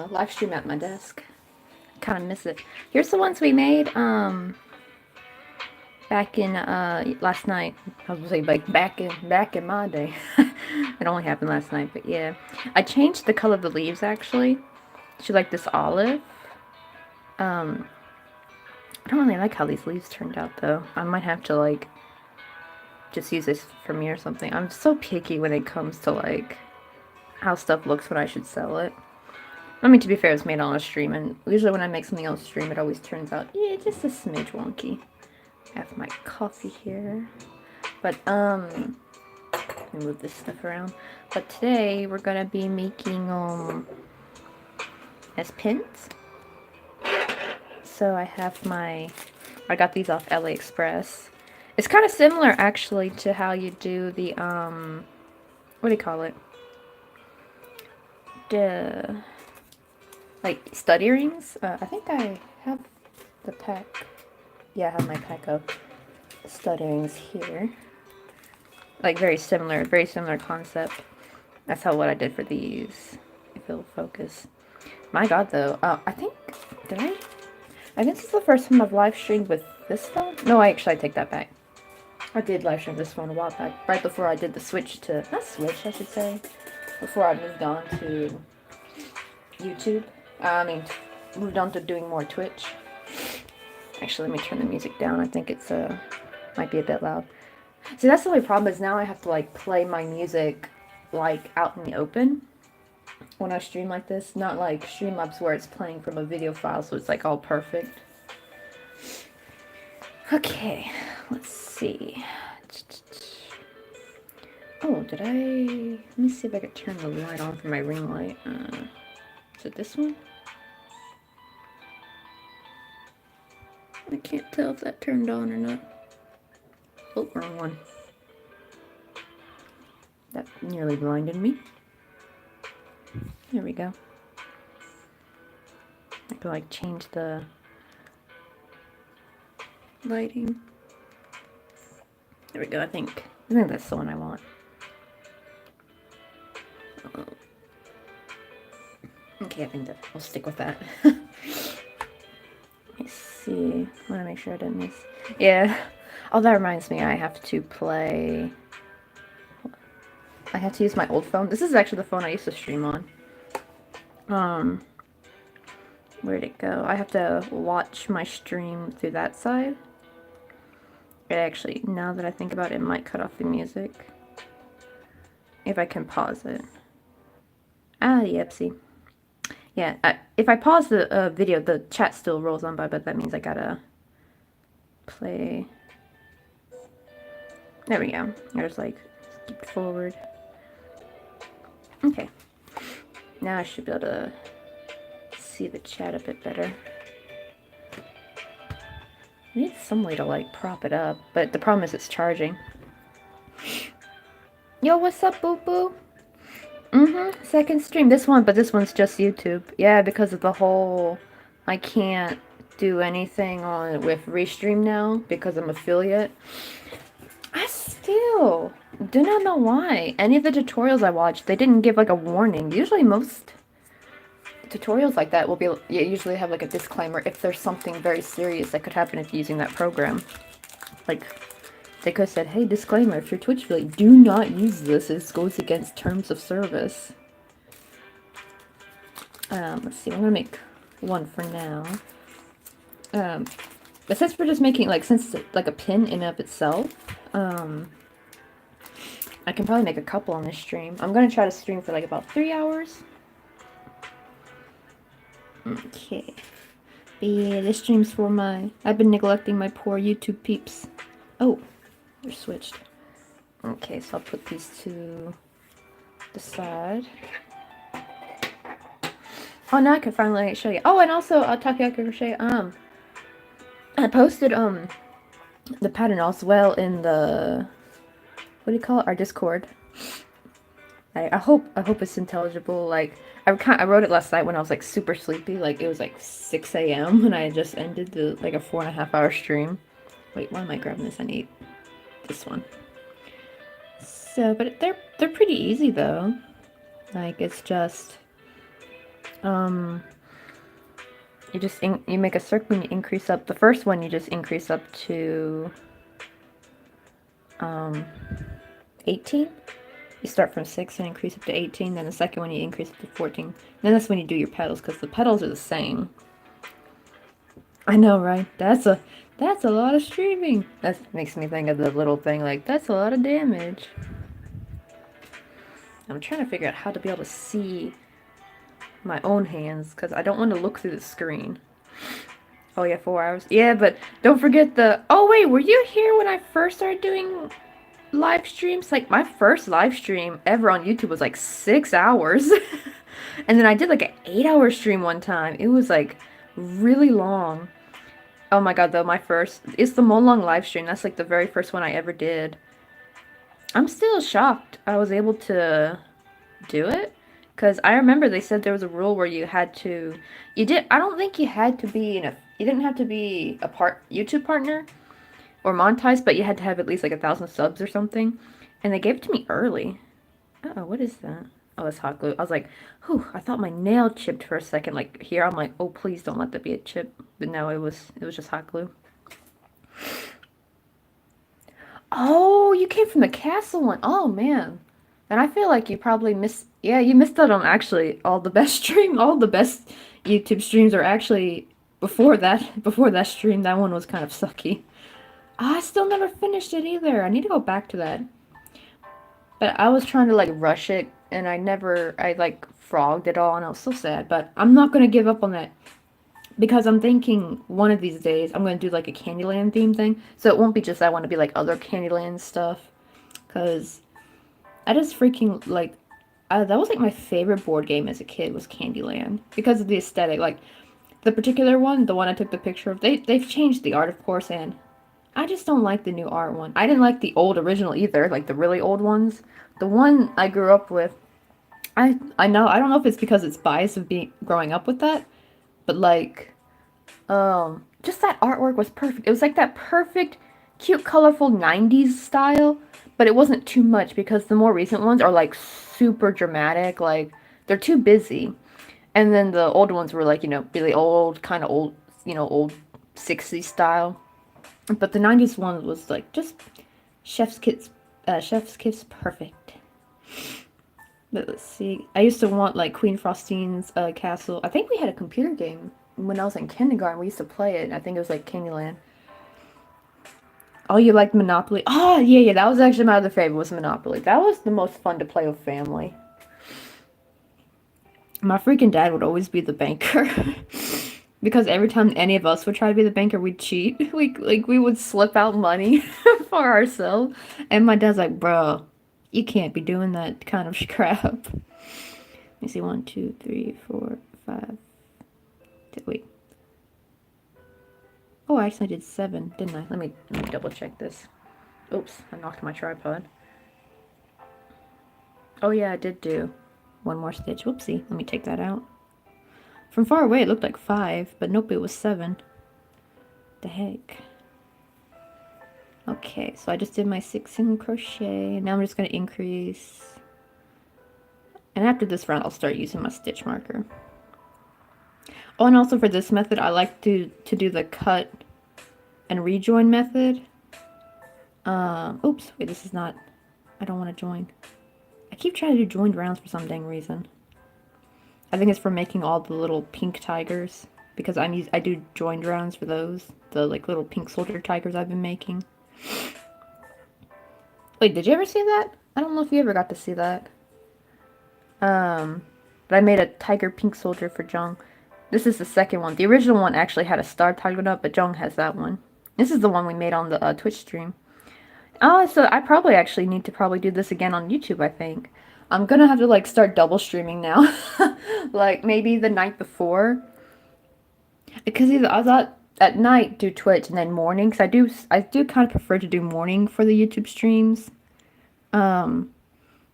live stream at my desk. Kind of miss it. Here's the ones we made back in last night. I was gonna say like back in my day. It only happened last night, but yeah. I changed the color of the leaves actually to like this olive. I don't really like how these leaves turned out though. I might have to like just use this for me or something. I'm so picky when it comes to like how stuff looks when I should sell it. I mean, to be fair, it's made on a stream, and usually when I make something on stream, it always turns out, yeah, just a smidge wonky. I have my coffee here. But, let me move this stuff around. But today, we're gonna be making, as pins. So I have I got these off AliExpress. It's kind of similar, actually, to how you do the, what do you call it? Like stud earrings. I think I have the pack. Yeah, I have my pack of stud earrings here. Like very similar concept. That's what I did for these. If it'll focus. My God, though. I think I think this is the first time I've live streamed with this phone. No, I take that back. I did live stream this phone a while back, right before I did the switch to not switch, I should say. Before I moved on to YouTube. I mean, moved on to doing more Twitch. Actually, let me turn the music down. I think it's might be a bit loud. See, that's the only problem is now I have to like play my music like out in the open when I stream like this, not like Streamlabs where it's playing from a video file, so it's like all perfect. Okay, let's see. Oh, did I? Let me see if I could turn the light on for my ring light. Is it this one? I can't tell if that turned on or not. Oh, wrong one. That nearly blinded me. There we go. I could like change the lighting. There we go. I think that's the one I want. Okay, I think that I'll stick with that. Let's see. I want to make sure I didn't miss. Yeah. Oh, that reminds me. I have to play. I have to use my old phone. This is actually the phone I used to stream on. Where'd it go? I have to watch my stream through that side. It actually, now that I think about it, it might cut off the music. If I can pause it. Ah, yep, see. Yeah, if I pause the video, the chat still rolls on by, but that means I gotta play. There we go. I just like skip forward. Okay. Now I should be able to see the chat a bit better. I need some way to like prop it up, but the problem is it's charging. Yo, what's up, boo boo? Second stream. This one's just YouTube. Yeah, because of the whole, I can't do anything on it with Restream now because I'm affiliate. I still do not know why. Any of the tutorials I watched, they didn't give like a warning. Usually most tutorials like that will be, you usually have like a disclaimer if there's something very serious that could happen if you're using that program. Like, they could have said, hey, disclaimer, if you're Twitch affiliate, do not use this. This goes against terms of service. Let's see, I'm gonna make one for now. But since we're just making, like, since it's like a pin in and of itself, I can probably make a couple on this stream. I'm gonna try to stream for like about 3 hours. Okay. But yeah, this stream's for I've been neglecting my poor YouTube peeps. Oh, they're switched. Okay, so I'll put these to the side. Oh, now I can finally show you. Oh, and also, Takoyaki Crochet, I posted, the pattern as well in the, what do you call it, our Discord. I hope it's intelligible. Like, I wrote it last night when I was, like, super sleepy. Like, it was, like, 6 a.m. when I just ended like, a 4.5-hour stream. Wait, why am I grabbing this? I need this one. So, but they're pretty easy, though. Like, it's just Um, you just you make a circle and you increase up. The first one you just increase up to 18. You start from 6 and increase up to 18. Then the second one you increase up to 14. Then that's when you do your petals, because the petals are the same. I know, right? That's a lot of streaming. That makes me think of the little thing like, that's a lot of damage. I'm trying to figure out how to be able to see my own hands, because I don't want to look through the screen. Oh yeah, 4 hours. Yeah, but don't forget the... Oh wait, were you here when I first started doing live streams? Like, my first live stream ever on YouTube was like 6 hours. And then I did like an 8-hour stream one time. It was like really long. Oh my god, though, my first... It's the Molong live stream. That's like the very first one I ever did. I'm still shocked I was able to do it. Because I remember they said there was a rule where you had to... I don't think you had to be in a... You didn't have to be a YouTube partner or monetized, but you had to have at least like 1,000 subs or something. And they gave it to me early. Uh-oh, what is that? Oh, it's hot glue. I was like, whew, I thought my nail chipped for a second. Like, here, I'm like, oh, please don't let that be a chip. But no, it was just hot glue. Oh, you came from the castle one. Oh, man. And I feel like you probably missed... Yeah, you missed out on actually all the best all the best YouTube streams are actually before that stream. That one was kind of sucky. I still never finished it either. I need to go back to that. But I was trying to like rush it, and I like frogged it all, and I was so sad. But I'm not going to give up on that, because I'm thinking one of these days I'm going to do like a Candyland theme thing. So it won't be just I want to be like other Candyland stuff. Because I just freaking like... that was like my favorite board game as a kid was Candyland. Because of the aesthetic. Like, the particular one, the one I took the picture of, they've changed the art, of course, and I just don't like the new art one. I didn't like the old original either, like the really old ones. The one I grew up with, I don't know if it's because it's biased of growing up with that, but like, just that artwork was perfect. It was like that perfect, cute, colorful 90s style, but it wasn't too much, because the more recent ones are like super dramatic, like they're too busy. And then the old ones were like, really old, kind of old, old 60s style. But the 90s one was like just chef's kiss perfect. But let's see. I used to want like Queen Frostine's castle. I think we had a computer game when I was in kindergarten. We used to play it. I think it was like Candyland. Oh, you liked Monopoly? Oh, yeah. That was actually my other favorite, was Monopoly. That was the most fun to play with family. My freaking dad would always be the banker. Because every time any of us would try to be the banker, we'd cheat. We would slip out money for ourselves. And my dad's like, bro, you can't be doing that kind of crap. Let me see, 1, 2, 3, 4, 5. Wait. Oh, I actually did 7, didn't I? Let me double check this. Oops, I knocked my tripod. Oh yeah, I did do 1 more stitch. Whoopsie, let me take that out. From far away, it looked like 5, but nope, it was 7. The heck? Okay, so I just did my 6 single crochet, and now I'm just going to increase. And after this round, I'll start using my stitch marker. Oh, and also for this method, I like to do the cut and rejoin method. Oops, wait, this is not... I don't want to join. I keep trying to do joined rounds for some dang reason. I think it's for making all the little pink tigers, because I do joined rounds for those, the like little pink soldier tigers I've been making. Wait, did you ever see that? I don't know if you ever got to see that. But I made a tiger pink soldier for Jung. This is the second one. The original one actually had a star tiger up, but Jung has that one. This is the one we made on the Twitch stream. Oh, so I probably actually need to do this again on YouTube, I think. I'm gonna have to like start double streaming now. Like maybe the night before. Because either I thought at night do Twitch and then morning, because I do kind of prefer to do morning for the YouTube streams. But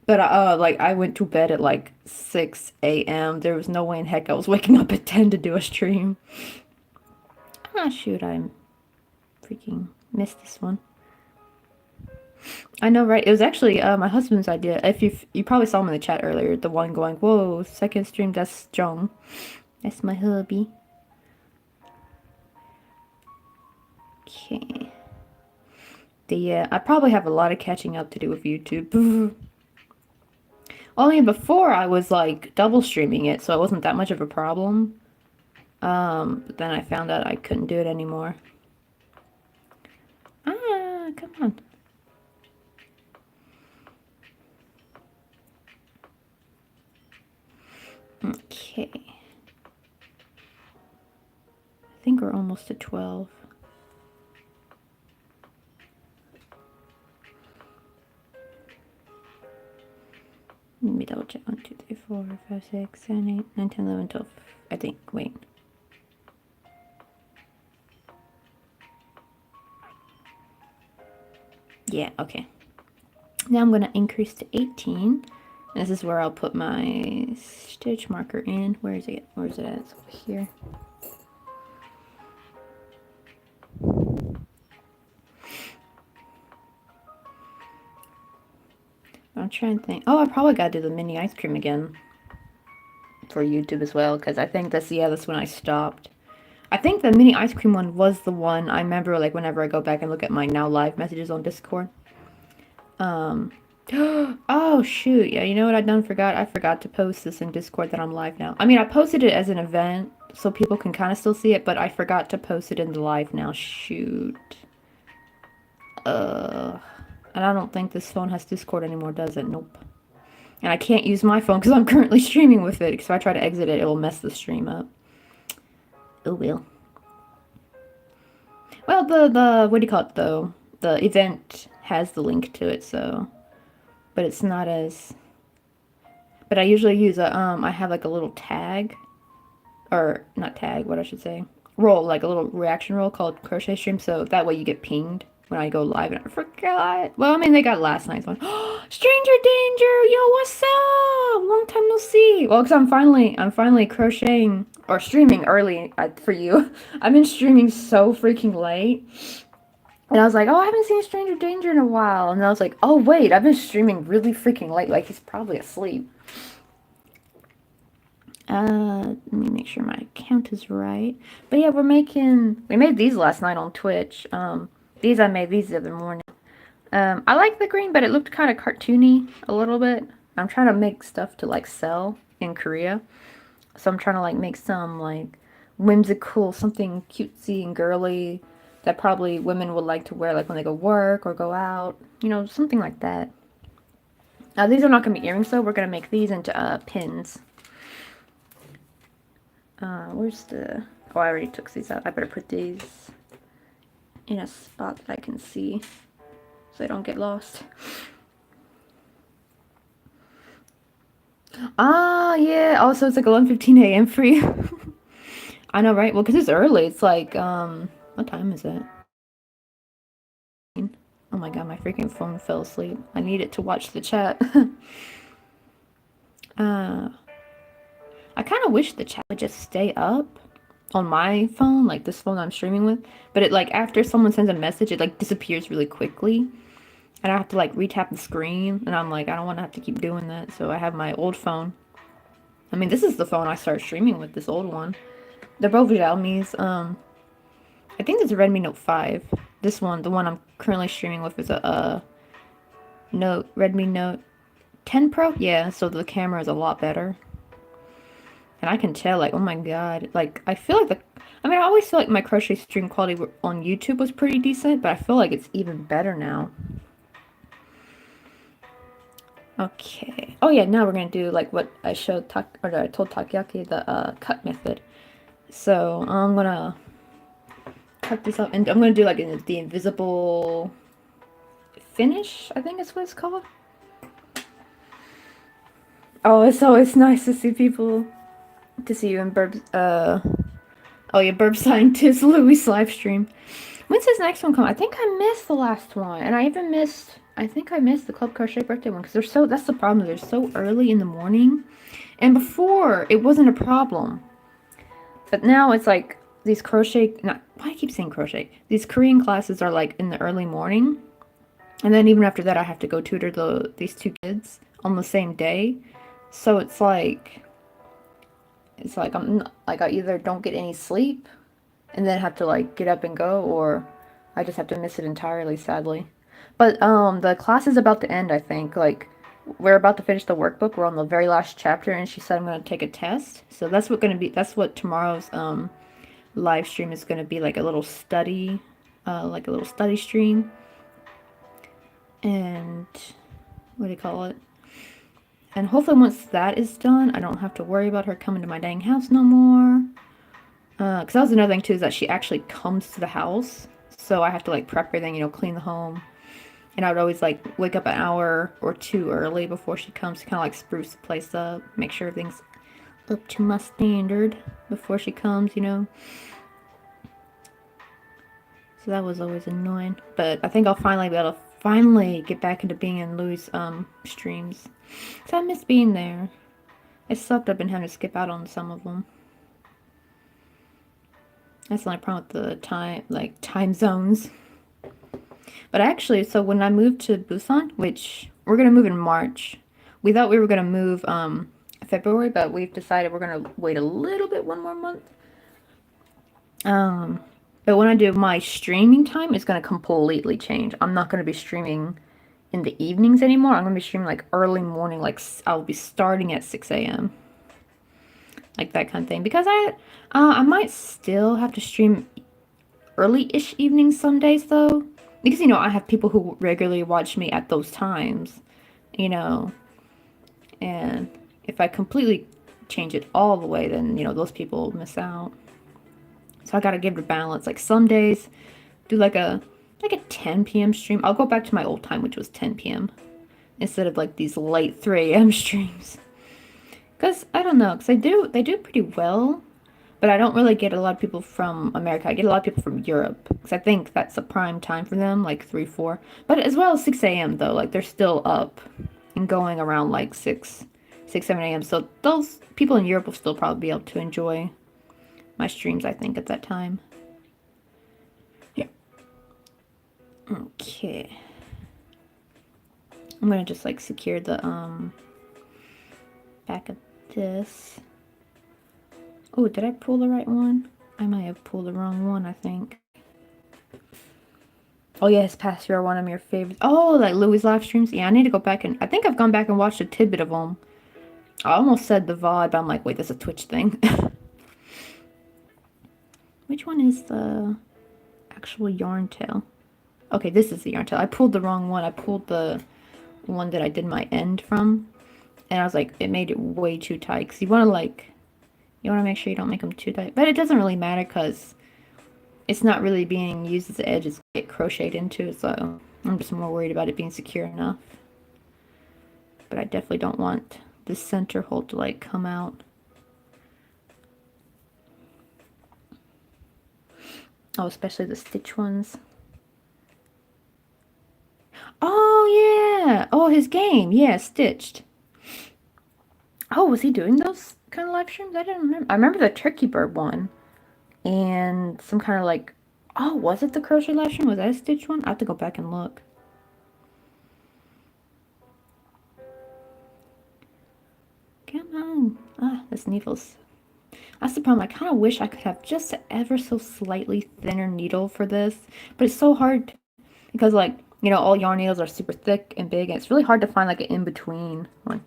like I went to bed at like 6 a.m. There was no way in heck I was waking up at 10 to do a stream. Ah, shoot, I freaking missed this one. I know, right? It was actually my husband's idea. If you probably saw him in the chat earlier, the one going, "Whoa, second stream, that's strong." That's my hubby. Okay. Yeah, I probably have a lot of catching up to do with YouTube. Only before I was like double streaming it, so it wasn't that much of a problem. But then I found out I couldn't do it anymore. Ah, come on. Okay. I think we're almost at 12. Let me double check. 1, 2, 3, 4, 5, 6, 7, 8, 9, 10, 11, 12. I think. Wait. Yeah, okay. Now I'm going to increase to 18. This is where I'll put my stitch marker in. Where is it? Where is it at? It's over here. I'm trying to think. Oh, I probably got to do the mini ice cream again for YouTube as well, because I think that's when I stopped. I think the mini ice cream one was the one I remember, like, whenever I go back and look at my now live messages on Discord. Oh, shoot. Yeah, you know what I forgot to post this in Discord that I'm live now. I mean, I posted it as an event so people can kind of still see it, but I forgot to post it in the live now. Shoot. And I don't think this phone has Discord anymore, does it? Nope. And I can't use my phone because I'm currently streaming with it. So if I try to exit it, it will mess the stream up. Oh, well. Well, the what do you call it, though? The event has the link to it, so... But it's not as... But I usually use I have like a little tag. Or, not tag, what I should say. Roll, like a little reaction roll called Crochet Stream, so that way you get pinged when I go live, and I forgot. Well, I mean, they got last night's one. Stranger Danger, yo, what's up? Long time no see. Well, because I'm finally crocheting or streaming early for you. I've been streaming so freaking late, and I was like, oh, I haven't seen Stranger Danger in a while, and I was like, oh wait, I've been streaming really freaking late. Like he's probably asleep. Let me make sure my count is right. But yeah, we made these last night on Twitch. I made these the other morning. I like the green, but it looked kind of cartoony a little bit. I'm trying to make stuff to like sell in Korea. So I'm trying to like make some like whimsical, something cutesy and girly that probably women would like to wear like when they go work or go out. You know, something like that. These are not going to be earrings though. We're going to make these into pins. Where's the... Oh, I already took these out. I better put these in a spot that I can see so I don't get lost. Ah, yeah. Also, it's like 11:15 a.m. for you. I know, right? Well, because it's early. It's like, what time is it? Oh my god, my freaking phone fell asleep. I need it to watch the chat. I kind of wish the chat would just stay up on my phone, like this phone I'm streaming with. But it, like, after someone sends a message, it, like, disappears really quickly. And I have to, like, retap the screen. And I'm like, I don't want to have to keep doing that. So I have my old phone. I mean, this is the phone I started streaming with, this old one. They're both Xiaomi's. I think it's a Redmi Note 5. This one, the one I'm currently streaming with, is a Redmi Note 10 Pro. Yeah, so the camera is a lot better. And I can tell, like, oh my god, like, I feel like I always feel like my crochet stream quality on YouTube was pretty decent, but I feel like it's even better now. Okay. Oh yeah, now we're gonna do, like, what I told Takoyaki, the, cut method. So, I'm gonna cut this up, and I'm gonna do, like, the invisible finish, I think is what it's called. Oh, it's always nice to see people... To see you in Burb, oh yeah, Burb Scientist Louis live stream. When's his next one come? I think I missed the last one, and I think I missed the Club Crochet birthday one, because that's the problem, they're so early in the morning, and before, it wasn't a problem, but now it's like, why do I keep saying crochet? These Korean classes are like in the early morning, And then even after that, I have to go tutor these two kids on the same day. So it's like like I either don't get any sleep and then have to like get up and go, or I just have to miss it entirely, sadly. But the class is about to end, I think. Like we're about to finish the workbook. We're on the very last chapter, and she said I'm gonna take a test. So that's what tomorrow's live stream is gonna be, like a little study, like a little study stream. And what do you call it? And hopefully once that is done, I don't have to worry about her coming to my dang house no more. Because that was another thing too, is that she actually comes to the house. So I have to like prep everything, clean the home. And I would always like wake up an hour or two early before she comes to kind of like spruce the place up, make sure everything's up to my standard before she comes. So that was always annoying. But I think I'll finally be able to get back into being in Louis' streams. Because I miss being there. It sucked. I've been having to skip out on some of them. That's the only problem with the time zones. But actually, so when I moved to Busan, which we're going to move in March, we thought we were going to move February, but we've decided we're going to wait a little bit, one more month. But when I do my streaming time, it's going to completely change. I'm not going to be streaming in the evenings anymore. I'm going to be streaming like early morning, like I'll be starting at 6 a.m. Like that kind of thing. Because I might still have to stream early-ish evenings some days though. Because, I have people who regularly watch me at those times, and if I completely change it all the way, then, those people miss out. So I gotta give it a balance. Like some days, do like a 10 p.m. stream. I'll go back to my old time, which was 10 p.m. instead of like these late 3 a.m. streams. Because, I don't know, because they do pretty well. But I don't really get a lot of people from America. I get a lot of people from Europe. Because I think that's a prime time for them, like 3, 4. But as well as 6 a.m. though. Like they're still up and going around like 6, 7 a.m. So those people in Europe will still probably be able to enjoy my streams, I think, at that time. Yeah. Okay. I'm going to just like secure the back of this. Oh, did I pull the right one? I might have pulled the wrong one, I think. Oh, yes, past your one of your favorites. Oh, like Louis' live streams? Yeah, I need to go back and... I think I've gone back and watched a tidbit of them. I almost said the VOD, but I'm like, wait, that's a Twitch thing. Which one is the actual yarn tail? Okay, this is the yarn tail. I pulled the wrong one. I pulled the one that I did my end from. And I was like, it made it way too tight. Because you want to make sure you don't make them too tight. But it doesn't really matter because it's not really being used as an edge. It's get crocheted into. So I'm just more worried about it being secure enough. But I definitely don't want the center hole to like come out. Oh, especially the stitch ones. Oh, yeah. Oh, his game. Yeah, Stitched. Oh, was he doing those kind of live streams? I didn't remember. I remember the Turkey Bird one. And some kind of like... Oh, was it the crochet live stream? Was that a Stitch one? I have to go back and look. Come on. Ah, this needle's... That's the problem. I kind of wish I could have just an ever so slightly thinner needle for this. But it's so hard because, like, all yarn needles are super thick and big. And it's really hard to find, like, an in-between one.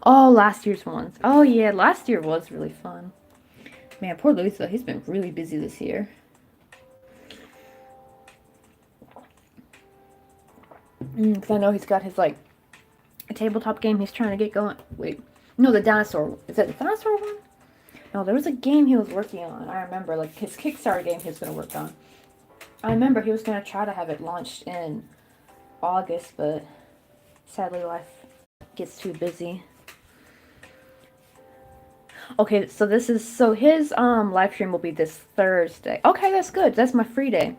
Oh, last year's ones. Oh, yeah. Last year was really fun. Man, poor Louis, though. He's been really busy this year. Because I know he's got his, like, a tabletop game he's trying to get going. Wait. No, the dinosaur. Is it the dinosaur one? No, there was a game he was working on. I remember, like, his Kickstarter game he was going to work on. I remember he was going to try to have it launched in August, but sadly life gets too busy. Okay, so his live stream will be this Thursday. Okay, that's good. That's my free day.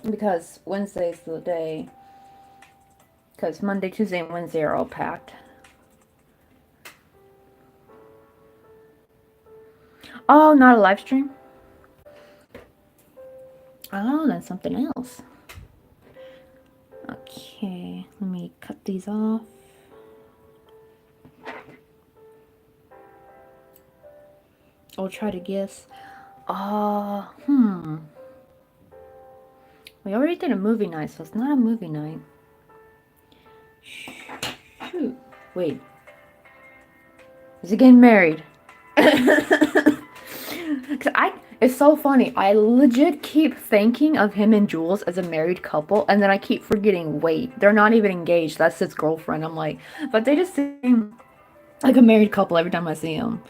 Because Wednesday's the day. Because Monday, Tuesday, and Wednesday are all packed. Oh, not a live stream? Oh, then something else. Okay, let me cut these off. I'll try to guess. We already did a movie night, so it's not a movie night. Shoot. Wait. Is he getting married? It's so funny. I legit keep thinking of him and Jules as a married couple, and then I keep forgetting, wait, they're not even engaged. That's his girlfriend. I'm like, but they just seem like a married couple every time I see them.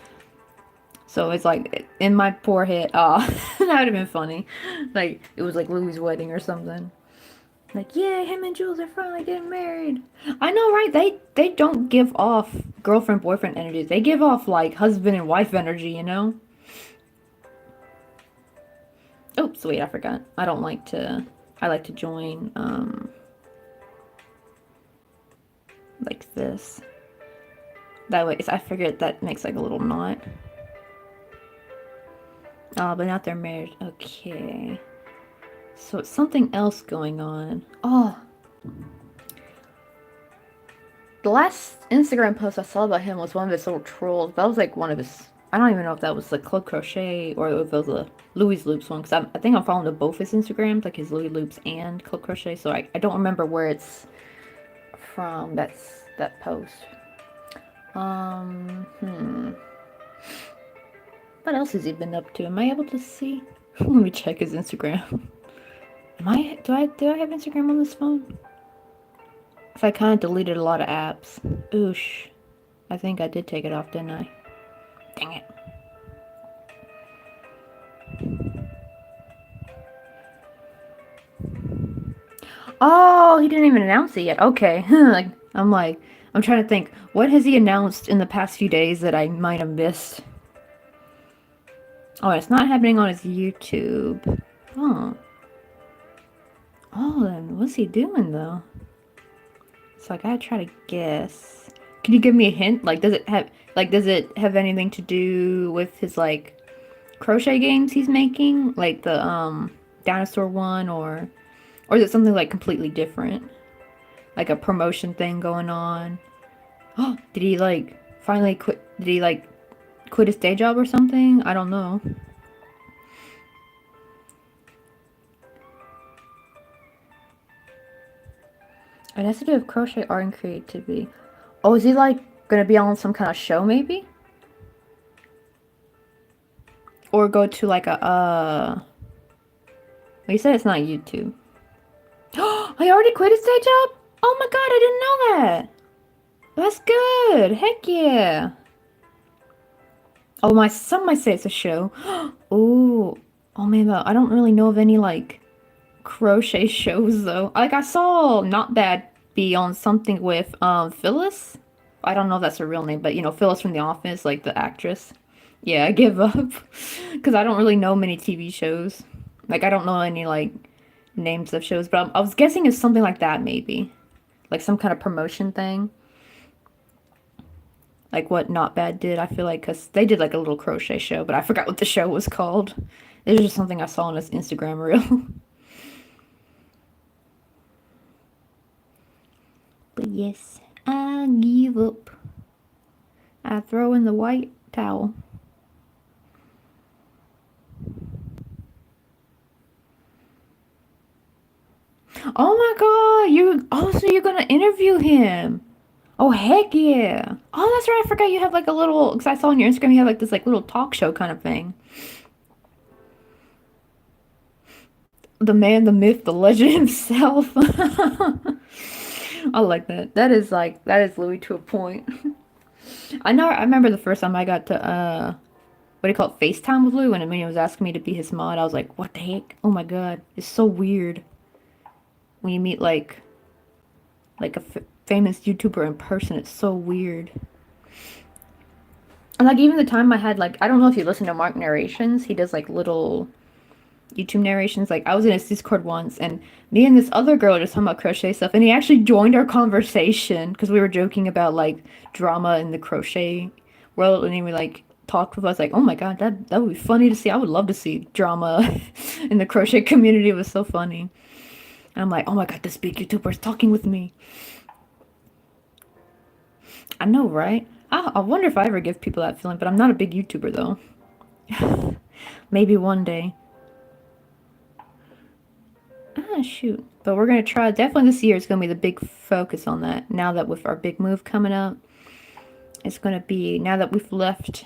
So it's like, in my poor head, that would have been funny. Like, it was like Louis' wedding or something. Like, yeah, him and Jules are finally getting married. I know, right? They don't give off girlfriend boyfriend energy. They give off like husband and wife energy, you know? Oops, wait, I forgot. I like to join like this. That way, I figured that makes like a little knot. Oh, but not they're married. Okay. So it's something else going on. Oh. The last Instagram post I saw about him was one of his little trolls. That was like one of his... I don't even know if that was the Club Crochet or if it was a Louis Loops one. Because I think I'm following both his Instagrams, like his Louis Loops and Club Crochet. So I don't remember where it's from. That's that post. What else has he been up to? Am I able to see? Let me check his Instagram. Do I have Instagram on this phone? If I kind of deleted a lot of apps. Oosh. I think I did take it off, didn't I? Dang it. Oh, he didn't even announce it yet. Okay. I'm trying to think. What has he announced in the past few days that I might have missed? Oh, it's not happening on his YouTube. Oh. Oh, then what's he doing though? So I gotta try to guess. Can you give me a hint? Like, does it have anything to do with his like crochet games he's making? Like the dinosaur one, or is it something like completely different? Like a promotion thing going on? Oh, did he like finally quit? Did he like quit his day job or something? I don't know. It has to do with crochet art and creativity. Oh, is he like gonna be on some kind of show maybe? Or go to like a well, you said it's not YouTube. Oh, he already quit his day job? Oh my god, I didn't know that. That's good. Heck yeah. Oh, some might say it's a show. Oh, oh man, I don't really know of any like crochet shows though. Like I saw Not Bad be on something with Phyllis. I don't know if that's her real name, but you know, Phyllis from The Office, like the actress. Yeah, I give up because I don't really know many TV shows. Like I don't know any like names of shows, but I was guessing it's something like that maybe. Like some kind of promotion thing. Like what Not Bad did, I feel like, because they did like a little crochet show, but I forgot what the show was called. It was just something I saw on his Instagram reel. But yes, I give up. I throw in the white towel. Oh my god, so you're gonna interview him. Oh heck yeah. Oh, that's right, I forgot you have like a little, because I saw on your Instagram you have like this like little talk show kind of thing. The man, the myth, the legend himself. I like that. That is Louis to a point. I remember the first time I got to what do you call it, FaceTime with Lou, and when he was asking me to be his mod, I was like, what the heck? Oh my god, it's so weird when you meet like a famous YouTuber in person. It's so weird. And like even the time I had like, I don't know if you listen to Mark narrations. He does like little YouTube narrations. Like I was in his Discord once, and me and this other girl were just talking about crochet stuff, and he actually joined our conversation because we were joking about like drama in the crochet world, and he would like talked with us like, oh my god, that would be funny to see. I would love to see drama in the crochet community. It was so funny. And I'm like, oh my god, this big YouTuber is talking with me. I know, right? I wonder if I ever give people that feeling, but I'm not a big YouTuber though. Maybe one day. Ah, shoot. But we're going to try, definitely this year is going to be the big focus on that. Now that with our big move coming up, it's going to be, now that we've left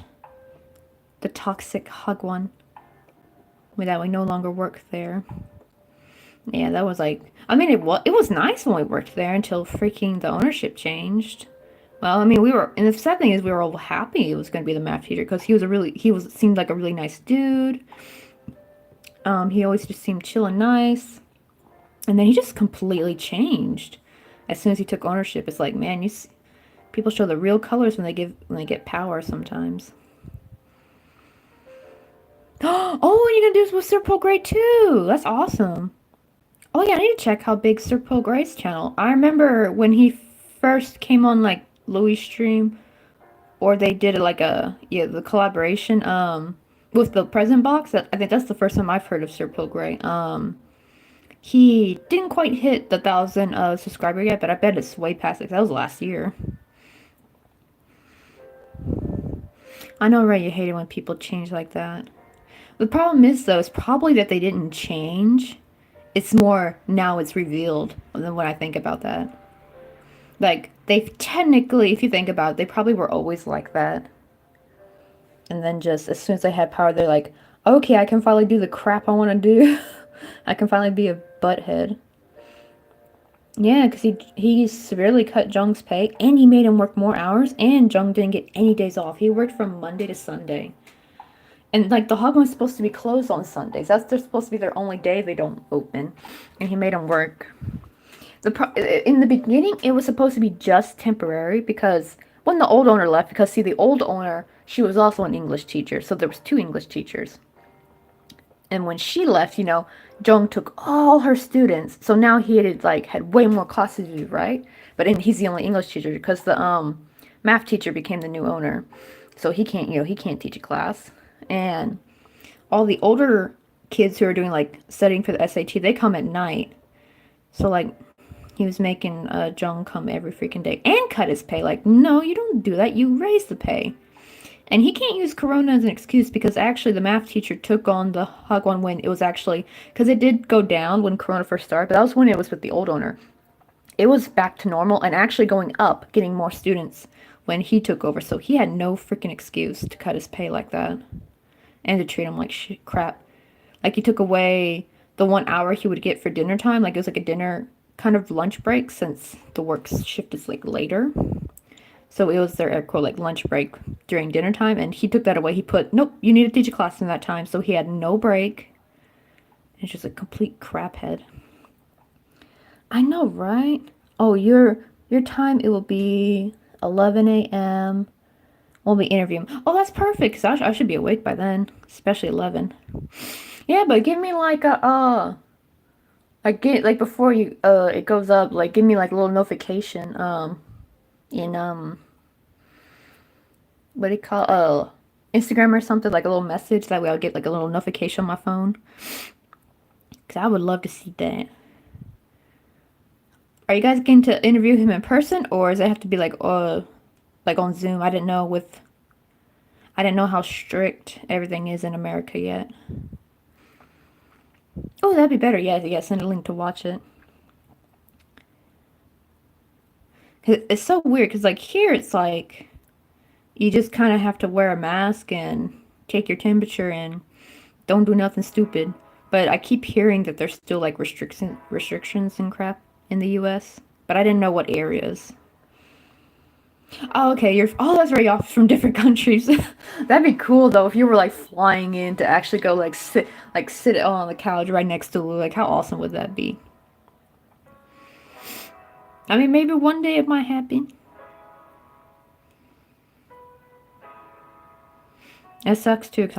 the toxic hug one, that we no longer work there. Yeah, that was like, I mean, it was nice when we worked there until freaking the ownership changed. Well, I mean, we were, and the sad thing is we were all happy it was going to be the math teacher because seemed like a really nice dude. He always just seemed chill and nice. And then he just completely changed as soon as he took ownership. It's like, man, people show the real colors when they get power sometimes. Oh, and you're gonna do this with Sir Paul Gray too. That's awesome. Oh yeah, I need to check how big Sir Paul Gray's channel. I remember when he first came on like Louis' stream, or they did like the collaboration with the present box. I think that's the first time I've heard of Sir Paul Gray. He didn't quite hit the 1,000 subscriber yet, but I bet it's way past it. That was last year. I know, right? You hate it when people change like that. The problem is, though, it's probably that they didn't change. It's more now it's revealed than when I think about that. Like, they technically, if you think about it, they probably were always like that. And then just as soon as they had power, they're like, okay, I can finally do the crap I want to do. I can finally be a butthead. Yeah, because he severely cut Jung's pay, and he made him work more hours, and Jung didn't get any days off. He worked from Monday to Sunday. And, like, the Hogwarts supposed to be closed on Sundays. They're supposed to be their only day they don't open. And he made him work. In the beginning, it was supposed to be just temporary, because when the old owner left, because, see, the old owner, she was also an English teacher, so there was 2 English teachers. And when she left, Jung took all her students. So now he had way more classes to do, right? But he's the only English teacher because the math teacher became the new owner. So he can't teach a class. And all the older kids who are doing studying for the SAT, they come at night. So he was making Jung come every freaking day and cut his pay. Like, no, you don't do that. You raise the pay. And he can't use Corona as an excuse because actually the math teacher took on the Hagwon when it was actually, because it did go down when Corona first started, but that was when it was with the old owner. It was back to normal and actually going up, getting more students when he took over. So he had no freaking excuse to cut his pay like that and to treat him like crap. Like he took away the 1 hour he would get for dinner time. Like it was like a dinner kind of lunch break since the work shift is later. So it was their air quote lunch break during dinner time, and he took that away. He put, nope, you need to teach a class in that time. So he had no break. It's just a complete crap head. I know, right? Oh, your time, it will be 11 a.m. We'll be interviewing. Oh, that's perfect, because I should be awake by then, especially 11. Yeah, but give me before it goes up, give me a little notification, in what do you call Instagram or something, like a little message, that way I'll get a little notification on my phone, because I would love to see that. Are you guys going to interview him in person, or does it have to be on Zoom? I didn't know how strict everything is in America yet. Oh, that'd be better. Yeah, send a link to watch it. It's so weird because here it's you just kind of have to wear a mask and take your temperature and don't do nothing stupid. But I keep hearing that there's still restrictions and crap in the U.S. But I didn't know what areas. Oh, okay. That's right. Y'all from different countries. That'd be cool though if you were flying in to actually go sit on the couch right next to Lou. How awesome would that be? I mean, maybe one day it might happen. It sucks too.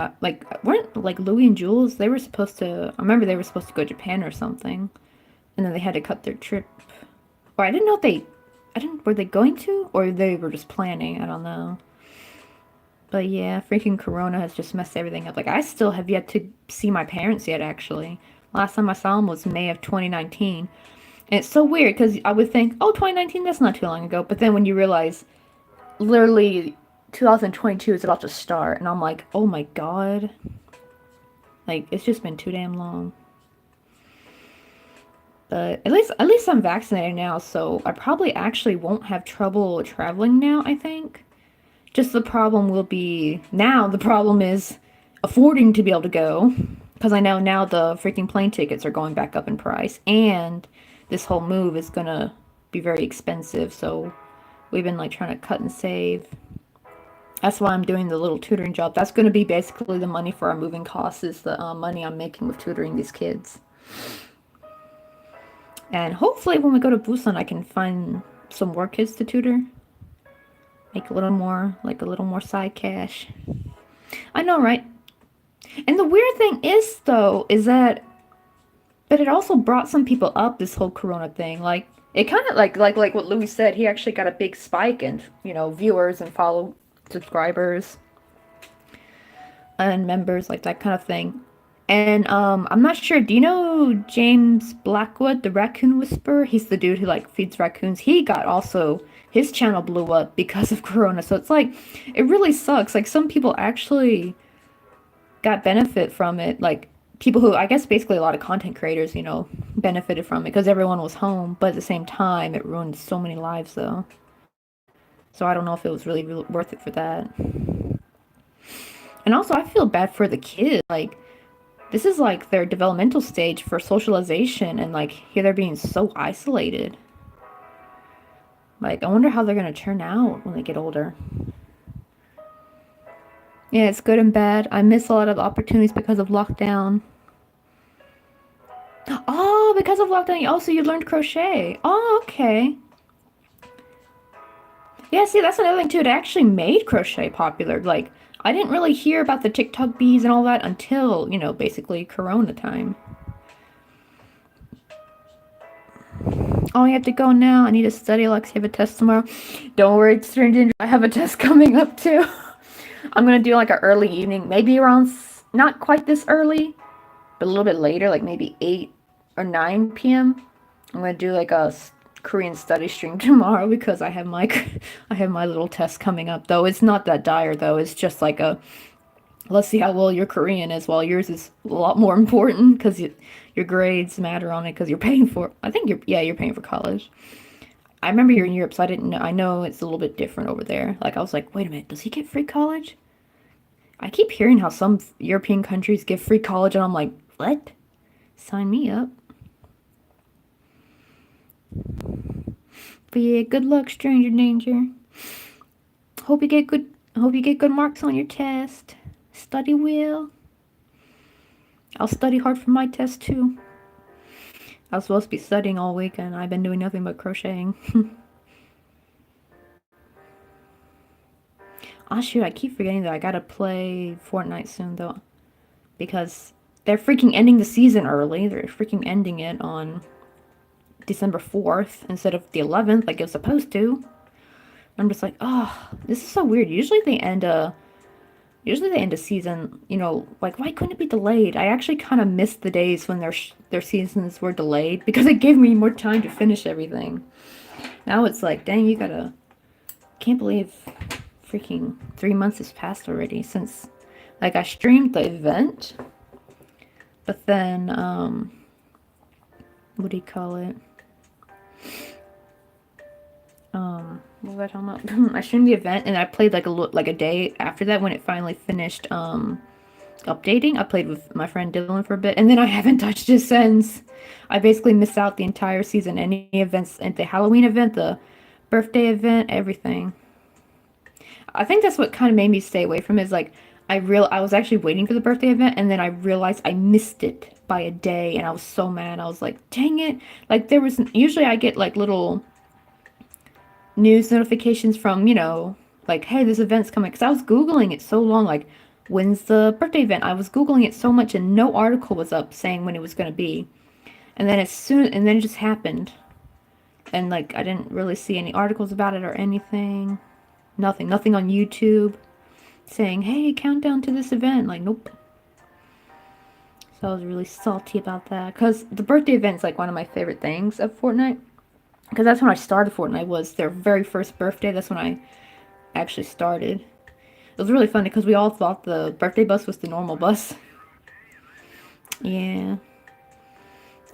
Weren't Louis and Jules? They were supposed to. I remember they were supposed to go to Japan or something, and then they had to cut their trip. Or I didn't know if they. Were they going to, or they were just planning? I don't know. But yeah, freaking Corona has just messed everything up. I still have yet to see my parents yet. Actually, Last time I saw him was May of 2019. And it's so weird because I would think, oh, 2019, that's not too long ago. But then when you realize literally 2022 is about to start, and I'm like, oh my god. Like, it's just been too damn long. But at least I'm vaccinated now, so I probably actually won't have trouble traveling now, I think. Just the problem will be now the problem is affording to be able to go. Because I know now the freaking plane tickets are going back up in price, and this whole move is gonna be very expensive, so we've been like trying to cut and save. That's why I'm doing the little tutoring job. That's going to be basically the money for our moving costs, is the money I'm making with tutoring these kids. And hopefully when we go to Busan, I can find some more kids to tutor. Make a little more, like a little more side cash. I know, right? And the weird thing is, though, is that, but it also brought some people up, this whole Corona thing. Like, it kind of, like what Louis said, he actually got a big spike in, viewers and subscribers and members, like that kind of thing. And I'm not sure, do you know James Blackwood, the raccoon whisperer? He's the dude who like feeds raccoons. He got also, his channel blew up because of Corona. So it's like, it really sucks. Like, some people actually got benefit from it. Like, people who, I guess basically a lot of content creators, benefited from it because everyone was home. But at the same time, it ruined so many lives though. So I don't know if it was really worth it for that. And also, I feel bad for the kids. Like, this is like their developmental stage for socialization, and like here they're being so isolated. Like, I wonder how they're gonna turn out when they get older. Yeah, it's good and bad. I miss a lot of opportunities because of lockdown. Oh, because of lockdown, also you learned crochet. Oh, okay. Yeah, see, that's another thing too. It actually made crochet popular. Like, I didn't really hear about the TikTok bees and all that until, basically Corona time. Oh, I have to go now. I need to study. Alex, you have a test tomorrow. Don't worry, stranger. I have a test coming up too. I'm going to do like an early evening, maybe around, not quite this early, but a little bit later, like maybe 8 or 9 p.m. I'm going to do like a Korean study stream tomorrow because I have my little test coming up. Though it's not that dire though. It's just like a, let's see how well your Korean is, while yours is a lot more important because your grades matter on it because you're paying for, I think you're paying for college. I remember you're in Europe, so I didn't know. I know it's a little bit different over there. Like, I was like, wait a minute, does he get free college? I keep hearing how some European countries give free college, and I'm like, what? Sign me up. But yeah, good luck, stranger danger. Hope you get good marks on your test. Study well. I'll study hard for my test too. I was supposed to be studying all week, and I've been doing nothing but crocheting. Oh shoot, I keep forgetting that I gotta play Fortnite soon though. Because they're freaking ending the season early. They're freaking ending it on December 4th instead of the 11th like it was supposed to. I'm just like, oh, this is so weird. Usually they end a season, like, why couldn't it be delayed? I actually kind of missed the days when their seasons were delayed because it gave me more time to finish everything. Now it's like, dang, can't believe freaking 3 months has passed already since, like, I streamed the event, but then, what do you call it? What was I talking about? I streamed the event and I played like a day after that when it finally finished updating. I played with my friend Dylan for a bit, and then I haven't touched it since. I basically missed out the entire season. Any events, and the Halloween event, the birthday event, everything. I think that's what kind of made me stay away from it, is like I was actually waiting for the birthday event, and then I realized I missed it by a day, and I was so mad. I was like, dang it. Like, usually I get like little news notifications from, like, hey, this event's coming. Because I was Googling it so long, like, when's the birthday event? I was Googling it so much, and no article was up saying when it was going to be. And then it just happened. And, like, I didn't really see any articles about it or anything. Nothing on YouTube saying, hey, countdown to this event. Like, nope. So I was really salty about that. Because the birthday event's like one of my favorite things of Fortnite. Because that's when I started Fortnite, was their very first birthday. That's when I actually started. It was really funny because we all thought the birthday bus was the normal bus. Yeah.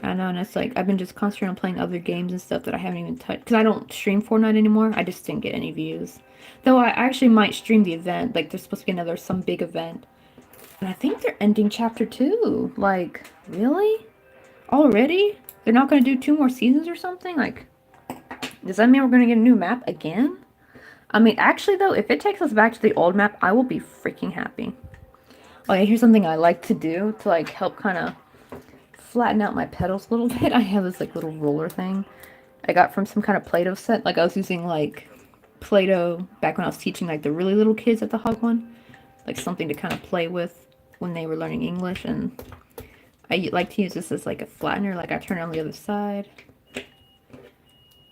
I know, and it's like, I've been just concentrating on playing other games and stuff that I haven't even touched. Because I don't stream Fortnite anymore. I just didn't get any views. Though I actually might stream the event. Like, there's supposed to be some big event. And I think they're ending chapter 2. Like, really? Already? They're not going to do 2 more seasons or something? Like, does that mean we're going to get a new map again? I mean, actually, though, if it takes us back to the old map, I will be freaking happy. Oh, yeah, here's something I like to do to, like, help kind of flatten out my petals a little bit. I have this, like, little roller thing I got from some kind of Play-Doh set. Like, I was using, like, Play-Doh back when I was teaching, like, the really little kids at the Hog one. Like, something to kind of play with when they were learning English. And I like to use this as, like, a flattener. Like, I turn it on the other side.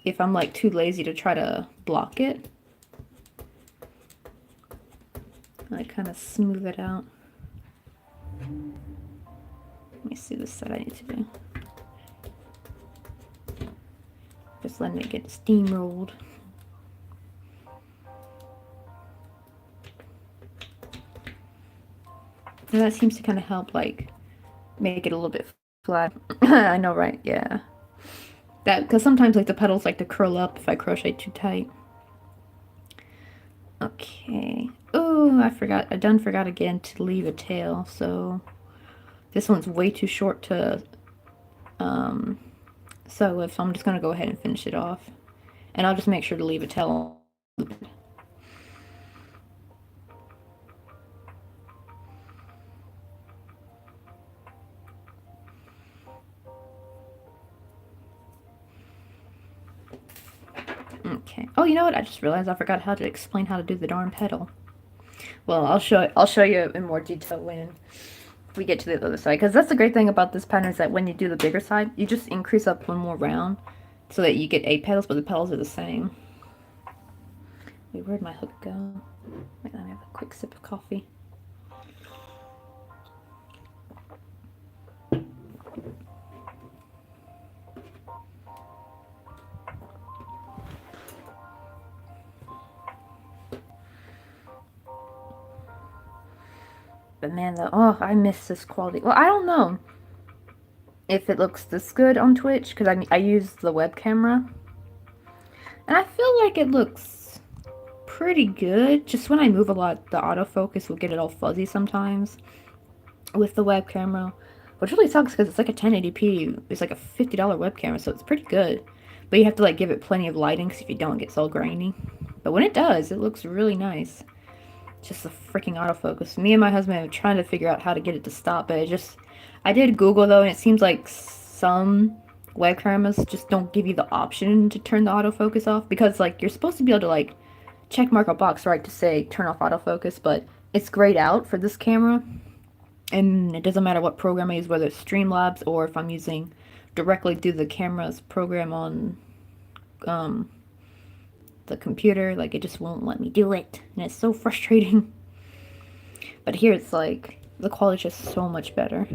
If I'm, like, too lazy to try to block it, I kind of smooth it out. Let me see the side I need to do. Just letting it get steamrolled. And that seems to kind of help, like, make it a little bit flat. I know, right? Yeah. That, because sometimes, like, the petals like to curl up if I crochet too tight. Okay. Oh, I forgot. I done forgot again to leave a tail, so this one's way too short to sew with, so I'm just going to go ahead and finish it off. And I'll just make sure to leave a tail. Okay. Oh, you know what? I just realized I forgot how to explain how to do the darn petal. Well, I'll show you in more detail when we get to the other side. Because that's the great thing about this pattern, is that when you do the bigger side, you just increase up one more round so that you get 8 petals, but the petals are the same. Wait, where'd my hook go? Wait, let me have a quick sip of coffee. But man, oh, I miss this quality. Well, I don't know if it looks this good on Twitch, because I use the web camera. And I feel like it looks pretty good. Just when I move a lot, the autofocus will get it all fuzzy sometimes with the web camera. Which really sucks because it's like a 1080p. It's like a $50 web camera, so it's pretty good. But you have to like give it plenty of lighting, because if you don't, it gets all grainy. But when it does, it looks really nice. Just the freaking autofocus. Me and my husband are trying to figure out how to get it to stop, but I did Google though, and it seems like some web cameras just don't give you the option to turn the autofocus off, because like you're supposed to be able to like check mark a box, right, to say turn off autofocus, but it's grayed out for this camera, and it doesn't matter what program I use, whether it's Streamlabs or if I'm using directly through the camera's program on the computer, like it just won't let me do it, and it's so frustrating. But here it's like the quality is just so much better.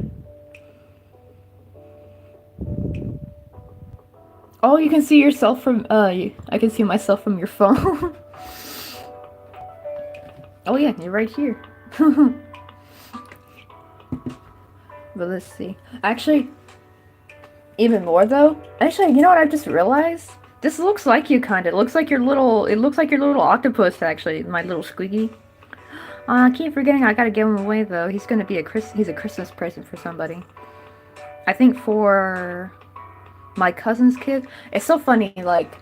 Oh, you can see yourself from I can see myself from your phone. Oh yeah, you're right here. But let's see. Actually, even more though. Actually, you know what I just realized? This looks like you kind of. It looks like your little octopus, actually, my little squeaky. I keep forgetting I gotta give him away though. He's gonna be he's a Christmas present for somebody. I think for my cousin's kid. It's so funny, like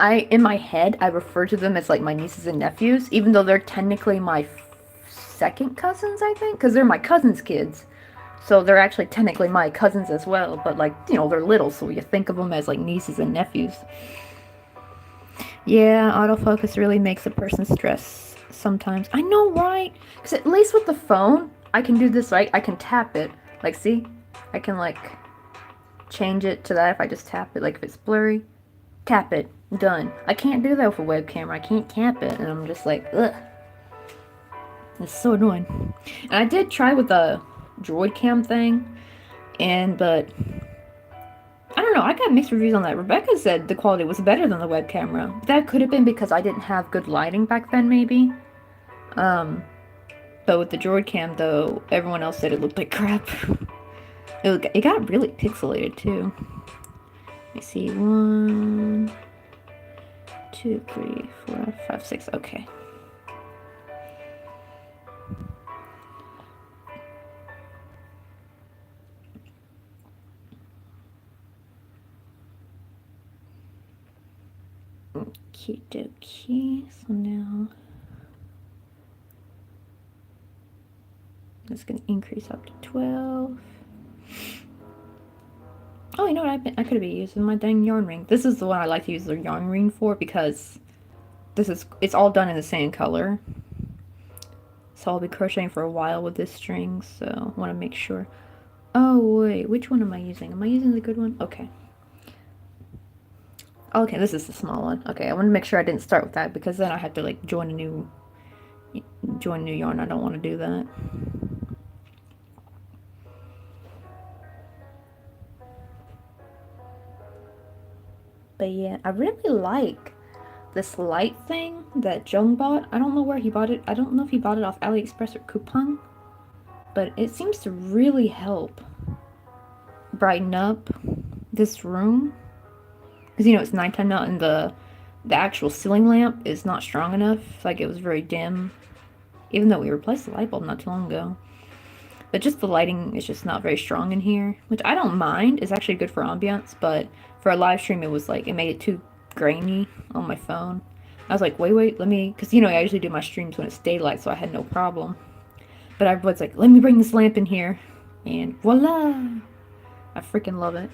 in my head I refer to them as like my nieces and nephews, even though they're technically my second cousins, I think, because they're my cousin's kids. So they're actually technically my cousins as well, but like, you know, they're little, so you think of them as like nieces and nephews. Yeah, autofocus really makes a person stress sometimes. I know, right? Because at least with the phone, I can do this, right? I can tap it. Like, see? I can like change it to that if I just tap it. Like if it's blurry, tap it. Done. I can't do that with a web camera. I can't tap it, and I'm just like, ugh. It's so annoying. And I did try with the droid cam thing. But I don't know, I got mixed reviews on that. Rebecca said the quality was better than the web camera. That could have been because I didn't have good lighting back then, maybe. But with the droid cam, though, everyone else said it looked like crap. It got really pixelated, too. Let me see. 1, 2, 3, 4, 5, 6. Okay. Okie dokie. So now it's going to increase up to 12. Oh, you know what? I could be using my dang yarn ring. This is the one I like to use the yarn ring for because it's all done in the same color. So I'll be crocheting for a while with this string, so I want to make sure. Oh, wait, which one am I using? Am I using the good one? Okay. Okay, this is the small one. Okay, I want to make sure I didn't start with that because then I have to like join a new yarn. I don't want to do that. But yeah, I really like this light thing that Jung bought. I don't know where he bought it. I don't know if he bought it off AliExpress or Coupon, but it seems to really help brighten up this room. Because, you know, it's nighttime now, and the actual ceiling lamp is not strong enough. Like, it was very dim. Even though we replaced the light bulb not too long ago. But just the lighting is just not very strong in here. Which I don't mind. It's actually good for ambiance. But for a live stream, it was like, it made it too grainy on my phone. I was like, wait, let me... Because, you know, I usually do my streams when it's daylight, so I had no problem. But I was like, let me bring this lamp in here. And voila! I freaking love it.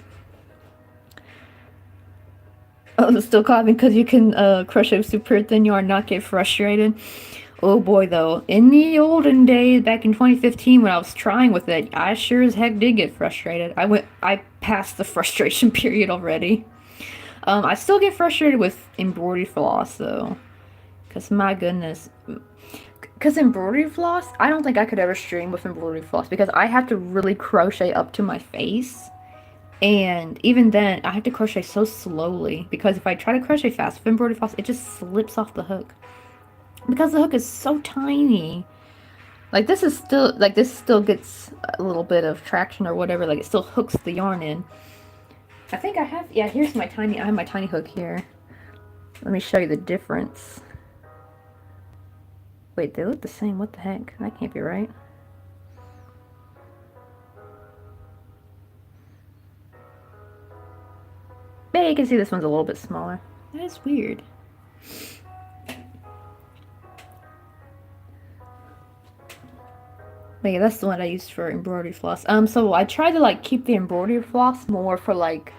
Oh, it's still coughing because you can crochet with super thin yarn, not get frustrated. Oh boy, though. In the olden days, back in 2015, when I was trying with it, I sure as heck did get frustrated. I passed the frustration period already. I still get frustrated with embroidery floss, though. Because, my goodness. Because embroidery floss, I don't think I could ever stream with embroidery floss. Because I have to really crochet up to my face. And even then, I have to crochet so slowly. Because if I try to crochet fast with embroidery floss, it just slips off the hook. Because the hook is so tiny. Like, this still gets a little bit of traction or whatever. Like, it still hooks the yarn in. I think I have, yeah, I have my tiny hook here. Let me show you the difference. Wait, they look the same. What the heck? That can't be right. Maybe you can see this one's a little bit smaller. That is weird. But yeah, that's the one I used for embroidery floss. So I try to like keep the embroidery floss more for like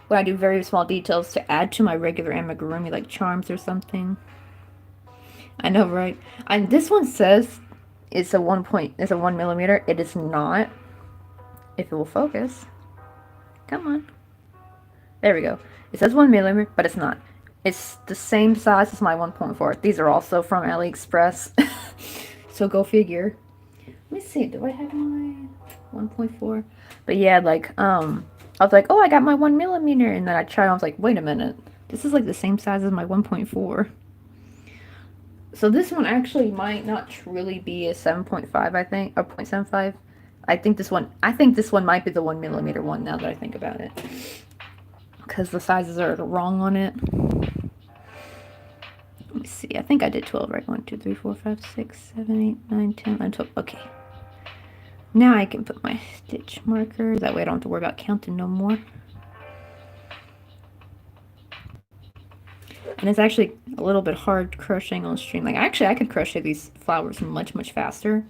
when I do very small details to add to my regular amigurumi, like charms or something. I know, right? And this one says it's a 1 millimeter. It is not. If it will focus. Come on. There we go. It says 1 millimeter, but it's not. It's the same size as my 1.4. These are also from AliExpress. So go figure. Let me see. Do I have my 1.4? But yeah, like, I was like, oh, I got my 1 millimeter. And then I tried, I was like, wait a minute. This is like the same size as my 1.4. So this one actually might not truly be a 7.5, I think, or 0.75. I think this one might be the 1 millimeter one now that I think about it. Because the sizes are wrong on it. Let me see. I think I did 12, right? 1, 2, 3, 4, 5, 6, 7, 8, 9, 10, 11, 12. Okay. Now I can put my stitch marker. That way I don't have to worry about counting no more. And it's actually a little bit hard crocheting on stream. Like, actually, I could crochet these flowers much, much faster.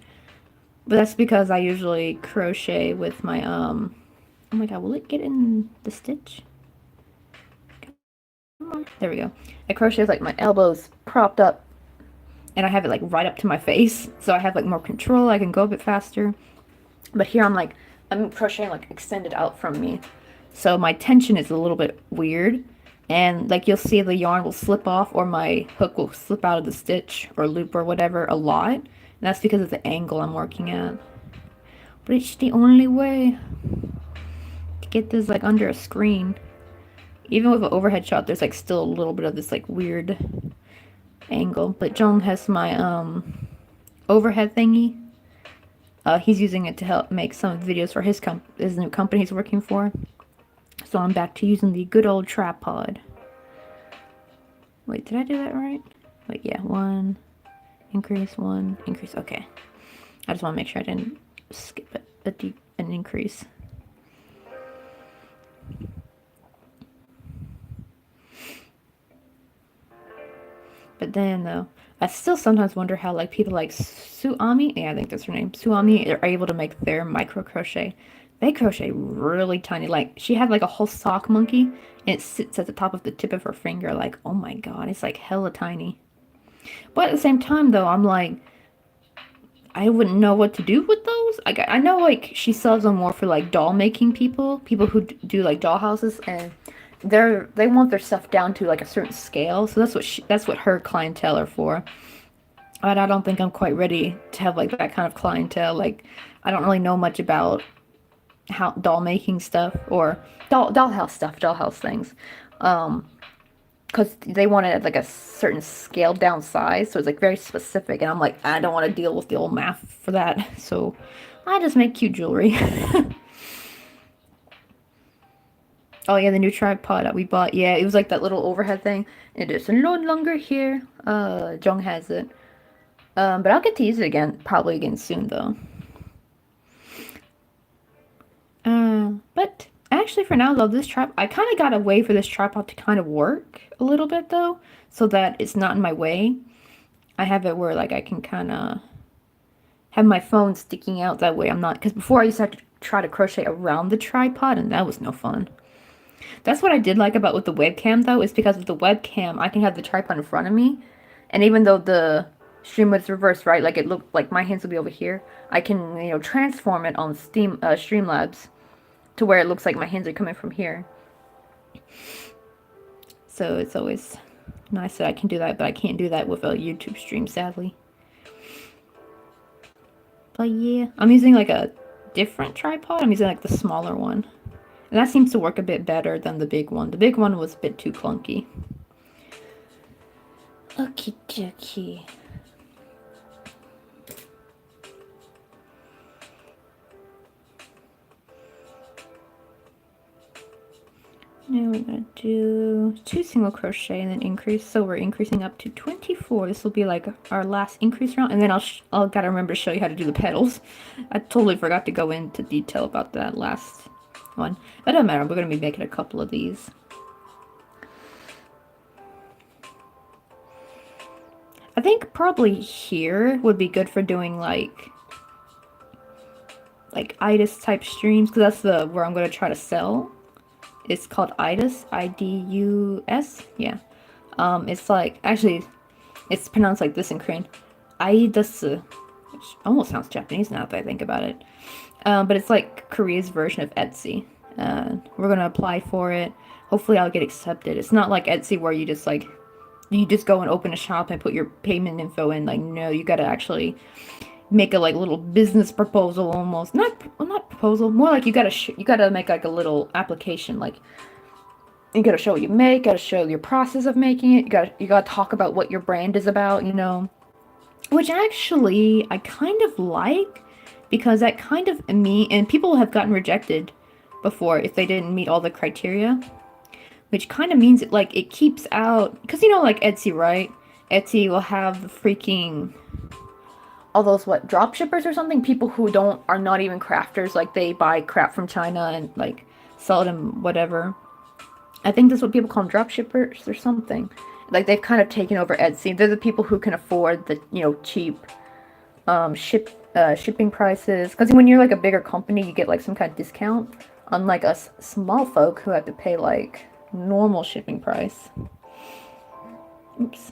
But that's because I usually crochet with my, oh my god, will it get in the stitch? Come on. There we go. I crochet with, like, my elbows propped up. And I have it, like, right up to my face. So I have, like, more control. I can go a bit faster. But here I'm crocheting, like, extended out from me. So my tension is a little bit weird. And, like, you'll see the yarn will slip off or my hook will slip out of the stitch or loop or whatever a lot. And that's because of the angle I'm working at. But it's the only way to get this like under a screen. Even with an overhead shot, there's like still a little bit of this like weird angle. But Jung has my overhead thingy. He's using it to help make some videos for his new company he's working for. So I'm back to using the good old tripod. Wait, did I do that right? Wait, yeah, 1 increase, 1 increase. Okay, I just want to make sure I didn't skip an increase. But then though, I still sometimes wonder how like people like Suami, yeah, I think that's her name, Suami, are able to make their micro crochet. They crochet really tiny. Like she had like a whole sock monkey, and it sits at the top of the tip of her finger. Like, oh my god, it's like hella tiny. But at the same time though, I'm like, I wouldn't know what to do with those. I know like she sells them more for like doll making people who do like doll houses, and they want their stuff down to like a certain scale. So that's what her clientele are for. But I don't think I'm quite ready to have like that kind of clientele. Like I don't really know much about how doll making stuff or dollhouse things. Because they wanted at like a certain scaled down size, so it's like very specific, and I'm like, I don't want to deal with the old math for that, so I just make cute jewelry. Oh yeah, the new tripod that we bought, yeah, it was like that little overhead thing. It is no longer here. Jung has it, but I'll get to use it again, probably again soon though. But actually for now though, this tripod, I kind of got a way for this tripod to kind of work a little bit though, so that it's not in my way. I have it where like I can kind of have my phone sticking out that way I'm not, because before I used to have to try to crochet around the tripod and that was no fun. That's what I did like about with the webcam though, is because with the webcam I can have the tripod in front of me, and even though the stream was reversed, right, like it looked like my hands would be over here, I can, you know, transform it on Streamlabs to where it looks like my hands are coming from here. So it's always nice that I can do that, but I can't do that with a YouTube stream, sadly. But yeah, I'm using like a different tripod. I'm using like the smaller one. And that seems to work a bit better than the big one. The big one was a bit too clunky. Okie dokie. Now we're going to do 2 single crochet and then increase. So we're increasing up to 24. This will be like our last increase round. And then I'll gotta remember to show you how to do the petals. I totally forgot to go into detail about that last one. That doesn't matter. We're going to be making a couple of these. I think probably here would be good for doing like IDUS type streams, because that's where I'm going to try to sell. It's called IDUS, IDUS, yeah. It's like, actually, it's pronounced like this in Korean, IDUS, which almost sounds Japanese now that I think about it. But it's like Korea's version of Etsy. We're gonna apply for it. Hopefully I'll get accepted. It's not like Etsy where you just go and open a shop and put your payment info in. Like, no, you gotta actually make a like little business proposal almost. Not proposal, more like you gotta make like a little application. Like, you gotta show what you make, gotta show your process of making it, you gotta talk about what your brand is about, you know. Which actually I kind of like, because that kind of and people have gotten rejected before if they didn't meet all the criteria. Which kind of means it keeps out, because you know, like Etsy, right? Etsy will have the freaking all those drop shippers or something, people who are not even crafters, like they buy crap from China and like sell them whatever. I think that's what people call them, drop shippers or something. Like they've kind of taken over Etsy. They're the people who can afford the, you know, cheap shipping prices, because when you're like a bigger company you get like some kind of discount, unlike us small folk who have to pay like normal shipping price. Oops.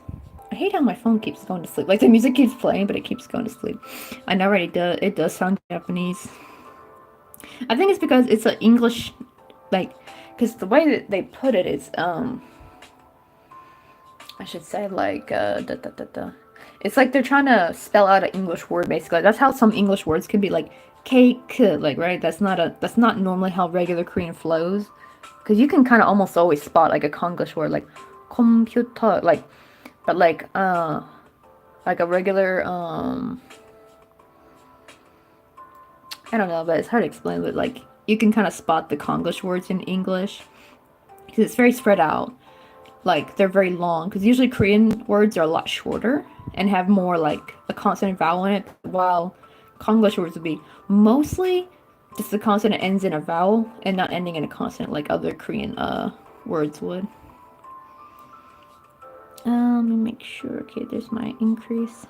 I hate how my phone keeps going to sleep. Like the music keeps playing, but it keeps going to sleep. I know, right? It does sound Japanese. I think it's because it's an English, like, because the way that they put it is, I should say like, It's like they're trying to spell out an English word, basically. That's how some English words can be like cake, like, right? That's not normally how regular Korean flows. Because you can kind of almost always spot like a Konglish word like computer, like, but like a regular, I don't know, but it's hard to explain, but like, you can kind of spot the Konglish words in English. Because it's very spread out. Like, they're very long. Because usually Korean words are a lot shorter and have more like a consonant vowel in it, while Konglish words would be mostly just the consonant ends in a vowel and not ending in a consonant like other Korean words would. Let me make sure. Okay, there's my increase.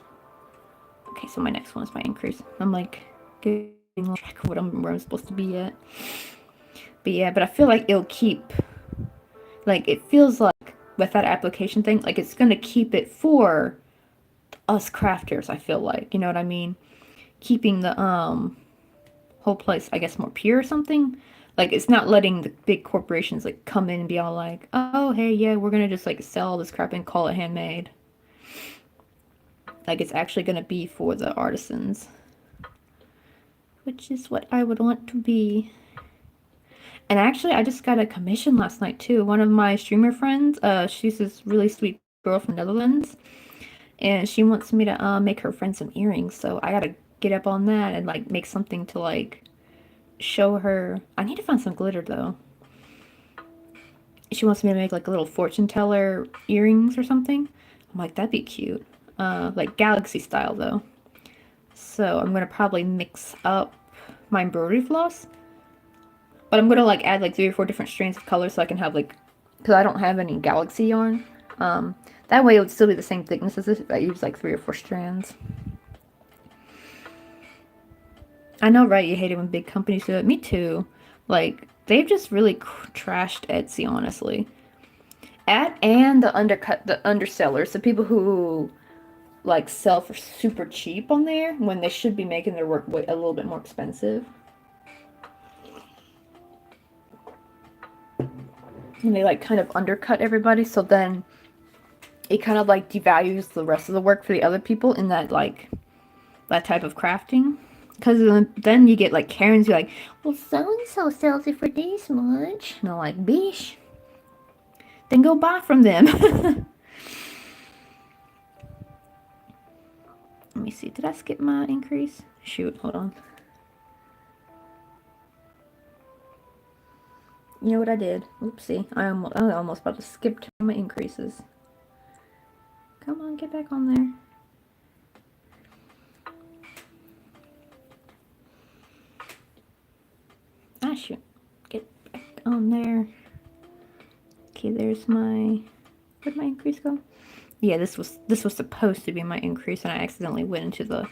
Okay, so my next one is my increase. I'm like getting track of where I'm supposed to be at. But yeah, but I feel like it'll keep, like, it feels like with that application thing, like it's gonna keep it for us crafters, I feel like. You know what I mean? Keeping the whole place, I guess, more pure or something. Like, it's not letting the big corporations like come in and be all like, oh hey, yeah, we're gonna just like sell all this crap and call it handmade. Like, it's actually gonna be for the artisans, which is what I would want to be. And actually, I just got a commission last night too. One of my streamer friends, she's this really sweet girl from Netherlands, and she wants me to make her friend some earrings. So I gotta get up on that and like make something to like show her. I need to find some glitter though. She wants me to make like a little fortune teller earrings or something. I'm like, that'd be cute. Like galaxy style though. So I'm gonna probably mix up my embroidery floss. But I'm gonna like add like 3 or 4 different strands of color so I can have like, because I don't have any galaxy yarn. That way it would still be the same thickness as this if I use like 3 or 4 strands. I know, right? You hate it when big companies do it. Me too. Like, they've just really trashed Etsy, honestly. And the undersellers, the people who like sell for super cheap on there when they should be making their work a little bit more expensive. And they like kind of undercut everybody, so then it kind of like devalues the rest of the work for the other people in that like that type of crafting. Because then you get like Karens, you're like, well, so and so sells it for this much. And I'm like, bish, then go buy from them. Let me see, did I skip my increase? Shoot, hold on. You know what I did? Oopsie, I almost about to skip my increases. Come on, get back on there. Ah, shoot. Get back on there. Okay, there's my... Where'd my increase go? Yeah, this was supposed to be my increase, and I accidentally went into the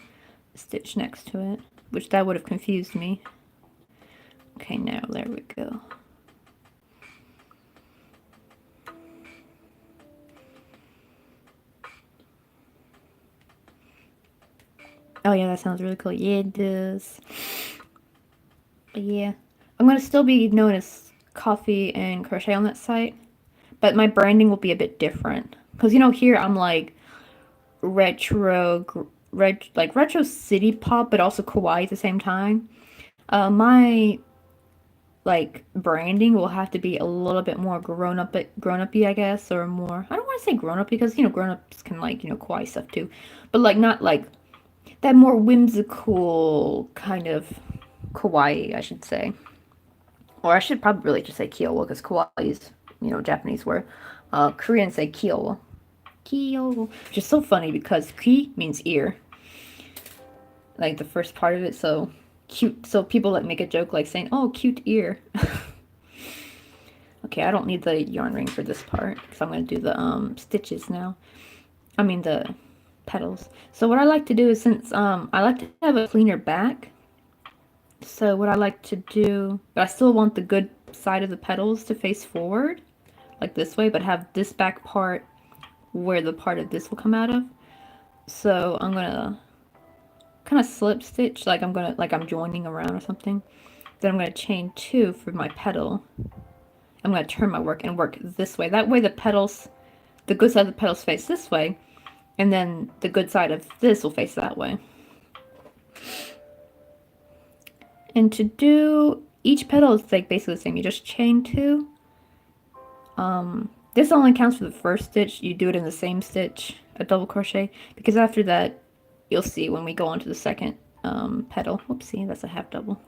stitch next to it, which that would have confused me. Okay, now there we go. Oh yeah, that sounds really cool. Yeah, it does. But yeah, I'm gonna still be known as Coffee and Crochet on that site, but my branding will be a bit different. Because, you know, here I'm like retro, like retro city pop, but also kawaii at the same time. My like branding will have to be a little bit more grown up-y, I guess, or more. I don't want to say grown up because, you know, grown ups can like, you know, kawaii stuff too, but like not like that more whimsical kind of kawaii, I should say. Or I should probably really just say Kiowa because kawaii is, you know, Japanese word. Koreans say Kiowa. Kiowa. Which is so funny because ki means ear. Like the first part of it, so cute. So people like make a joke like saying, oh, cute ear. Okay, I don't need the yarn ring for this part because I'm going to do the stitches now. I mean the petals. So what I like to do is, since I like to have a cleaner back, so what I like to do, but I still want the good side of the petals to face forward, like this way, but have this back part where the part of this will come out of. So I'm gonna kind of slip stitch, like I'm joining around or something. Then I'm gonna chain 2 for my petal. I'm gonna turn my work and work this way. That way the petals, the good side of the petals face this way, and then the good side of this will face that way. And to do each petal is like basically the same. You just chain 2. This only counts for the first stitch. You do it in the same stitch, a double crochet, because after that, you'll see when we go on to the second petal. Whoopsie, that's a half double.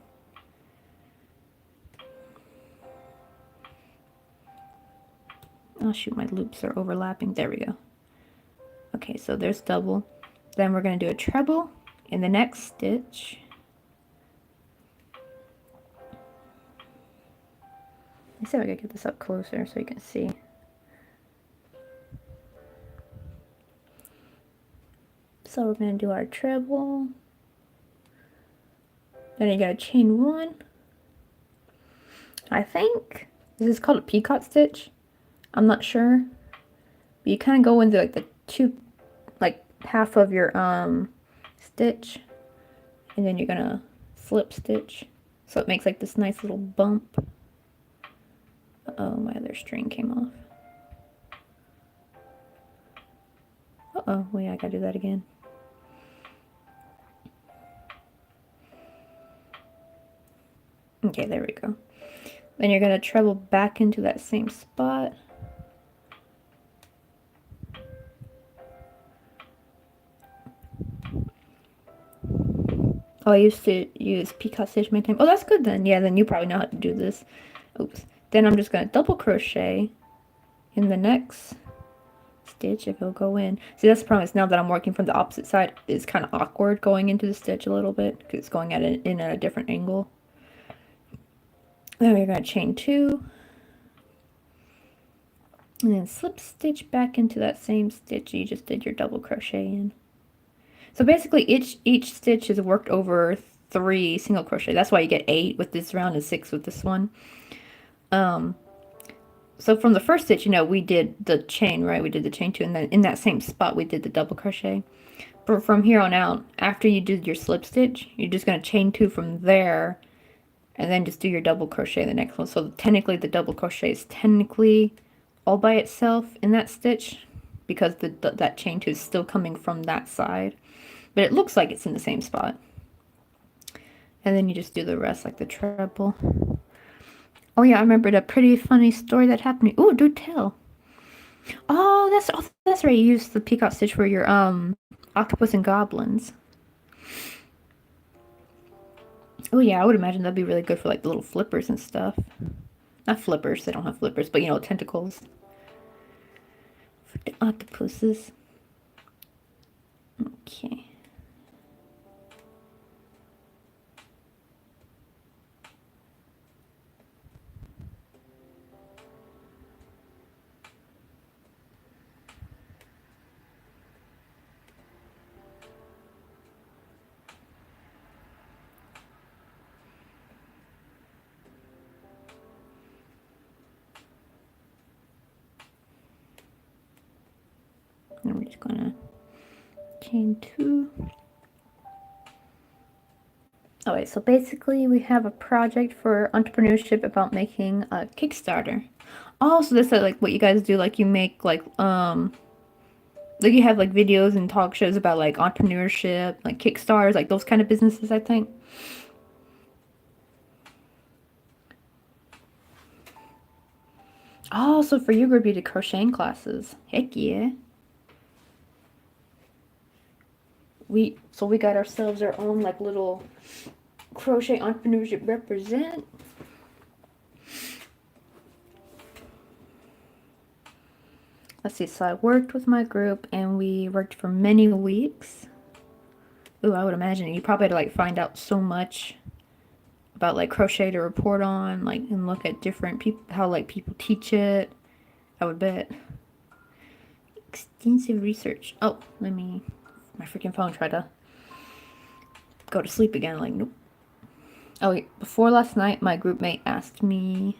Oh shoot, my loops are overlapping. There we go. Okay, so there's double. Then we're going to do a treble in the next stitch. I said we gotta get this up closer so you can see. So we're going to do our treble. Then you gotta chain 1. I think this is called a peacock stitch. I'm not sure. But you kind of go into like the half of your stitch, and then you're gonna slip stitch. So it makes like this nice little bump. Uh-oh, my other string came off. Uh-oh, wait, I gotta do that again. Okay, there we go. Then you're gonna treble back into that same spot. Oh, I used to use peacock stitch many times. Oh, that's good then. Yeah, then you probably know how to do this. Oops. Then I'm just gonna double crochet in the next stitch if it'll go in. See, that's the problem is now that I'm working from the opposite side, it's kind of awkward going into the stitch a little bit because it's going at it in a different angle. Then we're going to chain 2 and then slip stitch back into that same stitch you just did your double crochet in. So basically each stitch is worked over 3 single crochet. That's why you get 8 with this round and 6 with this one. So from the first stitch, you know, we did the chain, right? We did the chain 2, and then in that same spot we did the double crochet. But from here on out, after you do your slip stitch, you're just going to chain 2 from there, and then just do your double crochet in the next one. So technically the double crochet is technically all by itself in that stitch, because that chain 2 is still coming from that side. But it looks like it's in the same spot. And then you just do the rest like the treble. Oh yeah, I remembered a pretty funny story that happened to me. Ooh, do tell. Oh, that's right. You used the peacock stitch for your octopus and goblins. Oh yeah, I would imagine that'd be really good for like the little flippers and stuff. Not flippers, they don't have flippers, but you know, tentacles. For the octopuses. Okay. And we're just gonna chain 2. Alright, so basically we have a project for entrepreneurship about making a Kickstarter. Oh, so this is like what you guys do, like you make like you have like videos and talk shows about like entrepreneurship, like Kickstarters, like those kind of businesses, I think. Oh, so for your group you did crocheting classes. Heck yeah. We got ourselves our own like little crochet entrepreneurship represent. Let's see, so I worked with my group and we worked for many weeks. Ooh, I would imagine you probably had to like find out so much about like crochet to report on, like, and look at different people, how like people teach it. I would bet. Extensive research. Oh, my freaking phone tried to go to sleep again. Like, nope. Oh, wait, before last night, my group mate asked me.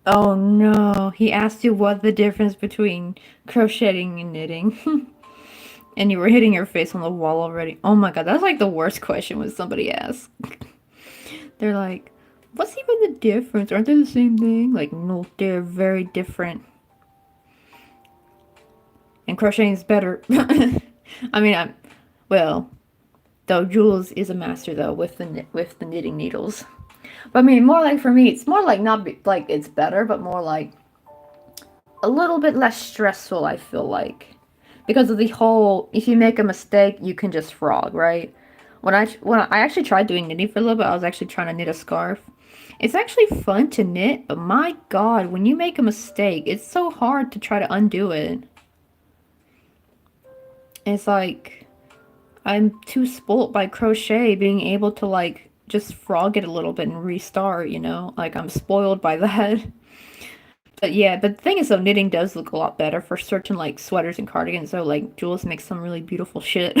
Oh no, he asked you what the difference between crocheting and knitting. And you were hitting your face on the wall already. Oh my god, that's like the worst question when somebody asks. They're like, what's even the difference? Aren't they the same thing? Like, no, they're very different. And crocheting is better. I mean, well, though Jules is a master though with the knitting needles. But I mean, more like for me, it's more like not like it's better, but more like a little bit less stressful, I feel like. Because of the whole, if you make a mistake, you can just frog, right? When I actually tried doing knitting for a little bit, I was actually trying to knit a scarf. It's actually fun to knit, but my god, when you make a mistake, it's so hard to try to undo it. It's like I'm too spoilt by crochet being able to like just frog it a little bit and restart, you know? Like I'm spoiled by that. But yeah, but the thing is though, knitting does look a lot better for certain like sweaters and cardigans. So like Jules makes some really beautiful shit.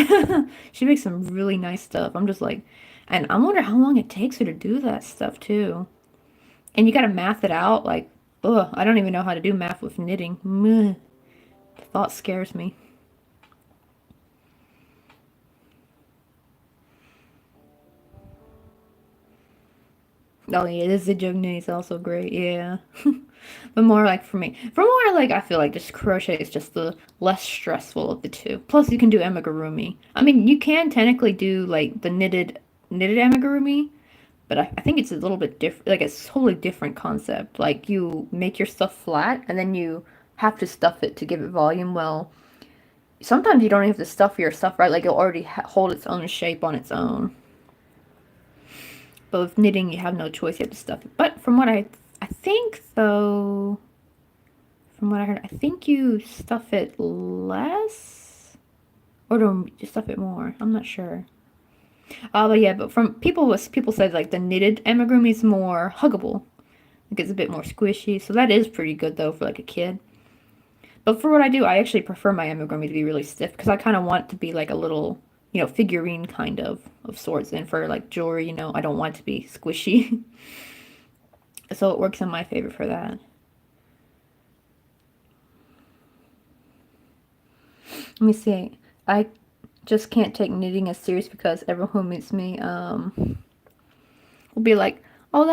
She makes some really nice stuff. I'm just like, and I wonder how long it takes her to do that stuff too. And you gotta math it out. Like, ugh, I don't even know how to do math with knitting. Meh. The thought scares me. Oh yeah, this is knitting is also great. Yeah. But more like for me, for more like I feel like just crochet is just the less stressful of the two. Plus, you can do amigurumi. I mean, you can technically do like the knitted amigurumi, but I think it's a little bit different. Like it's a totally different concept. Like you make your stuff flat and then you have to stuff it to give it volume. Well, sometimes you don't have to stuff your stuff right. Like it'll already hold its own shape on its own. But with knitting, you have no choice. You have to stuff it. But from what I think though. From what I heard, I think you stuff it less, or do you stuff it more? I'm not sure. But yeah, but from people said like the knitted amigurumi is more huggable. Like it's a bit more squishy, so that is pretty good though for like a kid. But for what I do, I actually prefer my amigurumi to be really stiff because I kind of want it to be like a little, figurine kind of sorts. And for like jewelry, I don't want it to be squishy. So it works in my favor for that. Let me see. I just can't take knitting as serious because everyone who meets me will be like, "Oh,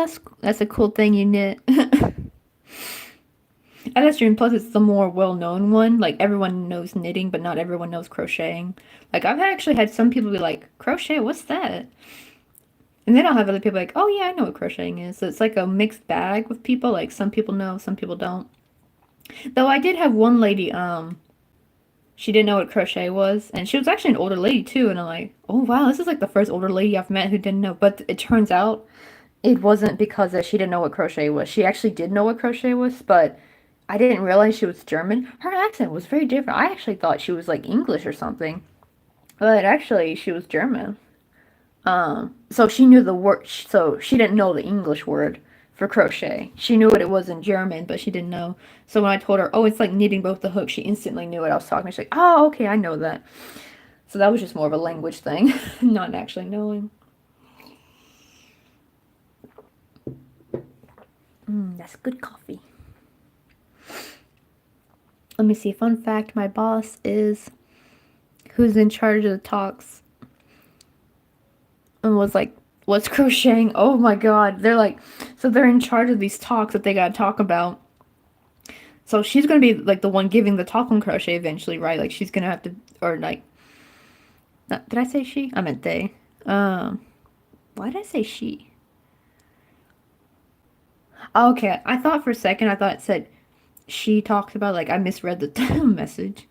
that's a cool thing you knit." And that's true. And plus, it's the more well-known one. Like everyone knows knitting, but not everyone knows crocheting. Like I've actually had some people be like, "Crochet, what's that?" And then I'll have other people like, "Oh yeah, I know what crocheting is." So it's like a mixed bag with people. Like some people know, some people don't. Though I did have one lady, she didn't know what crochet was, and she was actually an older lady too. And I'm like, oh wow, this is like the first older lady I've met who didn't know. But it turns out it wasn't because she didn't know what crochet was. She actually did know what crochet was, but I didn't realize she was German. Her accent was very different. I actually thought she was like English or something, but actually she was German. So she knew the word. So she didn't know the English word for crochet. She knew what it was in German, but she didn't know. So when I told her, "Oh, it's like knitting both the hooks," she instantly knew what I was talking about. She's like, "Oh, okay, I know that." So that was just more of a language thing, not actually knowing. That's good coffee. Let me see. Fun fact: my boss is who's in charge of the talks, and was like, "What's crocheting?" Oh my god, they're like, so they're in charge of these talks that they gotta talk about. So she's gonna be like the one giving the talk on crochet eventually, right? Like she's gonna have to, or like, did I say she? I meant they. Why did I say she? Oh, okay, I thought for a second I thought it said she talks about like I misread the message.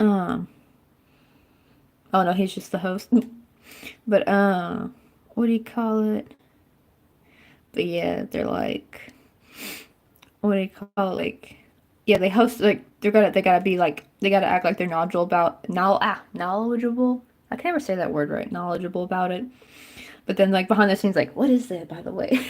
um. Oh no, he's just the host. But what do you call it? But yeah, they're like, what do you call it? Like, yeah, they host like they gotta be like they gotta act like they're knowledgeable about knowledgeable. I can never say that word right. Knowledgeable about it. But then like behind the scenes, like, what is that, by the way?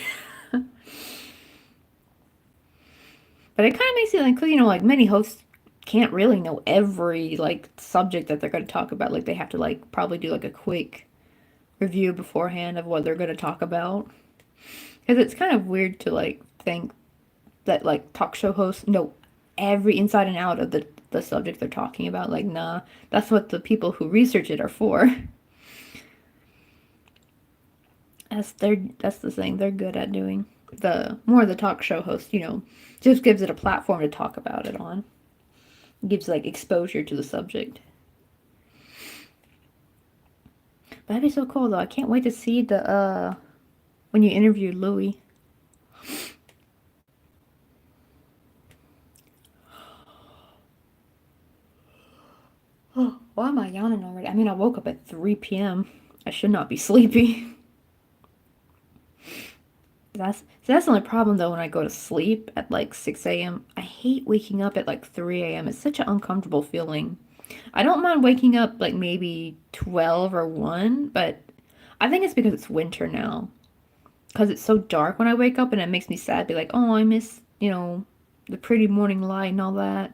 But it kind of makes it like, 'cause, like many hosts can't really know every like subject that they're going to talk about. Like they have to like probably do like a quick review beforehand of what they're going to talk about. Because it's kind of weird to like think that like talk show hosts know every inside and out of the subject they're talking about. Like, nah, that's what the people who research it are for. That's the thing they're good at doing. The more the talk show host, just gives it a platform to talk about it on. It gives like exposure to the subject. But that'd be so cool though. I can't wait to see the when you interviewed Louis. Oh, why am I yawning already? I mean, I woke up at 3 p.m. I should not be sleepy. That's the only problem though when I go to sleep at like 6 a.m. I hate waking up at like 3 a.m. It's such an uncomfortable feeling. I don't mind waking up like maybe 12 or 1, but I think it's because it's winter now. Because it's so dark when I wake up and it makes me sad. Be like, oh, I miss, the pretty morning light and all that.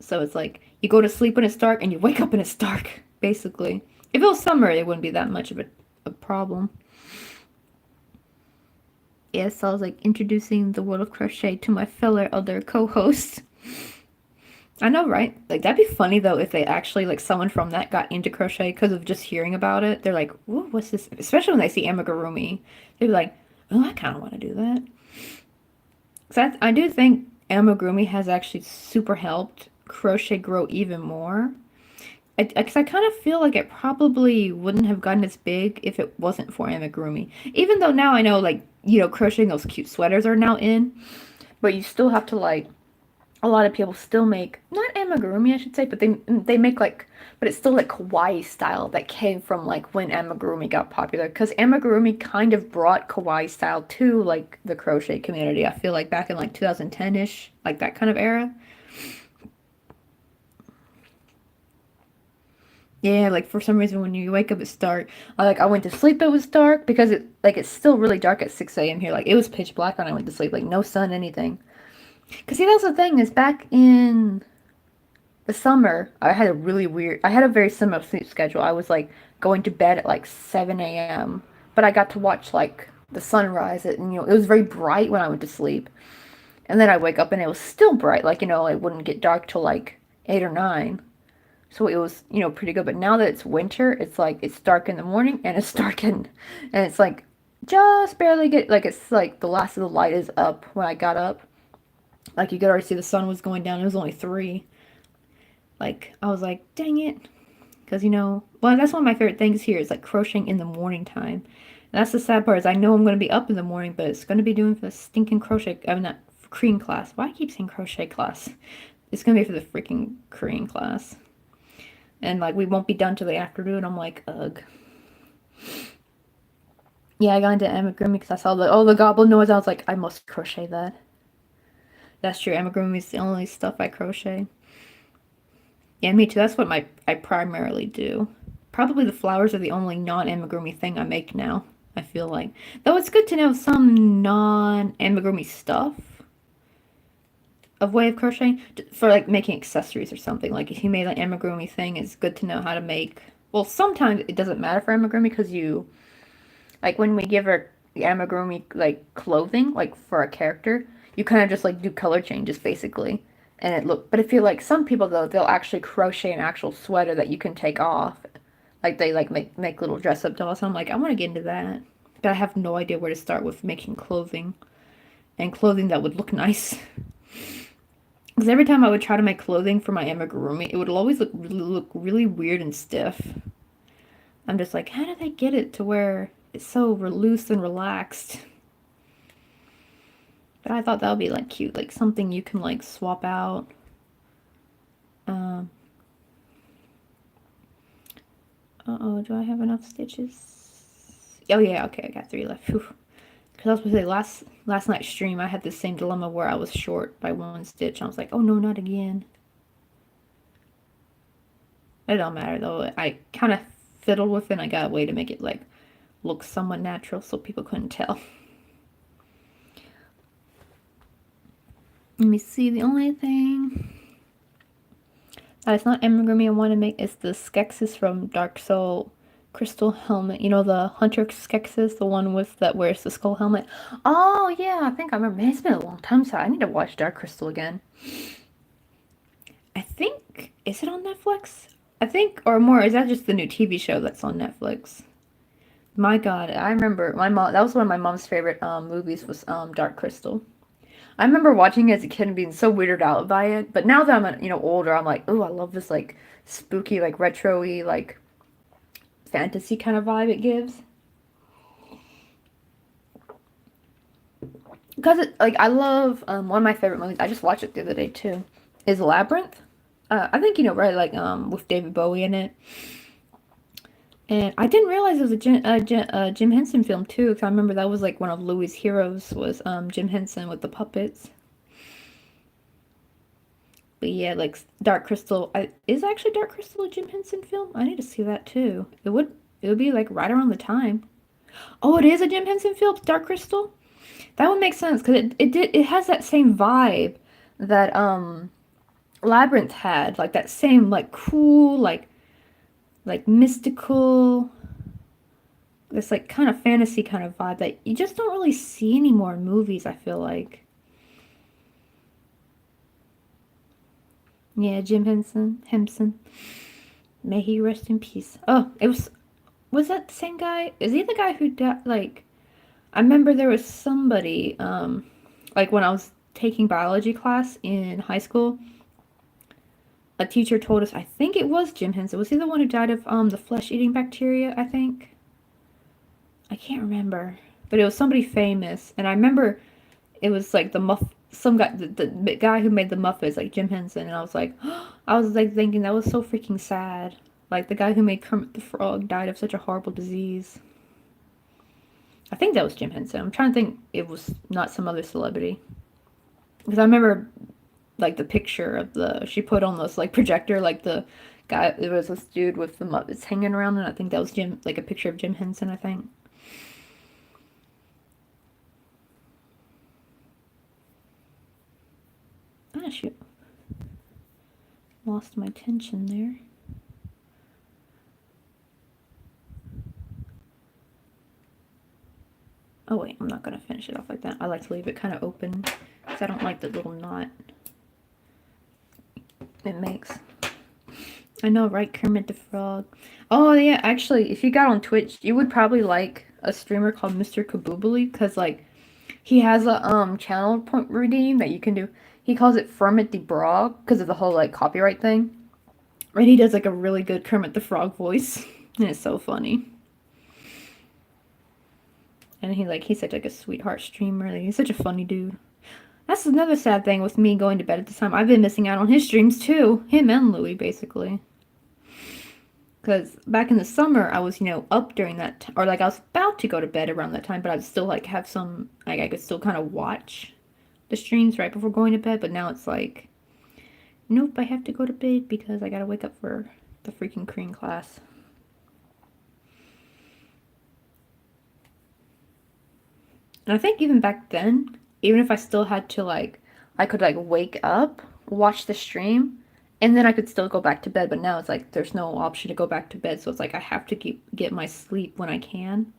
So it's like you go to sleep when it's dark and you wake up when it's dark, basically. If it was summer, it wouldn't be that much of a problem. Yes, I was like introducing the world of crochet to my fellow other co-hosts. I know, right? Like that'd be funny though if they actually like someone from that got into crochet because of just hearing about it. They're like, what's this? Especially when they see amigurumi, they'd be like, oh, I kind of want to do that. Because I do think amigurumi has actually super helped crochet grow even more. Because I kind of feel like it probably wouldn't have gotten as big if it wasn't for amigurumi. Even though now I know, like, crocheting those cute sweaters are now in, but you still have to, like, a lot of people still make, not amigurumi, I should say, but they make, like, but it's still, like, kawaii style that came from, like, when amigurumi got popular. Because amigurumi kind of brought kawaii style to, like, the crochet community. I feel like back in, like, 2010-ish, like, that kind of era. Yeah, like for some reason when you wake up it's dark. I went to sleep it was dark because it's still really dark at 6 a.m. here. Like it was pitch black when I went to sleep, like no sun, anything. Cause see that's the thing is back in the summer I had a very similar sleep schedule. I was like going to bed at like 7 a.m. But I got to watch like the sunrise and it was very bright when I went to sleep. And then I wake up and it was still bright, like it wouldn't get dark till like 8 or 9. So it was, pretty good. But now that it's winter, it's like it's dark in the morning and it's dark and it's like just barely like it's like the last of the light is up when I got up. Like you could already see the sun was going down. It was only 3. Like I was like, dang it. Because well, that's one of my favorite things here is like crocheting in the morning time. And that's the sad part is I know I'm going to be up in the morning, but it's going to be doing for the stinking crochet. I mean, not Korean class. Why I keep saying crochet class? It's going to be for the freaking Korean class. And, like, we won't be done till the afternoon. I'm like, ugh. Yeah, I got into amigurumi because I saw the goblin noise. I was like, I must crochet that. That's true. Amigurumi is the only stuff I crochet. Yeah, me too. That's what I primarily do. Probably the flowers are the only non-amigurumi thing I make now, I feel like. Though it's good to know some non-amigurumi stuff of way of crocheting for like making accessories or something. Like if you made an amigurumi thing, it's good to know how to make. Well, sometimes it doesn't matter for amigurumi because like when we give her amigurumi like clothing, like for a character, you kind of just like do color changes basically, and But if you like some people though, they'll actually crochet an actual sweater that you can take off, like they like make little dress up dolls. So I'm like, I want to get into that, but I have no idea where to start with making clothing, and clothing that would look nice. Because every time I would try to make clothing for my amigurumi, it would always look really weird and stiff. I'm just like, how do they get it to where it's so loose and relaxed? But I thought that would be like cute, like something you can like swap out. Uh-oh, do I have enough stitches? Oh yeah, okay, I got 3 left. Because I was supposed to say last night's stream, I had the same dilemma where I was short by 1 stitch. I was like, oh no, not again. It don't matter though. I kind of fiddled with it and I got a way to make it like look somewhat natural so people couldn't tell. Let me see, the only thing that is not amigurumi I want to make is the Skeksis from Dark Soul crystal helmet. You know, the Hunter Skeksis, the one with that wears the skull helmet. Oh yeah, I think I remember. Man, it's been a long time, so I need to watch Dark Crystal again. I think, is it on Netflix? I think, or more, is that just the new TV show that's on Netflix? My God, I remember my mom. That was one of my mom's favorite movies was Dark Crystal. I remember watching it as a kid and being so weirded out by it. But now that I'm older, I'm like, oh, I love this like spooky, like retro-y, like fantasy kind of vibe it gives. Because it, like, I love one of my favorite movies. I just watched it the other day too. Is Labyrinth. I think you know, right? Like with David Bowie in it. And I didn't realize it was a Jim Henson film too, because I remember that was like one of Louis' heroes was Jim Henson with the puppets. But yeah, like Dark Crystal, is actually Dark Crystal a Jim Henson film? I need to see that too. It would be like right around the time. Oh, it is a Jim Henson film, Dark Crystal. That would make sense because it has that same vibe that Labyrinth had, like that same like cool like mystical, this like kind of fantasy kind of vibe that you just don't really see anymore in movies, I feel like. Yeah, Jim Henson. May he rest in peace. Oh, was that the same guy? Is he the guy who died? Like, I remember there was somebody, like when I was taking biology class in high school, a teacher told us, I think it was Jim Henson. Was he the one who died of the flesh-eating bacteria, I think? I can't remember. But it was somebody famous, and I remember it was like some guy, the guy who made the Muppets, like Jim Henson, and I was like, I was like thinking that was so freaking sad. Like the guy who made Kermit the Frog died of such a horrible disease. I think that was Jim Henson. I'm trying to think it was not some other celebrity. Because I remember like the picture of the she put on this like projector, like the guy, there was this dude with the Muppets hanging around, and I think that was Jim, like a picture of Jim Henson, I think. Ah, shoot. Lost my tension there. Oh wait, I'm not gonna finish it off like that. I like to leave it kind of open because I don't like the little knot it makes. I know, right? Kermit the Frog. Oh yeah, actually, if you got on Twitch, you would probably like a streamer called Mr. Kaboobly because like he has a channel point redeem that you can do. He calls it Fermit the Frog because of the whole like copyright thing. And he does like a really good Kermit the Frog voice, and it's so funny. And he's such like a sweetheart streamer. Like, he's such a funny dude. That's another sad thing with me going to bed at this time. I've been missing out on his streams too. Him and Louie, basically. Because back in the summer, I was, up during that, or like I was about to go to bed around that time, but I'd still like have some, like I could still kind of watch the streams right before going to bed. But now it's like, nope, I have to go to bed because I gotta wake up for the freaking Korean class. And I think even back then, even if I still had to like, I could like wake up, watch the stream, and then I could still go back to bed. But now it's like there's no option to go back to bed, so it's like I have to get my sleep when I can.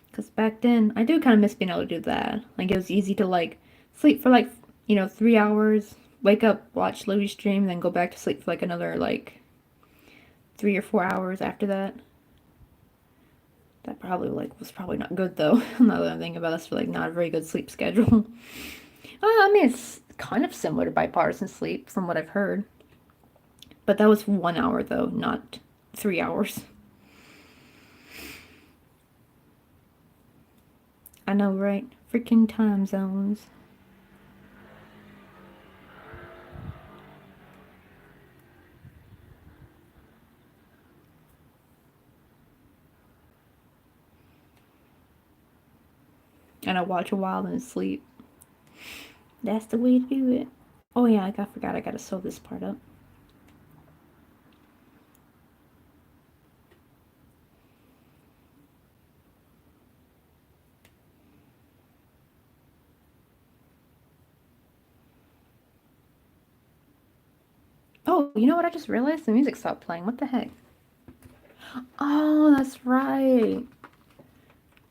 Because back then, I do kind of miss being able to do that. Like it was easy to like sleep for like 3 hours, wake up, watch Louis stream, then go back to sleep for like another like 3 or 4 hours after that. That probably was probably not good though. Now that I'm thinking about it, that's like not a very good sleep schedule. I mean, it's kind of similar to bipartisan sleep from what I've heard. But that was 1 hour though, not 3 hours. I know, right? Freaking time zones. And I watch a while and sleep. That's the way to do it. Oh yeah, I forgot I gotta sew this part up. Oh, you know what? I just realized the music stopped playing. What the heck? Oh, that's right.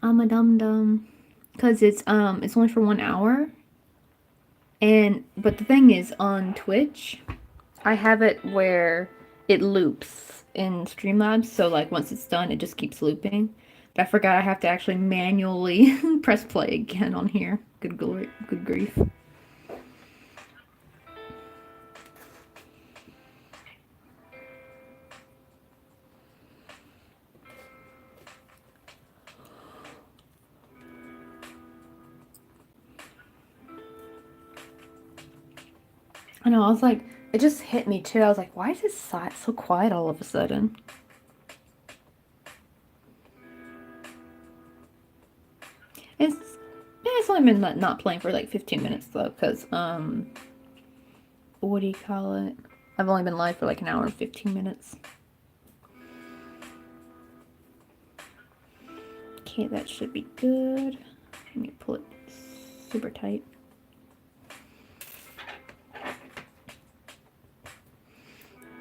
I'm a dum-dum. Because it's only for 1 hour. But the thing is, on Twitch, I have it where it loops in Streamlabs, so like once it's done, it just keeps looping. But I forgot I have to actually manually press play again on here. Good grief. I know, I was like, it just hit me too. I was like, why is this site so quiet all of a sudden? It's it's only been not playing for like 15 minutes though, because what do you call it? I've only been live for like an hour and 15 minutes. Okay, that should be good. Let me pull it super tight.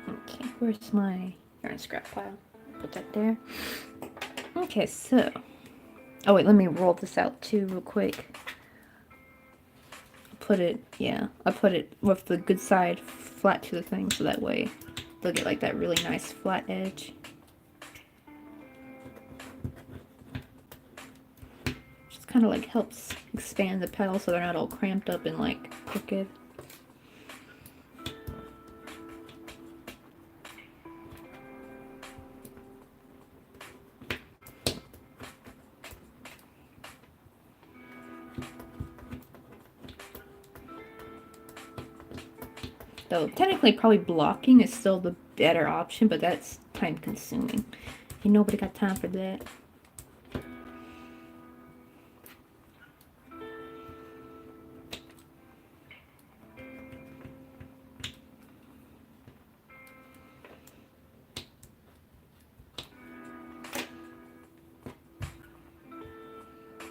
Okay, where's my yarn scrap pile? Put that there. Okay, so. Oh wait, let me roll this out too real quick. Put it, yeah, I put it with the good side flat to the thing, so that way they'll get like that really nice flat edge. Just kind of like helps expand the petals so they're not all cramped up and like crooked. Though technically probably blocking is still the better option, but that's time consuming. And nobody got time for that.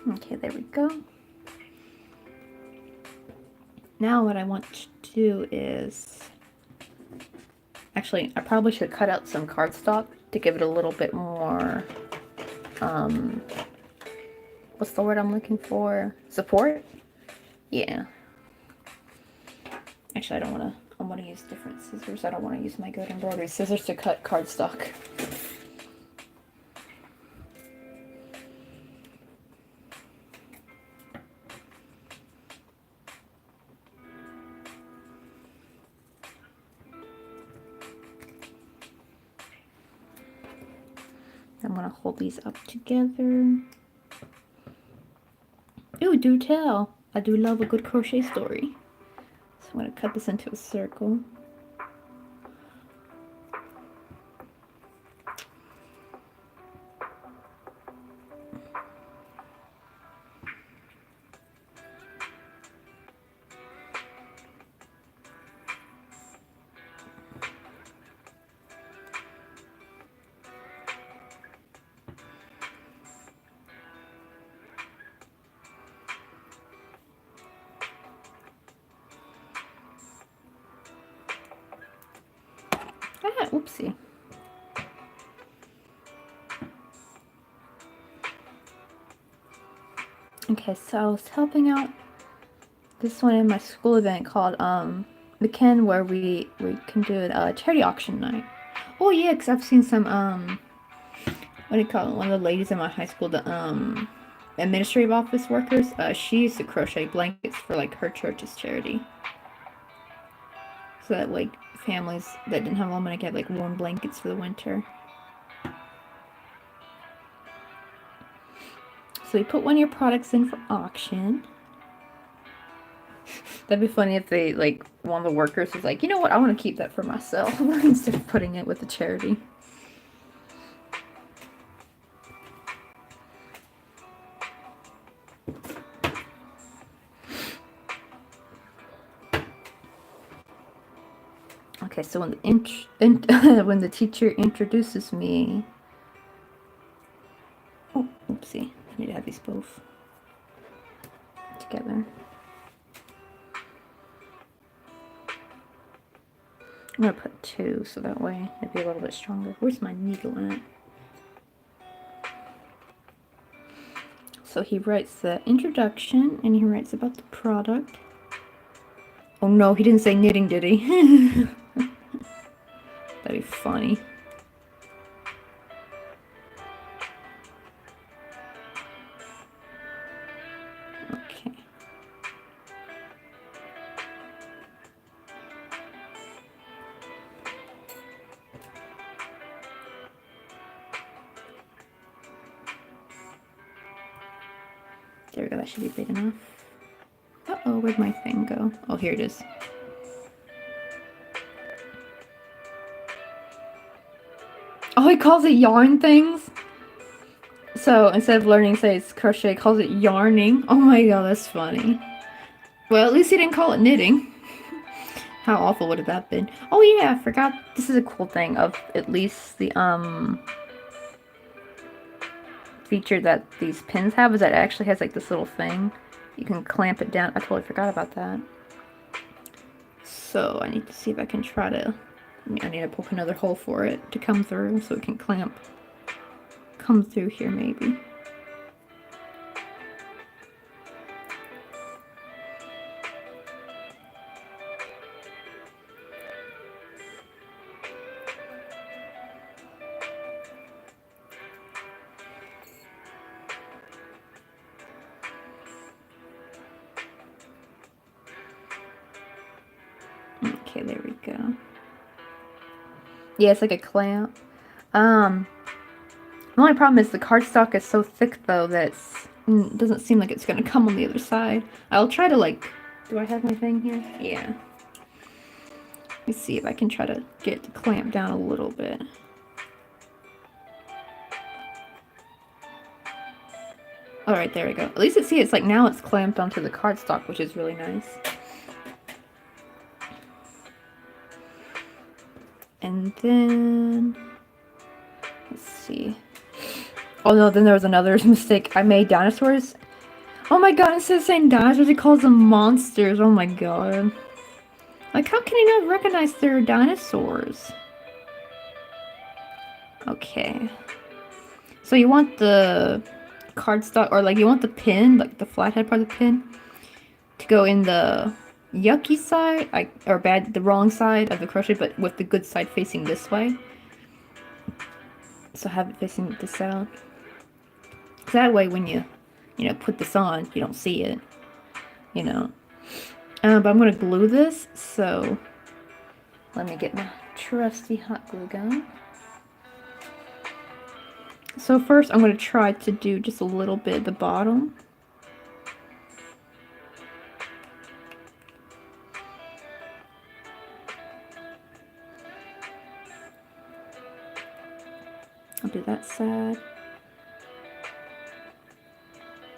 Okay, there we go. Now what I want to do is... Actually, I probably should cut out some cardstock to give it a little bit more... what's the word I'm looking for? Support? Yeah. Actually, I don't want to... I want to use different scissors. I don't want to use my good embroidery scissors to cut cardstock. I'm going to hold these up together. Ooh, do tell. I do love a good crochet story. So I'm going to cut this into a circle. Ah, oopsie. Okay, so I was helping out this one in my school event called McKen, where we can do a charity auction night. Oh yeah, because I've seen some what do you call it? One of the ladies in my high school, the administrative office workers. She used to crochet blankets for like her church's charity, so that like families that didn't have a lot of money get like warm blankets for the winter. So you put one of your products in for auction. That'd be funny if they, like, one of the workers was like, you know what, I want to keep that for myself instead of putting it with the charity. Okay, so when the when the teacher introduces me... Oh, oopsie. I need to have these both together. I'm gonna put two so that way it'd be a little bit stronger. Where's my needle at? So he writes the introduction and he writes about the product. Oh no, he didn't say knitting, did he? That'd be funny. Okay. There we go, that should be big enough. Uh-oh, where'd my thing go? Oh, here it is. Oh, he calls it yarn things? So, instead of learning, say it's crochet, he calls it yarning. Oh my god, that's funny. Well, at least he didn't call it knitting. How awful would have that been? Oh yeah, I forgot. This is a cool thing of at least the, feature that these pins have is that it actually has like this little thing. You can clamp it down. I totally forgot about that. So I need to see if I can try to, I need to poke another hole for it to come through so it can come through here maybe. Okay, there we go. Yeah, it's like a clamp. The only problem is the cardstock is so thick though that it doesn't seem like it's gonna come on the other side. I'll try to like, do I have my thing here? Yeah. Let me see if I can try to get it to clamp down a little bit. Alright, there we go. At least it's like now it's clamped onto the cardstock, which is really nice. And then, let's see. Oh no, then there was another mistake. I made dinosaurs. Oh my god, instead of saying dinosaurs, it calls them monsters. Oh my god. Like, how can he not recognize they're dinosaurs? Okay. So you want the cardstock, or like you want the pin, like the flathead part of the pin, to go in the yucky side, or the wrong side of the crochet, but with the good side facing this way. So have it facing this out. So that way when you put this on, you don't see it, But I'm going to glue this, so let me get my trusty hot glue gun. So first I'm going to try to do just a little bit at the bottom. I'll do that side.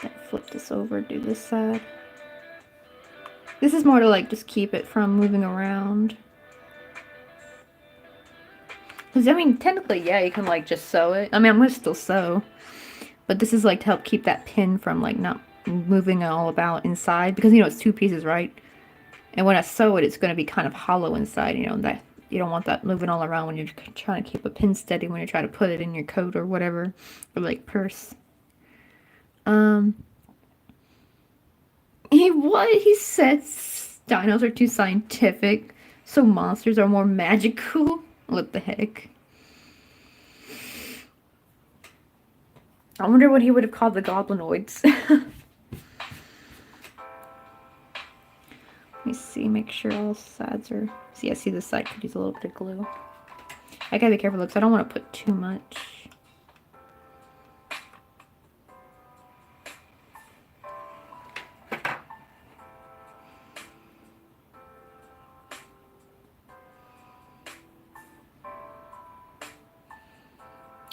Then flip this over, do this side. This is more to like just keep it from moving around. Because I mean, technically, yeah, you can like just sew it. I mean, I'm going to still sew. But this is like to help keep that pin from like not moving all about inside. Because it's 2 pieces, right? And when I sew it, it's going to be kind of hollow inside, that you don't want that moving all around when you're trying to keep a pin steady when you're trying to put it in your coat or whatever, or like purse. He said dinos are too scientific, so monsters are more magical. What the heck? I wonder what he would have called the goblinoids. Let me see, make sure all sides are... See, I see this side could use a little bit of glue. I gotta be careful because I don't want to put too much.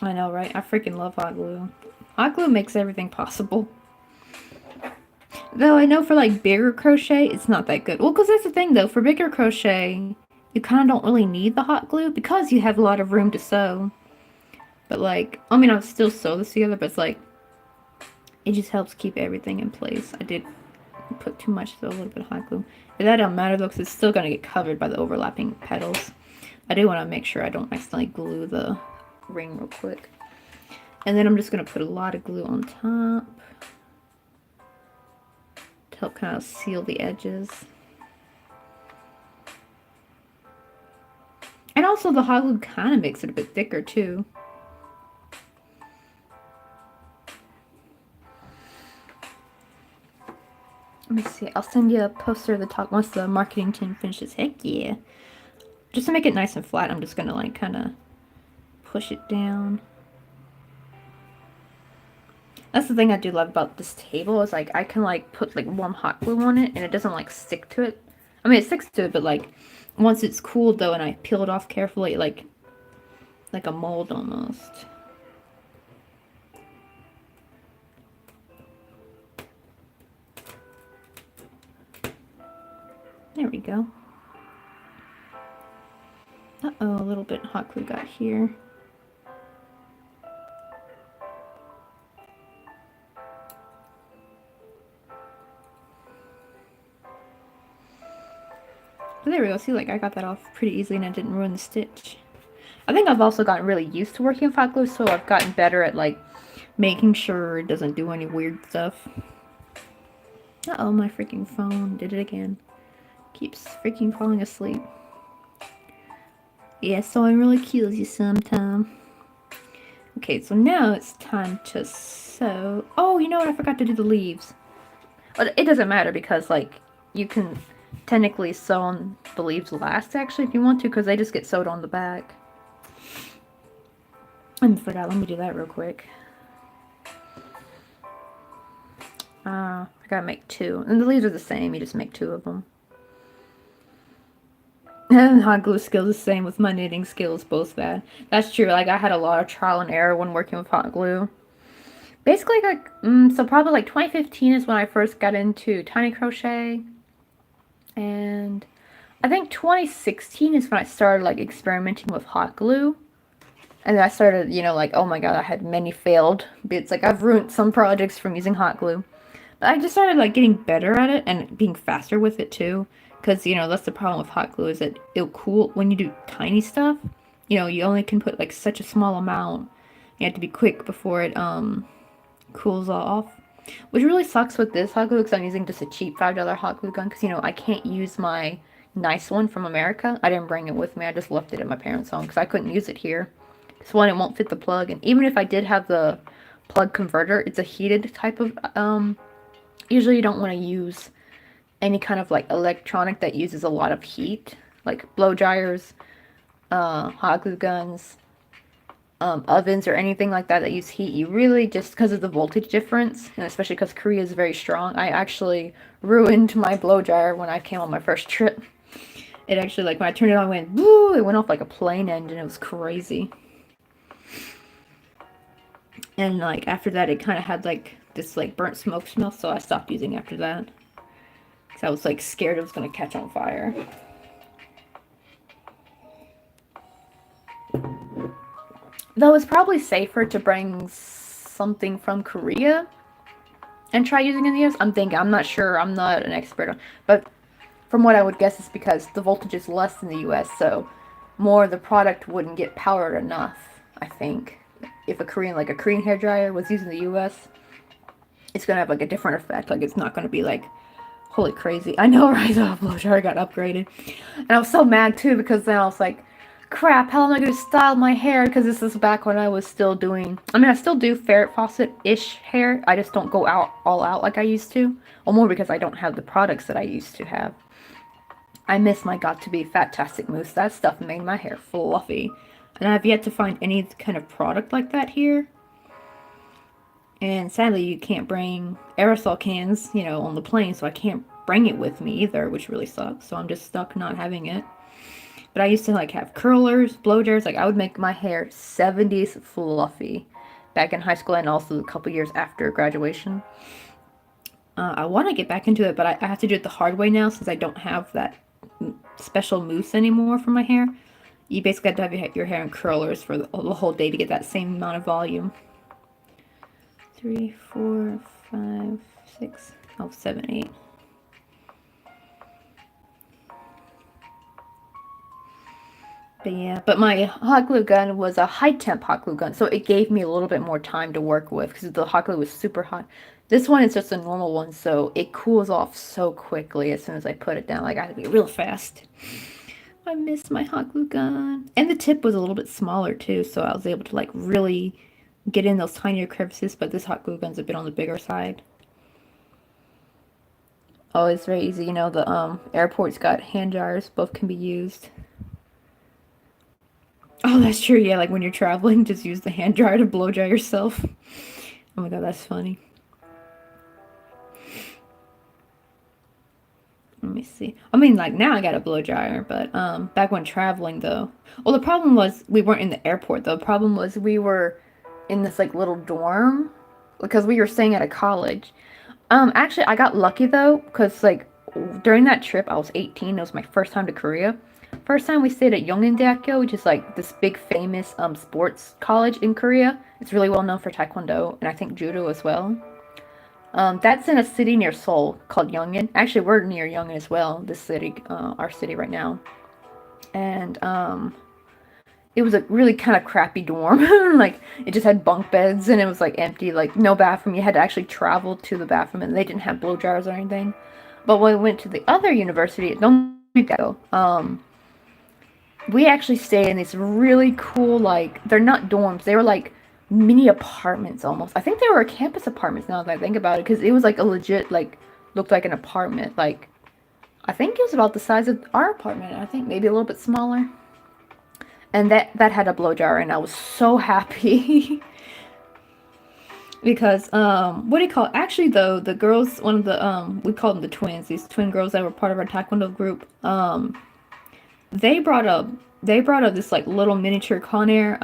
I know, right? I freaking love hot glue. Hot glue makes everything possible. Though I know for like bigger crochet, it's not that good. Well, because that's the thing though. For bigger crochet, you kind of don't really need the hot glue because you have a lot of room to sew. But like, I mean, I'll still sew this together, but it's like, it just helps keep everything in place. I did put too much, so a little bit of hot glue. But that don't matter though, because it's still going to get covered by the overlapping petals. I do want to make sure I don't accidentally glue the ring real quick. And then I'm just going to put a lot of glue on top. help kind of seal the edges. And also the hot glue kind of makes it a bit thicker too. Let me see. I'll send you a poster of the top once the marketing team finishes. Heck yeah. Just to make it nice and flat, I'm just gonna like kind of push it down. That's the thing I do love about this table is like I can like put like warm hot glue on it and it doesn't like stick to it. I mean it sticks to it, but like once it's cooled though and I peel it off carefully, like a mold almost. There we go. Uh-oh, a little bit hot glue got here. But there we go. See, like I got that off pretty easily and I didn't ruin the stitch. I think I've also gotten really used to working with hot glue, so I've gotten better at like making sure it doesn't do any weird stuff. Uh-oh, my freaking phone did it again. Keeps freaking falling asleep. Yeah, so I really kills you sometime. Okay, so now it's time to sew. Oh, you know what? I forgot to do the leaves. But it doesn't matter because, like, you can technically sew on the leaves last, actually, if you want to, because they just get sewed on the back. I forgot. Let me do that real quick. I gotta make 2. And the leaves are the same. You just make 2 of them. And hot glue skills the same with my knitting skills, both bad. That's true. Like I had a lot of trial and error when working with hot glue. Basically, like so probably like 2015 is when I first got into tiny crochet, and I think 2016 is when I started like experimenting with hot glue. And then I started, you know, like, oh my god, I had many failed bits. Like I've ruined some projects from using hot glue. But I just started like getting better at it and being faster with it too. Because, you know, that's the problem with hot glue is that it'll cool when you do tiny stuff. You know, you only can put like such a small amount. You have to be quick before it cools off. Which really sucks with this hot glue because I'm using just a cheap $5 hot glue gun. Because, you know, I can't use my nice one from America. I didn't bring it with me. I just left it at my parents' home because I couldn't use it here. Because one, it won't fit the plug. And even if I did have the plug converter, it's a heated type of... usually you don't want to use any kind of like electronic that uses a lot of heat, like blow dryers, hot glue guns, ovens or anything like that that use heat. You really, just because of the voltage difference, and especially because Korea is very strong, I actually ruined my blow dryer when I came on my first trip. It actually, like when I turned it on, it went woo, it went off like a plane engine. It was crazy. And like after that, it kind of had like this like burnt smoke smell, so I stopped using after that. I was like scared it was going to catch on fire. Though it's probably safer to bring something from Korea and try using it in the US. I'm not sure, I'm not an expert, but from what I would guess it's because the voltage is less in the US, so more of the product wouldn't get powered enough, I think. If a Korean hairdryer was used in the US, it's going to have like a different effect. Like it's not going to be like holy crazy. I know, right? The blow dryer got upgraded. And I was so mad too because then I was like, crap, how am I going to style my hair? Because this is back when I was still doing, I mean, I still do Farrah Fawcett-ish hair. I just don't go all out like I used to. Or more because I don't have the products that I used to have. I miss my got-to-be Fat-tastic mousse. That stuff made my hair fluffy. And I've yet to find any kind of product like that here. And sadly, you can't bring aerosol cans, you know, on the plane, so I can't bring it with me either, which really sucks. So I'm just stuck not having it. But I used to, like, have curlers, blow dryers. Like, I would make my hair 70s fluffy back in high school and also a couple years after graduation. I want to get back into it, but I have to do it the hard way now since I don't have that special mousse anymore for my hair. You basically have to have your hair in curlers for the whole day to get that same amount of volume. 3, 4, 5, 6, 7, 8. But yeah, but my hot glue gun was a high temp hot glue gun, so it gave me a little bit more time to work with because the hot glue was super hot. This one is just a normal one, so it cools off so quickly as soon as I put it down. Like, I had to be real fast. I miss my hot glue gun. And the tip was a little bit smaller too, so I was able to like really get in those tinier crevices, but this hot glue gun's a bit on the bigger side. Oh, it's very easy. You know, the airport's got hand dryers, both can be used. Oh, that's true. Yeah, like when you're traveling, just use the hand dryer to blow dry yourself. Oh my god, that's funny. Let me see. I mean, like now I got a blow dryer, but back when traveling though. Well, the problem was we weren't in the airport though. The problem was we were in this like little dorm because we were staying at a college. Actually, I got lucky though because like during that trip I was 18. It was my first time to Korea. First time we stayed at Yongin-daekyo, which is like this big famous sports college in Korea. It's really well known for taekwondo and I think judo as well. That's in a city near Seoul called Yongin. Actually, we're near Yongin as well. This city, our city right now, and it was a really kind of crappy dorm. Like it just had bunk beds and it was like empty, like no bathroom. You had to actually travel to the bathroom, and they didn't have blow dryers or anything. But when we went to the other university, don't go. We actually stayed in these really cool, like they're not dorms. They were like mini apartments almost. I think they were campus apartments now that I think about it, because it was like a legit like looked like an apartment. Like I think it was about the size of our apartment. I think maybe a little bit smaller. And that had a blow dryer, and I was so happy. Because what do you call it? Actually though, the girls, one of the we called them the twins, these twin girls that were part of our taekwondo group, they brought up this like little miniature Conair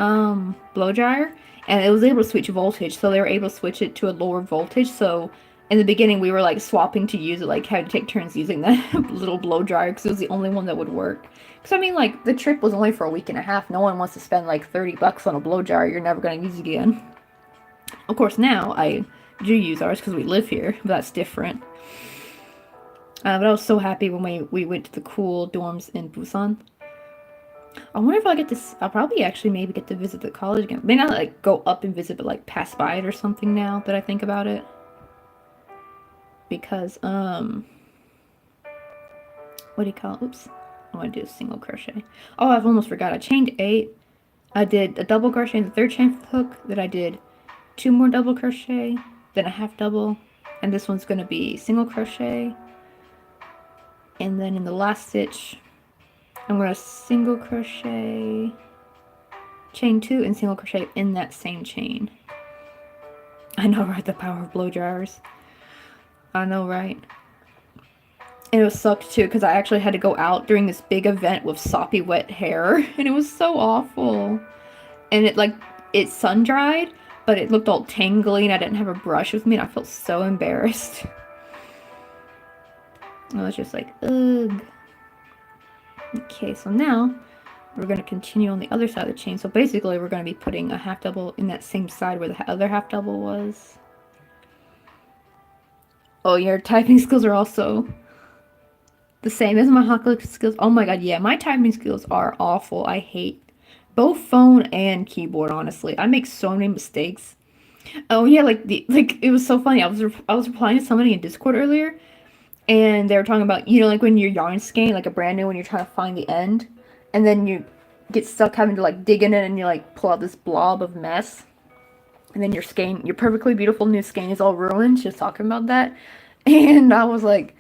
blow dryer, and it was able to switch voltage, so they were able to switch it to a lower voltage. So in the beginning we were like swapping to use it, like had to take turns using that little blow dryer because it was the only one that would work. Because I mean, like the trip was only for a week and a half. No one wants to spend like $30 on a blow dryer you're never going to use again. Of course now I do use ours because we live here, but that's different. But I was so happy when we went to the cool dorms in Busan. I wonder if I get to. I'll probably actually maybe get to visit the college again. Maybe not like go up and visit, but like pass by it or something. Now that I think about it, because what do you call it? Oops, I want to do a single crochet. Oh, I've almost forgot. I chained 8. I did a double crochet in the third chain hook. Then I did 2 more double crochet. Then a half double, and this one's gonna be single crochet. And then in the last stitch, I'm going to single crochet, chain 2, and single crochet in that same chain. I know, right? The power of blow dryers. I know, right? And it was sucked too, because I actually had to go out during this big event with soppy wet hair, and it was so awful. And it sun dried, but it looked all tangly, and I didn't have a brush with me, and I felt so embarrassed. I was just like, ugh. Okay, so now we're going to continue on the other side of the chain. So basically we're going to be putting a half double in that same side where the other half double was. Oh, your typing skills are also the same as my hot glue skills. Oh my god, yeah, my typing skills are awful. I hate both phone and keyboard, honestly. I make so many mistakes. Oh yeah, like it was so funny. I was replying to somebody in Discord earlier, and they were talking about, you know, like when you're yarn skein, like a brand new, when you're trying to find the end, and then you get stuck having to like dig in it, and you like pull out this blob of mess, and then your skein, your perfectly beautiful new skein is all ruined. She was talking about that, and I was like,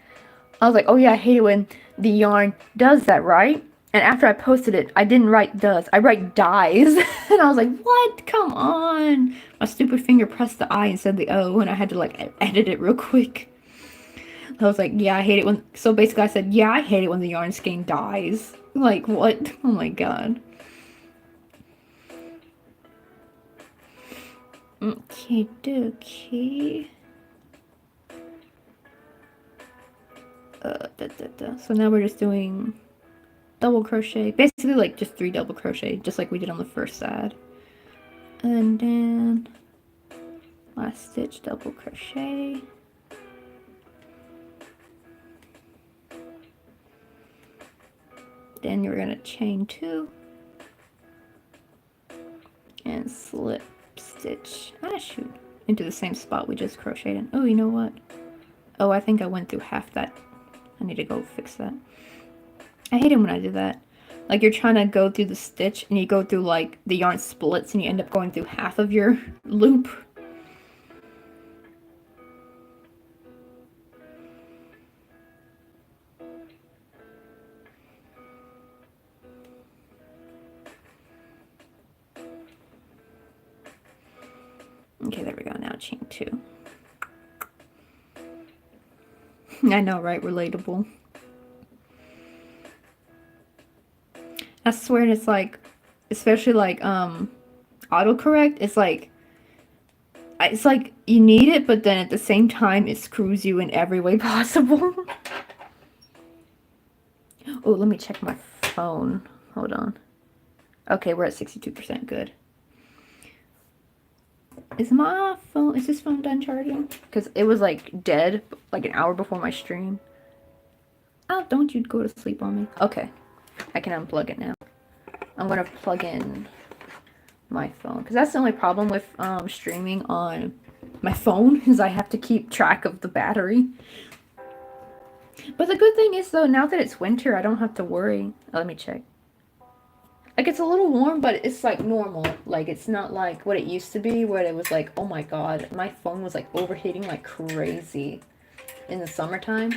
oh yeah, I hate it when the yarn does that, right? And after I posted it, I didn't write does, I write dies, and I was like, what? Come on! My stupid finger pressed the I instead of the O, and I had to like edit it real quick. I was like, yeah, I hate it when... So basically I said, yeah, I hate it when the yarn skein dies. Like, what? Oh my god. Okay, dokie. So now we're just doing double crochet. Basically, like, just 3 double crochet, just like we did on the first side. And then... last stitch, double crochet. Then you're gonna chain 2, and slip stitch. Ah, shoot. Into the same spot we just crocheted in. Oh, you know what? Oh, I think I went through half that. I need to go fix that. I hate it when I do that. Like you're trying to go through the stitch and you go through like the yarn splits and you end up going through half of your loop. Okay, there we go. Now chain 2. I know, right? Relatable. I swear it's like, especially like autocorrect, it's like you need it, but then at the same time it screws you in every way possible. Oh, let me check my phone. Hold on. Okay, we're at 62%. Good. Is this phone done charging? Because it was like dead like an hour before my stream. Oh, don't you go to sleep on me. Okay, I can unplug it now. I'm gonna plug in my phone because that's the only problem with streaming on my phone is I have to keep track of the battery. But the good thing is though, now that it's winter, I don't have to worry. Oh, let me check. Like it's a little warm, but it's like normal. Like it's not like what it used to be where it was like, oh my god, my phone was like overheating like crazy in the summertime.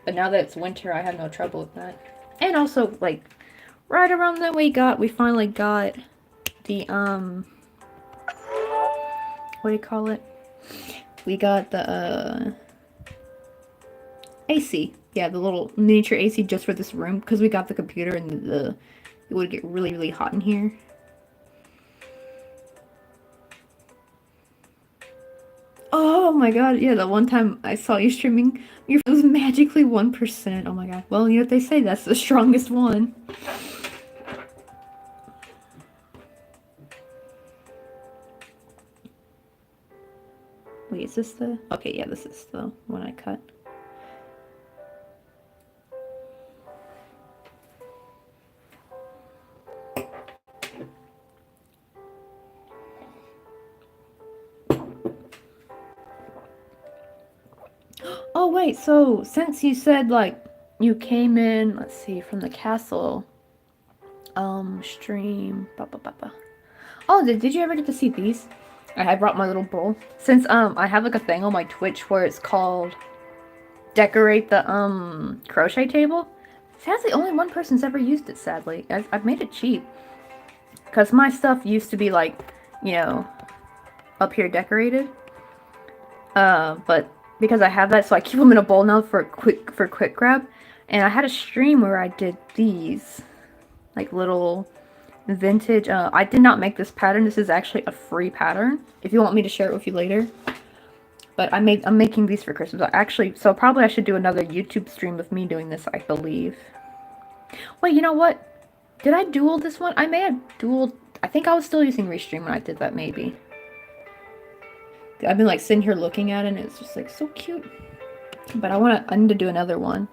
But now that it's winter, I have no trouble with that. And also like right around then we finally got the what do you call it? We got the AC. Yeah, the little miniature AC just for this room because we got the computer and it would get really, really hot in here. Oh my god, yeah, the one time I saw you streaming, your phone was magically 1%. Oh my god. Well, you know what they say, that's the strongest one. Wait, is this the... Okay, yeah, this is the one I cut. Oh wait, so since you said like you came in, let's see, from the castle stream. Oh, did you ever get to see these? I brought my little bowl. Since I have like a thing on my Twitch where it's called decorate the crochet table. Sadly, only one person's ever used it, sadly. I've made it cheap. Cause my stuff used to be like, you know, up here decorated. But because I have that, so I keep them in a bowl now for quick grab. And I had a stream where I did these, like little vintage. I did not make this pattern. This is actually a free pattern. If you want me to share it with you later. But I'm making these for Christmas. So probably I should do another YouTube stream of me doing this. I believe. Wait, you know what? Did I dual this one? I may have dual. I think I was still using Restream when I did that. Maybe. I've been like sitting here looking at it and it's just like so cute. But I need to do another one.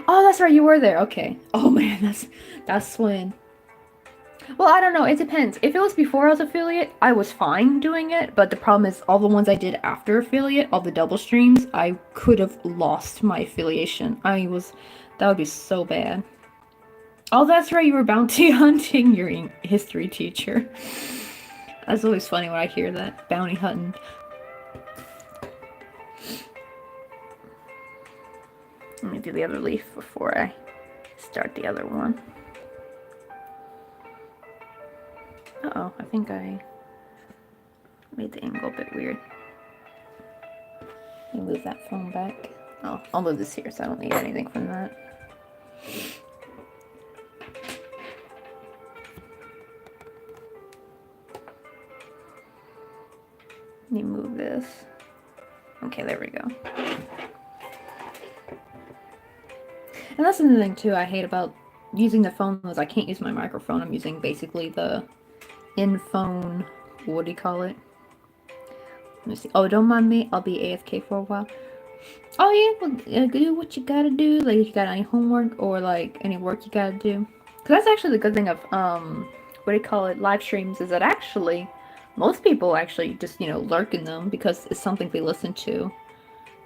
Oh, that's right, you were there. Okay. Oh man, that's when. Well, I don't know, it depends. If it was before I was affiliate, I was fine doing it, but the problem is all the ones I did after affiliate, all the double streams, I could have lost my affiliation. That would be so bad. Oh, that's right, you were bounty hunting your history teacher. That's always funny when I hear that. Bounty hunting. Let me do the other leaf before I start the other one. Uh-oh, I think I made the angle a bit weird. Let me move that phone back. Oh, I'll move this here so I don't need anything from that. Let me move this. Okay, there we go. And that's another thing too I hate about using the phone is I can't use my microphone. I'm using basically the in-phone, what do you call it? Let me see. Oh, don't mind me. I'll be AFK for a while. Oh yeah, well, do what you gotta do. Like if you got any homework or like any work you gotta do. Cause that's actually the good thing of what do you call it, live streams is that actually most people actually just, you know, lurk in them because it's something they listen to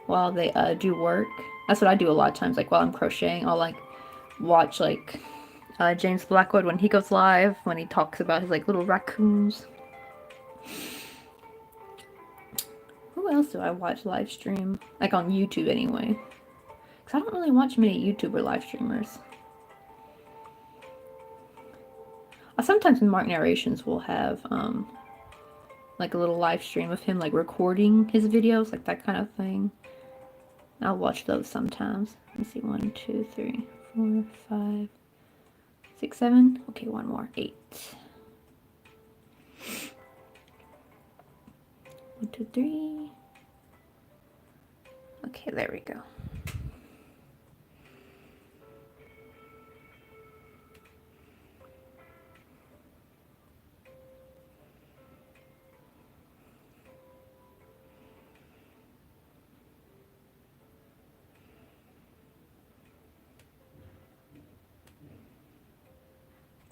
while they do work. That's what I do a lot of times. Like while I'm crocheting, I'll like watch like James Blackwood when he goes live, when he talks about his like little raccoons. Who else do I watch live stream? Like on YouTube anyway. Because I don't really watch many YouTuber live streamers. Sometimes Mark Narrations will have like a little live stream of him like recording his videos, like that kind of thing. I'll watch those sometimes. Let's see, 1, 2, 3, 4, 5, 6, 7. Okay, one more. 8. 1, 2, 3. Okay, there we go.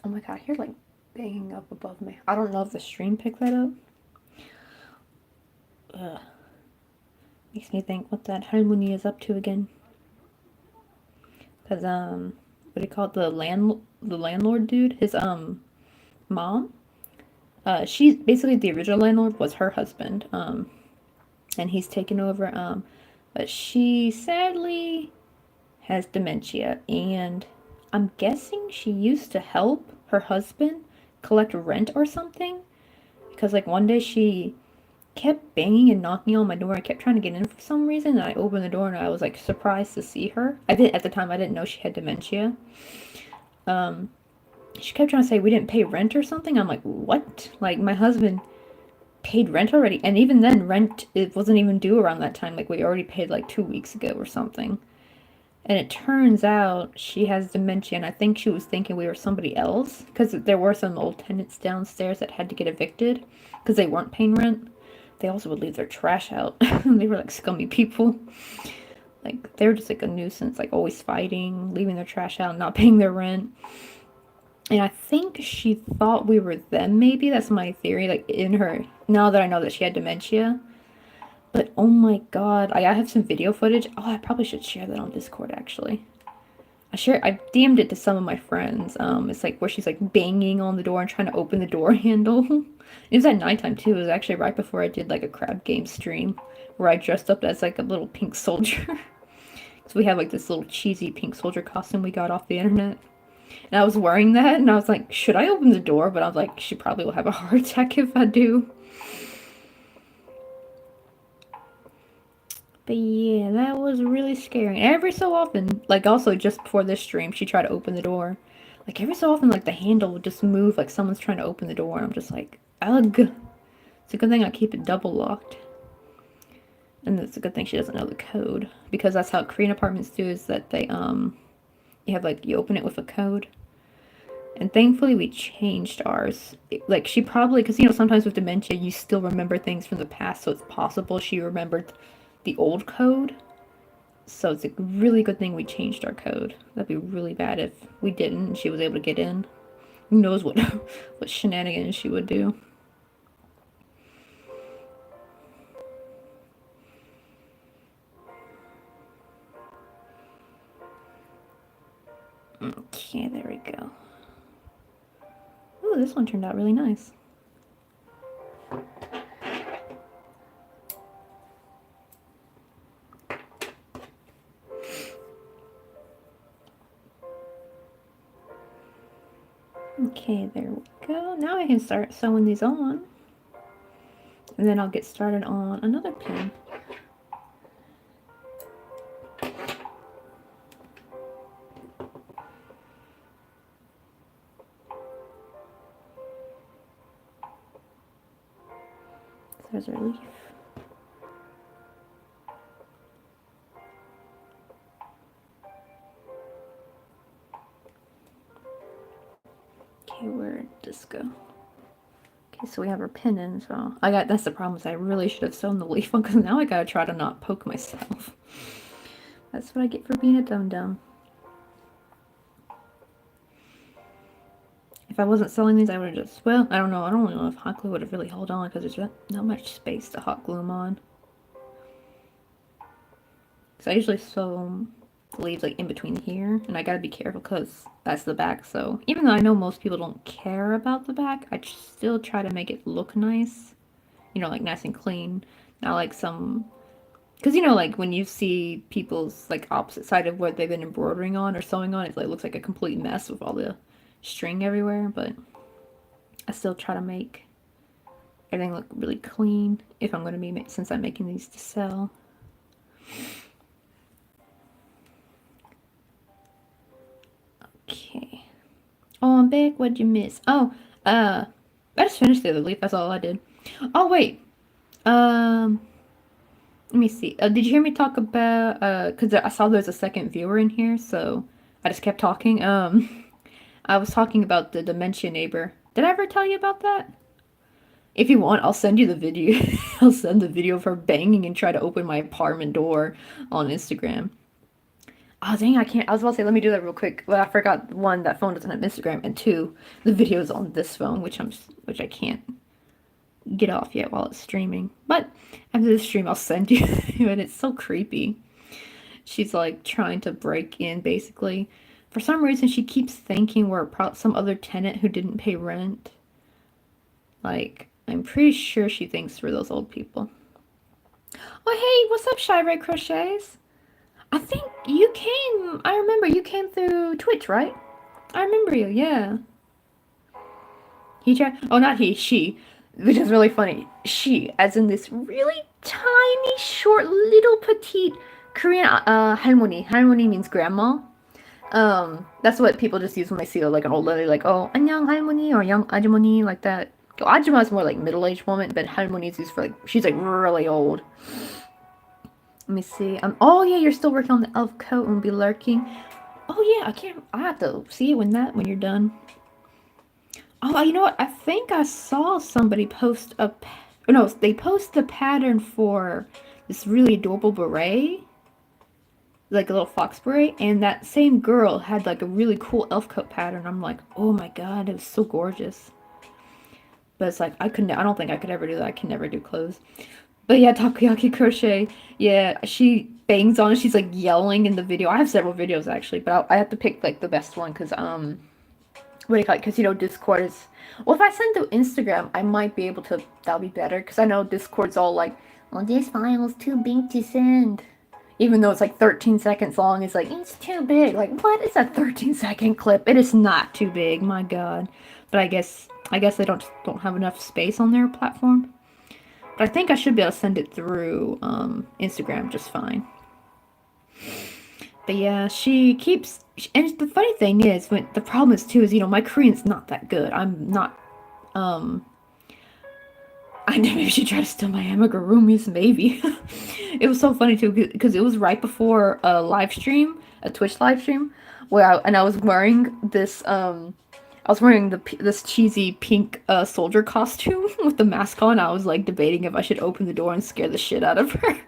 Oh my god, you're like banging up above me. I don't know if the stream picked that up. Ugh. Makes me think what that Harmony is up to again. Cause what do you call it? The landlord dude, his mom. She's basically the original landlord was her husband. And he's taken over. But she sadly has dementia, and I'm guessing she used to help her husband collect rent or something. Because like one day she kept banging and knocking on my door. I kept trying to get in for some reason, and I opened the door and I was like surprised to see her. I did at the time I didn't know she had dementia. She kept trying to say we didn't pay rent or something. I'm like, what? Like my husband paid rent already, and even then rent it wasn't even due around that time. Like we already paid like 2 weeks ago or something. And it turns out she has dementia, and I think she was thinking we were somebody else because there were some old tenants downstairs that had to get evicted because they weren't paying rent. They also would leave their trash out. They were like scummy people. Like they were just like a nuisance, like always fighting, leaving their trash out, not paying their rent. And I think she thought we were them, maybe. That's my theory, like in her, now that I know that she had dementia. But oh my god, I have some video footage. Oh, I probably should share that on Discord actually. I DM'd it to some of my friends. It's like where she's like banging on the door and trying to open the door handle. It was at nighttime too. It was actually right before I did like a crab game stream where I dressed up as like a little pink soldier. So we have like this little cheesy pink soldier costume we got off the internet. And I was wearing that and I was like, should I open the door? But I was like, she probably will have a heart attack if I do. But yeah, that was really scary. Every so often, like also just before this stream, she tried to open the door. Like every so often, like the handle would just move like someone's trying to open the door. And I'm just like, ugh. It's a good thing I keep it double locked. And it's a good thing she doesn't know the code. Because that's how Korean apartments do, is that they, you have like, you open it with a code. And thankfully we changed ours. Like she probably, because you know, sometimes with dementia, you still remember things from the past. So it's possible she remembered the old code. So it's a really good thing we changed our code. That'd be really bad if we didn't and she was able to get in. Who knows what what shenanigans she would do. Okay, there we go. Ooh, this one turned out really nice. Okay, there we go. Now I can start sewing these on. And then I'll get started on another pin. There's our leaf. Okay, where'd this go? Okay, so we have our pin in, so that's the problem, is I really should have sewn the leaf on, because now I gotta try to not poke myself. That's what I get for being a dum-dum. If I wasn't selling these, I would have just, well, I don't know. I don't really know if hot glue would have really held on because there's not much space to hot glue them on. So I usually sew the leaves like in between here, and I gotta be careful because that's the back. So even though I know most people don't care about the back, I still try to make it look nice. You know, like nice and clean. Not like some, because you know, like when you see people's like opposite side of what they've been embroidering on or sewing on, it like looks like a complete mess with all the string everywhere. But I still try to make everything look really clean if I'm going to be, since I'm making these to sell. Okay. Oh, I'm back. What'd you miss? Oh, I just finished the other leaf. That's all I did. Oh, wait. Let me see. Did you hear me talk about, because I saw there's a second viewer in here, so I just kept talking. I was talking about the dementia neighbor. Did I ever tell you about that? If you want, I'll send you the video. I'll send the video of her banging and try to open my apartment door on Instagram. Oh, dang, I can't. I was about to say, let me do that real quick. Well, I forgot, one, that phone doesn't have Instagram, and two, the video is on this phone, which I can't get off yet while it's streaming. But after the stream, I'll send you. And it's so creepy. She's like trying to break in, basically. For some reason, she keeps thinking we're some other tenant who didn't pay rent. Like, I'm pretty sure she thinks we're those old people. Oh, hey, what's up, Shy Red Crochets? I think you came, I remember you came through Twitch, right? I remember you, yeah. He tried, oh, not he, she, which is really funny. She, as in this really tiny, short, little petite Korean, 할머니. 할머니 means grandma. That's what people just use when they see like an old lady, like, oh, 안녕 할머니, or young 아주머니, like that. Ajima is more like middle-aged woman, but 할머니 is used for like, she's like really old. Let me see. Oh yeah, you're still working on the elf coat and will be lurking. Oh yeah, I have to see you when you're done. Oh, you know what? I think I saw somebody post they post the pattern for this really adorable beret, like a little fox beret, and that same girl had like a really cool elf coat pattern. I'm like, oh my god, it was so gorgeous. But it's like I don't think I could ever do that. I can never do clothes. But yeah, takoyaki crochet. Yeah, she bangs on. She's like yelling in the video. I have several videos actually, but I have to pick like the best one because what do you call it? Because you know Discord is. Well, if I send to Instagram, I might be able to. That'll be better because I know Discord's all like, well, this file is too big to send. Even though it's like 13 seconds long, it's like it's too big. Like what is a 13-second clip? It is not too big. My God. But I guess they don't have enough space on their platform. But I think I should be able to send it through Instagram just fine. But yeah, she keeps, and the funny thing is, the problem is too, is, you know, my Korean's not that good. I'm not, I maybe she tried to steal my amigurumis, maybe. It was so funny too, because it was right before a live stream, a Twitch live stream, where I was wearing this, this cheesy pink soldier costume with the mask on. I was like debating if I should open the door and scare the shit out of her.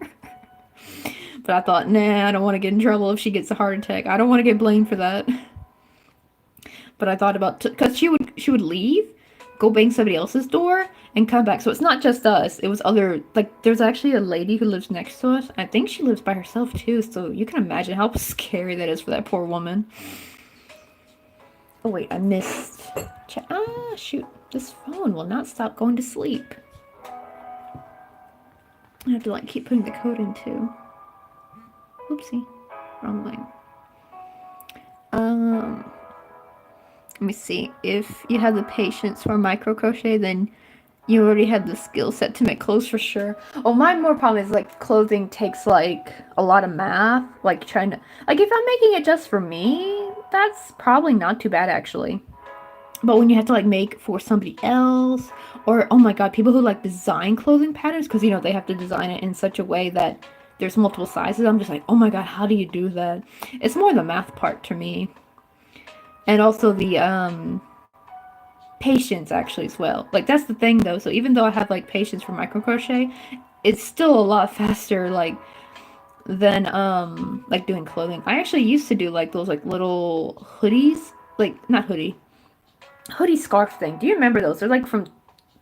But I thought, nah, I don't want to get in trouble if she gets a heart attack. I don't want to get blamed for that. But I thought about, because she would leave, go bang somebody else's door, and come back. So it's not just us. It was other, like, there's actually a lady who lives next to us. I think she lives by herself too. So you can imagine how scary that is for that poor woman. Oh wait, I missed. Ah, shoot. This phone will not stop going to sleep. I have to like keep putting the code in too. Oopsie. Wrong line. Let me see. If you have the patience for micro crochet, then you already have the skill set to make clothes for sure. Oh, my more problem is like clothing takes like a lot of math. Like trying to, like if I'm making it just for me, that's probably not too bad actually. But when you have to like make for somebody else, or oh my god, people who like design clothing patterns, because you know they have to design it in such a way that there's multiple sizes, I'm just like, oh my god, how do you do that? It's more the math part to me. And also the patience actually as well. Like that's the thing though. So even though I have like patience for micro crochet, it's still a lot faster like than like doing clothing. I actually used to do like those like little hoodies, like not hoodie, hoodie scarf thing. Do you remember those? They're like from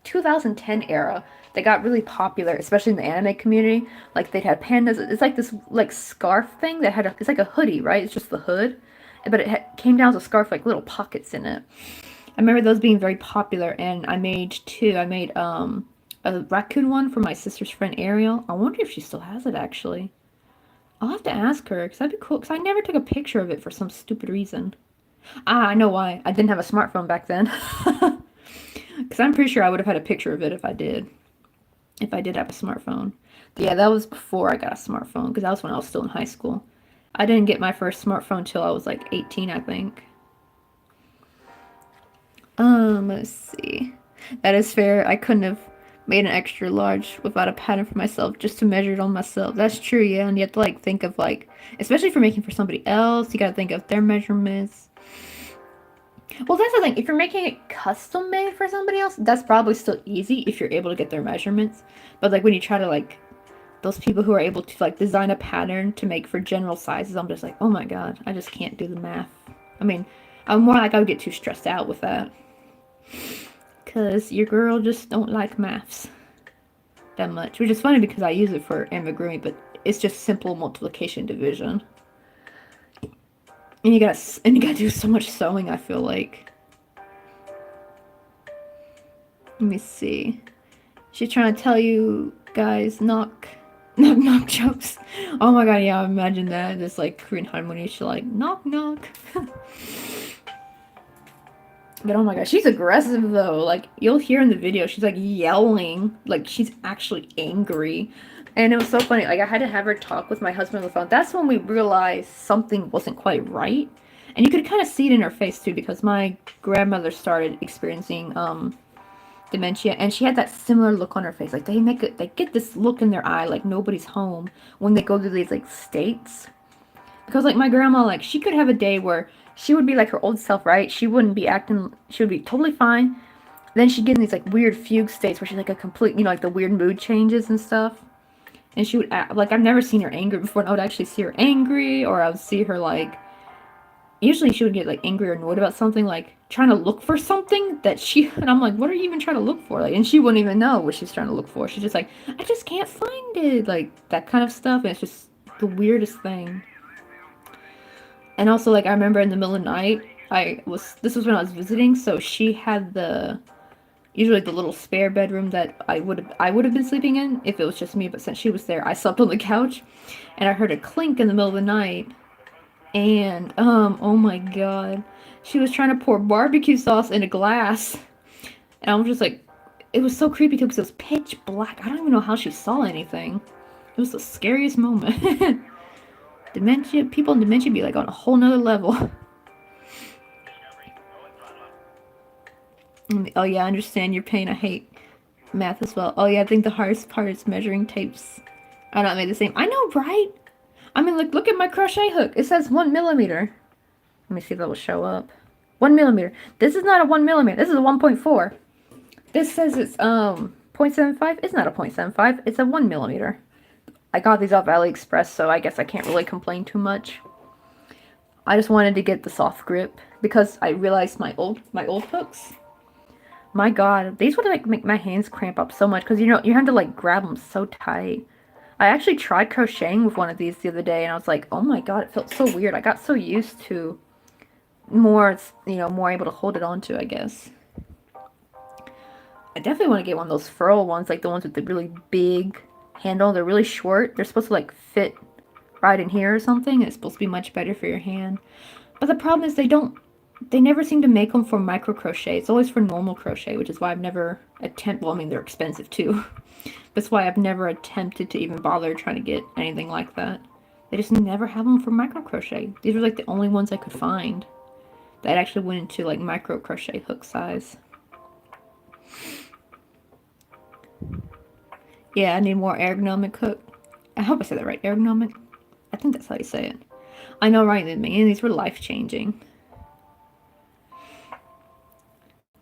2010 era. They got really popular, especially in the anime community. Like they'd have pandas. It's like this like scarf thing that had it's like a hoodie, right? It's just the hood, but it came down as a scarf, like little pockets in it. I remember those being very popular, and I made two. I made a raccoon one for my sister's friend Ariel. I wonder if she still has it actually. I'll have to ask her because that'd be cool. Because I never took a picture of it for some stupid reason. Ah, I know why. I didn't have a smartphone back then. Because I'm pretty sure I would have had a picture of it if I did. If I did have a smartphone. But yeah, that was before I got a smartphone. Because that was when I was still in high school. I didn't get my first smartphone till I was like 18, I think. Let's see. That is fair. I couldn't have made an extra large without a pattern for myself just to measure it on myself. That's true, yeah. And you have to like think of like, especially for making for somebody else, you gotta think of their measurements. Well, that's the thing. If you're making it custom made for somebody else, that's probably still easy if you're able to get their measurements. But like when you try to like those people who are able to like design a pattern to make for general sizes, I'm just like, oh my god, I just can't do the math. I mean, I'm more like I would get too stressed out with that. Because your girl just don't like maths that much. Which is funny because I use it for amigurumi, but it's just simple multiplication division. And you gotta do so much sewing, I feel like. Let me see. She's trying to tell you guys knock jokes. Oh my god, yeah, imagine that. This like Korean harmony, she's like knock knock. But oh my god, she's aggressive though. Like you'll hear in the video, she's like yelling, like she's actually angry. And it was so funny. Like I had to have her talk with my husband on the phone. That's when we realized something wasn't quite right. And you could kind of see it in her face too, because my grandmother started experiencing dementia, and she had that similar look on her face. Like they get this look in their eye, like nobody's home when they go through these like states. Because like my grandma, like she could have a day where she would be like her old self, right? She wouldn't be acting. She would be totally fine. Then she'd get in these like weird fugue states where she's like a complete, like the weird mood changes and stuff. And she would act like I've never seen her angry before. And I would actually see her angry, or I would see her like. Usually she would get like angry or annoyed about something, like trying to look for something that she. And I'm like, what are you even trying to look for? Like, and she wouldn't even know what she's trying to look for. She's just like, I just can't find it, like that kind of stuff. And it's just the weirdest thing. And also, like, I remember in the middle of the night, this was when I was visiting, so she had usually the little spare bedroom that I would have been sleeping in if it was just me, but since she was there, I slept on the couch, and I heard a clink in the middle of the night, and, oh my god, she was trying to pour barbecue sauce in a glass, and I was just like, it was so creepy too, because it was pitch black. I don't even know how she saw anything. It was the scariest moment. Dementia, people in dementia be like on a whole nother level. Oh yeah, I understand your pain. I hate math as well. Oh yeah, I think the hardest part is measuring tapes are not made the same. I know, right? I mean, look at my crochet hook. It says 1 millimeter. Let me see if that will show up. 1 millimeter. This is not a 1 millimeter. This is a 1.4. This says it's 0.75. It's not a 0.75. It's a 1 millimeter. I got these off AliExpress, so I guess I can't really complain too much. I just wanted to get the soft grip because I realized my old hooks. My god, these would like make my hands cramp up so much because you have to like grab them so tight. I actually tried crocheting with one of these the other day and I was like, oh my god, it felt so weird. I got so used to more able to hold it onto, I guess. I definitely want to get one of those furl ones, like the ones with the really big handle. They're really short. They're supposed to like fit right in here or something. It's supposed to be much better for your hand. But the problem is they never seem to make them for micro crochet. It's always for normal crochet, which is why I've never well, I mean, they're expensive too. That's why I've never attempted to even bother trying to get anything like that. They just never have them for micro crochet. These were like the only ones I could find that actually went into like micro crochet hook size. Yeah, I need more ergonomic hook. I hope I said that right. Ergonomic? I think that's how you say it. I know, right? Man, these were life-changing.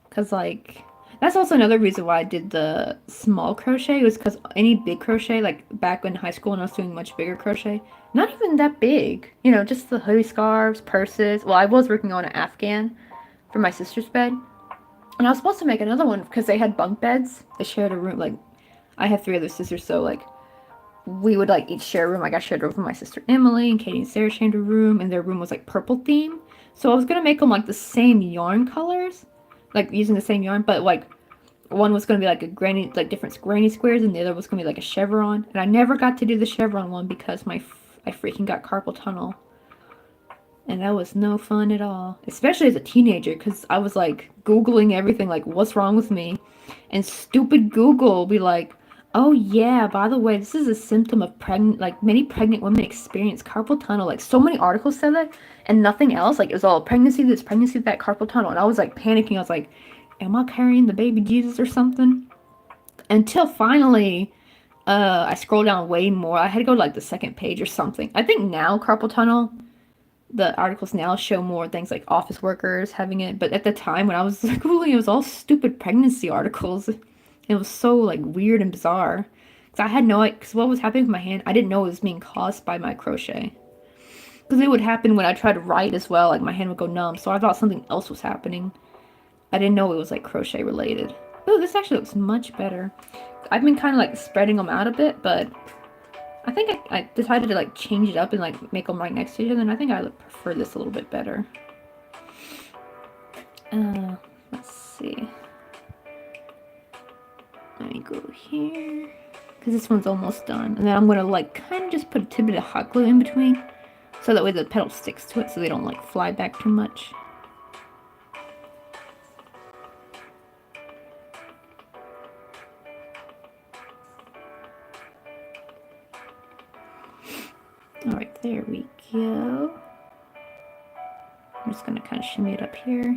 Because, like, that's also another reason why I did the small crochet was because any big crochet, like back in high school when I was doing much bigger crochet, not even that big. Just the hoodie scarves, purses. Well, I was working on an Afghan for my sister's bed. And I was supposed to make another one because they had bunk beds. They shared a room. Like, I have 3 other sisters, so like we would like each share a room. Like I shared a room with my sister Emily, and Katie and Sarah shared a room, and their room was like purple theme. So I was gonna make them like the same yarn colors, like using the same yarn, but like one was gonna be like a granny, like different granny squares, and the other was gonna be like a chevron. And I never got to do the chevron one because I freaking got carpal tunnel. And that was no fun at all, especially as a teenager, because I was like Googling everything, like what's wrong with me, and stupid Google will be like, oh yeah, by the way, this is a symptom of pregnant, like many pregnant women experience carpal tunnel. Like so many articles said that, and nothing else. Like it was all pregnancy this, pregnancy that, carpal tunnel, and I was like panicking. I was like, am I carrying the baby Jesus or something? Until finally, I scrolled down way more. I had to go to like the second page or something. I think now carpal tunnel, the articles now show more things like office workers having it, but at the time when I was Googling, it was all stupid pregnancy articles. It was so like weird and bizarre. Cause I had no, cause what was happening with my hand, I didn't know it was being caused by my crochet. Cause it would happen when I tried to write as well, like my hand would go numb. So I thought something else was happening. I didn't know it was like crochet related. Oh, this actually looks much better. I've been kind of like spreading them out a bit, but I think I decided to like change it up and like make them right next to each other, and I think I prefer this a little bit better. Let's see. Let me go here, because this one's almost done. And then I'm gonna like kind of just put a tidbit of hot glue in between, so that way the petal sticks to it, so they don't like fly back too much. Alright, there we go. I'm just going to kind of shimmy it up here.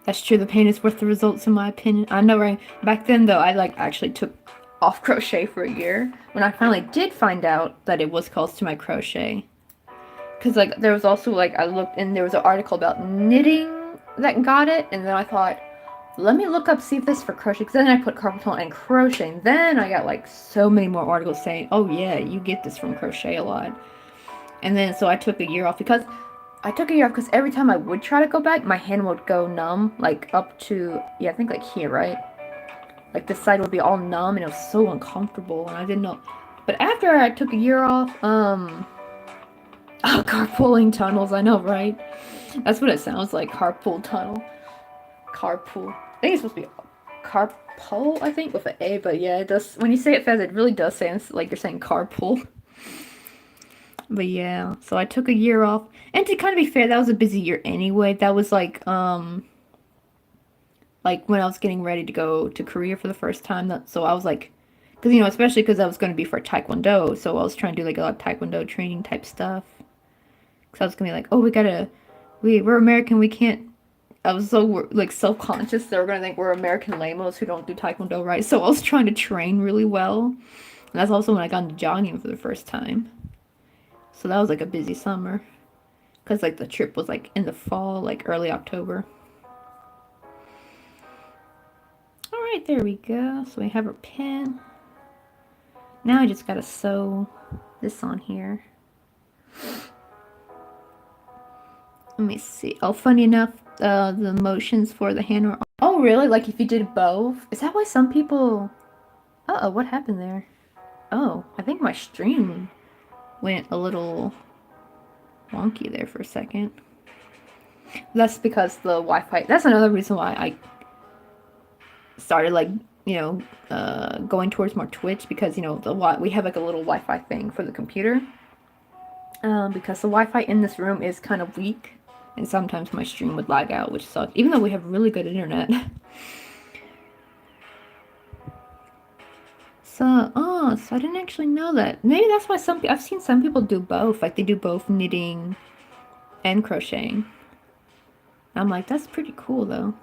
That's true, the pain is worth the results in my opinion. I know, right? Back then though, I like actually took off crochet for a year when I finally did find out that it was caused to my crochet. Because like there was also like, I looked and there was an article about knitting that got it, and then I thought, let me look up, see if this is for crochet, because then I put carpal tunnel and crochet, and then I got like so many more articles saying, oh yeah, you get this from crochet a lot. And then so I took a year off, because every time I would try to go back, my hand would go numb, like up to, yeah, I think like here, right? Like this side would be all numb, and it was so uncomfortable, and I didn't know. But after I took a year off, oh, carpooling tunnels, I know, right? That's what it sounds like, carpool tunnel. Carpool. I think it's supposed to be carpool, I think, with an A, but yeah, it does. When you say it fast, it really does sound like you're saying carpool. But yeah, so I took a year off, and to kind of be fair, that was a busy year anyway. That was like when I was getting ready to go to Korea for the first time. So I was like, because especially because I was going to be for Taekwondo, so I was trying to do like a lot of Taekwondo training type stuff. Because I was going to be like, oh, we're American, we can't. I was so like self-conscious they were gonna think we're American lamos who don't do Taekwondo right. So I was trying to train really well. And that's also when I got into jogging for the first time. So that was like a busy summer. Because like the trip was like in the fall, like early October. Alright, there we go. So we have our pin. Now I just gotta sew this on here. Let me see. Oh, funny enough, the motions for the hand are... Oh, really? Like if you did both? Is that why some people... Uh-oh, what happened there? Oh, I think my stream went a little wonky there for a second. That's because the Wi-Fi... That's another reason why I started, like, going towards more Twitch, because, we have, like, a little Wi-Fi thing for the computer. Because the Wi-Fi in this room is kind of weak. And sometimes my stream would lag out, which sucks. Even though we have really good internet. So I didn't actually know that. Maybe that's why I've seen some people do both. Like, they do both knitting and crocheting. I'm like, that's pretty cool, though.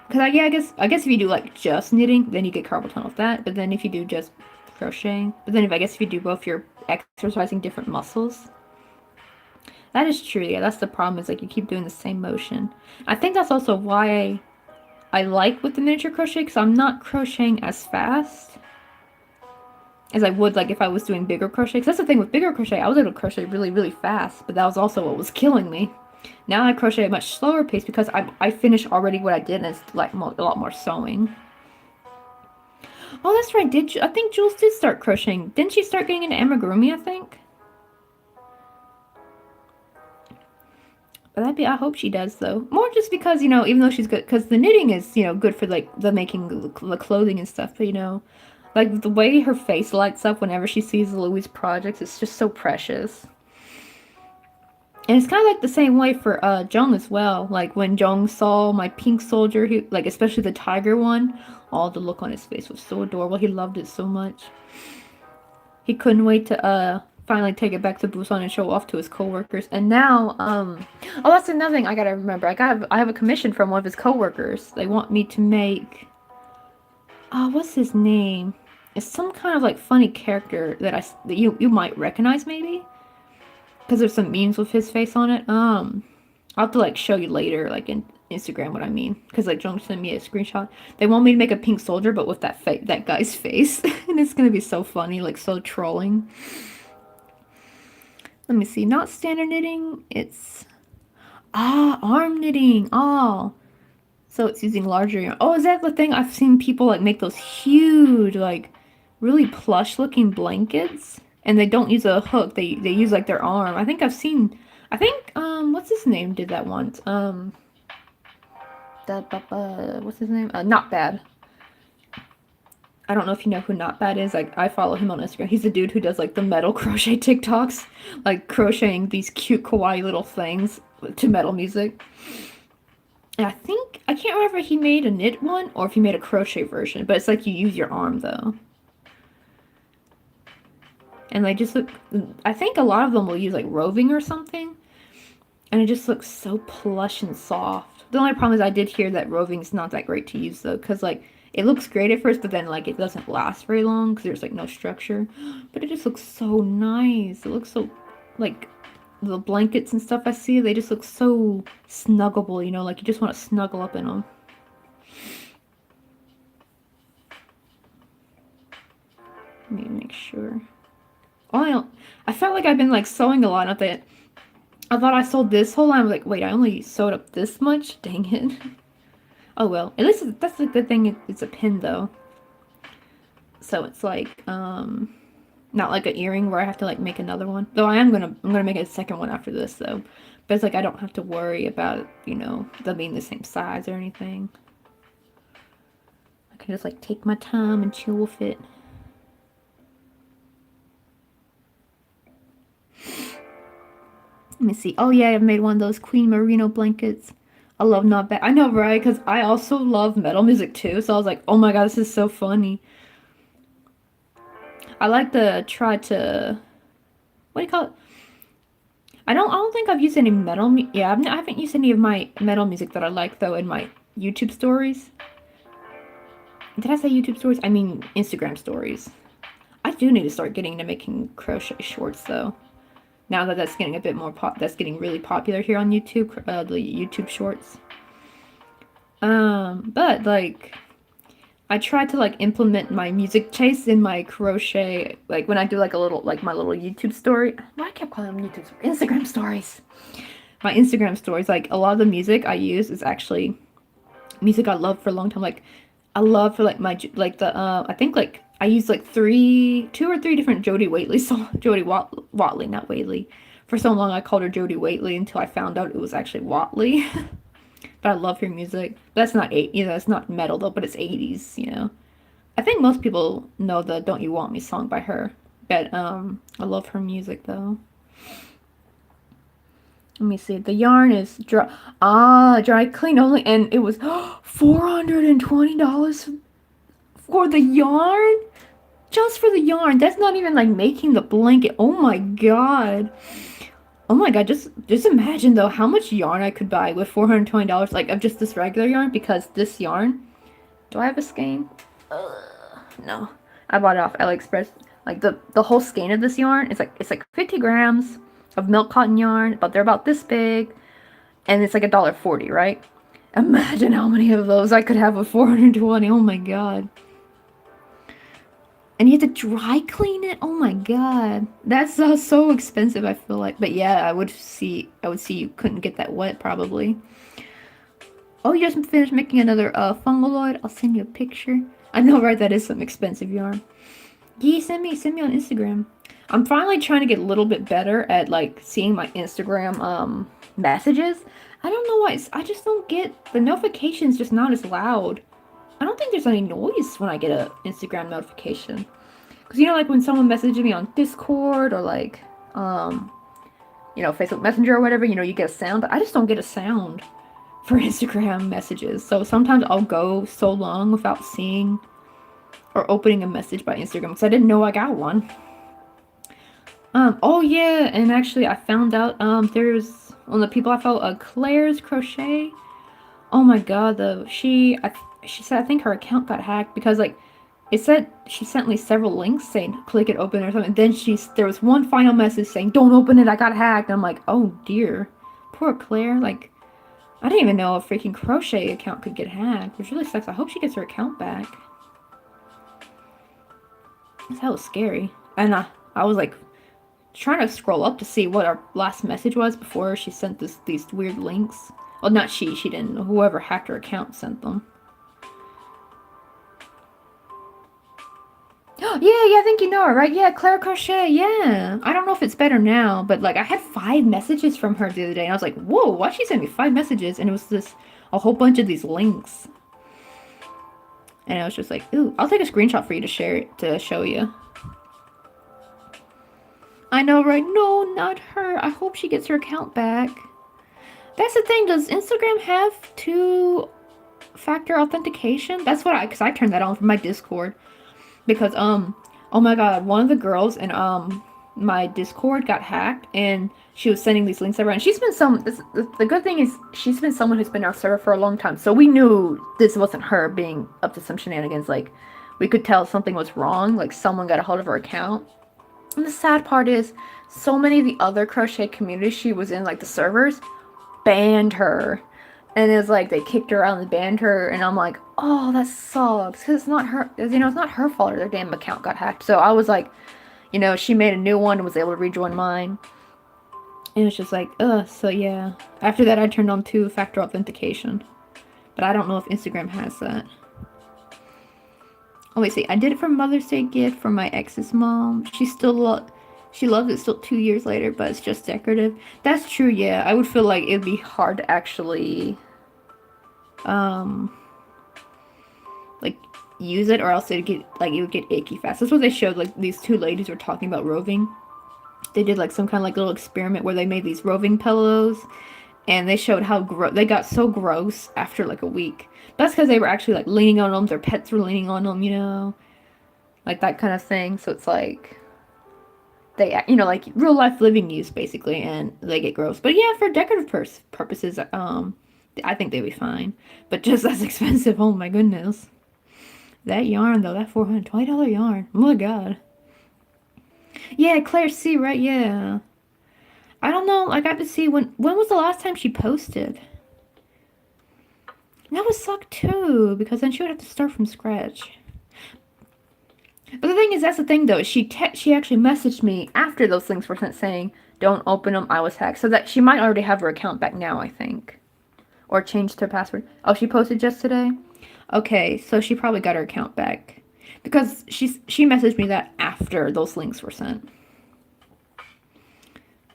Because, I guess if you do, like, just knitting, then you get carpal tunnel with that. But then if you do just crocheting... But then if you do both, you're exercising different muscles. That is true, yeah, that's the problem, is like you keep doing the same motion. I think that's also why I like with the miniature crochet, because I'm not crocheting as fast. as I would like if I was doing bigger crochet. Because that's the thing with bigger crochet, I was able to crochet really, really fast, but that was also what was killing me. Now I crochet at a much slower pace because I finished already what I did, and it's like a lot more sewing. Oh, that's right. I think Jules did start crocheting. Didn't she start getting into amigurumi, I think? But I hope she does, though. More just because, you know, even though she's good, because the knitting is, you know, good for, like, the making the clothing and stuff, but, you know, like, the way her face lights up whenever she sees Louis' projects, it's just so precious. And it's kind of like the same way for Jung as well. Like, when Jung saw my pink soldier, like, especially the tiger one, all the look on his face was so adorable. He loved it so much. He couldn't wait to, finally take it back to Busan and show off to his coworkers. And now, oh, that's another thing I gotta remember. I have a commission from one of his coworkers. They want me to make, what's his name? It's some kind of like funny character that you might recognize maybe, because there's some memes with his face on it. I'll have to like show you later, like in Instagram, what I mean, because like Jung sent me a screenshot. They want me to make a pink soldier, but with that guy's face, and it's gonna be so funny, like so trolling. Let me see. Not standard knitting. It's arm knitting. Oh, so it's using larger yarn. Oh, is that the thing? I've seen people like make those huge, like really plush looking blankets, and they don't use a hook. They use like their arm. I think I've seen. I think what's his name did that once. What's his name? Not Bad. I don't know if you know who Not Bad is. Like, I follow him on Instagram. He's the dude who does like the metal crochet TikToks, like crocheting these cute kawaii little things to metal music. And I can't remember if he made a knit one or if he made a crochet version, but it's like you use your arm though. And they just look, I think a lot of them will use like roving or something. And it just looks so plush and soft. The only problem is I did hear that roving is not that great to use though, because like it looks great at first, but then like it doesn't last very long because there's like no structure. But it just looks so nice. It looks so like the blankets and stuff I see, they just look so snuggable, you know, like you just want to snuggle up in them. Let me make sure. Oh, I felt like I've been like sewing a lot. Not that I thought I sewed this whole line. I was like, wait, I only sewed up this much? Dang it. Oh well, at least that's a good thing. It's a pin though, so it's like not like an earring where I have to like make another one. Though I'm gonna make a second one after this though. But it's like I don't have to worry about, you know, them being the same size or anything. I can just like take my time and chill with it. Let me see. Oh yeah, I've made one of those Queen Merino blankets. I love Not Bad. I know, right? Because I also love metal music too. So I was like, oh my god, this is so funny. I like to try to, what do you call it? I don't think I've used any metal. Yeah, I haven't used any of my metal music that I like though in my YouTube stories. Did I say YouTube stories? I mean Instagram stories. I do need to start getting into making crochet shorts though. Now that that's getting a bit more that's getting really popular here on YouTube, the YouTube shorts. But like, I tried to like implement my music taste in my crochet, like when I do like a little, like my little YouTube story. Why I kept calling them YouTube Instagram stories? My Instagram stories, like a lot of the music I use is actually music I loved for a long time. Like I love for like my like the I think like I used like 2 or 3 different Jodie Waitley songs. Jodie Watley, not Waitley. For so long I called her Jodie Waitley until I found out it was actually Watley. But I love her music. That's not it's not metal though, but it's 80s, you know. I think most people know the Don't You Want Me song by her. But I love her music though. Let me see. The yarn is dry clean only, and it was $420 for the yarn? Just for the yarn. That's not even like making the blanket. Oh my god. Oh my god, just imagine though how much yarn I could buy with $420, like of just this regular yarn, because this yarn, do I have a skein? No. I bought it off AliExpress. Like the whole skein of this yarn, it's like 50 grams of milk cotton yarn, but they're about this big, and it's like $1.40, right? Imagine how many of those I could have with $420. Oh my god. And you have to dry clean it. Oh my god, that's so expensive. I feel like, but yeah, I would see you couldn't get that wet probably. Oh, you just finished making another fungaloid. I'll send you a picture. I know, right? That is some expensive yarn. Yeah, send me on Instagram. I'm finally trying to get a little bit better at like seeing my Instagram messages. I don't know why. I just don't get the notifications. Just not as loud. I don't think there's any noise when I get a Instagram notification. Cause you know, like when someone messages me on Discord or like Facebook Messenger or whatever, you get a sound, but I just don't get a sound for Instagram messages. So sometimes I'll go so long without seeing or opening a message by Instagram because I didn't know I got one. Oh yeah, and actually I found out there's one of the people I follow, Claire's Crochet. Oh my god, she said I think her account got hacked because like it said she sent me several links saying click it, open it or something. And then there was one final message saying don't open it, I got hacked. And I'm like, oh dear, poor Claire. Like I didn't even know a freaking Crochet account could get hacked, which really sucks. I hope she gets her account back. That was scary. And I was like trying to scroll up to see what our last message was before she sent these weird links. Well, not she didn't. Whoever hacked her account sent them. Yeah, I think you know her, right? Yeah, Claire Crochet, yeah. I don't know if it's better now, but like I had 5 messages from her the other day, and I was like, whoa, why'd she send me 5 messages? And it was a whole bunch of these links. And I was just like, ooh, I'll take a screenshot for you to share it, to show you. I know, right? No, not her. I hope she gets her account back. That's the thing, does Instagram have 2-factor authentication? That's what because I turned that on from my Discord. Because, oh my god, one of the girls in, my Discord got hacked, and she was sending these links around. She's been the good thing is, she's been someone who's been on our server for a long time, so we knew this wasn't her being up to some shenanigans. Like, we could tell something was wrong, like someone got a hold of her account. And the sad part is, so many of the other crochet communities she was in, like the servers, banned her. And it was like they kicked her out and banned her, and I'm like, oh, that sucks. Because it's not her, it's not her fault their damn account got hacked. So I was like, she made a new one and was able to rejoin mine. And it's just like, so yeah. After that, I turned on 2-factor authentication. But I don't know if Instagram has that. Oh, wait, see, I did it for Mother's Day gift from my ex's mom. She loves it still 2 years later, but it's just decorative. That's true, yeah. I would feel like it'd be hard to actually like use it, or else it would get icky fast. That's what they showed. Like these 2 ladies were talking about roving. They did like some kind of like little experiment where they made these roving pillows, and they showed how they got so gross after like a week. That's because they were actually like leaning on them. Their pets were leaning on them, like that kind of thing. So it's like they, like real life living use basically, and they get gross. But yeah, for decorative purposes, I think they'd be fine. But just as expensive, oh my goodness. That yarn though, that $420 yarn. Oh my god. Yeah, Claire C, right? Yeah. I don't know. I got to see when was the last time she posted? That would suck too, because then she would have to start from scratch. But the thing is, that's the thing though. She actually messaged me after those links were sent saying, "Don't open them. I was hacked." So that she might already have her account back now, I think, or changed her password. Oh, she posted just today. Okay, so she probably got her account back because she messaged me that after those links were sent.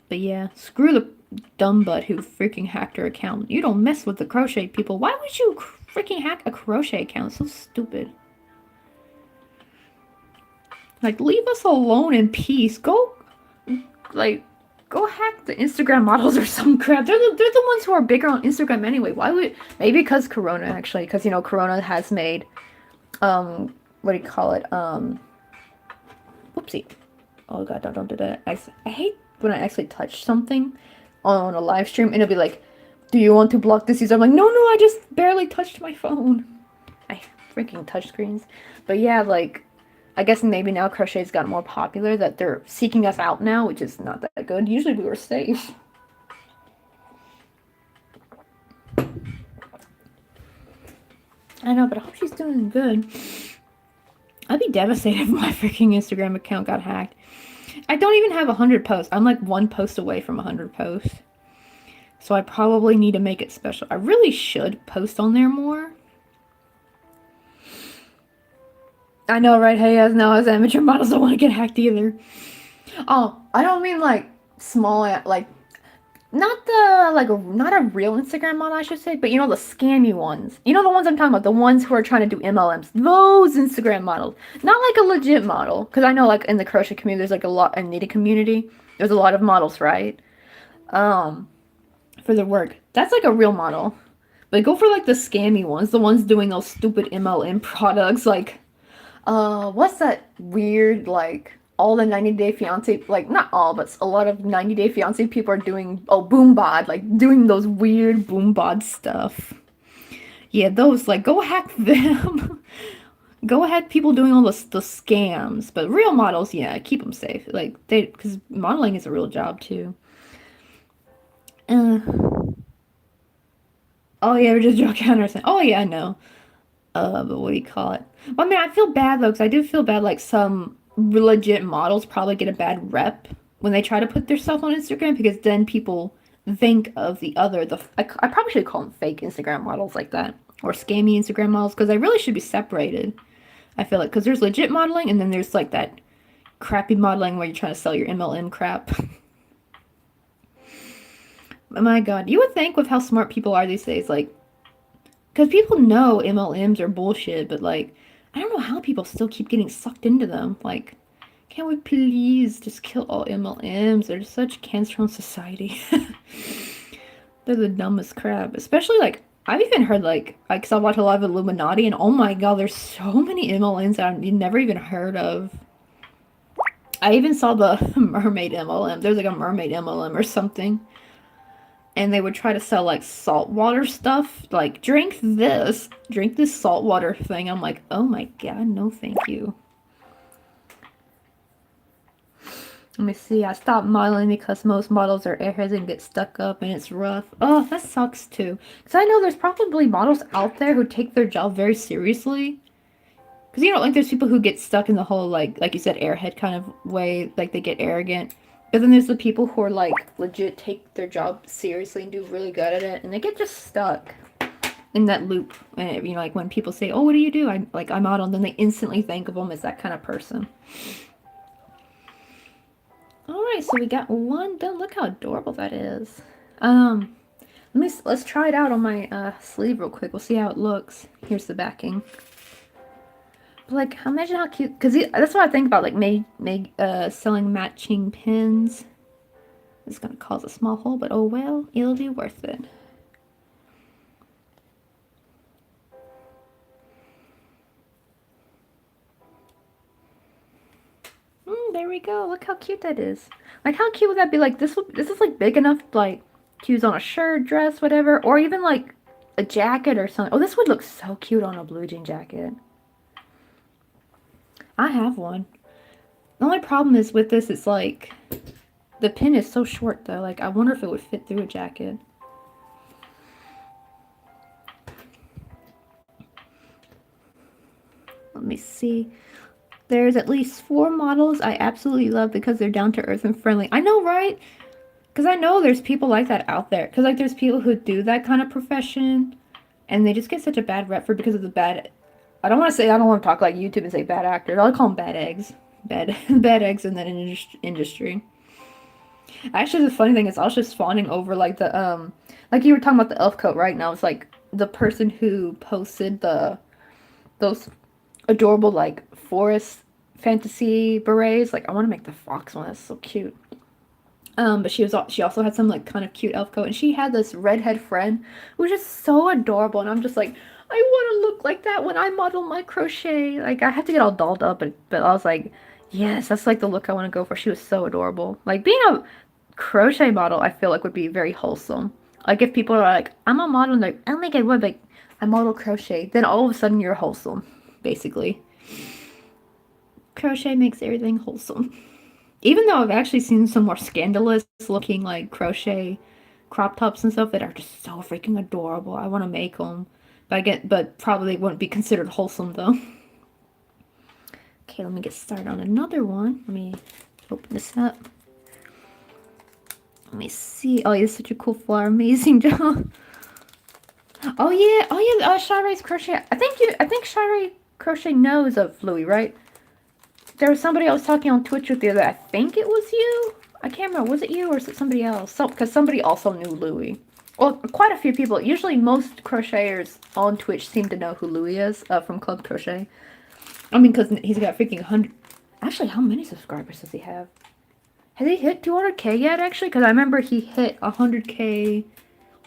But yeah, screw the dumb butt who freaking hacked her account. You don't mess with the crochet people. Why would you freaking hack a crochet account? It's so stupid. Like, leave us alone in peace. Go hack the Instagram models or some crap. They're the ones who are bigger on Instagram anyway. Why would, maybe because Corona, actually, because Corona has made what do you call it, whoopsie, oh god, don't do that. I hate when I actually touch something on a live stream and it'll be like, do you want to block this user? I'm like, no, I just barely touched my phone. I freaking touch screens. But yeah, like, I guess maybe now Crochet's got more popular, that they're seeking us out now, which is not that good. Usually we were safe. I know, but I hope she's doing good. I'd be devastated if my freaking Instagram account got hacked. I don't even have 100 posts. I'm like one post away from 100 posts. So I probably need to make it special. I really should post on there more. I know, right? Hey, as amateur models don't want to get hacked either. Oh, I don't mean like small, like not not a real Instagram model, I should say, but you know the scammy ones. You know the ones I'm talking about, the ones who are trying to do MLMs. Those Instagram models, not like a legit model, because I know like in the crochet community, there's like a lot in knitting community. There's a lot of models, right? For their work. That's like a real model. But go for like the scammy ones, the ones doing those stupid MLM products, like what's that weird, like all the 90 Day Fiance, like not all, but a lot of 90 Day Fiance people are doing, oh, boom bod, like doing those weird boom bod stuff. Yeah, those, like, go hack them. Go ahead, people doing all the scams, but real models, yeah, keep them safe. Like because modeling is a real job too. Uh, oh yeah, we're just joking on our side. Oh yeah, I know. But what do you call it? Well, I mean, I feel bad though, because I do feel bad. Like some legit models probably get a bad rep when they try to put their stuff on Instagram, because then people think of I probably should call them fake Instagram models like that, or scammy Instagram models, because they really should be separated. I feel like, because there's legit modeling, and then there's like that crappy modeling where you're trying to sell your MLM crap. Oh my God, you would think with how smart people are these days, like, because people know MLMs are bullshit, but like, I don't know how people still keep getting sucked into them. Like, can't we please just kill all MLMs? They're such cancer on society. They're the dumbest crap. Especially like, I've even heard like, cause I watch a lot of Illuminati, and oh my God, there's so many MLMs that I've never even heard of. I even saw the mermaid MLM. There's like a mermaid MLM or something. And they would try to sell like saltwater stuff. Like, drink this saltwater thing. I'm like, oh my God, no thank you. Let me see. I stopped modeling because most models are airheads and get stuck up, and it's rough. Oh, that sucks too. Because I know there's probably models out there who take their job very seriously. Because, you know, like there's people who get stuck in the whole, like you said, airhead kind of way. Like they get arrogant. But then there's the people who are like legit take their job seriously and do really good at it. And they get just stuck in that loop. And, you know, like when people say, oh, what do you do? I'm model. And then they instantly think of them as that kind of person. Alright, so we got one done. Look how adorable that is. Let's try it out on my sleeve real quick. We'll see how it looks. Here's the backing. But like, imagine how cute. Because that's what I think about, like selling matching pins. It's gonna cause a small hole, but oh well, it'll be worth it. There we go. Look how cute that is. Like, how cute would that be? Like, this is like big enough, like, to use on a shirt, dress, whatever, or even like a jacket or something. Oh, this would look so cute on a blue jean jacket. I have one. The only problem is with this, it's like the pin is so short though. Like, I wonder if it would fit through a jacket. Let me see. There's at least 4 models I absolutely love because they're down to earth and friendly. I know, right? Because I know there's people like that out there. Because like there's people who do that kind of profession, and they just get such a bad rep for because of the bad. I don't want to talk like YouTube and say bad actors. I'll call them bad eggs. Bad eggs in that industry. Actually, the funny thing is, I was just fawning over like the like you were talking about the elf coat, right? Now it's like the person who posted those adorable like forest fantasy berets. Like, I want to make the fox one. That's so cute. But she also had some like kind of cute elf coat, and she had this redhead friend who was just so adorable, and I'm just like, I want to look like that when I model my crochet. Like, I have to get all dolled up, but I was like, yes, that's like the look I want to go for. She was so adorable. Like, being a crochet model, I feel like would be very wholesome. Like, if people are like, I'm a model, and like, oh my God, what? Like, I model crochet, then all of a sudden you're wholesome, basically. Crochet makes everything wholesome. Even though I've actually seen some more scandalous looking like crochet crop tops and stuff that are just so freaking adorable. I want to make them, but probably wouldn't be considered wholesome though. Okay, let me get started on another one. Let me open this up. Let me see. Oh, it's such a cool flower. Amazing job. Oh yeah, Shirey's Crochet. I think Shirey Crochet knows of Louie, right? There was somebody I was talking on Twitch with the other day. I think it was you. I can't remember. Was it you or was it somebody else? Because somebody also knew Louie. Well, quite a few people. Usually most crocheters on Twitch seem to know who Louie is from Club Crochet. I mean, because he's got freaking 100... Actually, how many subscribers does he have? Has he hit 200k yet, actually? Because I remember he hit 100k...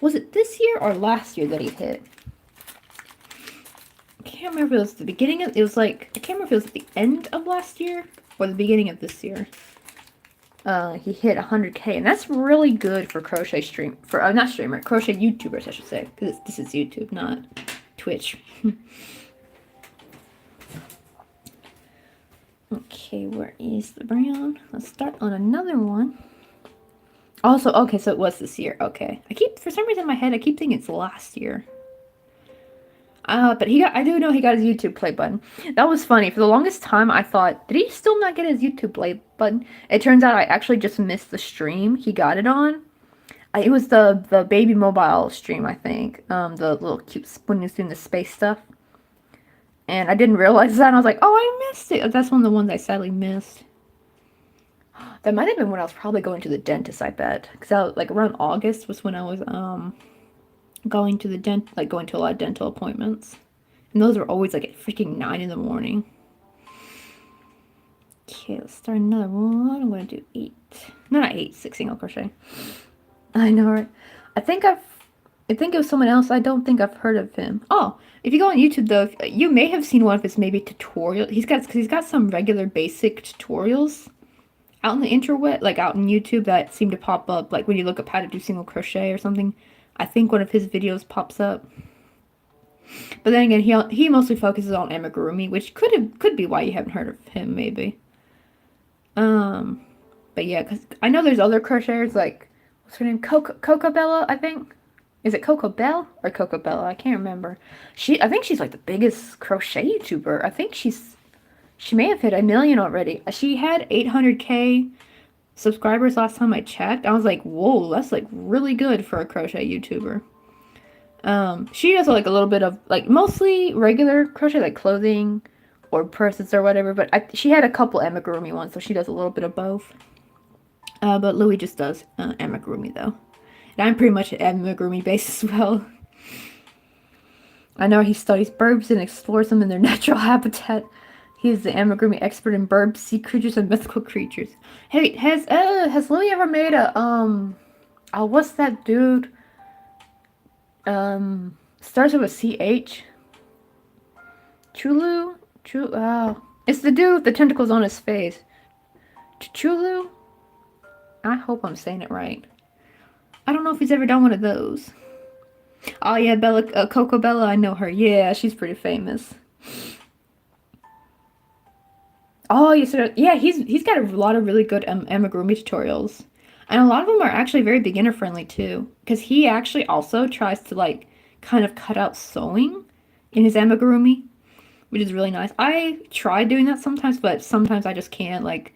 Was it this year or last year that he hit? I can't remember if it was the beginning of... It was like... I can't remember if it was at the end of last year or the beginning of this year. He hit 100k, and that's really good for crochet stream... For, not streamer, crochet YouTubers, I should say. Because this is YouTube, not Twitch. Okay, where is the brown? Let's start on another one. Also, okay, so it was this year. Okay. For some reason in my head, I keep thinking it's last year. But I do know he got his YouTube play button. That was funny. For the longest time, I thought, did he still not get his YouTube play button? It turns out I actually just missed the stream he got it on. It was the baby mobile stream, I think. The little cute, when he was doing the space stuff. And I didn't realize that, and I was like, oh, I missed it. That's one of the ones I sadly missed. That might have been when I was probably going to the dentist, I bet. Because like around August was when I was going to going to a lot of dental appointments. And those were always like at freaking 9 in the morning. Okay, let's start another one. I'm going to do 8. No, not 8, 6 single crochet. I know, right? I think it was someone else. I don't think I've heard of him. Oh, if you go on YouTube though, you may have seen one of his maybe tutorials. He's got some regular basic tutorials out in the interweb, like out in YouTube, that seem to pop up, like when you look up how to do single crochet or something. I think one of his videos pops up. But then again, he mostly focuses on amigurumi, which could be why you haven't heard of him, maybe. But yeah, because I know there's other crocheters, like, what's her name? Cocobella, I think. Is it Coco Bell or Coco Bella? I can't remember. I think she's like the biggest crochet YouTuber. I think she may have hit 1 million already. She had 800k subscribers last time I checked. I was like, whoa, that's like really good for a crochet YouTuber. She does like a little bit of like mostly regular crochet, like clothing or purses or whatever. But she had a couple amigurumi ones, so she does a little bit of both. But Louie just does amigurumi though. And I'm pretty much an amigurumi base as well. I know he studies birds and explores them in their natural habitat. He is the amigurumi expert in birds, sea creatures, and mythical creatures. Hey, has Louie ever made a what's that dude? Starts with a CH. Chulu? It's the dude with the tentacles on his face. Chulu? I hope I'm saying it right. I don't know if he's ever done one of those. Oh yeah, Coco Bella, I know her. Yeah, she's pretty famous. Oh, yeah, he's got a lot of really good amigurumi tutorials. And a lot of them are actually very beginner friendly too. Because he actually also tries to like kind of cut out sewing in his amigurumi, which is really nice. I try doing that sometimes, but sometimes I just can't. Like,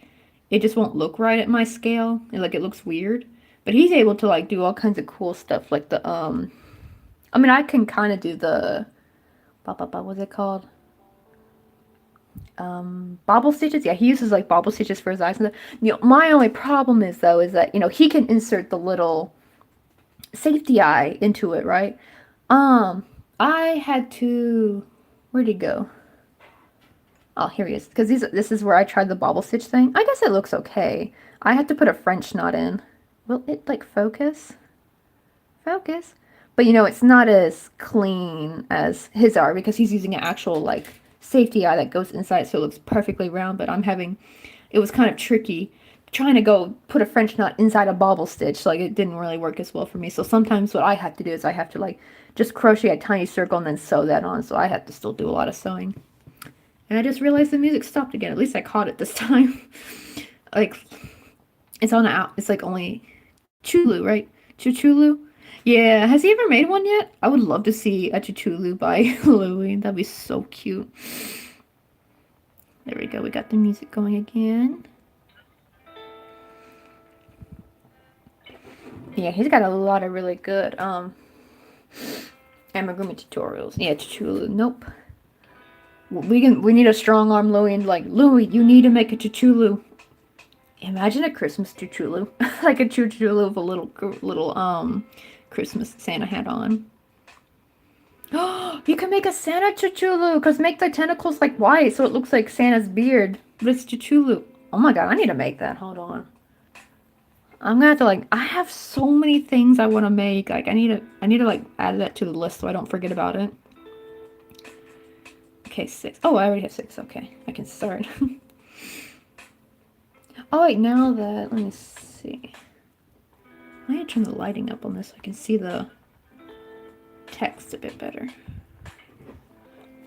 it just won't look right at my scale. It looks weird. But he's able to like do all kinds of cool stuff, like the I mean, I can kind of do the what's it called? Bobble stitches. Yeah, he uses like bobble stitches for his eyes and stuff. My only problem is though is that he can insert the little safety eye into it, right? I had to. Where'd he go? Oh, here he is. Because this is where I tried the bobble stitch thing. I guess it looks okay. I had to put a French knot in. Will it like focus? Focus. But it's not as clean as his are because he's using an actual like safety eye that goes inside, so it looks perfectly round. But it was kind of tricky trying to go put a French knot inside a bobble stitch. Like, it didn't really work as well for me. So sometimes what I have to do is I have to like just crochet a tiny circle and then sew that on. So I have to still do a lot of sewing. And I just realized the music stopped again. At least I caught it this time. Like, it's on out. It's like only Chulu, right? Chuchulu? Yeah, has he ever made one yet? I would love to see a Chuchulu by Louie. That'd be so cute. There we go. We got the music going again. Yeah, he's got a lot of really good amigurumi tutorials. Yeah, Chuchulu. Nope. We need a strong arm Louie and like, Louie, you need to make a Chuchulu. Imagine a Christmas Chuchulu. Like a Chuchulu with a little Christmas Santa hat on. Oh, you can make a Santa Chuchulu, because make the tentacles like white so it looks like Santa's beard. But it's Chuchulu. Oh my god, I need to make that. Hold on. I'm gonna have to like, I have so many things I want to make. Like I need to like add that to the list so I don't forget about it. Okay, 6. Oh, I already have 6. Okay, I can start. Oh wait, now that, let me see. I need to turn the lighting up on this so I can see the text a bit better.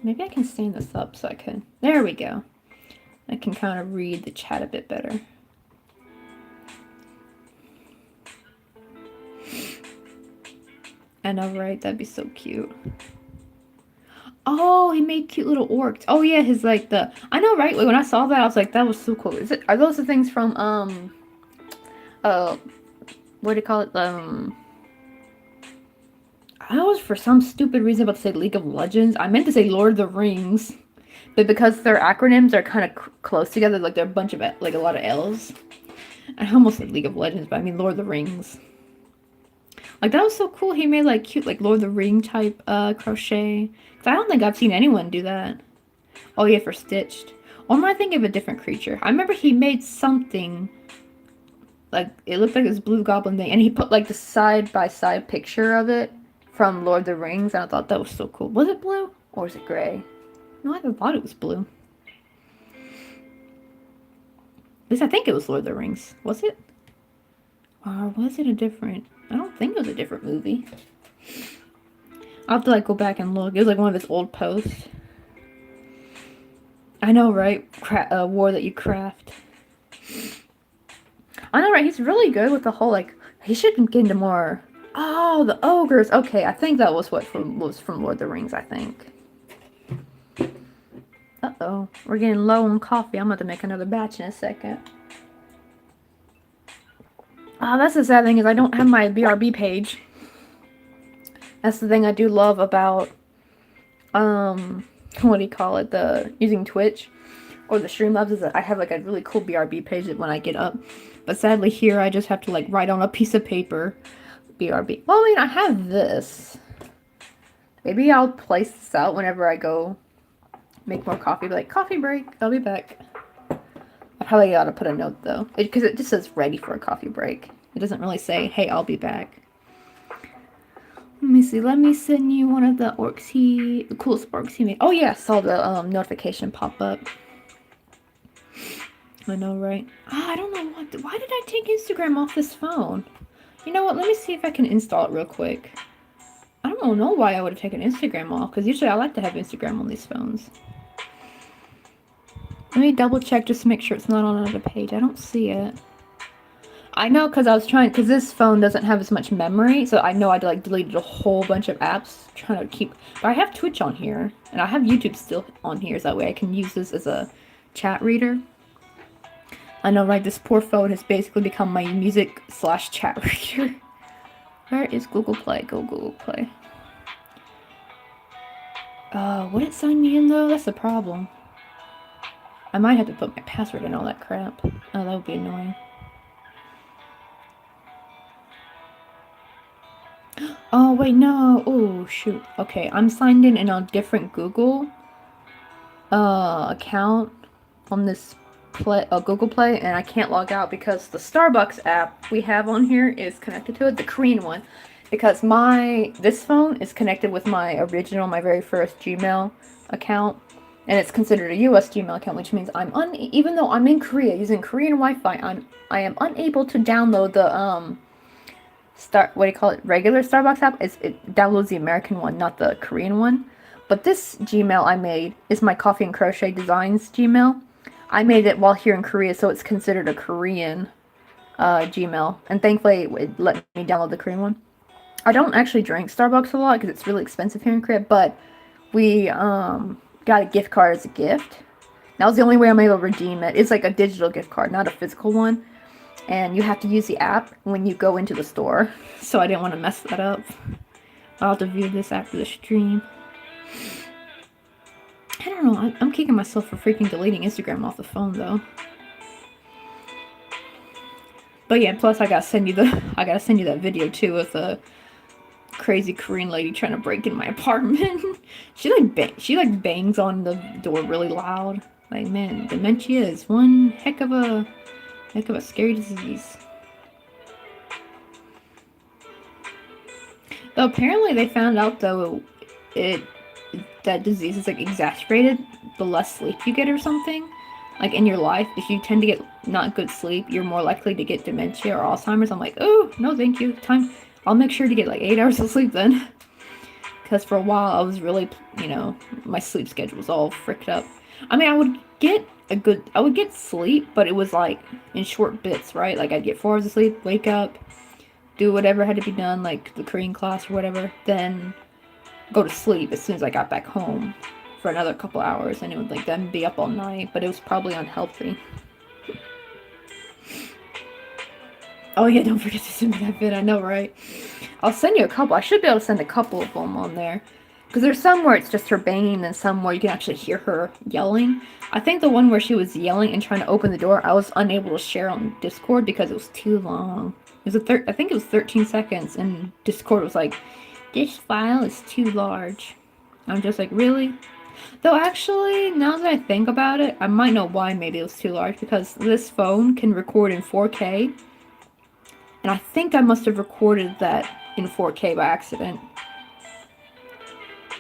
Maybe I can stand this up so I can, there we go. I can kind of read the chat a bit better. I know, right? That'd be so cute. Oh, he made cute little orcs. Oh yeah, his like the, I know, right? Like, when I saw that, I was like, that was so cool. Are those the things from what do you call it? I was for some stupid reason about to say League of Legends. I meant to say Lord of the Rings, but because their acronyms are kind of close together, like they're a bunch of like a lot of L's. I almost said League of Legends, but I mean Lord of the Rings. Like, that was so cool. He made, like, cute, like, Lord of the Ring type crochet. Because I don't think I've seen anyone do that. Oh, yeah, for Stitched. Or am I thinking of a different creature? I remember he made something. Like, it looked like this blue goblin thing. And he put, like, the side-by-side picture of it from Lord of the Rings. And I thought that was so cool. Was it blue? Or was it gray? No, I thought it was blue. At least I think it was Lord of the Rings. Was it? Or was it a different... I don't think it was a different movie. I'll have to like go back and look. It was like one of his old posts. I know, right? War that you craft. I know, right? He's really good with the whole like. He should get into more. Oh, the ogres. Okay, I think that was what was from Lord of the Rings. I think. Uh-oh, we're getting low on coffee. I'm going to make another batch in a second. Oh, that's the sad thing is I don't have my BRB page. That's the thing I do love about, what do you call it, using Twitch or the Streamlabs is that I have like a really cool BRB page when I get up. But sadly here I just have to like write on a piece of paper, BRB. Well, I mean, I have this. Maybe I'll place this out whenever I go make more coffee. Be like, coffee break, I'll be back. I probably ought to put a note though, because it just says ready for a coffee break. It doesn't really say, hey, I'll be back. Let me see. Let me send you one of the orcs the coolest orcs he made. Oh yeah, I saw the notification pop up. I know, right? I don't know why did I take Instagram off this phone? You know what? Let me see if I can install it real quick. I don't know why I would have taken Instagram off, because usually I like to have Instagram on these phones. Let me double check just to make sure it's not on another page. I don't see it. I know because I was trying, because this phone doesn't have as much memory, so I know I like deleted a whole bunch of apps trying to keep, but I have Twitch on here, and I have YouTube still on here, so that way I can use this as a chat reader. I know, right, this poor phone has basically become my music/chat reader. Where is Google Play? Go Google Play. Would it sign me in though? That's the problem. I might have to put my password and all that crap. Oh, that would be annoying. Oh, wait, no. Oh, shoot. Okay, I'm signed in a different Google account on this Google Play, and I can't log out because the Starbucks app we have on here is connected to it, the Korean one, because this phone is connected with my very first Gmail account. And it's considered a US Gmail account, which means even though I'm in Korea using Korean Wi-Fi, I am unable to download the regular Starbucks app. It downloads the American one, not the Korean one. But this Gmail I made is my Coffee and Crochet Designs Gmail. I made it while here in Korea, so it's considered a Korean Gmail. And thankfully it let me download the Korean one. I don't actually drink Starbucks a lot because it's really expensive here in Korea, but we got a gift card as a gift. That was the only way I'm able to redeem it. It's like a digital gift card, not a physical one. And you have to use the app when you go into the store. So I didn't want to mess that up. I'll have to view this after the stream. I don't know. I'm kicking myself for freaking deleting Instagram off the phone, though. But yeah, plus I gotta send you that video too with a crazy Korean lady trying to break in my apartment. she bangs on the door really loud. Like, man, dementia is one heck of a scary disease. Though apparently they found out though that disease is like exacerbated the less sleep you get or something. Like in your life, if you tend to get not good sleep, you're more likely to get dementia or Alzheimer's. I'm like, oh no, thank you. I'll make sure to get like 8 hours of sleep then. Because for a while I was really, my sleep schedule was all fricked up. I mean, I would get sleep, but it was like in short bits, right? Like I'd get 4 hours of sleep, wake up, do whatever had to be done, like the Korean class or whatever, then go to sleep as soon as I got back home for another couple hours, and it would like then be up all night, but it was probably unhealthy. Oh yeah, don't forget to send me that vid. I know, right? I'll send you a couple. I should be able to send a couple of them on there. Because there's some where it's just her banging and some where you can actually hear her yelling. I think the one where she was yelling and trying to open the door, I was unable to share on Discord because it was too long. It was I think it was 13 seconds, and Discord was like, this file is too large. I'm just like, really? Though actually, now that I think about it, I might know why maybe it was too large, because this phone can record in 4K. And I think I must have recorded that in 4K by accident.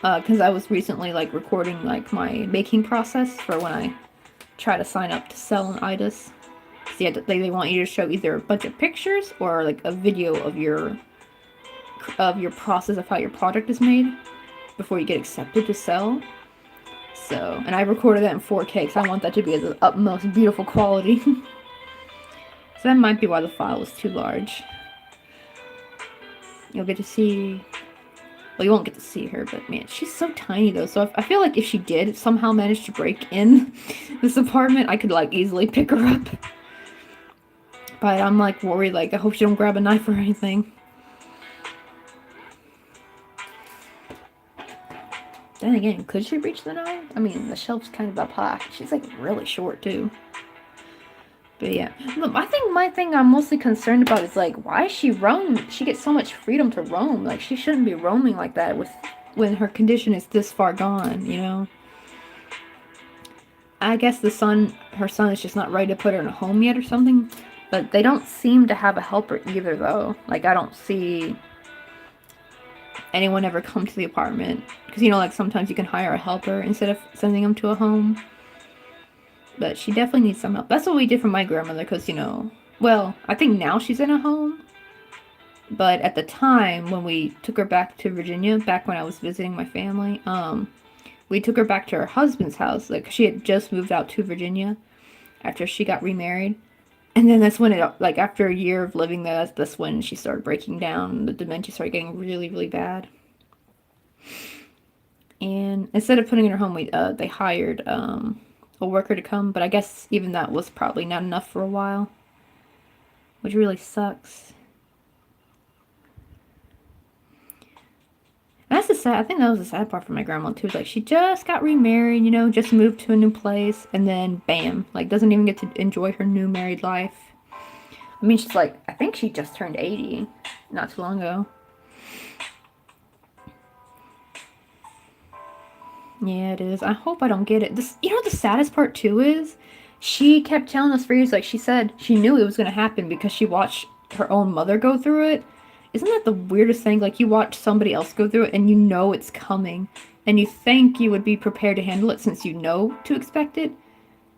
Because I was recently like recording like my making process for when I try to sign up to sell on IDIS. So yeah, they want you to show either a bunch of pictures or like a video of your process of how your product is made before you get accepted to sell. So, and I recorded that in 4K because I want that to be the utmost beautiful quality. So that might be why the file was too large. You'll get to see... Well, you won't get to see her, but man, she's so tiny though. So I feel like if she did somehow manage to break in this apartment, I could like easily pick her up. But I'm like worried, like I hope she don't grab a knife or anything. Then again, could she reach the knife? I mean, the shelf's kind of up high. She's like really short too. But yeah, look, I think my thing I'm mostly concerned about is like, why is she roam? She gets so much freedom to roam. Like she shouldn't be roaming like that when her condition is this far gone, you know? I guess her son is just not ready to put her in a home yet or something. But they don't seem to have a helper either though. Like I don't see anyone ever come to the apartment. Because like sometimes you can hire a helper instead of sending them to a home. But she definitely needs some help. That's what we did for my grandmother, because, well, I think now she's in a home. But at the time, when we took her back to Virginia, back when I was visiting my family, we took her back to her husband's house. Like, she had just moved out to Virginia after she got remarried. And then that's when after a year of living there, that's when she started breaking down. The dementia started getting really, really bad. And instead of putting her in her home, they hired, a worker to come, but I guess even that was probably not enough for a while, which really sucks. And that's the sad. I think that was the sad part for my grandma too. Is like she just got remarried, just moved to a new place, and then bam, like doesn't even get to enjoy her new married life. I mean, she's like, I think she just turned 80 not too long ago. Yeah, it is. I hope I don't get it. This, the saddest part too is she kept telling us for years, like she said she knew it was going to happen because she watched her own mother go through it. Isn't that the weirdest thing? Like you watch somebody else go through it and you know it's coming and you think you would be prepared to handle it since you know to expect it.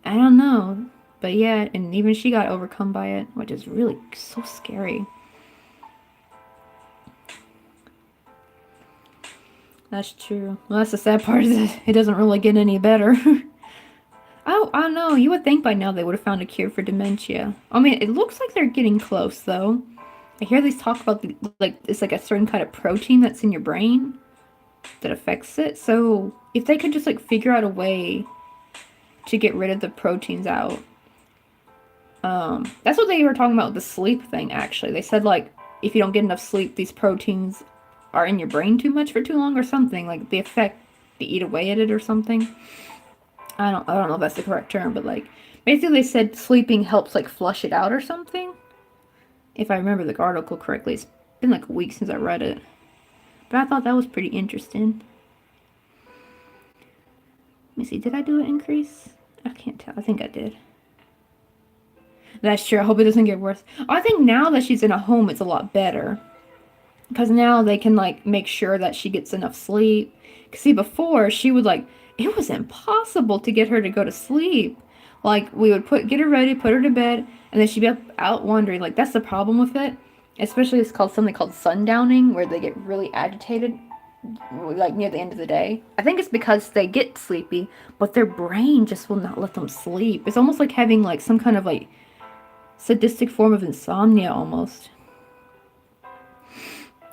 I don't know. But yeah, and even she got overcome by it, which is really so scary. That's true. Well, that's the sad part, is that it doesn't really get any better. Oh, I don't know. You would think by now they would have found a cure for dementia. I mean, it looks like they're getting close, though. I hear these talk about, it's like a certain kind of protein that's in your brain that affects it. So, if they could just, figure out a way to get rid of the proteins out. That's what they were talking about with the sleep thing, actually. They said, like, if you don't get enough sleep, these proteins are in your brain too much for too long or something. Like, they eat away at it or something. I don't know if that's the correct term, but, like, basically they said sleeping helps, like, flush it out or something. If I remember the article correctly. It's been, like, a week since I read it. But I thought that was pretty interesting. Let me see, did I do an increase? I can't tell. I think I did. That's true. I hope it doesn't get worse. I think now that she's in a home, it's a lot better. Because now they can, like, make sure that she gets enough sleep. See, before, she would, like, it was impossible to get her to go to sleep. Like, we would get her ready, put her to bed, and then she'd be up out wandering. Like, that's the problem with it. Especially, it's called something called sundowning, where they get really agitated, like, near the end of the day. I think it's because they get sleepy, but their brain just will not let them sleep. It's almost like having, like, some kind of, like, sadistic form of insomnia, almost.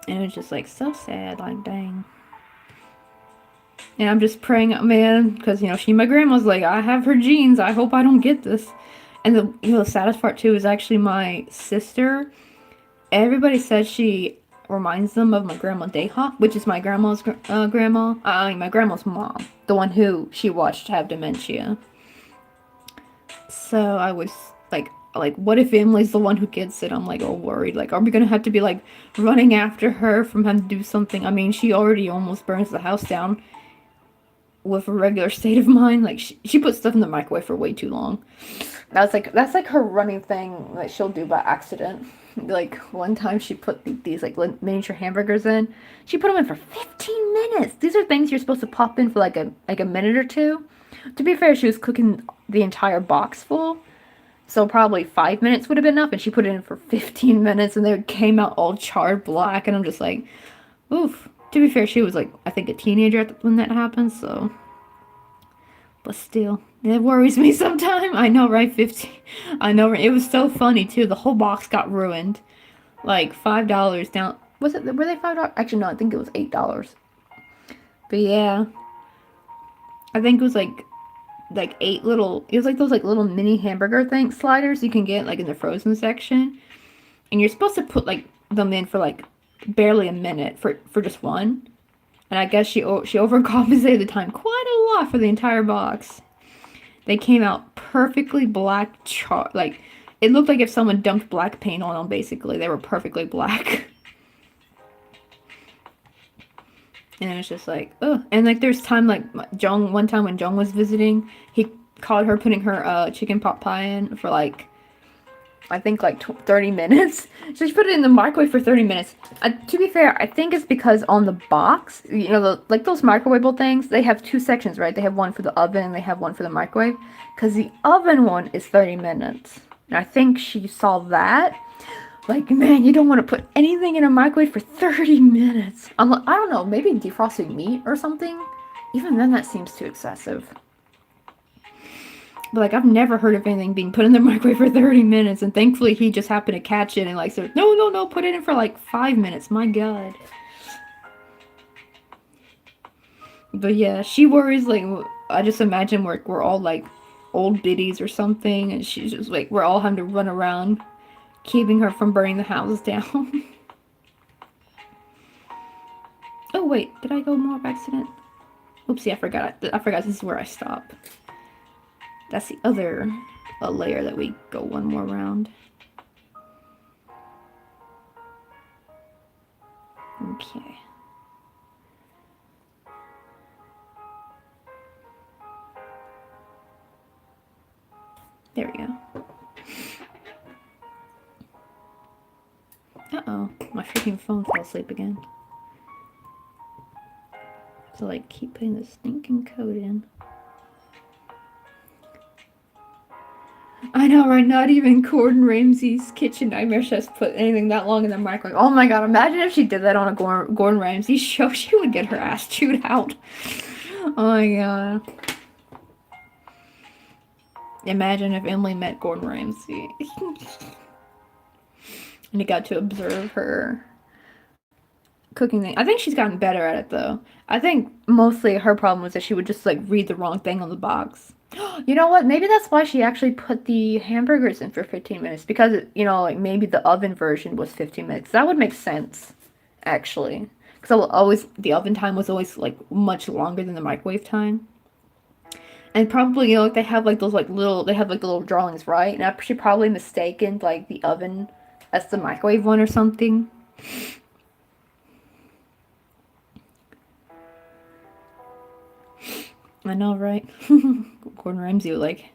And it's just, like, so sad, like, dang. And I'm just praying, man, because, you know, my grandma's like, I have her genes, I hope I don't get this. And the saddest part, too, is actually my sister. Everybody says she reminds them of my grandma Dayhawk, which is my grandma's grandma. My grandma's mom, the one who she watched have dementia. So I was like, what if Emily's the one who gets it? I'm like, all worried. Like, are we gonna have to be like running after her from having to do something? I mean, she already almost burns the house down with a regular state of mind. Like, she puts stuff in the microwave for way too long. That's like her running thing that she'll do by accident. Like, one time she put these like miniature hamburgers in. She put them in for 15 minutes. These are things you're supposed to pop in for like a minute or two. To be fair, she was cooking the entire box full. So probably 5 minutes would have been enough, and she put it in for 15 minutes, and they came out all charred black, and I'm just like, oof. To be fair, she was like, I think a teenager when that happened, so. But still, it worries me sometimes. I know, right? 15. I know, right? It was so funny, too. The whole box got ruined. Like, $5 down. Were they $5? Actually, no, I think it was $8. But yeah. I think it was like 8 little, it was like those like little mini hamburger sliders you can get like in the frozen section, and you're supposed to put like them in for like barely a minute for just one, and I guess she overcompensated the time quite a lot for the entire box. They came out perfectly black, like it looked like if someone dumped black paint on them. Basically, they were perfectly black. And it's just like, oh. And like there's time like one time when Jung was visiting, he caught her putting her chicken pot pie in for like, I think like 30 minutes. So she put it in the microwave for 30 minutes. To be fair, I think it's because on the box, you know, like those microwavable things, they have 2 sections, right? They have one for the oven and they have one for the microwave. Because the oven one is 30 minutes. And I think she saw that. Like, man, you don't want to put anything in a microwave for 30 minutes. I don't know, maybe defrosting meat or something? Even then, that seems too excessive. But, like, I've never heard of anything being put in the microwave for 30 minutes. And thankfully, he just happened to catch it and, like, said, no, put it in for, like, 5 minutes. My God. But, yeah, she worries, like, I just imagine we're all, like, old biddies or something. And she's just, like, we're all having to run around, keeping her from burning the house down. Oh, wait. Did I go more by accident? Oopsie, I forgot. This is where I stop. That's the other layer that we go one more round. Okay. There we go. Uh-oh. My freaking phone fell asleep again. So, like, keep putting the stinking code in. I know, right? Not even Gordon Ramsay's Kitchen Nightmare Chefs put anything that long in the microwave. Oh my God, imagine if she did that on a Gordon Ramsay show. She would get her ass chewed out. Oh my God. Imagine if Emily met Gordon Ramsay. And he got to observe her cooking thing. I think she's gotten better at it, though. I think mostly her problem was that she would just, like, read the wrong thing on the box. You know what? Maybe that's why she actually put the hamburgers in for 15 minutes. Because, you know, like maybe the oven version was 15 minutes. That would make sense, actually. Because always, the oven time was always, like, much longer than the microwave time. And probably, you know, like, they have, like, those, like, little, they have, like, the little drawings, right? And she probably mistaken, like, the oven as the microwave one or something. I know, right? Gordon Ramsay would, like,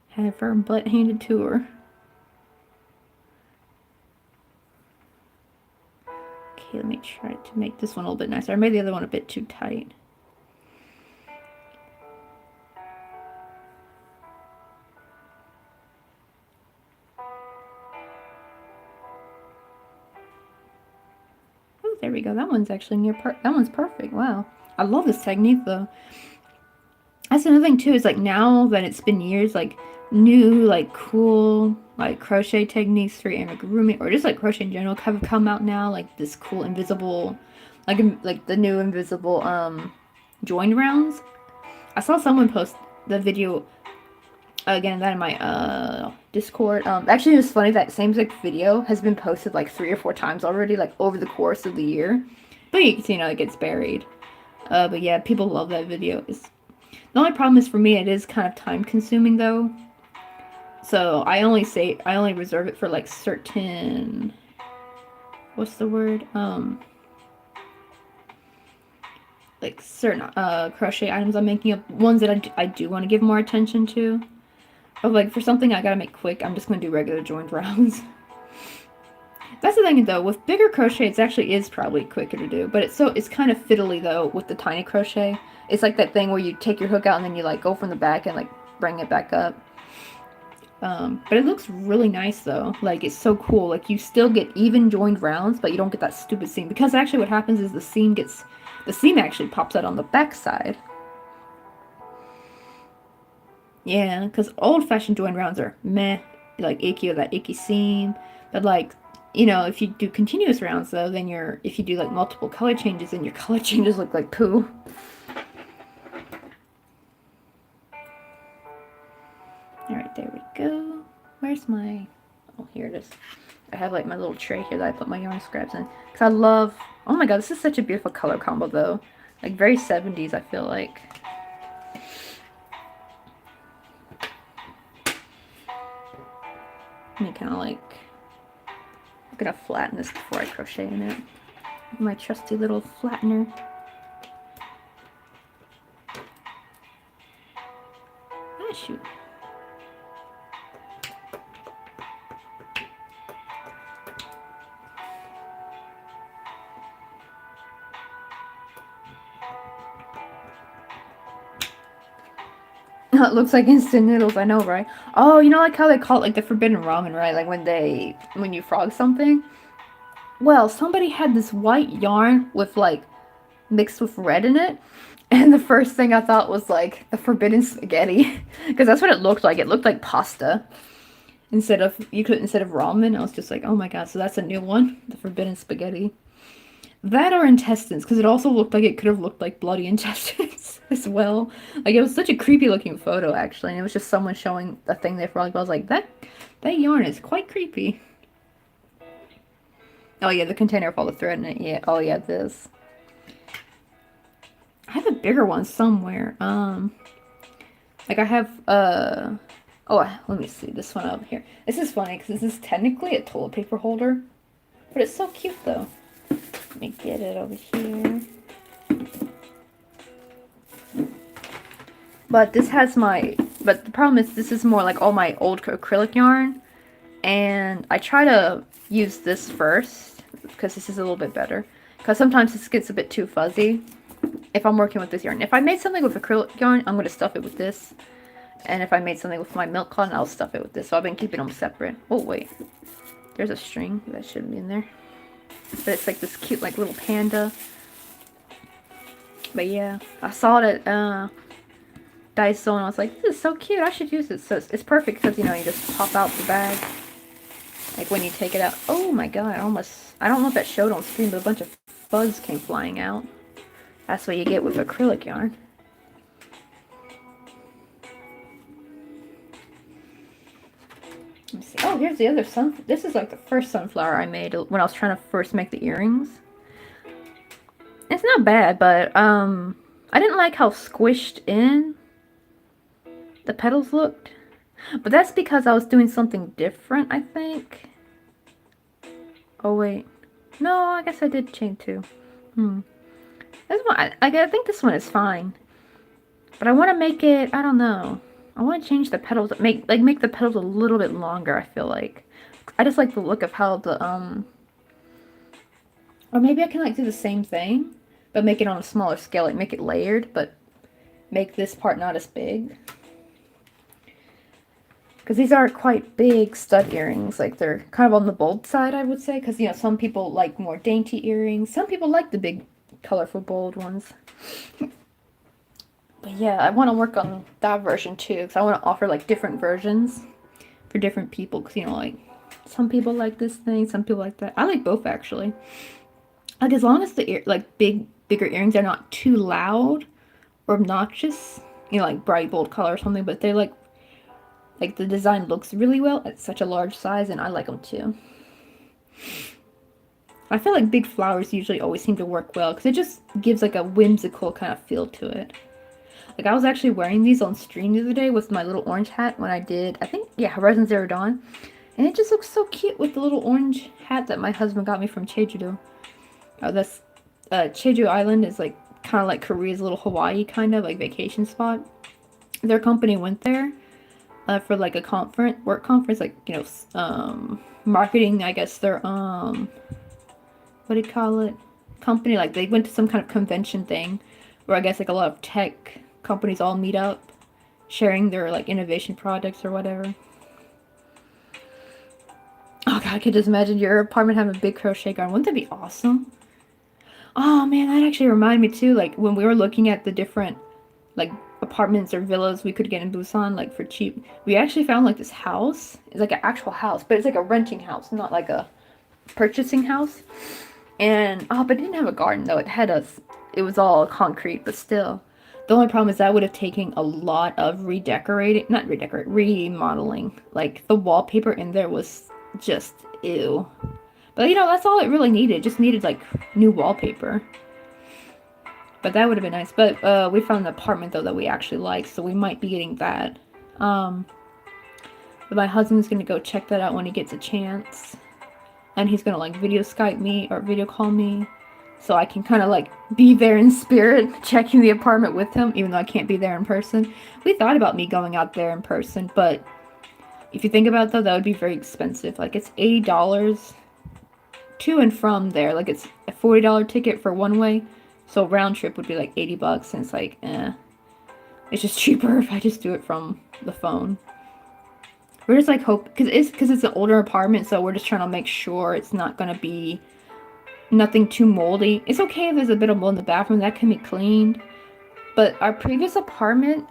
have her butt handed to her. Okay, let me try to make this one a little bit nicer. I made the other one a bit too tight. Oh, there we go. That one's actually that one's perfect. Wow. I love this technique, though. That's another thing, too, is, like, now that it's been years, like, new, like, cool, like, crochet techniques for amigurumi, or just, like, crochet in general have come out now. Like, this cool invisible, like the new invisible, joined rounds. I saw someone post the video, again, that in my, Discord. Actually, it was funny that same exact video has been posted, like, 3 or 4 times already, like, over the course of the year. But you can see, you know, it gets buried. But yeah, people love that video. The only problem is for me, it is kind of time consuming though. So I only reserve it for like certain, what's the word? Like certain crochet items I'm making up, ones that I do want to give more attention to. But like for something I gotta make quick, I'm just gonna do regular joined rounds. That's the thing though, with bigger crochet it actually is probably quicker to do, but it's kind of fiddly though with the tiny crochet. It's like that thing where you take your hook out and then you like go from the back and like bring it back up. But it looks really nice though. Like it's so cool. Like you still get even joined rounds, but you don't get that stupid seam. Because actually what happens is the seam actually pops out on the back side. Yeah, because old-fashioned joined rounds are meh, like icky or that icky seam. But like, you know, if you do continuous rounds though, then if you do like multiple color changes, then your color changes look like poo. Alright, there we go. Where's my... Oh, here it is. I have like my little tray here that I put my yarn scraps in. Because I love... Oh my god, this is such a beautiful color combo though. Like very 70s, I feel like. Let me kind of like... I'm gonna flatten this before I crochet in it. My trusty little flattener. Ah, shoot. It looks like instant noodles, I know, right? Oh, you know like how they call it like the forbidden ramen, right? Like when you frog something? Well, somebody had this white yarn with like mixed with red in it. And the first thing I thought was like the forbidden spaghetti. Because that's what it looked like. It looked like pasta. Instead of ramen. I was just like, oh my god, so that's a new one. The forbidden spaghetti. That or intestines, because it also looked like it could have looked like bloody intestines as well. Like, it was such a creepy looking photo, actually, and it was just someone showing the thing there for like, I was like, that yarn is quite creepy. Oh yeah, the container with all the thread in it, yeah. Oh yeah, this. I have a bigger one somewhere. Like I have, oh, let me see, this one over here. This is funny, because this is technically a toilet paper holder, but it's so cute, though. Let me get it over here. But but the problem is this is more like all my old acrylic yarn. And I try to use this first, because this is a little bit better. Because sometimes this gets a bit too fuzzy if I'm working with this yarn. If I made something with acrylic yarn, I'm going to stuff it with this. And if I made something with my milk cotton, I'll stuff it with this. So I've been keeping them separate. Oh, wait. There's a string. That shouldn't be in there. But it's like this cute, like, little panda. But yeah, I saw it at Daiso and I was like, this is so cute. I should use it. So it's perfect because, you know, you just pop out the bag. Like when you take it out. Oh my god, I don't know if that showed on screen, but a bunch of fuzz came flying out. That's what you get with acrylic yarn. Let me see. Oh, here's the other this is like the first sunflower I made when I was trying to first make the earrings. It's not bad, but I didn't like how squished in the petals looked. But that's because I was doing something different, I think. Oh wait. No, I guess I did chain 2. This one, I think this one is fine. But I want to make it, I don't know. I want to change the petals, make the petals a little bit longer, I feel like. I just like the look of how the, or maybe I can like do the same thing, but make it on a smaller scale, like make it layered, but make this part not as big. Because these are quite big stud earrings, like they're kind of on the bold side, I would say, because, you know, some people like more dainty earrings, some people like the big, colorful, bold ones. But yeah, I want to work on that version too, because I want to offer like different versions for different people, because, you know, like some people like this thing, some people like that. I like both, actually. Like, as long as the bigger earrings are not too loud or obnoxious, you know, like bright bold color or something, but they like the design looks really well at such a large size, and I like them too. I feel like big flowers usually always seem to work well because it just gives like a whimsical kind of feel to it. Like, I was actually wearing these on stream the other day with my little orange hat when I did, I think, yeah, Horizon Zero Dawn. And it just looks so cute with the little orange hat that my husband got me from Jeju. Oh, that's, Jeju Island is like, kind of like Korea's little Hawaii kind of, like, vacation spot. Their company went there for like a work conference, like, you know, marketing, I guess, their, what do you call it? Company, like, they went to some kind of convention thing where I guess like a lot of tech companies all meet up, sharing their like innovation projects or whatever. Oh god, I could just imagine your apartment having a big crochet garden. Wouldn't that be awesome? Oh man, that actually reminded me too, like when we were looking at the different like apartments or villas we could get in Busan, like for cheap, we actually found like this house. It's like an actual house, but it's like a renting house, not like a purchasing house. And but it didn't have a garden though. It was all concrete, but still. The only problem is that would have taken a lot of remodeling. Like, the wallpaper in there was just ew. But, you know, that's all it really needed. It just needed, like, new wallpaper. But that would have been nice. But we found an apartment, though, that we actually like, so we might be getting that. But my husband's going to go check that out when he gets a chance. And he's going to, like, video Skype me or video call me. So I can kind of like be there in spirit, checking the apartment with him, even though I can't be there in person. We thought about me going out there in person, but if you think about it, though, that would be very expensive. Like, it's $80 to and from there. Like, it's a $40 ticket for one way. So round trip would be like $80, and it's like, it's just cheaper if I just do it from the phone. We're just like because it's an older apartment, so we're just trying to make sure it's not gonna be nothing too moldy. It's okay if there's a bit of mold in the bathroom, that can be cleaned. But our previous apartment,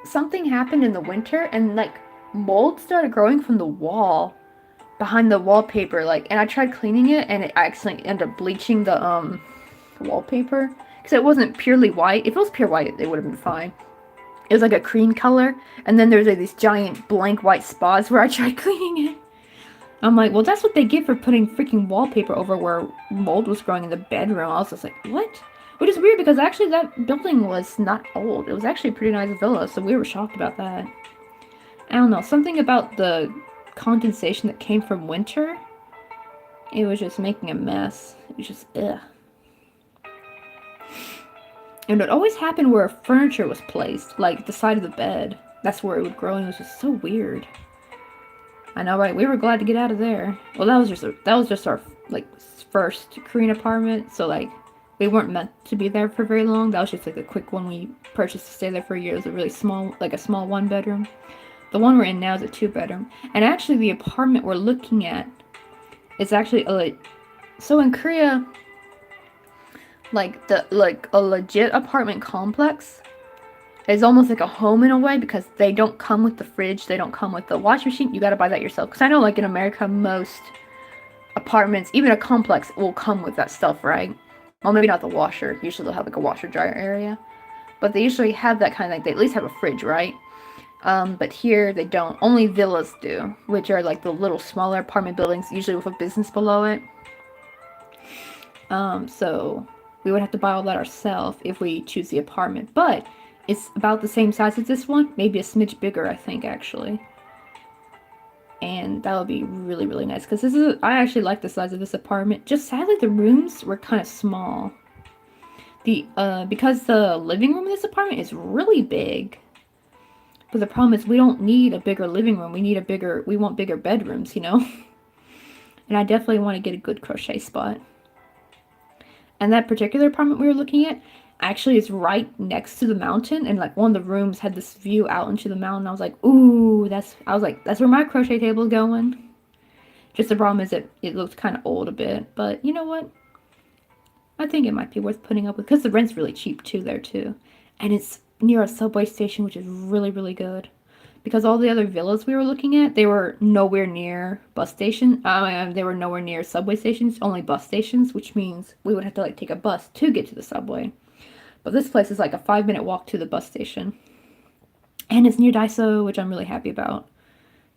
something happened in the winter, and like mold started growing from the wall behind the wallpaper. Like, and I tried cleaning it, and it accidentally ended up bleaching the wallpaper because it wasn't purely white. If it was pure white, it would have been fine. It was like a cream color, and then there's like these giant blank white spots where I tried cleaning it. I'm like, well, that's what they get for putting freaking wallpaper over where mold was growing in the bedroom. I was just like, what? Which is weird because actually that building was not old. It was actually a pretty nice villa, so we were shocked about that. I don't know, something about the condensation that came from winter, it was just making a mess. It was just, ugh. And it always happened where furniture was placed, like the side of the bed. That's where it would grow, and it was just so weird. I know, right? We were glad to get out of there. Well, that was just our like first Korean apartment, so like we weren't meant to be there for very long. That was just like a quick one we purchased to stay there for a year. It was a really small, like a small 1-bedroom. The one we're in now is a 2-bedroom, and actually the apartment we're looking at is actually so in Korea, like a legit apartment complex is almost like a home in a way, because they don't come with the fridge, they don't come with the washing machine. You gotta buy that yourself. Because I know, like, in America, most apartments, even a complex, will come with that stuff, right? Well, maybe not the washer. Usually they'll have, like, a washer dryer area. But they usually have that kind of, like, they at least have a fridge, right? But here they don't. Only villas do, which are like the little smaller apartment buildings, usually with a business below it. So we would have to buy all that ourselves if we choose the apartment. But it's about the same size as this one, maybe a smidge bigger, I think, actually. And that would be really, really nice because I actually like the size of this apartment. Just sadly, the rooms were kind of small. Because the living room in this apartment is really big. But the problem is we don't need a bigger living room. We want bigger bedrooms, you know? And I definitely want to get a good crochet spot. And that particular apartment we were looking at actually is right next to the mountain, and like one of the rooms had this view out into the mountain. I was like, ooh, that's where my crochet table is going. Just the problem is it looked kind of old a bit, but you know what? I think it might be worth putting up with because the rent's really cheap too there too. And it's near a subway station, which is really, really good. Because all the other villas we were looking at, they were nowhere near bus station. They were nowhere near subway stations, only bus stations, which means we would have to like take a bus to get to the subway. But this place is like a 5-minute walk to the bus station. And it's near Daiso, which I'm really happy about.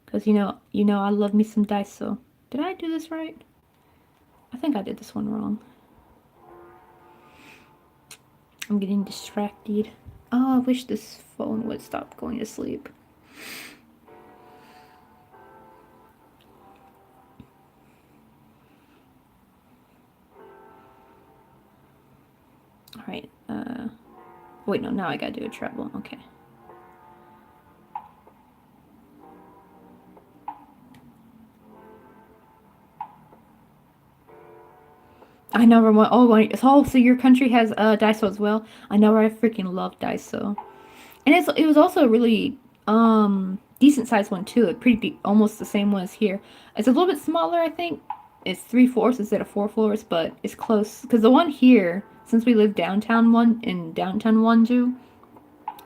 Because I love me some Daiso. Did I do this right? I think I did this one wrong. I'm getting distracted. Oh, I wish this phone would stop going to sleep. Alright, wait, no, now I gotta do a treble. Okay. I never went. Oh, so your country has Daiso as well. I know I freaking love Daiso, and it was also a really decent sized one too. A pretty big, almost the same one as here. It's a little bit smaller, I think. It's 3 floors instead of 4 floors, but it's close because the one here, since we live downtown Wonju,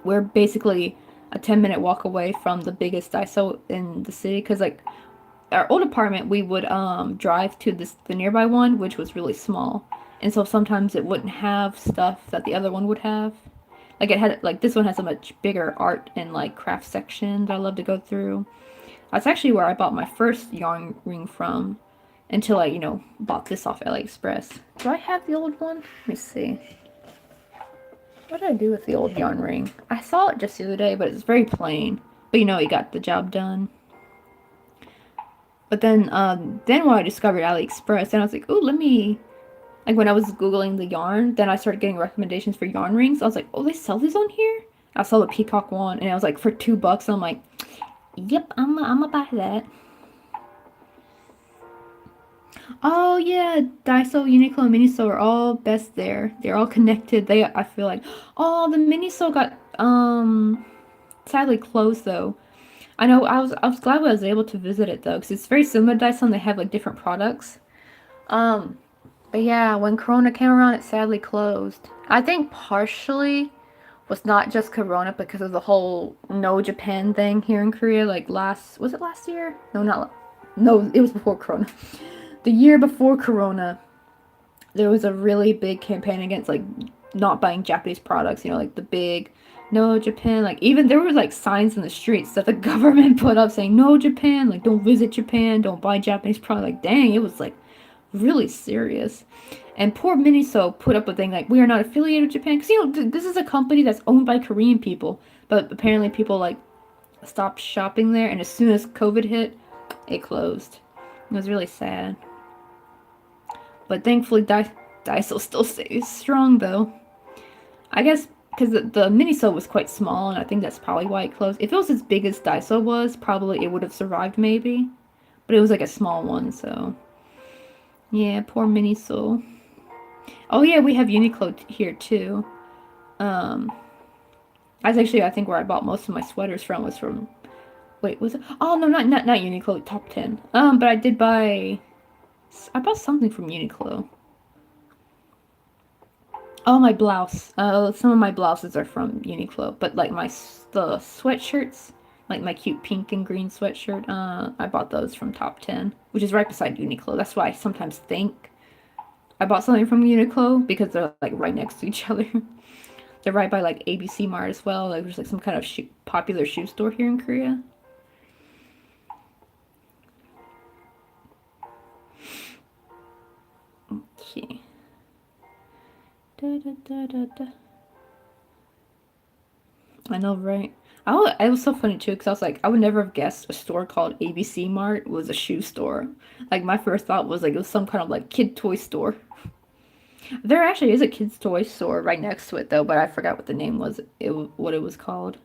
we're basically a 10-minute walk away from the biggest Daiso in the city. Because like our old apartment, we would drive to the nearby one, which was really small, and so sometimes it wouldn't have stuff that the other one would have. Like this one has a much bigger art and like craft section that I love to go through. That's actually where I bought my first yarn ring from, until I bought this off AliExpress. Do I have the old one? Let me see. What did I do with the old yarn ring? I saw it just the other day, but it's very plain. But it got the job done. But then when I discovered AliExpress, then I was like, oh, let me... Like, when I was Googling the yarn, then I started getting recommendations for yarn rings. I was like, oh, they sell these on here? I saw the peacock one, and it was like for $2. I'm like, yep, I'm gonna buy that. Oh, yeah, Daiso, Uniqlo, and Miniso are all best there. They're all connected. I feel like... Oh, the Miniso got, sadly closed, though. I know, I was glad I was able to visit it though, because it's very similar to Daiso, and they have like different products. But yeah, when Corona came around, it sadly closed. I think partially was not just Corona, because of the whole no Japan thing here in Korea. Like was it last year? No, it was before Corona. The year before Corona, there was a really big campaign against like not buying Japanese products. Like the big no Japan, like even there were like signs in the streets that the government put up saying no Japan, like don't visit Japan, don't buy Japanese product. Like dang, it was like really serious. And poor Miniso put up a thing like we are not affiliated with Japan, because this is a company that's owned by Korean people, but apparently people like stopped shopping there, and as soon as COVID hit, it closed. It was really sad. But thankfully Daiso still stays strong though. I guess because the Miniso was quite small, and I think that's probably why it closed. If it was as big as Daiso was, probably it would have survived maybe. But it was like a small one, so... Yeah, poor Miniso. Oh yeah, we have Uniqlo here too. That's actually, I think, where I bought most of my sweaters from, was from... Wait, was it? Oh no, not Uniqlo, Top 10. But I did buy... I bought something from Uniqlo. Oh, my blouse. Some of my blouses are from Uniqlo, but like the sweatshirts, like my cute pink and green sweatshirt, I bought those from Top 10, which is right beside Uniqlo. That's why I sometimes think I bought something from Uniqlo, because they're like right next to each other. They're right by like ABC Mart as well. Like there's like some kind of popular shoe store here in Korea. Okay. Da, da, da, da, da. I know, right? It was so funny too, because I was like, I would never have guessed a store called ABC Mart was a shoe store. Like my first thought was like it was some kind of like kid toy store. There actually is a kids toy store right next to it though, but I forgot what the name was. What it was called.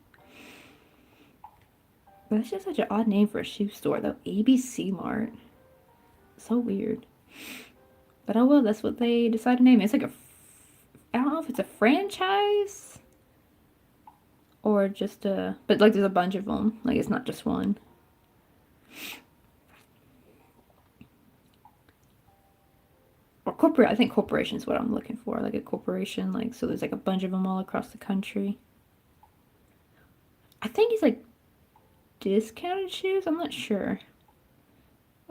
But that's just such an odd name for a shoe store though. ABC Mart. So weird. But oh well, that's what they decided to name it. It's like I don't know if it's a franchise or just but like there's a bunch of them. Like it's not just one. Or corporate, I think corporation is what I'm looking for. Like a corporation, like, so there's like a bunch of them all across the country. I think it's like discounted shoes. I'm not sure.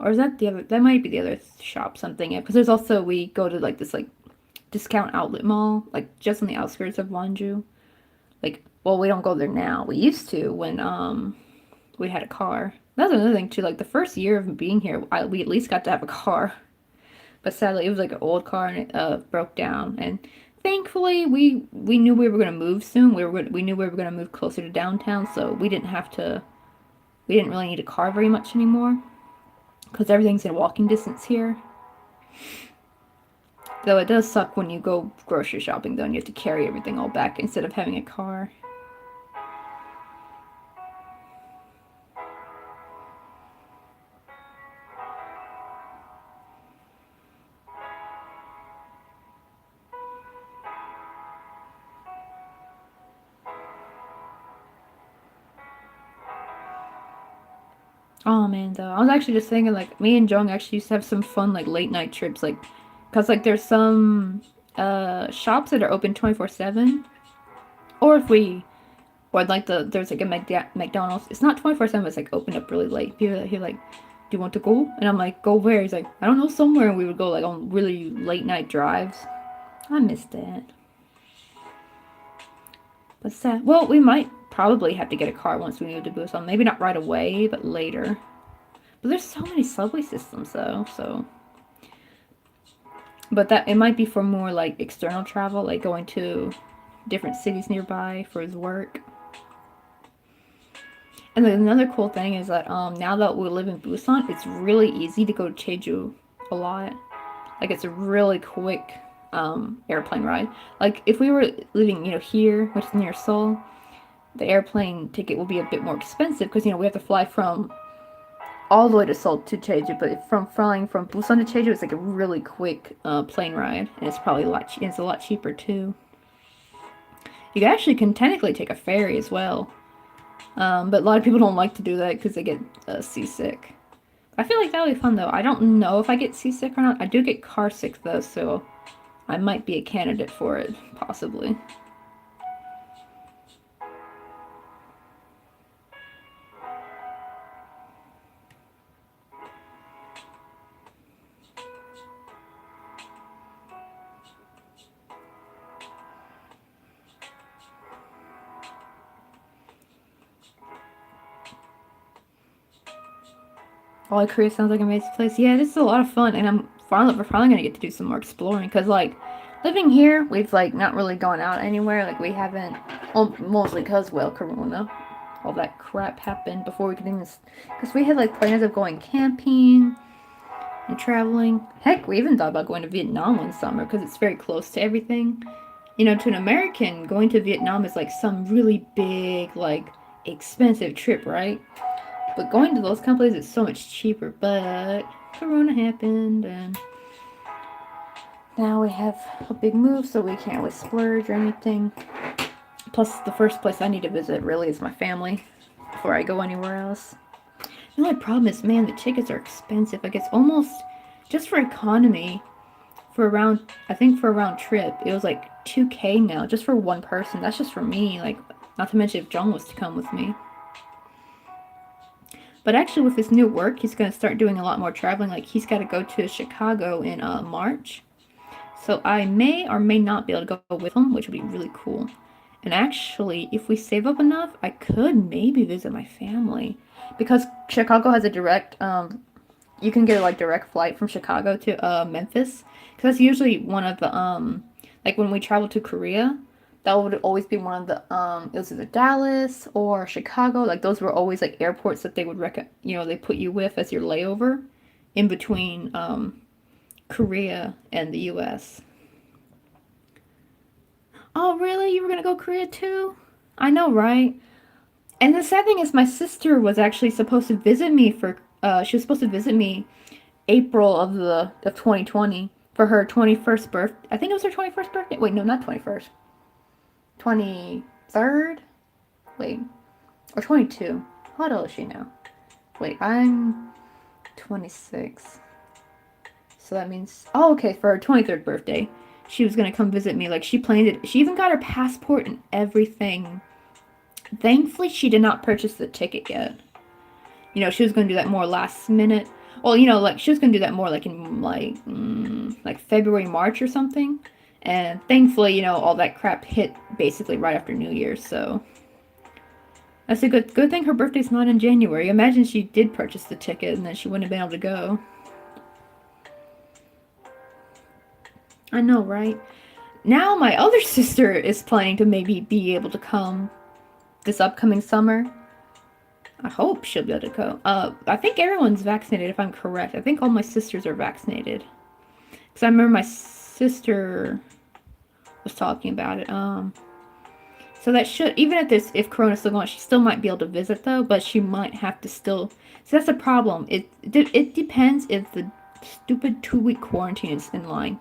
Or is that the other? That might be the other shop. Something. Because there's also we go to like this like discount outlet mall, like just on the outskirts of Wonju. Like, well, we don't go there now. We used to when we had a car. That's another thing too. Like the first year of being here, we at least got to have a car. But sadly, it was like an old car and it broke down. And thankfully, we knew we were gonna move soon. We knew we were gonna move closer to downtown, so we didn't have to. We didn't really need a car very much anymore, because everything's in walking distance here. Though it does suck when you go grocery shopping, though, and you have to carry everything all back instead of having a car. Oh man, though, I was actually just thinking like me and Jung actually used to have some fun like late night trips, like, cause like there's some shops that are open 24/7, or if we or like there's like a McDonald's. It's not 24/7. It's like open up really late. People here like, do you want to go? And I'm like, go where? He's like, I don't know, somewhere. And we would go like on really late night drives. I miss that. But sad. Well, we might probably have to get a car once we move to Busan. Maybe not right away, but later. But there's so many subway systems though, so. But that it might be for more like external travel, like going to different cities nearby for his work. And then another cool thing is that now that we live in Busan, it's really easy to go to Jeju a lot. Like it's a really quick airplane ride. Like if we were living, here, which is near Seoul, the airplane ticket will be a bit more expensive because we have to fly from all the way to Seoul to Jeju. But from flying from Busan to Jeju, it's like a really quick plane ride, and it's probably a lot cheaper too. You actually can technically take a ferry as well. But a lot of people don't like to do that because they get seasick. I feel like that would be fun though. I don't know if I get seasick or not. I do get car sick though, so I might be a candidate for it, possibly. All Korea sounds like an amazing place. Yeah, this is a lot of fun, and we're finally gonna get to do some more exploring. Cause like living here, we've like not really gone out anywhere. Like we haven't, well, mostly cause Corona, all that crap happened before we could even. Cause we had like plans of going camping and traveling. Heck, we even thought about going to Vietnam one summer because it's very close to everything. To an American, going to Vietnam is like some really big, like expensive trip, right? But going to those companies is so much cheaper. But Corona happened, and now we have a big move, so we can't really splurge or anything. Plus, the first place I need to visit really is my family before I go anywhere else. The only problem is, man, the tickets are expensive. Like, it's almost, just for economy, I think for a round trip, it was like 2K now, just for one person. That's just for me, like, not to mention if John was to come with me. But actually, with his new work, he's going to start doing a lot more traveling. Like, he's got to go to Chicago in March. So I may or may not be able to go with him, which would be really cool. And actually, if we save up enough, I could maybe visit my family. Because Chicago has a direct, you can get a like direct flight from Chicago to Memphis. Because that's usually one of the, like when we travel to Korea, that would always be one of the, it was either Dallas or Chicago. Like those were always like airports that they would they put you with as your layover in between, Korea and the US. Oh, really? You were gonna go Korea too? I know, right? And the sad thing is, my sister was actually supposed to visit me for. She was supposed to visit me April of 2020 for her 21st birth. I think it was her 21st birthday. Wait, no, not 21st. 23rd. Wait, or 22. How old is she now? Wait, I'm 26. So that means, oh, okay, for her 23rd birthday, she was gonna come visit me. Like she planned it. She even got her passport and everything. Thankfully, she did not purchase the ticket yet. She was gonna do that more last minute. Well, like she was gonna do that more like in like February, March or something. And thankfully, all that crap hit basically right after New Year's. So that's a good thing her birthday's not in January. Imagine she did purchase the ticket and then she wouldn't have been able to go. I know, right? Now my other sister is planning to maybe be able to come this upcoming summer. I hope she'll be able to go. I think everyone's vaccinated if I'm correct. I think all my sisters are vaccinated. Because I remember my sister was talking about it. So that should, even if Corona's still going, she still might be able to visit though, but she might have to still. So that's the problem. It depends if the stupid 2-week quarantine is in line.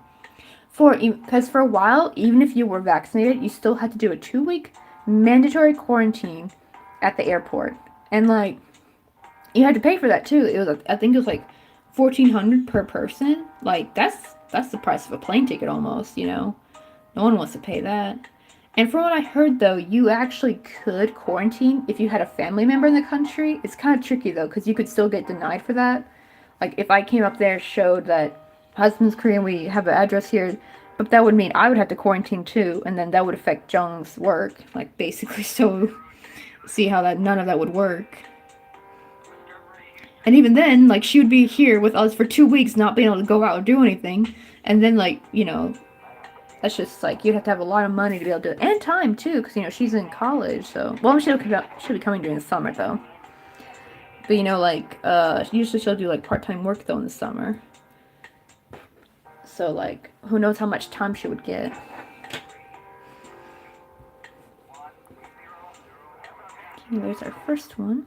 Because for a while, even if you were vaccinated, you still had to do a 2-week mandatory quarantine at the airport, and like you had to pay for that too. It was I think it was like $1,400 per person. Like that's the price of a plane ticket almost. No one wants to pay that. And from what I heard though, you actually could quarantine if you had a family member in the country. It's kind of tricky though, because you could still get denied for that. Like if I came up there, showed that husband's Korean, we have an address here, but that would mean I would have to quarantine too, and then that would affect Jung's work, like basically. So see how none of that would work. And even then, like she would be here with us for 2 weeks, not being able to go out or do anything, and then like that's just like you'd have to have a lot of money to be able to do it, and time too, because she's in college. So she'll be coming during the summer though. But like usually she'll do like part-time work though in the summer. So like who knows how much time she would get. Okay, there's our first one.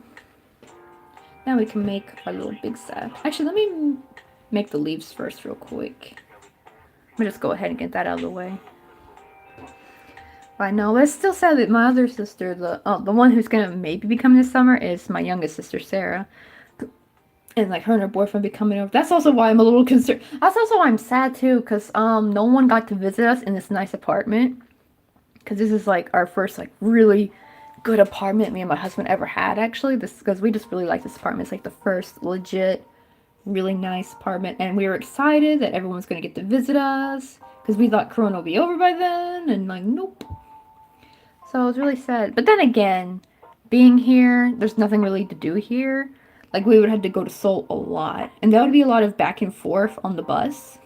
Now we can make our little big set. Actually, let me make the leaves first real quick. Let me just go ahead and get that out of the way. I know, but it's still sad that my other sister, the one who's gonna maybe be coming this summer, is my youngest sister, Sarah. And like her and her boyfriend be coming over. That's also why I'm a little concerned. That's also why I'm sad too, because no one got to visit us in this nice apartment. Because this is like our first like really good apartment me and my husband ever had, actually. Because we just really like this apartment. It's like the first legit, really nice apartment. And we were excited that everyone was going to get to visit us. Because we thought Corona would be over by then. And like, nope. So it was really sad. But then again, being here, there's nothing really to do here. Like, we would have to go to Seoul a lot. And that would be a lot of back and forth on the bus.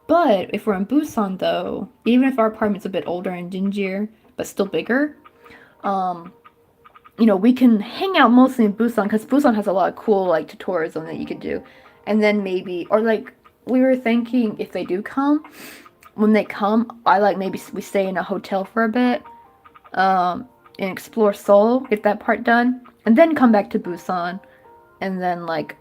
But if we're in Busan, though, even if our apartment's a bit older and dingier, but still bigger, we can hang out mostly in Busan, because Busan has a lot of cool, like, tourism that you could do. And then maybe, or like, we were thinking if they do come, when they come, maybe we stay in a hotel for a bit, and explore Seoul, get that part done, and then come back to Busan, and then like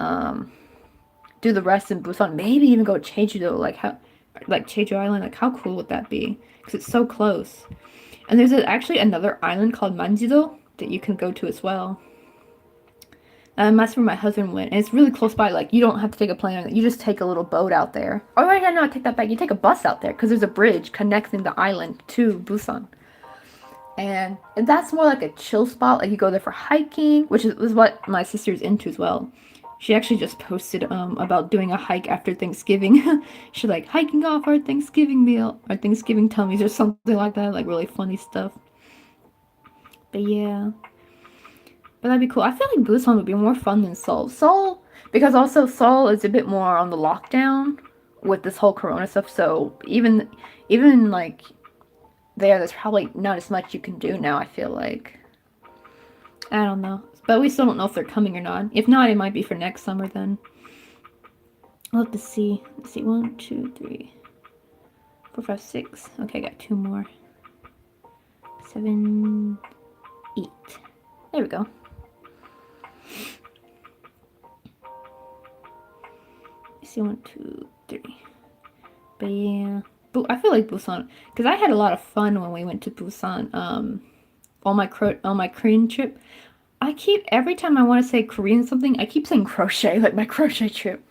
do the rest in Busan. Maybe even go to Jeju though, like Jeju Island. Like how cool would that be? Because it's so close. And there's actually another island called Manjido that you can go to as well. And that's where my husband went, and it's really close by. Like you don't have to take a plane; you just take a little boat out there. Oh my God, no, I take that back. You take a bus out there because there's a bridge connecting the island to Busan. And that's more like a chill spot. Like you go there for hiking, which is what my sister's into as well. She actually just posted about doing a hike after Thanksgiving. She's like, hiking off our Thanksgiving meal, our Thanksgiving tummies or something like that, like really funny stuff. But yeah. But that'd be cool. I feel like Busan would be more fun than Seoul. Seoul, because also Seoul is a bit more on the lockdown with this whole Corona stuff. So even like there's probably not as much you can do now. I feel like I don't know, but we still don't know if they're coming or not. If not, it might be for next summer then. I'll have to see. Let's see, 1, 2, 3, 4, 5, 6. Okay, I got 2 more. 7, 8. There we go. Let's see, 1, 2, 3. But yeah, I feel like Busan, because I had a lot of fun when we went to Busan. On my Korean trip, every time I want to say Korean something, I keep saying crochet, like my crochet trip.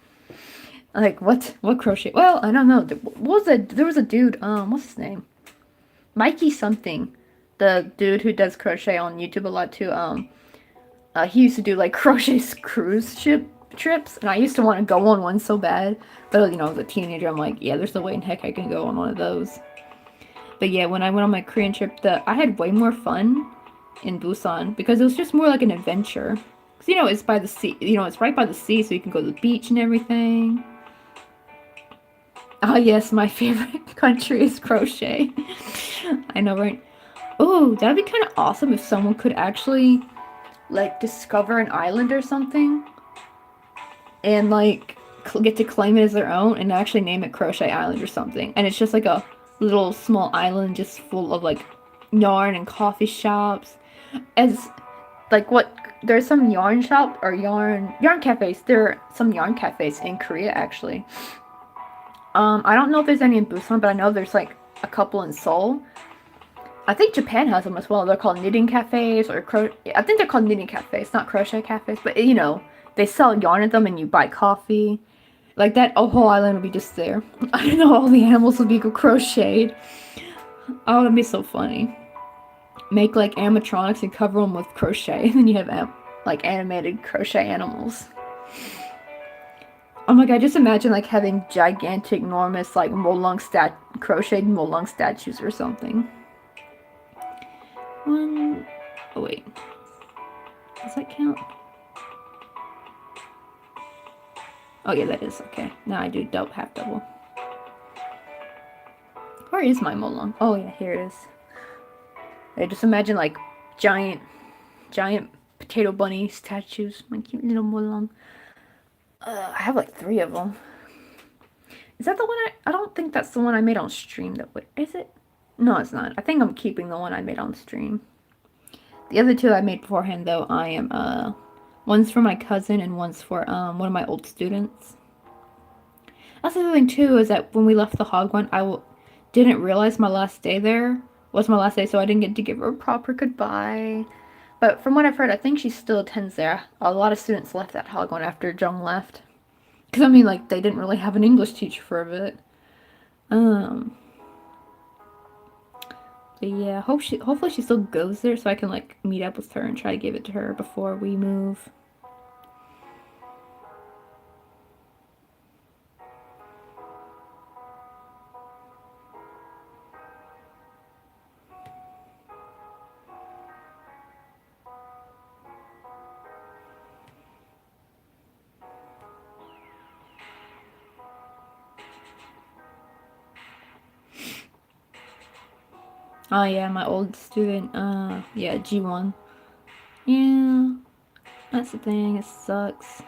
Like what crochet? Well, I don't know. There was a dude. What's his name? Mikey something. The dude who does crochet on YouTube a lot too. He used to do like crochet cruise ship trips, and I used to want to go on one so bad. But you know, as a teenager, I'm like, yeah, there's no way in heck I can go on one of those. But yeah, when I went on my Korean trip, I had way more fun in Busan because it was just more like an adventure. Cause you know it's by the sea. You know it's right by the sea, so you can go to the beach and everything. Ah, yes, my favorite country is crochet. I know, right? Oh, that'd be kind of awesome if someone could actually, like, discover an island or something and, like, get to claim it as their own and actually name it Crochet Island or something. And it's just, like, a little small island just full of, like, yarn and coffee shops. There's some yarn shop or yarn cafes. There are some yarn cafes in Korea, actually. I don't know if there's any in Busan, but I know there's like a couple in Seoul. I think Japan has them as well. They're called knitting cafes I think they're called knitting cafes, not crochet cafes. But you know, they sell yarn at them and you buy coffee. Like that whole island would be just there. I don't know, all the animals would be crocheted. Oh, that'd be so funny. Make like animatronics and cover them with crochet, and then you have like animated crochet animals. Oh my god, just imagine like having gigantic, enormous, like crocheted Molong statues or something. Oh wait. Does that count? Oh yeah, that is okay. Now I do half double. Where is my Molong? Oh yeah, here it is. I just imagine like giant potato bunny statues. My cute little Molong. I have like 3 of them. Is that the one I don't think that's the one I made on stream. Is it? No, it's not. I think I'm keeping the one I made on stream. The other 2 I made beforehand, though, one's for my cousin and one's for one of my old students. That's the other thing too, is that when we left the Hagwon, didn't realize my last day there was my last day, so I didn't get to give her a proper goodbye. But from what I've heard, I think she still attends there. A lot of students left that Hagwon after Jung left. Because, I mean, like, they didn't really have an English teacher for a bit. But yeah, hopefully she still goes there so I can, like, meet up with her and try to give it to her before we move. Oh yeah, my old student, yeah, G1. Yeah, that's the thing, it sucks.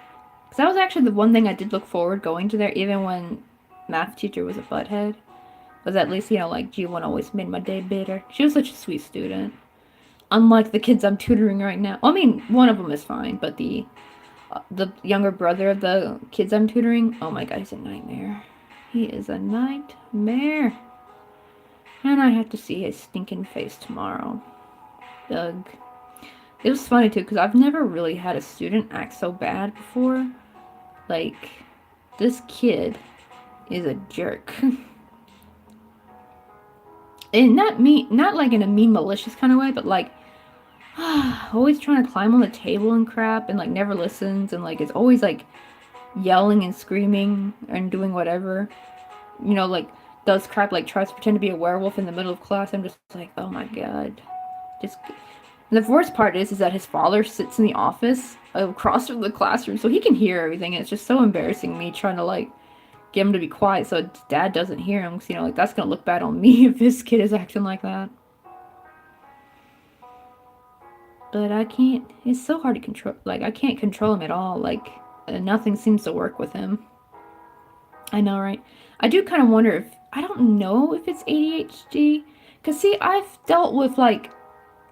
Because that was actually the one thing I did look forward going to there, even when math teacher was a butthead. Was at least, you know, like, G1 always made my day better. She was such a sweet student. Unlike the kids I'm tutoring right now. I mean, one of them is fine, but the younger brother of the kids I'm tutoring, oh my god, he's a nightmare. He is a nightmare. And I have to see his stinking face tomorrow. Ugh. It was funny too, because I've never really had a student act so bad before. Like, this kid is a jerk. And not like in a mean, malicious kind of way, but like, always trying to climb on the table and crap, and like never listens, and like is always like yelling and screaming and doing whatever. You know, like does crap, like tries to pretend to be a werewolf in the middle of class. I'm just like, oh my god. Just and the worst part is that his father sits in the office across from the classroom, so he can hear everything. And it's just so embarrassing me trying to like get him to be quiet so dad doesn't hear him. Cause, you know, like that's gonna look bad on me if this kid is acting like that. But I can't. It's so hard to control. Like I can't control him at all. Like nothing seems to work with him. I know, right? I do kind of wonder if I don't know if it's ADHD. Cause see, I've dealt with like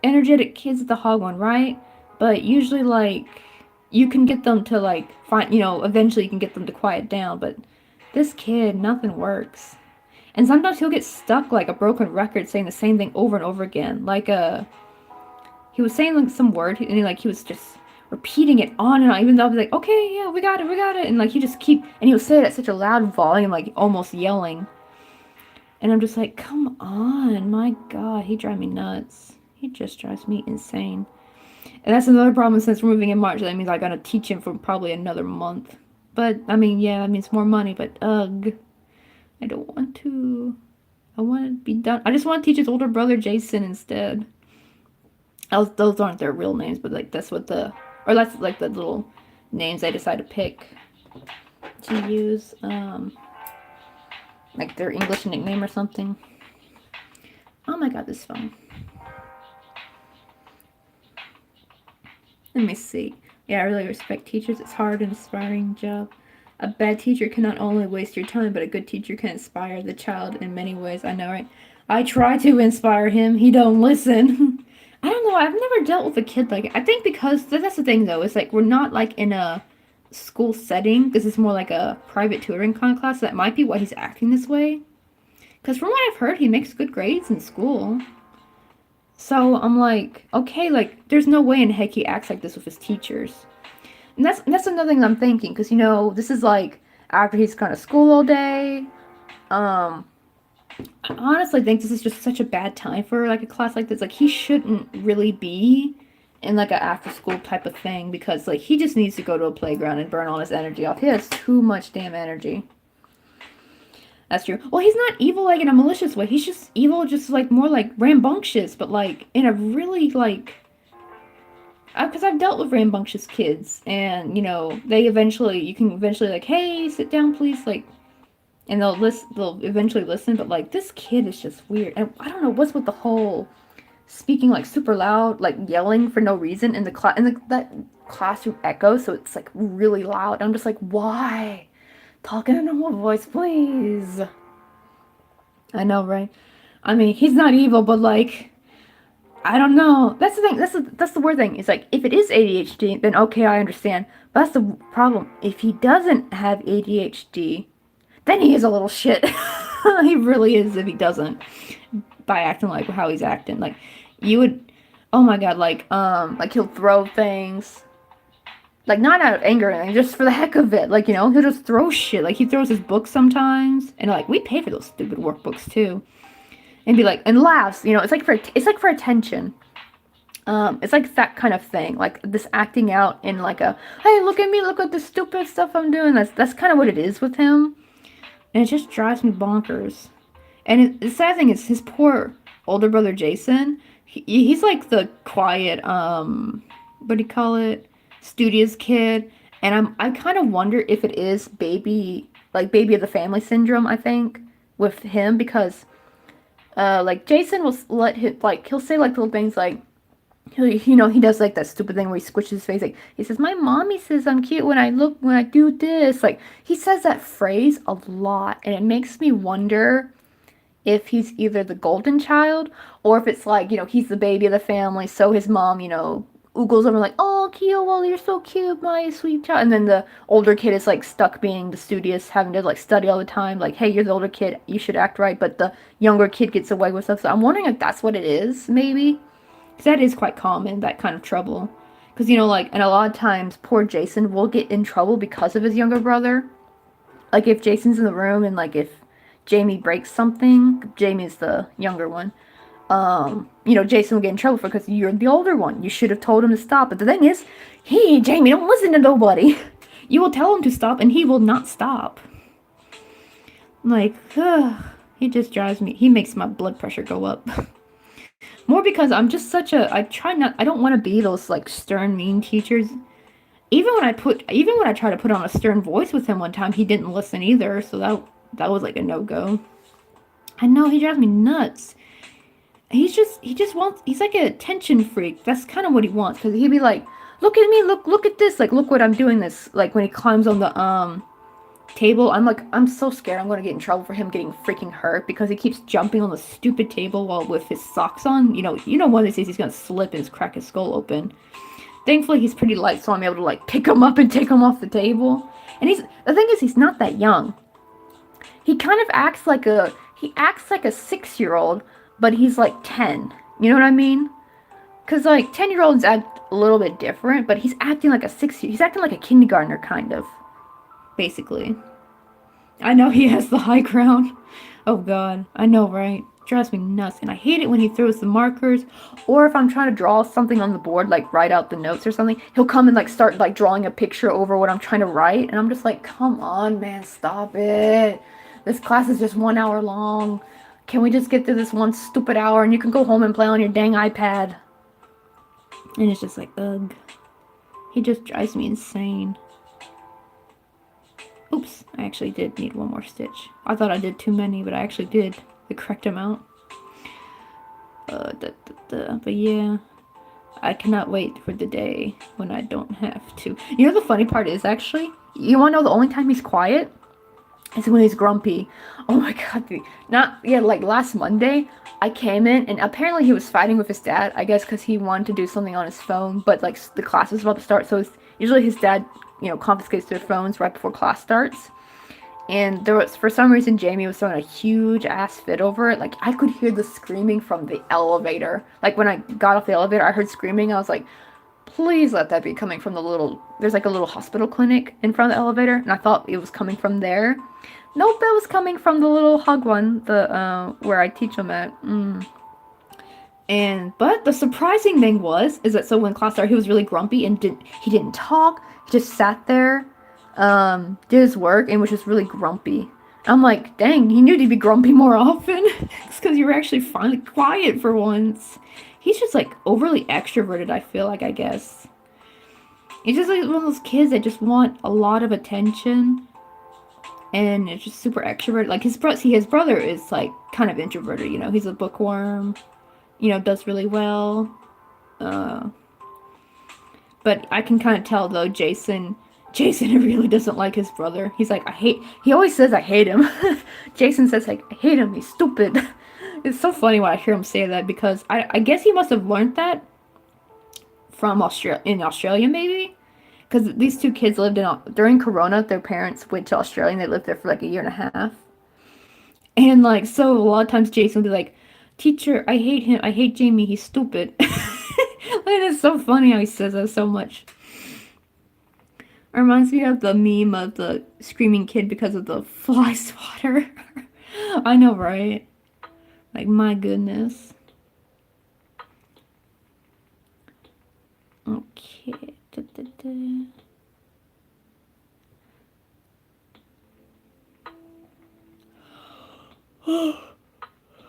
energetic kids at the Hog one, right? But usually, like, you can get them to, like, find, you know, eventually you can get them to quiet down. But this kid, nothing works. And sometimes he'll get stuck like a broken record saying the same thing over and over again. Like, he was saying, like, some word, and he was just repeating it on and on, even though I was like, okay, yeah, we got it. And, like, he just and he would say it at such a loud volume, like, almost yelling. And I'm just like, come on, my God, he drives me nuts. He just drives me insane. And that's another problem since we're moving in March. That means I gotta teach him for probably another month. But, I mean, yeah, that means more money, but ugh. I don't want to. I want to be done. I just want to teach his older brother Jason instead. Those aren't their real names, but, like, that's what or that's, like, the little names I decide to pick to use. Like their English nickname or something. Oh my god, this phone. Let me see. Yeah, I really respect teachers. It's hard and inspiring job. A bad teacher can not only waste your time, but a good teacher can inspire the child in many ways. I know, right? I try to inspire him. He don't listen. I don't know. I've never dealt with a kid like it. I think because that's the thing, though. It's like we're not like in a school setting. This is more like a private tutoring kind of class. So that might be why he's acting this way. Because from what I've heard, he makes good grades in school. So I'm like, okay, like, there's no way in heck he acts like this with his teachers. And that's another thing I'm thinking, because, you know, this is like, after he's gone to school all day. I honestly think this is just such a bad time for, like, a class like this. Like, he shouldn't really be in, like, a after-school type of thing, because, like, he just needs to go to a playground and burn all his energy off. He has too much damn energy. That's true. Well, he's not evil, like, in a malicious way. He's just evil, just, like, more, like, rambunctious, but, like, in a really, like... Because I've dealt with rambunctious kids, and, you know, you can eventually, like, hey, sit down, please, like... And they'll eventually listen, but, like, this kid is just weird. And I don't know what's with the whole speaking, like, super loud, like, yelling for no reason in the class, that classroom echo, so it's, like, really loud. I'm just like, why? Talk in a normal voice, please. I know, right? I mean, he's not evil, but like, I don't know. That's the thing. That's the weird thing. It's like, if it is ADHD, then okay, I understand. But that's the problem. If he doesn't have ADHD, then he is a little shit. He really is if he doesn't. By acting like how he's acting. Like, you would, oh my god, like he'll throw things. Like, not out of anger or anything, just for the heck of it. Like, you know, he'll just throw shit. Like, he throws his books sometimes. And, like, we pay for those stupid workbooks, too. And be like, and laughs. You know, it's like for attention. It's like that kind of thing. Like, this acting out in, like, a, hey, look at me, look at the stupid stuff I'm doing. That's kind of what it is with him. And it just drives me bonkers. And the sad thing is, his poor older brother, Jason, he's, like, the quiet, what do you call it? Studious kid, and I kind of wonder if it is baby of the family syndrome, I think, with him, because like, Jason will let him, like, he'll say, like, little things, like, you know, he does, like, that stupid thing where he squishes his face, like, he says, my mommy says I'm cute when I do this. Like, he says that phrase a lot, and it makes me wonder if he's either the golden child, or if it's like, you know, he's the baby of the family, so his mom, you know, oogles over like, oh, Keo, well, you're so cute, my sweet child. And then the older kid is, like, stuck being the studious, having to, like, study all the time. Like, hey, you're the older kid, you should act right. But the younger kid gets away with stuff. So I'm wondering if that's what it is, maybe. Because that is quite common, that kind of trouble. Because, you know, like, and a lot of times, poor Jason will get in trouble because of his younger brother. Like, if Jason's in the room and, like, if Jamie breaks something, Jamie's the younger one. you know, Jason will get in trouble for because you're the older one. You should have told him to stop. But the thing is, Jamie, don't listen to nobody. You will tell him to stop and he will not stop. Like, he just drives me, he makes my blood pressure go up. More because I'm just such a, I don't want to be those like stern, mean teachers. Even when I tried to put on a stern voice with him one time, he didn't listen either. So that was like a no-go. I know, he drives me nuts. He just wants, he's like an attention freak. That's kind of what he wants. Because he'd be like, look at me, look at this. Like, look what I'm doing this. Like, when he climbs on the, table, I'm like, I'm so scared I'm going to get in trouble for him getting freaking hurt. Because he keeps jumping on the stupid table while with his socks on. You know one of these days he's going to slip and crack his skull open. Thankfully, he's pretty light, so I'm able to, like, pick him up and take him off the table. And the thing is, he's not that young. He kind of acts like a 6-year-old, but he's like 10. You know what I mean? Because, like, 10-year-olds act a little bit different, but he's acting like he's acting like a kindergartner, kind of. Basically. I know he has the high ground. Oh, God. I know, right? Drives me nuts. And I hate it when he throws the markers, or if I'm trying to draw something on the board, like write out the notes or something, he'll come and like start like drawing a picture over what I'm trying to write, and I'm just like, come on, man, stop it. This class is just 1 hour long. Can we just get through this one stupid hour and you can go home and play on your dang iPad? And it's just like, ugh. He just drives me insane. Oops, I actually did need one more stitch. I thought I did too many, but I actually did the correct amount. But yeah, I cannot wait for the day when I don't have to. You know the funny part is, actually, you want to know the only time he's quiet? Is when he's grumpy. Oh my god, like last Monday, I came in and apparently he was fighting with his dad, I guess because he wanted to do something on his phone, but like the class was about to start, so usually his dad, confiscates their phones right before class starts. And there was, for some reason, Jamie was throwing a huge ass fit over it. Like, I could hear the screaming from the elevator. Like, when I got off the elevator, I heard screaming. I was like, please let that be coming from there's like a little hospital clinic in front of the elevator. And I thought it was coming from there. Nope, it was coming from the little hug one, where I teach them at. But the surprising thing is that so when class started, he was really grumpy and he didn't talk. He just sat there, did his work, and was just really grumpy. I'm like, dang, he knew to be grumpy more often. It's because you were actually finally quiet for once. He's just like overly extroverted, I feel like, I guess. He's just like one of those kids that just want a lot of attention. And it's just super extroverted. Like his brother is like kind of introverted, he's a bookworm, does really well. But I can kind of tell though, Jason really doesn't like his brother. He's like, he always says I hate him. Jason says like, I hate him, he's stupid. It's so funny when I hear him say that, because I guess he must have learned that from Australia maybe. Because these two kids lived during Corona, their parents went to Australia and they lived there for like a year and a half. And like, so a lot of times Jason would be like, teacher, I hate him, I hate Jamie, he's stupid. And it's so funny how he says that so much. It reminds me of the meme of the screaming kid because of the fly swatter. I know, right? Like, my goodness. Okay.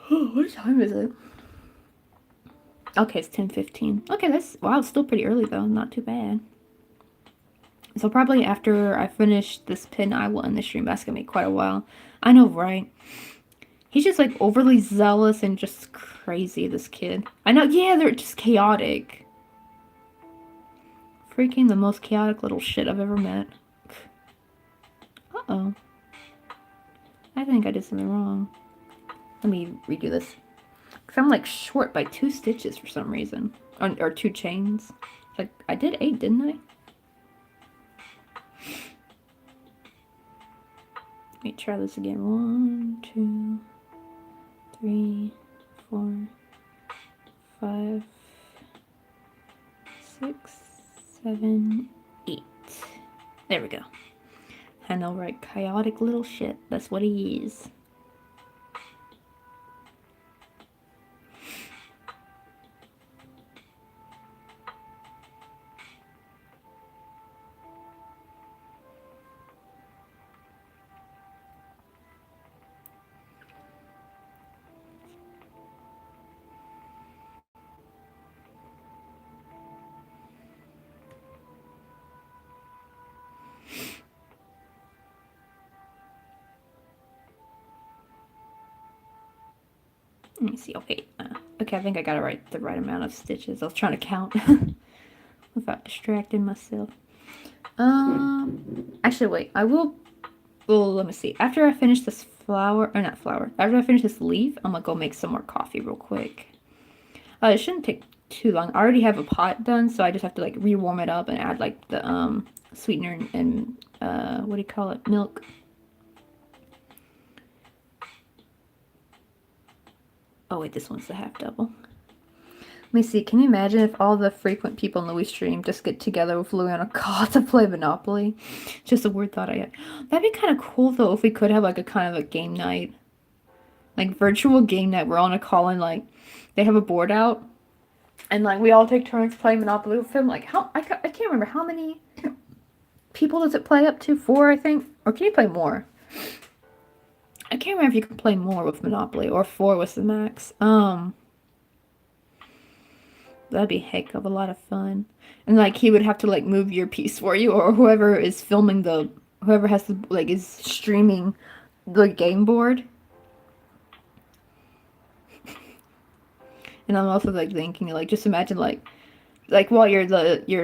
What time is it? Okay, it's 10:15. Okay, it's still pretty early though. Not too bad. So probably after I finish this pin, I will end the stream. That's gonna be quite a while. I know, right? He's just like overly zealous and just crazy, this kid. I know, yeah, they're just chaotic. Freaking the most chaotic little shit I've ever met. Uh-oh. I think I did something wrong. Let me redo this. Because I'm like short by 2 stitches for some reason. Or 2 chains. Like, I did 8, didn't I? Let me try this again. 1, 2, 3, 4, 5, 6, 7, 8. There we go. I know, right? Chaotic little shit. That's what he is. Let me see. Okay, okay, I think I got the right amount of stitches. I was trying to count without distracting myself. Actually, wait. I will. Well, let me see. After I finish this flower, or not flower. After I finish this leaf, I'm gonna go make some more coffee real quick. It shouldn't take too long. I already have a pot done, so I just have to like rewarm it up and add like the sweetener and what do you call it? Milk. Oh wait, this one's the half double. Let me see. Can you imagine if all the frequent people in Louis' stream just get together with Louis on a call to play Monopoly? Just a weird thought I had. That'd be kind of cool though if we could have like a kind of a game night, like virtual game night. We're on a call and like they have a board out, and like we all take turns playing Monopoly with them. Like how I can't remember how many people does it play up to? 4, I think, or can you play more? I can't remember if you can play more with Monopoly or 4 was the max. That'd be a heck of a lot of fun. And like he would have to like move your piece for you, or whoever is filming whoever has to like is streaming the game board. And I'm also like thinking like just imagine like while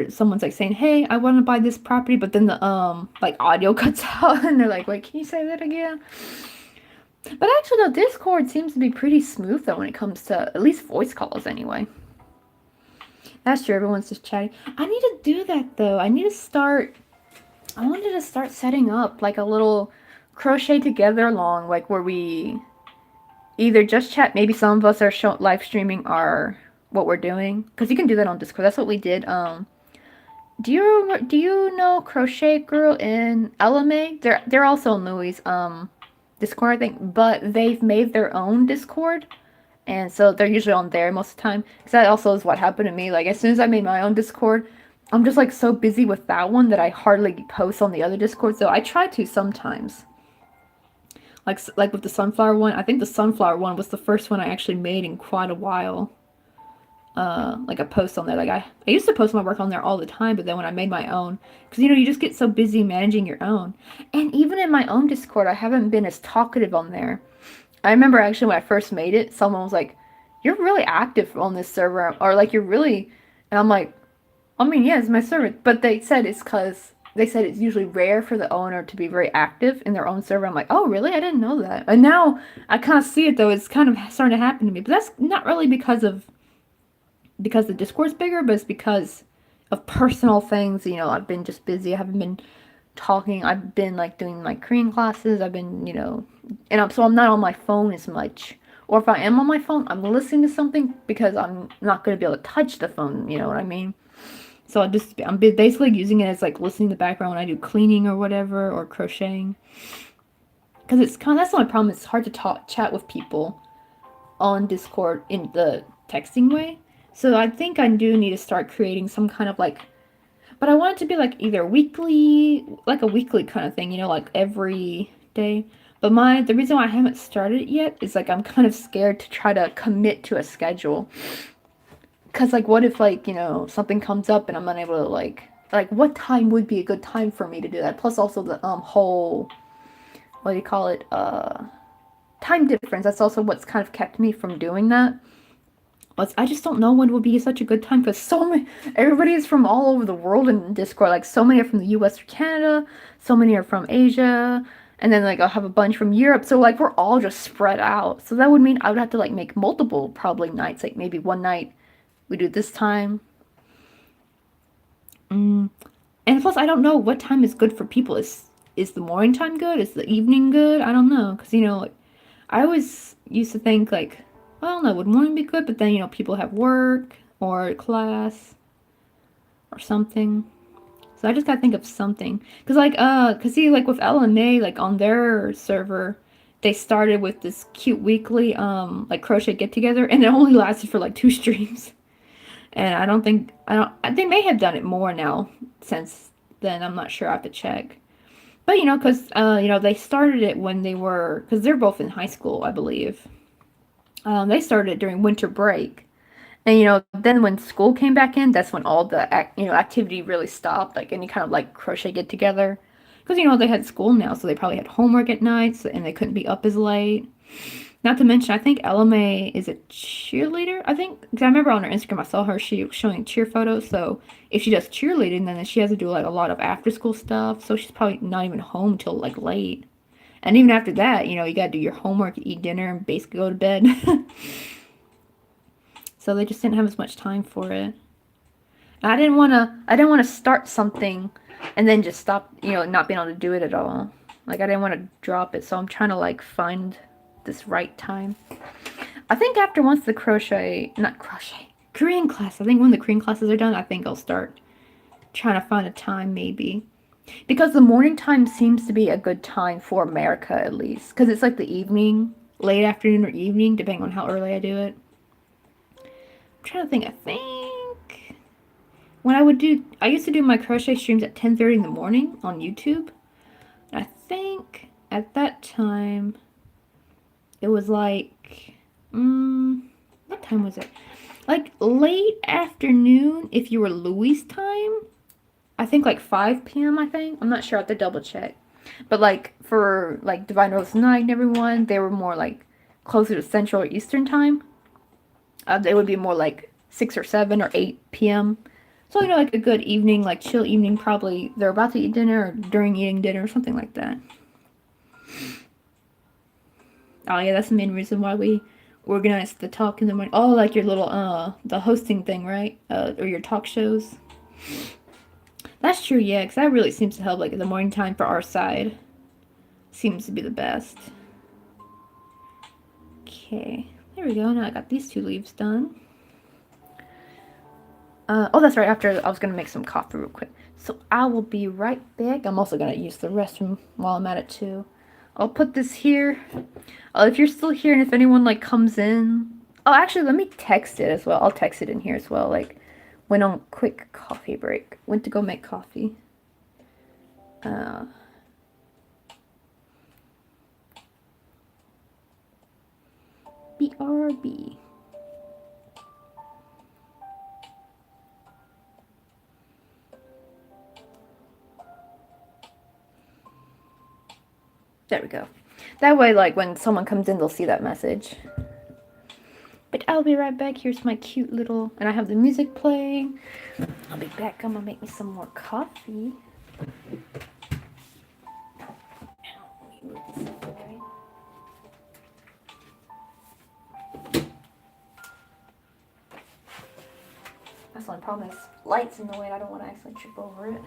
someone's like saying, "Hey, I want to buy this property," but then the like audio cuts out and they're like, "Wait, can you say that again?" But actually, though, Discord seems to be pretty smooth though when it comes to at least voice calls anyway. That's true. Everyone's just chatting. I need to do that though. I wanted to start setting up like a little crochet together along, like where we either just chat. Maybe some of us are live streaming what we're doing, because you can do that on Discord. That's what we did. Do you know Crochet Girl and LMA? They're also in Louis' Discord, I think, but they've made their own Discord. And so they're usually on there most of the time. Because that also is what happened to me. Like, as soon as I made my own Discord, I'm just, like, so busy with that one that I hardly post on the other Discord. So I try to sometimes. Like with the sunflower one. I think the sunflower one was the first one I actually made in quite a while. Like, a post on there. Like, I used to post my work on there all the time. But then when I made my own. Because, you just get so busy managing your own. And even in my own Discord, I haven't been as talkative on there. I remember actually when I first made it, someone was like, "You're really active on this server," or like, "You're really," and I'm like, "I mean, yeah, it's my server," but they said it's usually rare for the owner to be very active in their own server. I'm like, "Oh, really? I didn't know that." And now I kind of see it though. It's kind of starting to happen to me, but that's not really because the Discord's bigger, but it's because of personal things. I've been just busy. I haven't been talking. I've been like doing my Korean classes. I've been, so I'm not on my phone as much. Or if I am on my phone, I'm listening to something because I'm not going to be able to touch the phone, you know what I mean? So I'm basically using it as like listening to the background when I do cleaning or whatever, or crocheting. Because that's the only problem. It's hard to chat with people on Discord in the texting way. So I think I do need to start creating some kind of like, but I want it to be like either weekly, like a weekly kind of thing, like every day. But the reason why I haven't started it yet is like I'm kind of scared to try to commit to a schedule. Because like what if like, something comes up and I'm unable to like what time would be a good time for me to do that? Plus also the whole, what do you call it, time difference. That's also what's kind of kept me from doing that. I just don't know when would be such a good time, because everybody is from all over the world in Discord. Like, so many are from the US or Canada, so many are from Asia, and then, like, I'll have a bunch from Europe. So, like, we're all just spread out. So that would mean I would have to, like, make multiple, probably, nights. Like, maybe one night we do this time. And plus, I don't know what time is good for people. Is the morning time good? Is the evening good? I don't know. Because, like, I always used to think, like, I don't know, would morning be good? But then, people have work or class or something. So I just gotta think of something. Because, like, see, like, with LMA, like, on their server, they started with this cute weekly, like, crochet get-together, and it only lasted for, like, 2 streams. And they may have done it more now since then. I'm not sure. I have to check. But, because, they started it when because they're both in high school, I believe. They started it during winter break. And, then when school came back in, that's when all the, activity really stopped. Like, any kind of, like, crochet get-together. Because, they had school now, so they probably had homework at night, and they couldn't be up as late. Not to mention, I think Ella May is a cheerleader. I think, because I remember on her Instagram, I saw her, she was showing cheer photos. So if she does cheerleading, then she has to do like a lot of after school stuff. So she's probably not even home till like late. And even after that, you know, you gotta do your homework, eat dinner, and basically go to bed. So they just didn't have as much time for it. I didn't wanna start something and then just stop, you know, not being able to do it at all. Like I didn't want to drop it, so I'm trying to like find this right time. I think after once the not crochet, Korean class, I think when the Korean classes are done, I think I'll start trying to find a time maybe. Because the morning time seems to be a good time for America at least. Because it's like the evening, late afternoon or evening, depending on how early I do it. I'm trying to think, I think when I used to do my crochet streams at 10:30 in the morning on YouTube. I think at that time it was like, what time was it? Like late afternoon if you were Louis time. I think like 5 p.m. I think. I'm not sure. I have to double check. But like for like Divine Rose Night and everyone, they were more like closer to Central or Eastern time. They would be more like 6 or 7 or 8 p.m. So, you know, like a good evening, like chill evening, probably they're about to eat dinner or during eating dinner or something like that. Oh yeah, that's the main reason why we organized the talk in the morning. Oh, like your little the hosting thing, right? Or your talk shows. That's true, yeah, because that really seems to help. Like in the morning time for our side, seems to be the best. Okay, there we go. Now I got these 2 leaves done. Oh, that's right. After I was gonna make some coffee real quick, so I will be right back. I'm also gonna use the restroom while I'm at it too. I'll put this here. If you're still here and if anyone like comes in, oh, actually, let me text it as well. I'll text it in here as well. Like, went on quick coffee break. Went to go make coffee. BRB. There we go. That way, like, when someone comes in, they'll see that message. But I'll be right back. Here's my cute little... And I have the music playing. I'll be back. I'm gonna make me some more coffee. That's the only problem is lights in the way and I don't want to actually trip over it.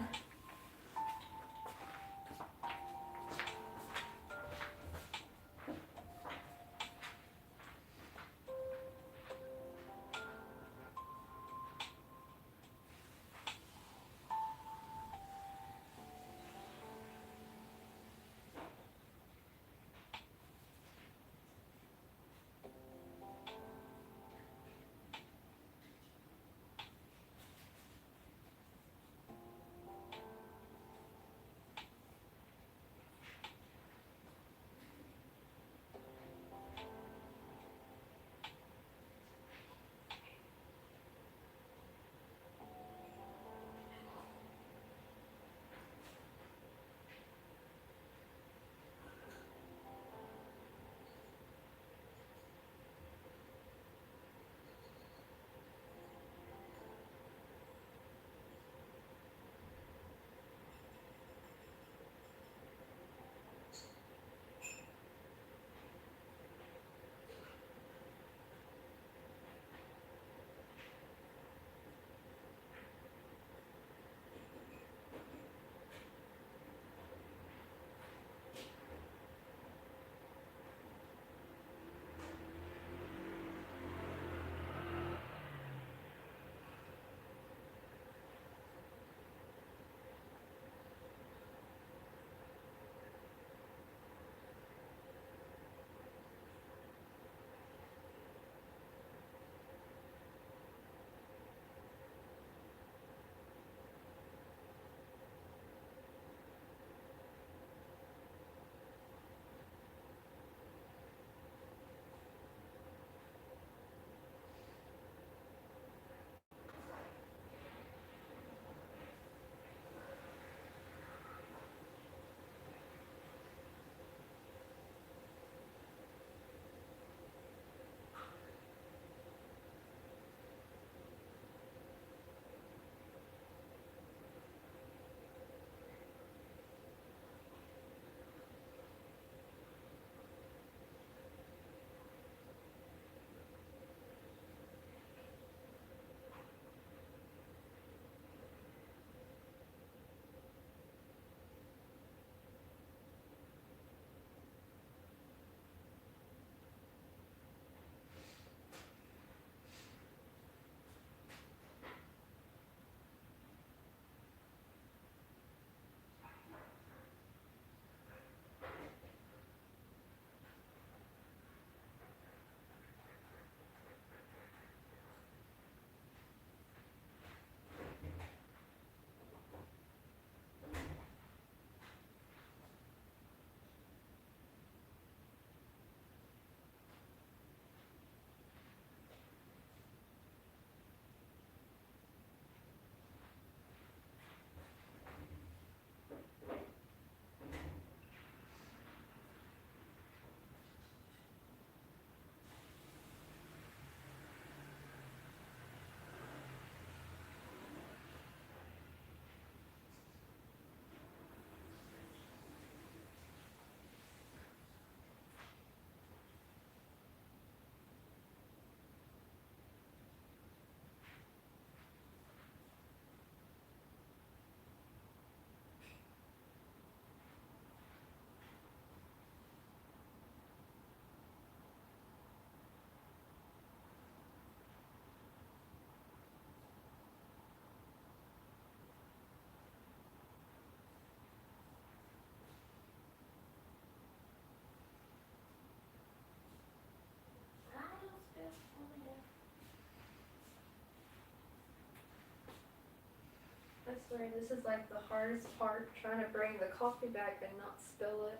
I swear, this is like the hardest part, trying to bring the coffee back and not spill it.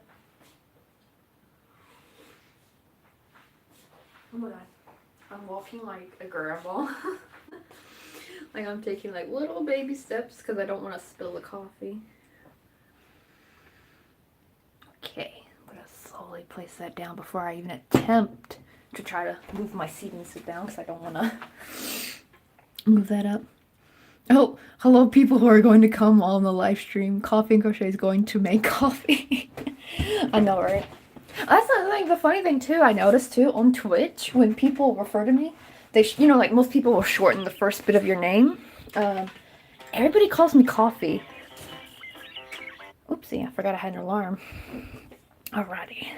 Oh my god. I'm walking like a grandma. Like I'm taking like little baby steps because I don't want to spill the coffee. Okay, I'm gonna slowly place that down before I even attempt to try to move my seat and sit down because I don't want to move that up. Oh, hello people who are going to come on the live stream. Coffee and Crochet is going to make coffee. I know, right? That's the funny thing too, I noticed too on Twitch, when people refer to me, they, you know, like most people will shorten the first bit of your name. Everybody calls me Coffee. Oopsie, I forgot I had an alarm. Alrighty.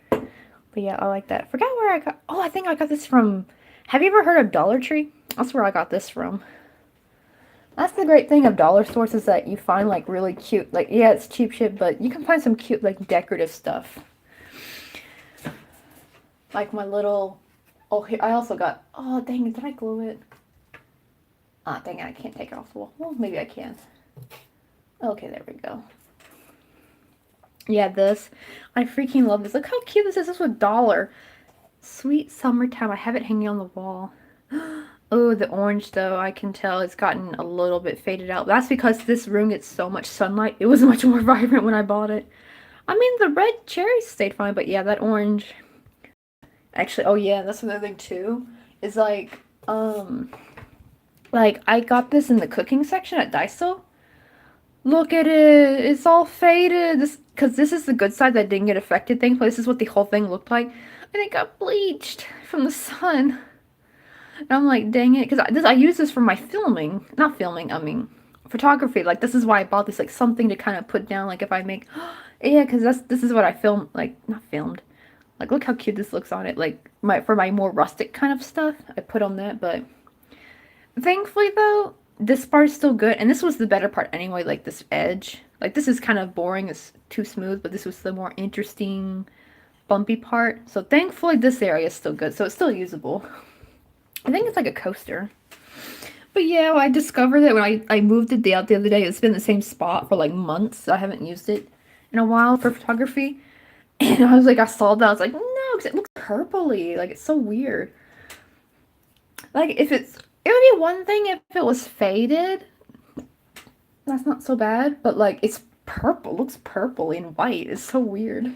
But yeah, I like that. Forgot where I got, oh, I think I got this from, have you ever heard of Dollar Tree? That's where I got this from. That's the great thing of dollar stores, is that you find like really cute, like, yeah, it's cheap shit, but you can find some cute like decorative stuff. Like my little, oh, here, I also got, oh dang it, did I glue it? Ah, dang it, I can't take it off the wall. Well, maybe I can. Okay, there we go. Yeah, this, I freaking love this. Look how cute this is. This was $1. Sweet summertime. I have it hanging on the wall. Oh, the orange though, I can tell it's gotten a little bit faded out. That's because this room gets so much sunlight. It was much more vibrant when I bought it. I mean, the red cherries stayed fine, but yeah, that orange. Actually, oh yeah, that's another thing too. Is like I got this in the cooking section at Daiso. Look at it. It's all faded. Because this is the good side that didn't get affected thing. But this is what the whole thing looked like. And it got bleached from the sun. And I'm like, dang it. Because I use this for my filming. Not filming, I mean, photography. Like, this is why I bought this. Like, something to kind of put down. Like, if I make... Yeah, because this is what I film. Like, not filmed. Like, look how cute this looks on it. Like, for my more rustic kind of stuff. I put on that, but... Thankfully, though, this part is still good, and this was the better part anyway, like this edge. Like, this is kind of boring, it's too smooth, but this was the more interesting, bumpy part. So thankfully, this area is still good, so it's still usable. I think it's like a coaster. But yeah, I discovered it when I moved it out the other day. It's been in the same spot for like months, so I haven't used it in a while for photography. And I was like, I saw that, I was like, no, because it looks purpley. Like, it's so weird. Like, if it's... It would be one thing if it was faded. That's not so bad. But, like, it's purple. It looks purple and white. It's so weird.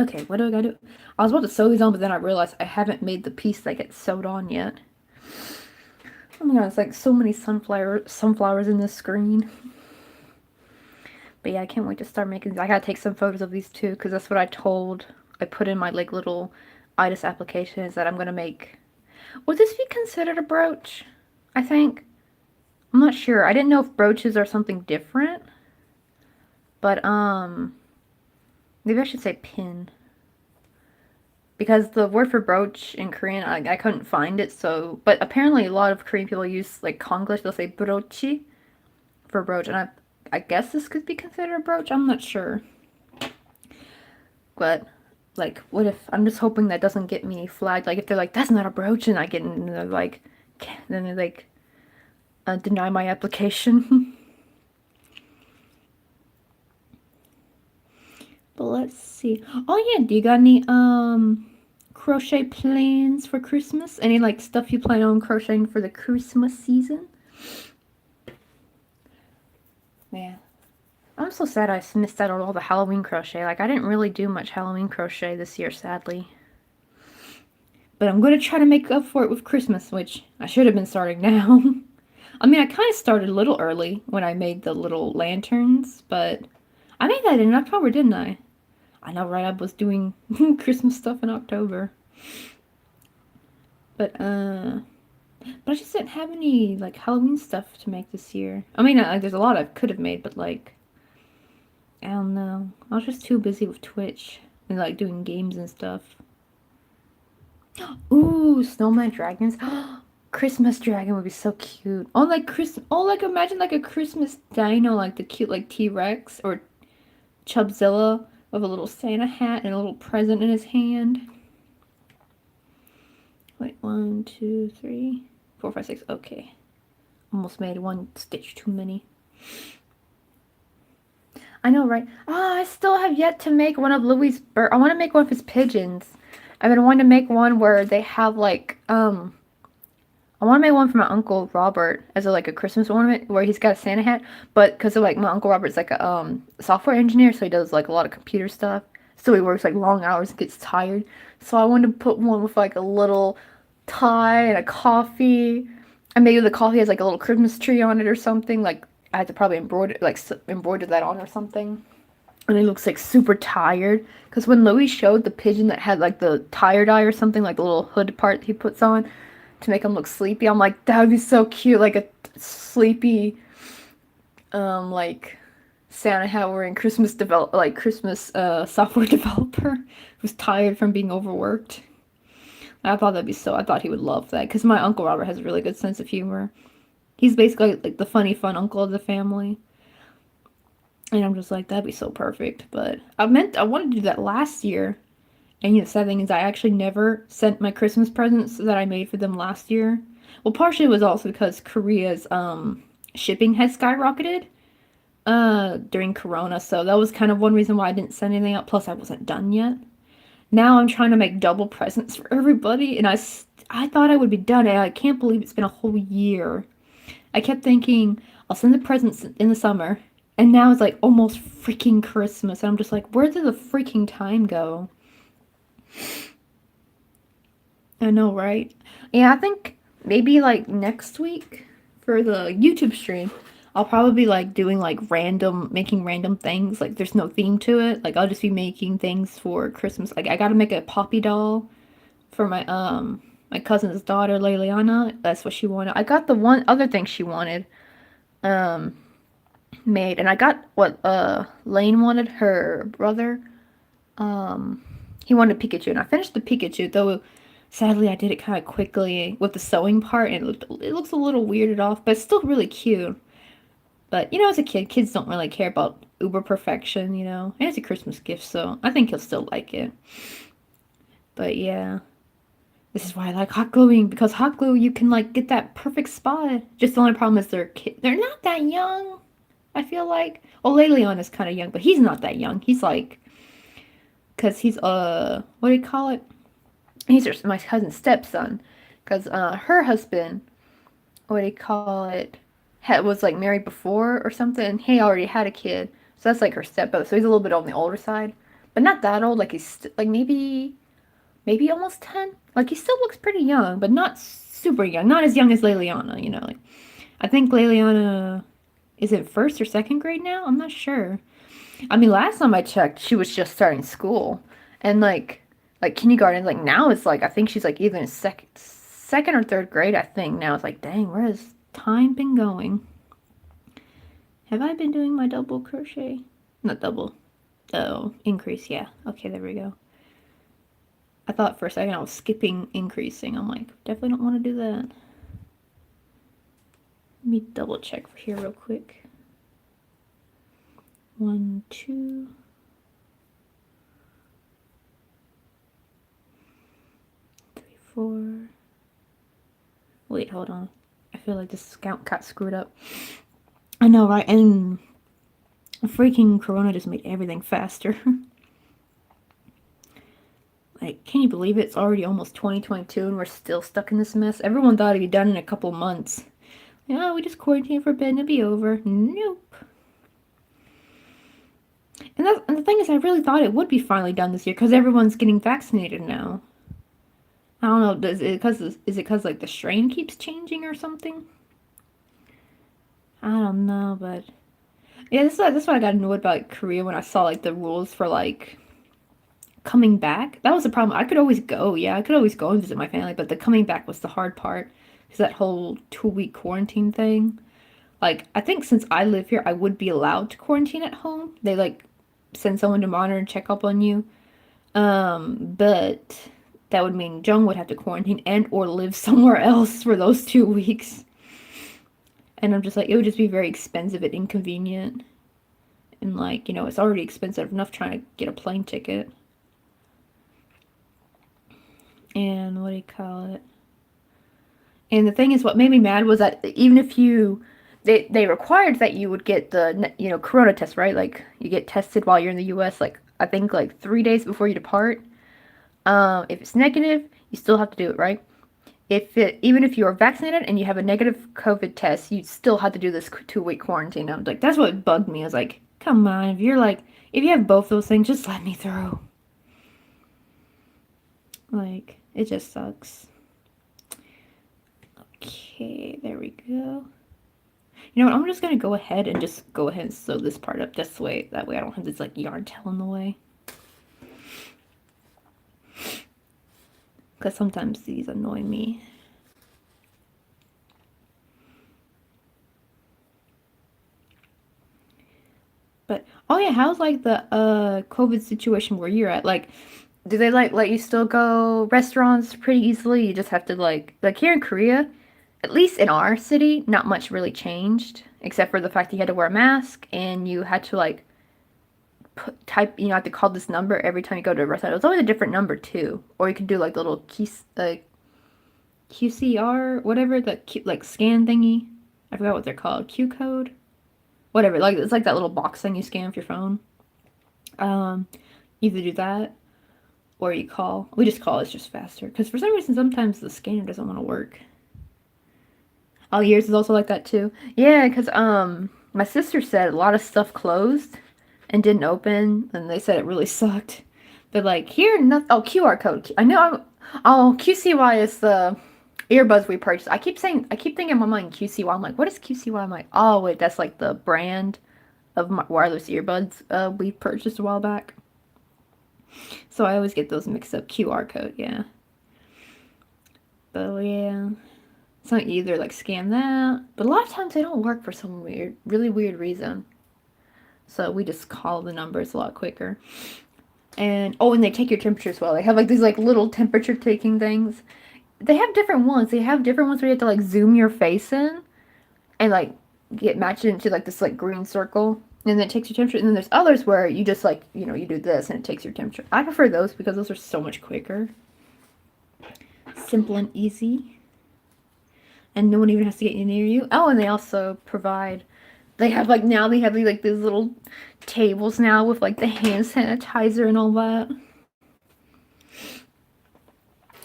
Okay, what do I gotta do? I was about to sew these on, but then I realized I haven't made the piece that gets sewed on yet. Oh my god, it's like so many sunflowers in this screen. But yeah, I can't wait to start making these. I gotta take some photos of these too, because that's what I put in my, like, little ITIS application, is that I'm gonna make... Would this be considered a brooch? I think. I'm not sure. I didn't know if brooches are something different. But, maybe I should say pin. Because the word for brooch in Korean, I couldn't find it, so... But apparently a lot of Korean people use, like, Konglish, they'll say brochi for brooch. And I guess this could be considered a brooch? I'm not sure. But... Like, what if, I'm just hoping that doesn't get me flagged. Like, if they're like, that's not a brooch, and I get, and they're like, then they like, deny my application. But let's see. Oh yeah, do you got any, crochet plans for Christmas? Any, like, stuff you plan on crocheting for the Christmas season? Yeah. I'm so sad I missed out on all the Halloween crochet. Like, I didn't really do much Halloween crochet this year, sadly. But I'm going to try to make up for it with Christmas, which I should have been starting now. I mean, I kind of started a little early when I made the little lanterns, but I made that in October, didn't I? I know, right? I was doing Christmas stuff in October. But I just didn't have any, like, Halloween stuff to make this year. I mean, like, there's a lot I could have made, but, like... I don't know. I was just too busy with Twitch and, like, doing games and stuff. Ooh, snowman dragons. Christmas dragon would be so cute. Oh, like like, imagine like a Christmas dino, like the cute, like, T-Rex or Chubzilla with a little Santa hat and a little present in his hand. Wait, 1, 2, 3, 4, 5, 6. Okay. Almost made one stitch too many. I know, right? Ah, I still have yet to make one of Louis' bird. I want to make one of his pigeons. I've been wanting to make one where they have like I want to make one for my Uncle Robert as a, like a Christmas ornament where he's got a Santa hat, but because of like my Uncle Robert's like a software engineer, so he does like a lot of computer stuff. So he works like long hours and gets tired. So I wanted to put one with like a little tie and a coffee, and maybe the coffee has like a little Christmas tree on it or something. Like I had to probably embroider that on or something. And he looks like super tired because when Louis showed the pigeon that had like the tired eye or something, like the little hood part he puts on to make him look sleepy, I'm like, that would be so cute, like a sleepy like Santa hat wearing Christmas software developer who's tired from being overworked. I thought he would love that because my Uncle Robert has a really good sense of humor. He's basically like the funny fun uncle of the family. And I'm just like, that'd be so perfect. But I wanted to do that last year. And the sad thing is I actually never sent my Christmas presents that I made for them last year. Well, partially it was also because Korea's shipping had skyrocketed during Corona, so that was kind of one reason why I didn't send anything out. Plus I wasn't done yet. Now I'm trying to make double presents for everybody, and I thought I would be done, and I can't believe it's been a whole year. I kept thinking I'll send the presents in the summer, and now it's like almost freaking Christmas, and I'm just like, where did the freaking time go? I know, right? Yeah, I think maybe like next week for the YouTube stream, I'll probably be like doing like making random things. Like there's no theme to it. Like I'll just be making things for Christmas. Like I gotta make a Poppy doll for my cousin's daughter, Liliana. That's what she wanted. I got the one other thing she wanted um made, and I got what Lane wanted, her brother. Um he wanted Pikachu, and I finished the Pikachu, though sadly I did it kind of quickly with the sewing part, and it looks a little weirded off, but it's still really cute. But you know, as a kid, kids don't really care about uber perfection, you know. And it's a Christmas gift, so I think he'll still like it. But yeah. This is why I like hot gluing, because hot glue you can like get that perfect spot. Just the only problem is they're not that young. I feel like. Oh, Leon is kind of young, but he's not that young. He's like, cause he's what do you call it? He's my cousin's stepson, cause her husband, what do you call it? Was like married before or something. He already had a kid, so that's like her stepbrother. So he's a little bit on the older side, but not that old. Like he's like maybe almost 10. Like he still looks pretty young, but not super young. Not as young as Liliana, you know. Like I think Liliana is in first or second grade now. I'm not sure. I mean, last time I checked, she was just starting school, and like kindergarten. Like now it's like I think she's like either in second or third grade. I think now it's like, dang, where has time been going? Have I been doing my double crochet? Not double. Oh, increase. Yeah. Okay, there we go. I thought for a second I was skipping increasing. I'm like, definitely don't want to do that. Let me double check for here real quick. 1, 2. 3, 4. Wait, hold on. I feel like this count got screwed up. I know, right? And freaking Corona just made everything faster. Like, can you believe it? It's already almost 2022 and we're still stuck in this mess? Everyone thought it'd be done in a couple months. Yeah, we just quarantine for a bit and it'll be over. Nope. And the thing is, I really thought it would be finally done this year because everyone's getting vaccinated now. I don't know. Is it because like the strain keeps changing or something? I don't know, but yeah, that's why I got annoyed about Korea when I saw like the rules for like coming back. That was the problem. I could always go, yeah, I could always go and visit my family, but the coming back was the hard part. Because that whole 2-week quarantine thing. Like, I think since I live here, I would be allowed to quarantine at home. They like send someone to monitor and check up on you. But that would mean Jung would have to quarantine and or live somewhere else for those 2 weeks. And I'm just like, it would just be very expensive and inconvenient. And like, you know, it's already expensive enough trying to get a plane ticket. And what do you call it? And the thing is, what made me mad was that even if you, they required that you would get the, corona test, right? Like you get tested while you're in the U.S. Like I think like 3 days before you depart. If it's negative, you still have to do it, right? Even if you are vaccinated and you have a negative COVID test, you still have to do this 2-week quarantine. I was like, that's what bugged me. I was like, come on, if you have both those things, just let me through. Like, it just sucks. Okay, there we go. You know what? I'm just gonna go ahead and sew this part up this way. That way I don't have this like yarn tail in the way. Because sometimes these annoy me. But oh yeah, how's like the COVID situation where you're at? Like, do they like let you still go restaurants pretty easily? You just have to like here in Korea, at least in our city, not much really changed except for the fact that you had to wear a mask and you had to like have to call this number every time you go to a restaurant. It was always a different number too, or you could do like the little QCR, whatever the like scan thingy. I forgot what they're called. Q code, whatever. Like it's like that little box thing you scan with your phone. Um, Either do that or you call. We just call. It's just faster because for some reason sometimes the scanner doesn't want to work. Oh, yours is also like that too. Yeah, because my sister said a lot of stuff closed and didn't open, and they said it really sucked. But like here, oh, QR code. I know. Oh, QCY is the earbuds we purchased. I keep thinking in my mind QCY. I'm like, what is QCY? I'm like, oh wait, that's like the brand of my wireless earbuds we purchased a while back. So I always get those mixed up. QR code, yeah. But yeah. So either like scan that, but a lot of times they don't work for some really weird reason. So we just call the numbers a lot quicker. And oh, and they take your temperature as well. They have like these like little temperature taking things. They have different ones. They have different ones where you have to like zoom your face in and like get matched into like this like green circle. And then it takes your temperature. And then there's others where you just like, you do this and it takes your temperature. I prefer those because those are so much quicker. Simple and easy. And no one even has to get near you. Oh, and they also provide, they have like these little tables now with like the hand sanitizer and all that.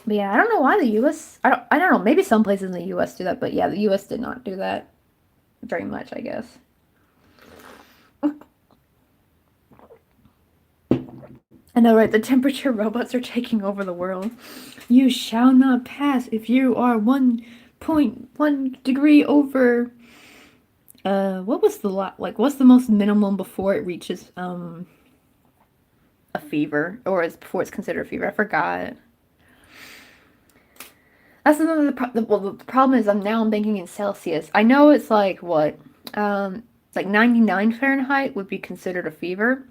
But yeah, I don't know why the US, I don't know, maybe some places in the US do that, but yeah, the US did not do that very much, I guess. I know, right? The temperature robots are taking over the world. You shall not pass if you are 1.1 degree over. What was the what's the most minimum before it reaches a fever, or is before it's considered a fever? I forgot. That's another the problem is I'm thinking in Celsius. I know it's like what, like 99 Fahrenheit would be considered a fever.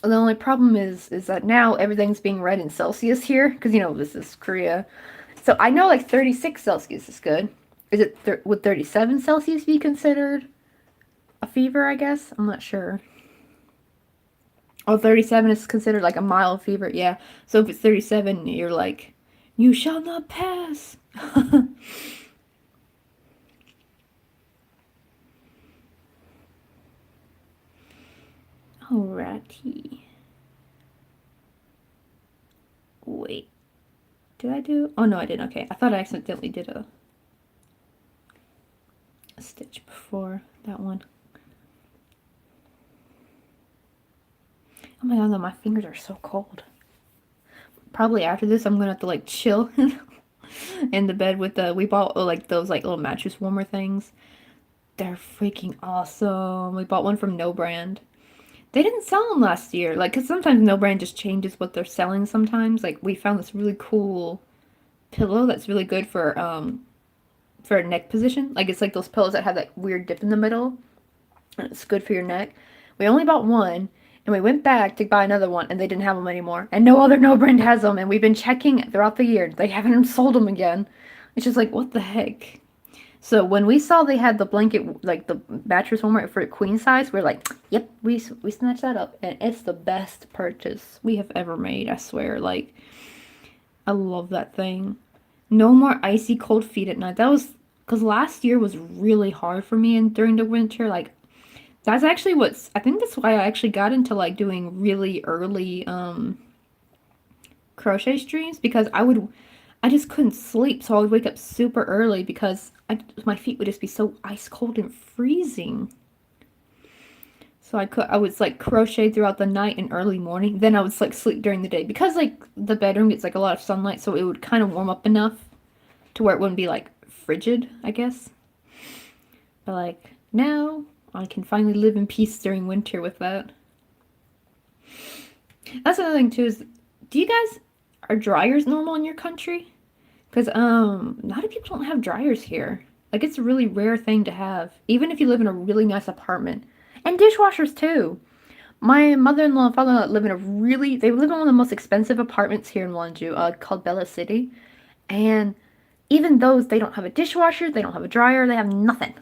The only problem is that now everything's being read in Celsius here because this is Korea. So I know like 36 Celsius is good. Is it would 37 Celsius be considered a fever? I guess I'm not sure. Oh, 37 is considered like a mild fever. Yeah. So if it's 37, you're like, you shall not pass. Alrighty. Wait. Did I do? Oh no, I didn't. Okay. I thought I accidentally did a stitch before that one. Oh my god, no, my fingers are so cold. Probably after this, I'm gonna have to like chill in the bed with we bought like those like little mattress warmer things. They're freaking awesome. We bought one from No Brand. They didn't sell them last year. Like, cause sometimes No Brand just changes what they're selling sometimes. Like, we found this really cool pillow that's really good for a neck position. Like, it's like those pillows that have that weird dip in the middle. And it's good for your neck. We only bought one, and we went back to buy another one, and they didn't have them anymore. And no other No Brand has them, and we've been checking throughout the year. They haven't sold them again. It's just like, what the heck? So when we saw they had the blanket, like the mattress warmer for queen size, we're like, yep, we snatched that up. And it's the best purchase we have ever made, I swear. Like, I love that thing. No more icy cold feet at night. That was because last year was really hard for me and during the winter. Like that's actually what's I think that's why I actually got into like doing really early crochet streams because I just couldn't sleep, so I would wake up super early because my feet would just be so ice cold and freezing. So I would like crochet throughout the night and early morning. Then I would like sleep during the day because like the bedroom gets like a lot of sunlight, so it would kind of warm up enough to where it wouldn't be like frigid, I guess. But like now I can finally live in peace during winter with that. That's another thing too is do you guys are dryers normal in your country? Because a lot of people don't have dryers here. Like it's a really rare thing to have, even if you live in a really nice apartment. And dishwashers too. My mother-in-law and father-in-law live in they live in one of the most expensive apartments here in Wonju, called Bella City. And even those, they don't have a dishwasher, they don't have a dryer, they have nothing.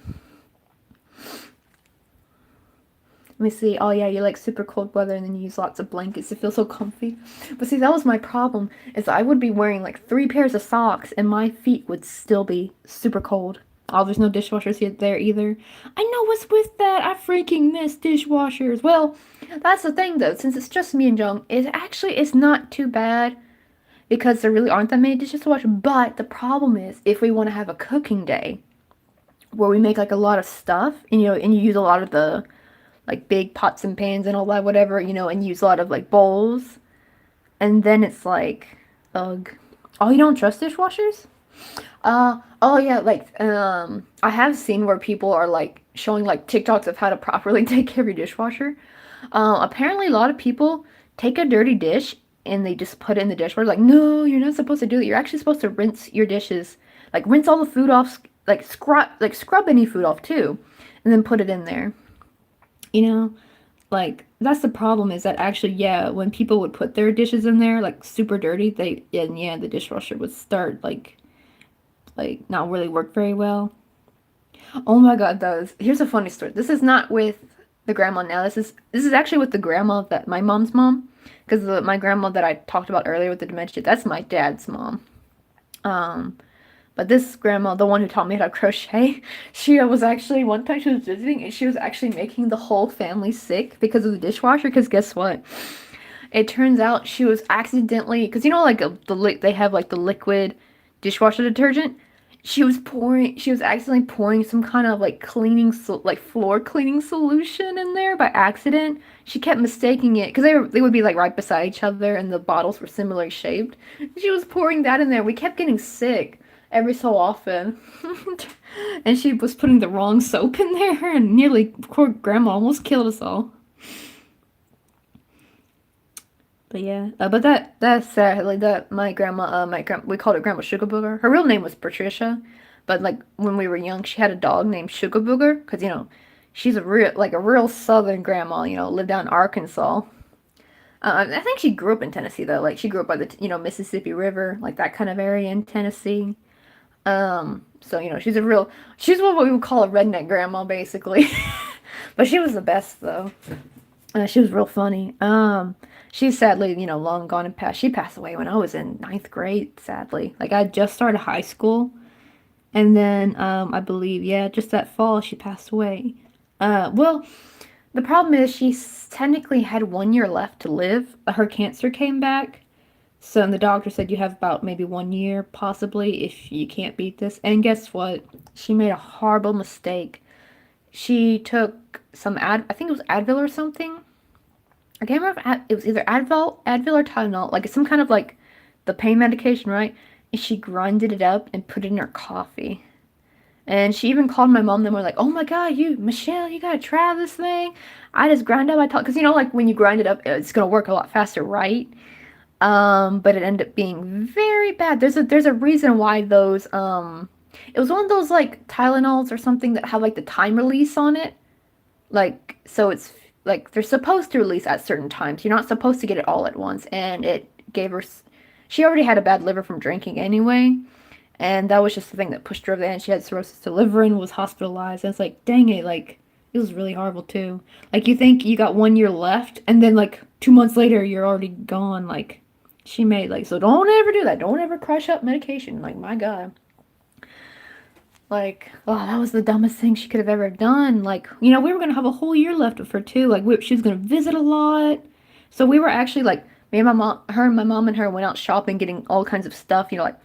Let me see. Oh yeah, you like super cold weather and then you use lots of blankets to feel so comfy. But see, that was my problem, is I would be wearing like 3 pairs of socks and my feet would still be super cold. Oh, there's no dishwashers here there either. I know what's with that. I freaking miss dishwashers. Well, that's the thing though. Since it's just me and Jung, it's not too bad because there really aren't that many dishes to wash. But the problem is if we want to have a cooking day where we make like a lot of stuff and and you use a lot of the like big pots and pans and all that whatever, and use a lot of like bowls, and then it's like, ugh. Oh, you don't trust dishwashers? Oh yeah, like I have seen where people are like showing like TikToks of how to properly take care of your dishwasher. Apparently a lot of people take a dirty dish and they just put it in the dishwasher. Like, no, you're not supposed to do it. You're actually supposed to rinse your dishes, like rinse all the food off, like scrub any food off too, and then put it in there. You know, like that's the problem is that actually, yeah, when people would put their dishes in there like super dirty, yeah, the dishwasher would start like not really work very well. Oh my God, those. Here's a funny story. This is not with the grandma now. This is actually with the grandma that my mom's mom, because my grandma that I talked about earlier with the dementia, that's my dad's mom. Um, but this grandma, the one who taught me how to crochet, she was actually one time she was visiting and she was actually making the whole family sick because of the dishwasher. Because guess what? It turns out she was accidentally, because like they have like the liquid dishwasher detergent. She was accidentally pouring some kind of like like floor cleaning solution in there by accident. She kept mistaking it because they would be like right beside each other and the bottles were similarly shaped. She was pouring that in there. We kept getting sick every so often. And she was putting the wrong soap in there and nearly, poor grandma almost killed us all. But yeah, but that's sad. Like that, we called her Grandma Sugar Booger. Her real name was Patricia, but like when we were young, she had a dog named Sugar Booger because she's a real Southern grandma. Lived down in Arkansas. I think she grew up in Tennessee though. Like she grew up by the Mississippi River, like that kind of area in Tennessee. So she's what we would call a redneck grandma basically. But she was the best though. She was real funny. She's sadly, long gone and passed. She passed away when I was in ninth grade, sadly. Like, I just started high school. And then, I believe, yeah, just that fall, she passed away. Well, the problem is technically had 1 year left to live. Her cancer came back. So the doctor said you have about maybe 1 year, possibly, if you can't beat this. And guess what? She made a horrible mistake. She took I think it was Advil or something. I can't remember if it was either Advil or Tylenol, like some kind of like the pain medication, right? And she grinded it up and put it in her coffee. And she even called my mom. Then we're like, "Oh my God, Michelle, you gotta try this thing." I just grind up. Because like when you grind it up, it's gonna work a lot faster, right? But it ended up being very bad. There's a reason why those it was one of those like Tylenols or something that have like the time release on it. Like so it's like they're supposed to release at certain times. You're not supposed to get it all at once. And it gave her she already had a bad liver from drinking anyway. And that was just the thing that pushed her over the end. She had cirrhosis of the liver and was hospitalized. And it's like, dang it, like it was really horrible too. Like you think you got 1 year left and then like 2 months later you're already gone. Like She made, like, so don't ever do that. Don't ever crush up medication. Like, my God. Like, oh, that was the dumbest thing she could have ever done. Like, you know, we were going to have a whole year left with her, too. Like, she was going to visit a lot. So we were actually, like, me and my mom, my mom and her went out shopping, getting all kinds of stuff, you know,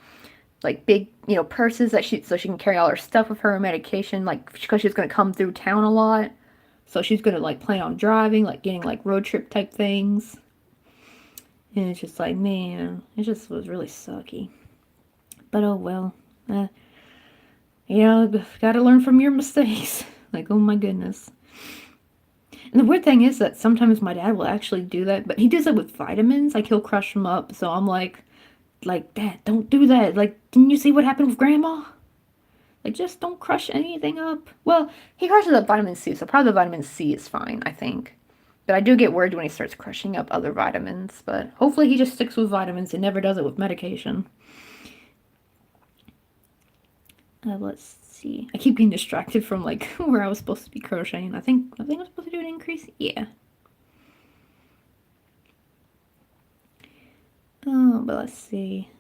like big, you know, purses that so she can carry all her stuff with her, medication, like, because she's going to come through town a lot. So she's going to, like, plan on driving, like, getting, like, road trip type things. And it's just like, man, it just was really sucky. But oh well. You know, gotta learn from your mistakes. Like, oh my goodness. And the weird thing is that sometimes my dad will actually do that, but he does it with vitamins. Like, he'll crush them up. So I'm like, Dad, don't do that. Like, didn't you see what happened with Grandma? Like, just don't crush anything up. Well, he crushes up vitamin C, so probably the vitamin C is fine, I think. But I do get worried when he starts crushing up other vitamins. But hopefully he just sticks with vitamins and never does it with medication. Let's see. I keep getting distracted from, like, where I was supposed to be crocheting. I think I was supposed to do an increase. Yeah. Oh, but let's see.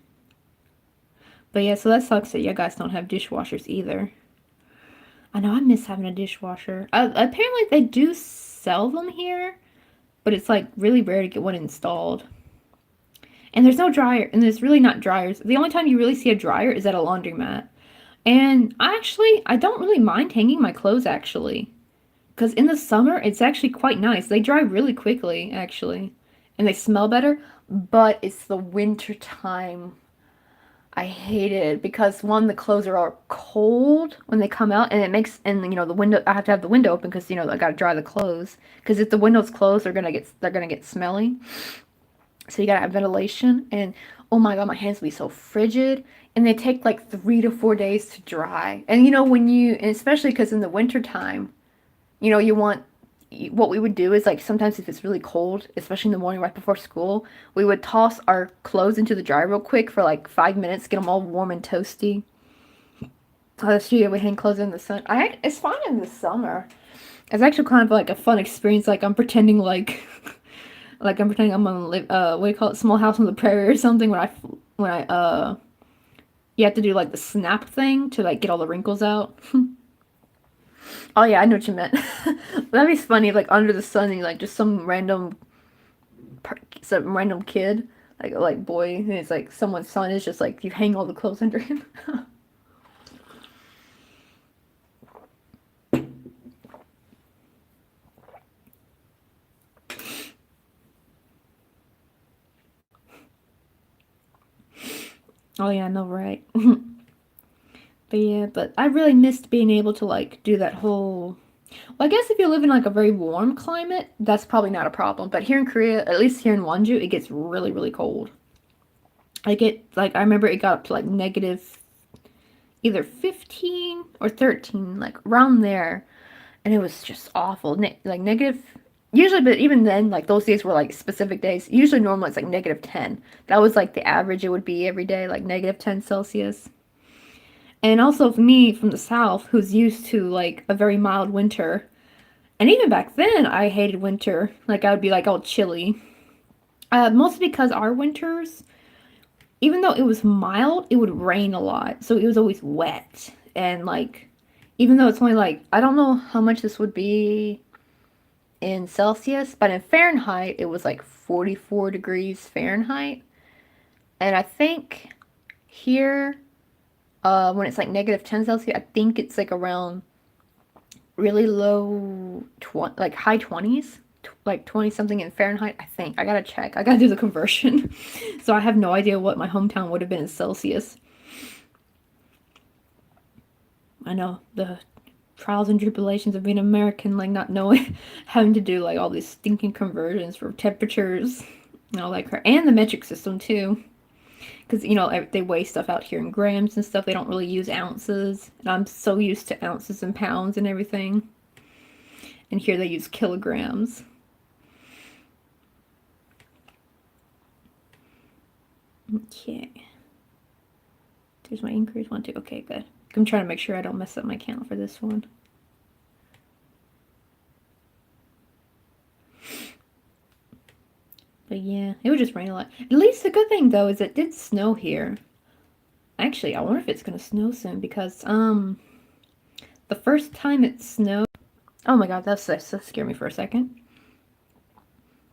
But yeah, so that sucks that you guys don't have dishwashers either. I know, I miss having a dishwasher. Apparently they do sell them here, but it's like really rare to get one installed. And there's no dryer, and there's really not dryers. The only time you really see a dryer is at a laundromat. And I don't really mind hanging my clothes, actually. Because in the summer, it's actually quite nice. They dry really quickly, actually. And they smell better. But it's the winter time. I hate it because, one, the clothes are all cold when they come out, and it makes, and you know, the window, I have to have the window open because, you know, I gotta dry the clothes. Because if the window's closed, they're gonna get smelly. So you gotta have ventilation, and oh my God, my hands will be so frigid, and they take like 3 to 4 days to dry. And you know, and especially because in the winter time, you know, what we would do is, like, sometimes if it's really cold, especially in the morning right before school, we would toss our clothes into the dryer real quick for like 5 minutes, get them all warm and toasty. Oh, that's true. We hang clothes in the sun. It's fun in the summer. It's actually kind of like a fun experience. Like, I'm pretending like like I'm pretending I'm gonna live what do you call it, Small House on the Prairie or something, when I you have to do like the snap thing to like get all the wrinkles out. Oh yeah, I know what you meant. That'd be funny if, like, under the sun, you, like, just some random kid, like boy, and it's like someone's son is just like you hang all the clothes under him. Oh yeah, I know, right? But yeah, but I really missed being able to, like, do that whole. Well, I guess if you live in like a very warm climate, that's probably not a problem. But here in Korea, at least here in Wonju, it gets really, really cold. I remember it got up to like negative either 15 or 13, like around there. And it was just awful. Like negative, usually, but even then, like those days were like specific days. Usually, normally it's like negative 10. That was like the average it would be every day, like negative 10 Celsius. And also for me from the south, who's used to like a very mild winter, and even back then, I hated winter. Like, I would be like all chilly. Mostly because our winters, even though it was mild, it would rain a lot. So it was always wet. And like, even though it's only like, I don't know how much this would be in Celsius, but in Fahrenheit, it was like 44 degrees Fahrenheit. And I think here, when it's like negative 10 Celsius, I think it's like around really low, like high 20s, like 20 something in Fahrenheit, I think. I gotta check. I gotta do the conversion. So I have no idea what my hometown would have been in Celsius. I know the trials and tribulations of being American, like not knowing, having to do like all these stinking conversions for temperatures and all that crap, and the metric system too. Because, you know, they weigh stuff out here in grams and stuff. They don't really use ounces. And I'm so used to ounces and pounds and everything. And here they use kilograms. Okay. There's my increase 1, 2. Okay, good. I'm trying to make sure I don't mess up my count for this one. But yeah, it would just rain a lot. At least the good thing though is it did snow here. Actually, I wonder if it's gonna snow soon because the first time it snowed. Oh my god, that scared me for a second.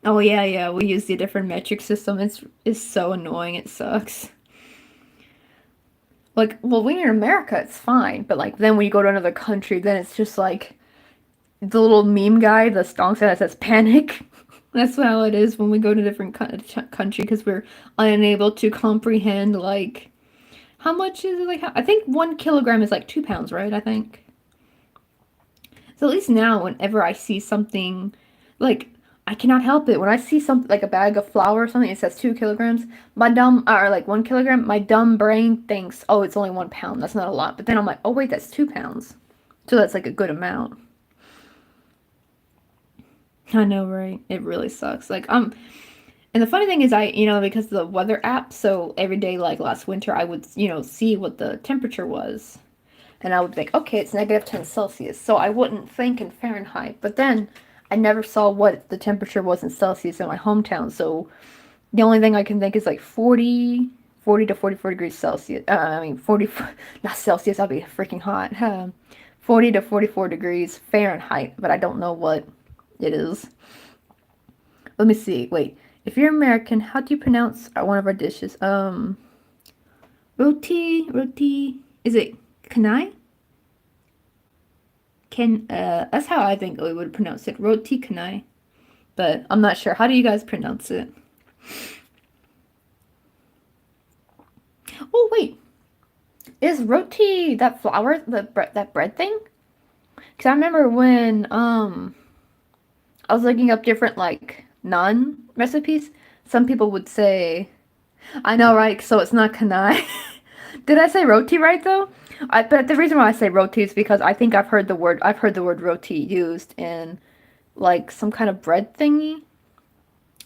Oh yeah, we use the different metric system. It's so annoying. It sucks. Like, well, when you're in America, it's fine, but like then when you go to another country, then it's just like the little meme guy, the song that says panic. That's how it is when we go to a different country because we're unable to comprehend like how much is it, like I think 1 kilogram is like 2 pounds, right? I think. So at least now, whenever I see something, like I cannot help it when I see something like a bag of flour or something, it says 2 kilograms. My dumb or like 1 kilogram, my dumb brain thinks, oh, it's only 1 pound. That's not a lot. But then I'm like, oh wait, that's 2 pounds. So that's like a good amount. I know, right? It really sucks. Like, and the funny thing is because of the weather app, so every day, like last winter, I would, see what the temperature was. And I would think, okay, it's -10 Celsius. So I wouldn't think in Fahrenheit. But then I never saw what the temperature was in Celsius in my hometown. So the only thing I can think is like 40 to 44 degrees Celsius. 40, not Celsius, that'd be freaking hot. 40 to 44 degrees Fahrenheit. But I don't know what it is. Let me see. Wait. If you're American, how do you pronounce one of our dishes? Roti. Is it canai? That's how I think we would pronounce it. Roti canai. But I'm not sure. How do you guys pronounce it? Oh, wait. Is roti that flour, that bread thing? Because I remember when I was looking up different like naan recipes, some people would say, I know, right? So it's not kanai. Did I say roti right though? But the reason why I say roti is because I think I've heard the word roti used in like some kind of bread thingy.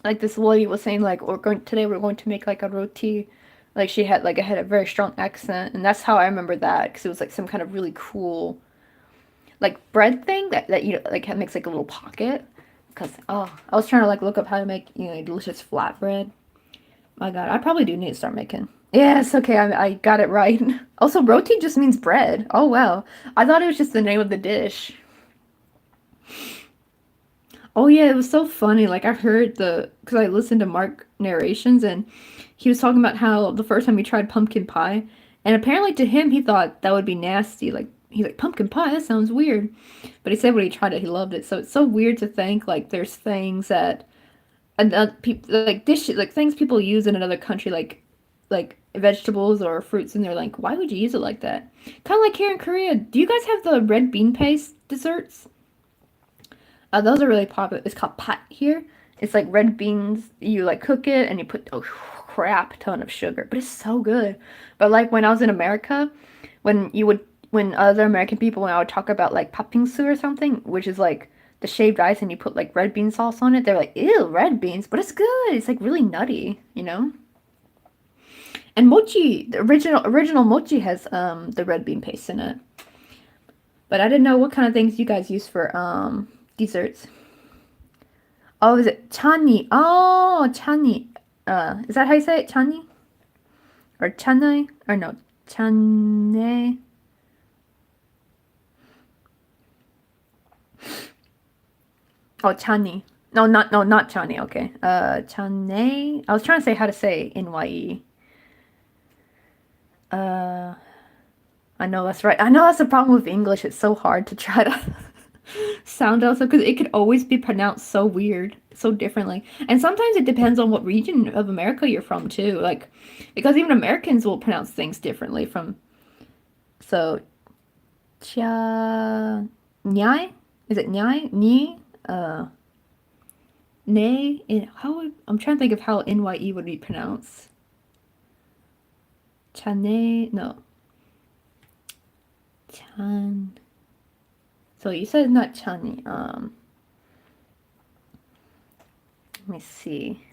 Like this lady was saying, like we're going to make like a roti. Like she had a very strong accent, and that's how I remember that because it was like some kind of really cool like bread thing that like makes like a little pocket. Because I was trying to like look up how to make delicious flatbread. My God, I probably do need to start making. Yes, okay, I got it right. Also, roti just means bread. Oh wow, I thought it was just the name of the dish. Oh yeah, it was so funny. Like I heard because I listened to Mark narrations and he was talking about how the first time he tried pumpkin pie, and apparently to him he thought that would be nasty. Like he's like pumpkin pie, that sounds weird. But he said when he tried it, he loved it. So it's so weird to think like there's things that and people like dishes like things people use in another country like vegetables or fruits and they're like why would you use it like that, kind of like here in Korea. Do you guys have the red bean paste desserts? Those are really popular. It's called pat here. It's like red beans. You like cook it and you put a crap ton of sugar, but it's so good. But like when I was in America, when other American people when I would talk about like papingsu or something, which is like the shaved ice and you put like red bean sauce on it, they're like, ew, red beans, but it's good. It's like really nutty. And mochi, the original mochi has the red bean paste in it. But I didn't know what kind of things you guys use for desserts. Oh, is it chani? Oh, chani. Is that how you say it? Chani? Or chanai? Or no, chane? Oh, chani. No, not chani. Okay. Chane. I was trying to say how to say NYE. I know that's right. I know that's the problem with English. It's so hard to try to sound out because it could always be pronounced so weird, so differently. And sometimes it depends on what region of America you're from too. Like because even Americans will pronounce things differently from so cha nyai? Is it nyai? Ni? Nay? I'm trying to think of how NYE would be pronounced. Chane? No. Chan. So you said it's not chani. Let me see.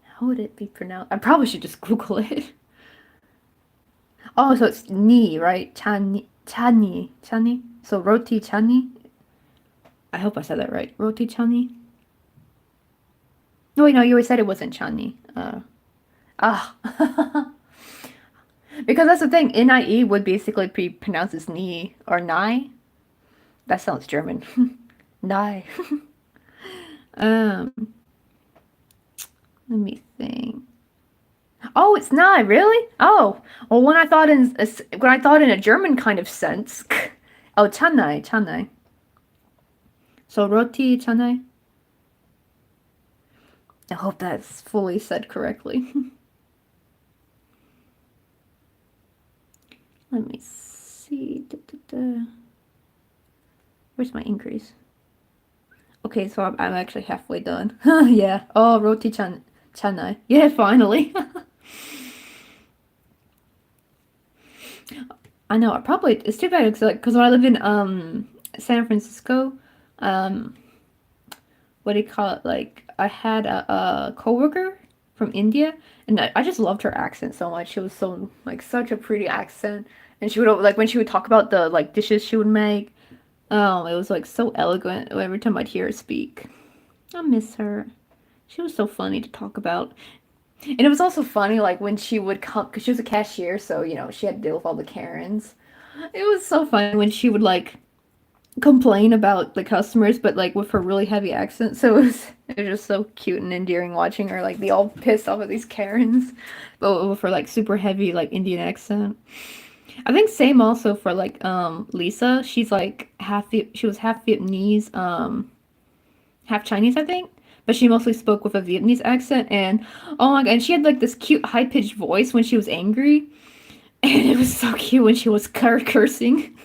How would it be pronounced? I probably should just Google it. Oh, so it's ni, right? Chani. So roti chani. I hope I said that right. Roti chani. Oh, wait, no, you always said it wasn't Chani. Ah. Because that's the thing. N-I-E would basically be pronounced as Ni or Nai. That sounds German. Nai. um, let me think. Oh, it's Nai, really? Oh, well, when I thought in a German kind of sense. Oh, Chanai, Chanai. So roti Chanai. I hope that's fully said correctly. Let me see. Da, da, da. Where's my increase? Okay, so I'm actually halfway done. Yeah. Oh, roti chanai. Yeah, finally. I know. It's too bad because when I lived in San Francisco, um, what do you call it? Like I had a coworker from India, and I just loved her accent so much. She was so like such a pretty accent, and she would like when she would talk about the like dishes she would make. Oh, it was like so eloquent every time I'd hear her speak. I miss her. She was so funny to talk about. And it was also funny, like, when she would come, because she was a cashier, so, you know, she had to deal with all the Karens. It was so funny when she would, like, complain about the customers, but, like, with her really heavy accent. So it was just so cute and endearing watching her, like, be all pissed off at these Karens, but with her, like, super heavy, like, Indian accent. I think same also for, like, Lisa. She's, like, she was half Vietnamese, half Chinese, I think. But she mostly spoke with a Vietnamese accent, and oh my god, and she had like this cute high pitched voice when she was angry, and it was so cute when she was cursing.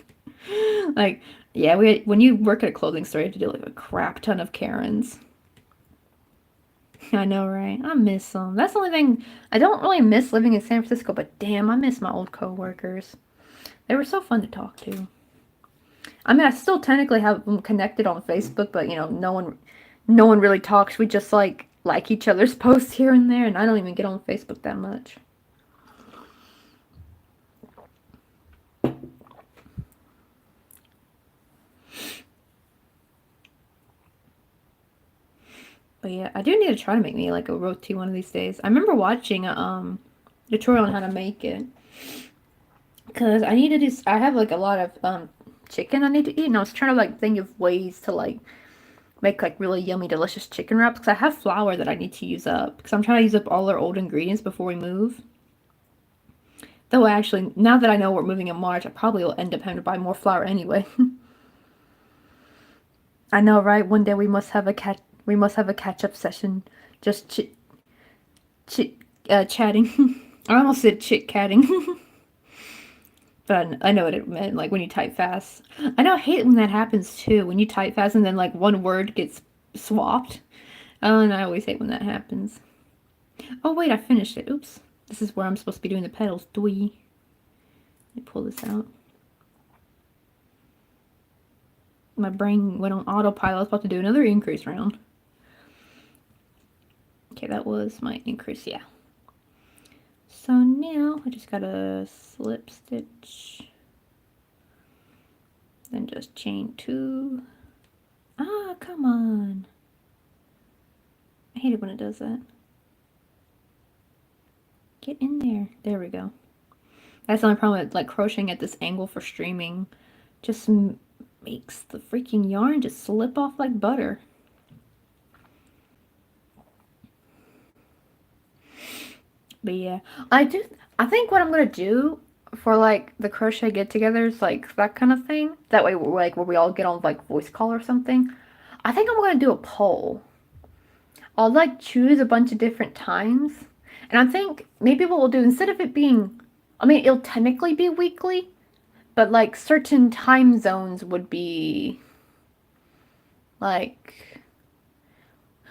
Like, yeah, when you work at a clothing store, you have to do like a crap ton of Karens. I know, right? I miss them. That's the only thing. I don't really miss living in San Francisco, but damn, I miss my old coworkers. They were so fun to talk to. I mean, I still technically have them connected on Facebook, but you know, no one really talks. We just like each other's posts here and there, and I don't even get on Facebook that much. But yeah, I do need to try to make me like a roti one of these days. I remember watching a tutorial on how to make it. Cause I need to do. I have like a lot of chicken I need to eat, and I was trying to like think of ways to like make like really yummy, delicious chicken wraps. Cause I have flour that I need to use up. Cause I'm trying to use up all our old ingredients before we move. Though actually, now that I know we're moving in March, I probably will end up having to buy more flour anyway. I know, right? One day we must have a catch up session, just chatting. I almost said chit catting. But I know what it meant, like when you type fast. I know I hate when that happens too, when you type fast and then like one word gets swapped. Oh, and I always hate when that happens. Oh wait, I finished it. Oops. This is where I'm supposed to be doing the petals. Dwee. Let me pull this out. My brain went on autopilot. I was about to do another increase round. Okay, that was my increase, yeah. So now I just gotta slip stitch, then just chain 2. Ah, come on. I hate it when it does that. Get in there. There we go. That's the only problem with like crocheting at this angle for streaming. Just makes the freaking yarn just slip off like butter. But yeah, I think what I'm gonna do for like the crochet get-togethers, like that kind of thing. That way, we're like where we all get on like voice call or something. I think I'm gonna do a poll. I'll like choose a bunch of different times, and I think maybe what we'll do instead of it being, I mean, it'll technically be weekly, but like certain time zones would be like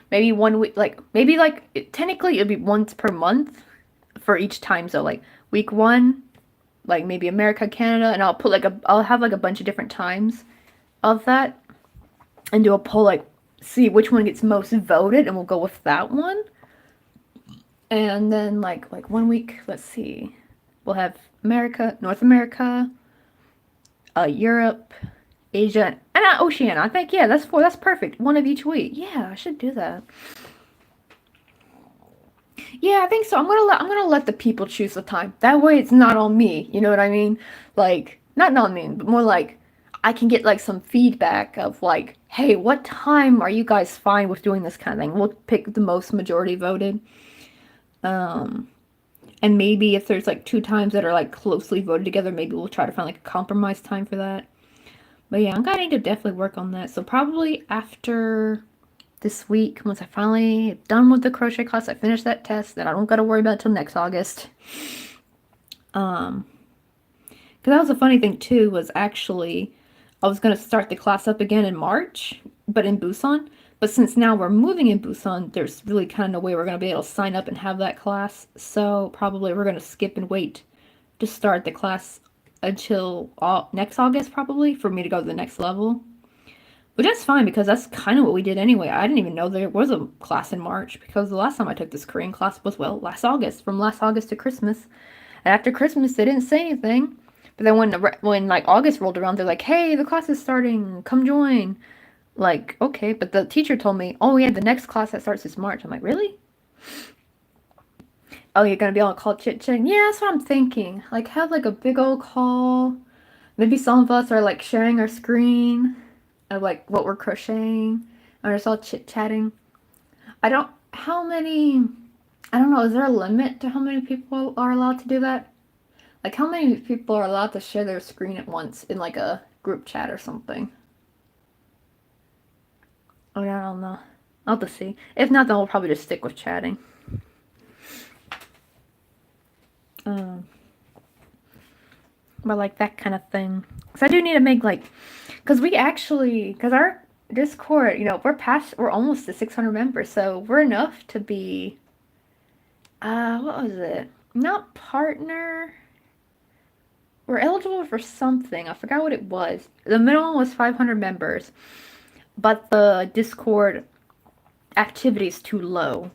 maybe 1 week, like maybe like technically it'd be once per month for each time. So like week 1, like maybe America, Canada, and I'll put like I'll have like a bunch of different times of that and do a poll, like see which one gets most voted, and we'll go with that one. And then like 1 week, let's see, we'll have America, North America, Europe, Asia, and Oceania. I think, yeah, that's perfect. One of each week. Yeah, I should do that. Yeah, I think so. I'm gonna let the people choose the time. That way it's not on me. You know what I mean? Like not me, but more like I can get like some feedback of like, hey, what time are you guys fine with doing this kind of thing? We'll pick the most majority voted. Um, and maybe if there's like two times that are like closely voted together, maybe we'll try to find like a compromise time for that. But yeah, I'm gonna need to definitely work on that. So probably after this week, once I finally done with the crochet class, I finish that test, then I don't gotta worry about it till next August. Because that was a funny thing too, was actually I was gonna start the class up again in March, but in Busan. But since now we're moving in Busan, there's really kind of no way we're gonna be able to sign up and have that class. So probably we're gonna skip and wait to start the class until next August, probably, for me to go to the next level. But that's fine because that's kind of what we did anyway. I didn't even know there was a class in March because the last time I took this Korean class was, well, last August, from last August to Christmas. And after Christmas, they didn't say anything. But then when like August rolled around, they're like, "Hey, the class is starting. Come join." Like, okay, but the teacher told me, "Oh yeah, the next class that starts is March." I'm like, "Really? Oh, you're gonna be on a call chit chatting?" Yeah, that's what I'm thinking. Like, have like a big old call. Maybe some of us are like sharing our screen of like what we're crocheting, and we're just all chit chatting. I don't. How many? I don't know. Is there a limit to how many people are allowed to do that? Like, how many people are allowed to share their screen at once in like a group chat or something? Oh, yeah, I don't know. I'll have to see. If not, then we'll probably just stick with chatting. Um, but like that kind of thing. Because I do need to make like, because our Discord, we're almost to 600 members, so we're enough to be, what was it? Not partner. We're eligible for something. I forgot what it was. The minimum was 500 members, but the Discord activity is too low.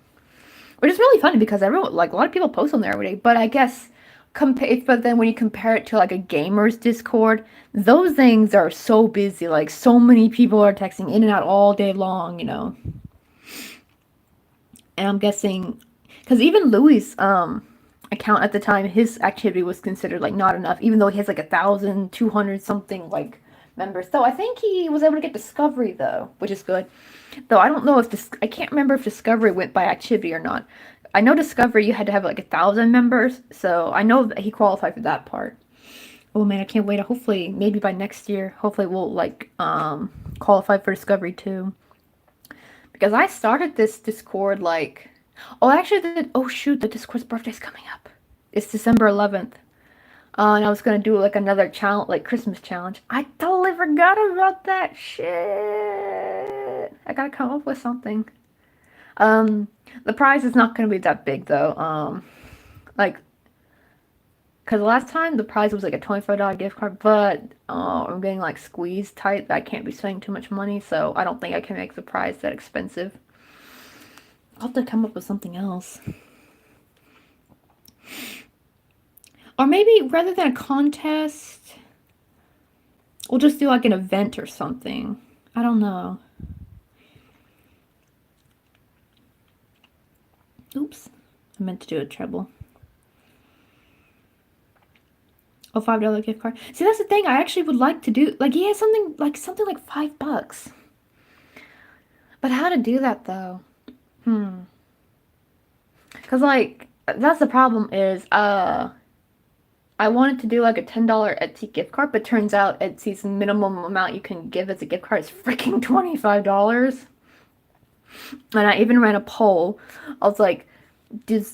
Which is really funny because everyone, like a lot of people post on there every day. But I guess, but then when you compare it to like a gamer's Discord, those things are so busy. Like so many people are texting in and out all day long. And I'm guessing, because even Louis' account at the time, his activity was considered like not enough, even though he has like 1,200 something like members. So I think he was able to get Discovery though, which is good. Though I don't know if I can't remember if Discovery went by activity or not. I know Discovery you had to have like 1,000 members, so I know that he qualified for that part. Oh man, I can't wait. Hopefully, maybe by next year, hopefully we'll like qualify for Discovery too. Because I started this Discord like, oh actually, oh shoot, the Discord's birthday's coming up. It's December 11th. And I was gonna do like another challenge, like Christmas challenge. I totally forgot about that shit. I gotta come up with something. Um, the prize is not gonna be that big though. Like, cause last time the prize was like a $25 gift card, but I'm getting like squeezed tight that I can't be spending too much money, so I don't think I can make the prize that expensive. I'll have to come up with something else. Or maybe rather than a contest, we'll just do like an event or something. I don't know. Oops. I meant to do a treble. Oh, $5 gift card. See, that's the thing. I actually would like to do like something like $5. But how to do that though? Cause like that's the problem is I wanted to do like a $10 Etsy gift card, but turns out Etsy's minimum amount you can give as a gift card is freaking $25. And I even ran a poll. I was like, did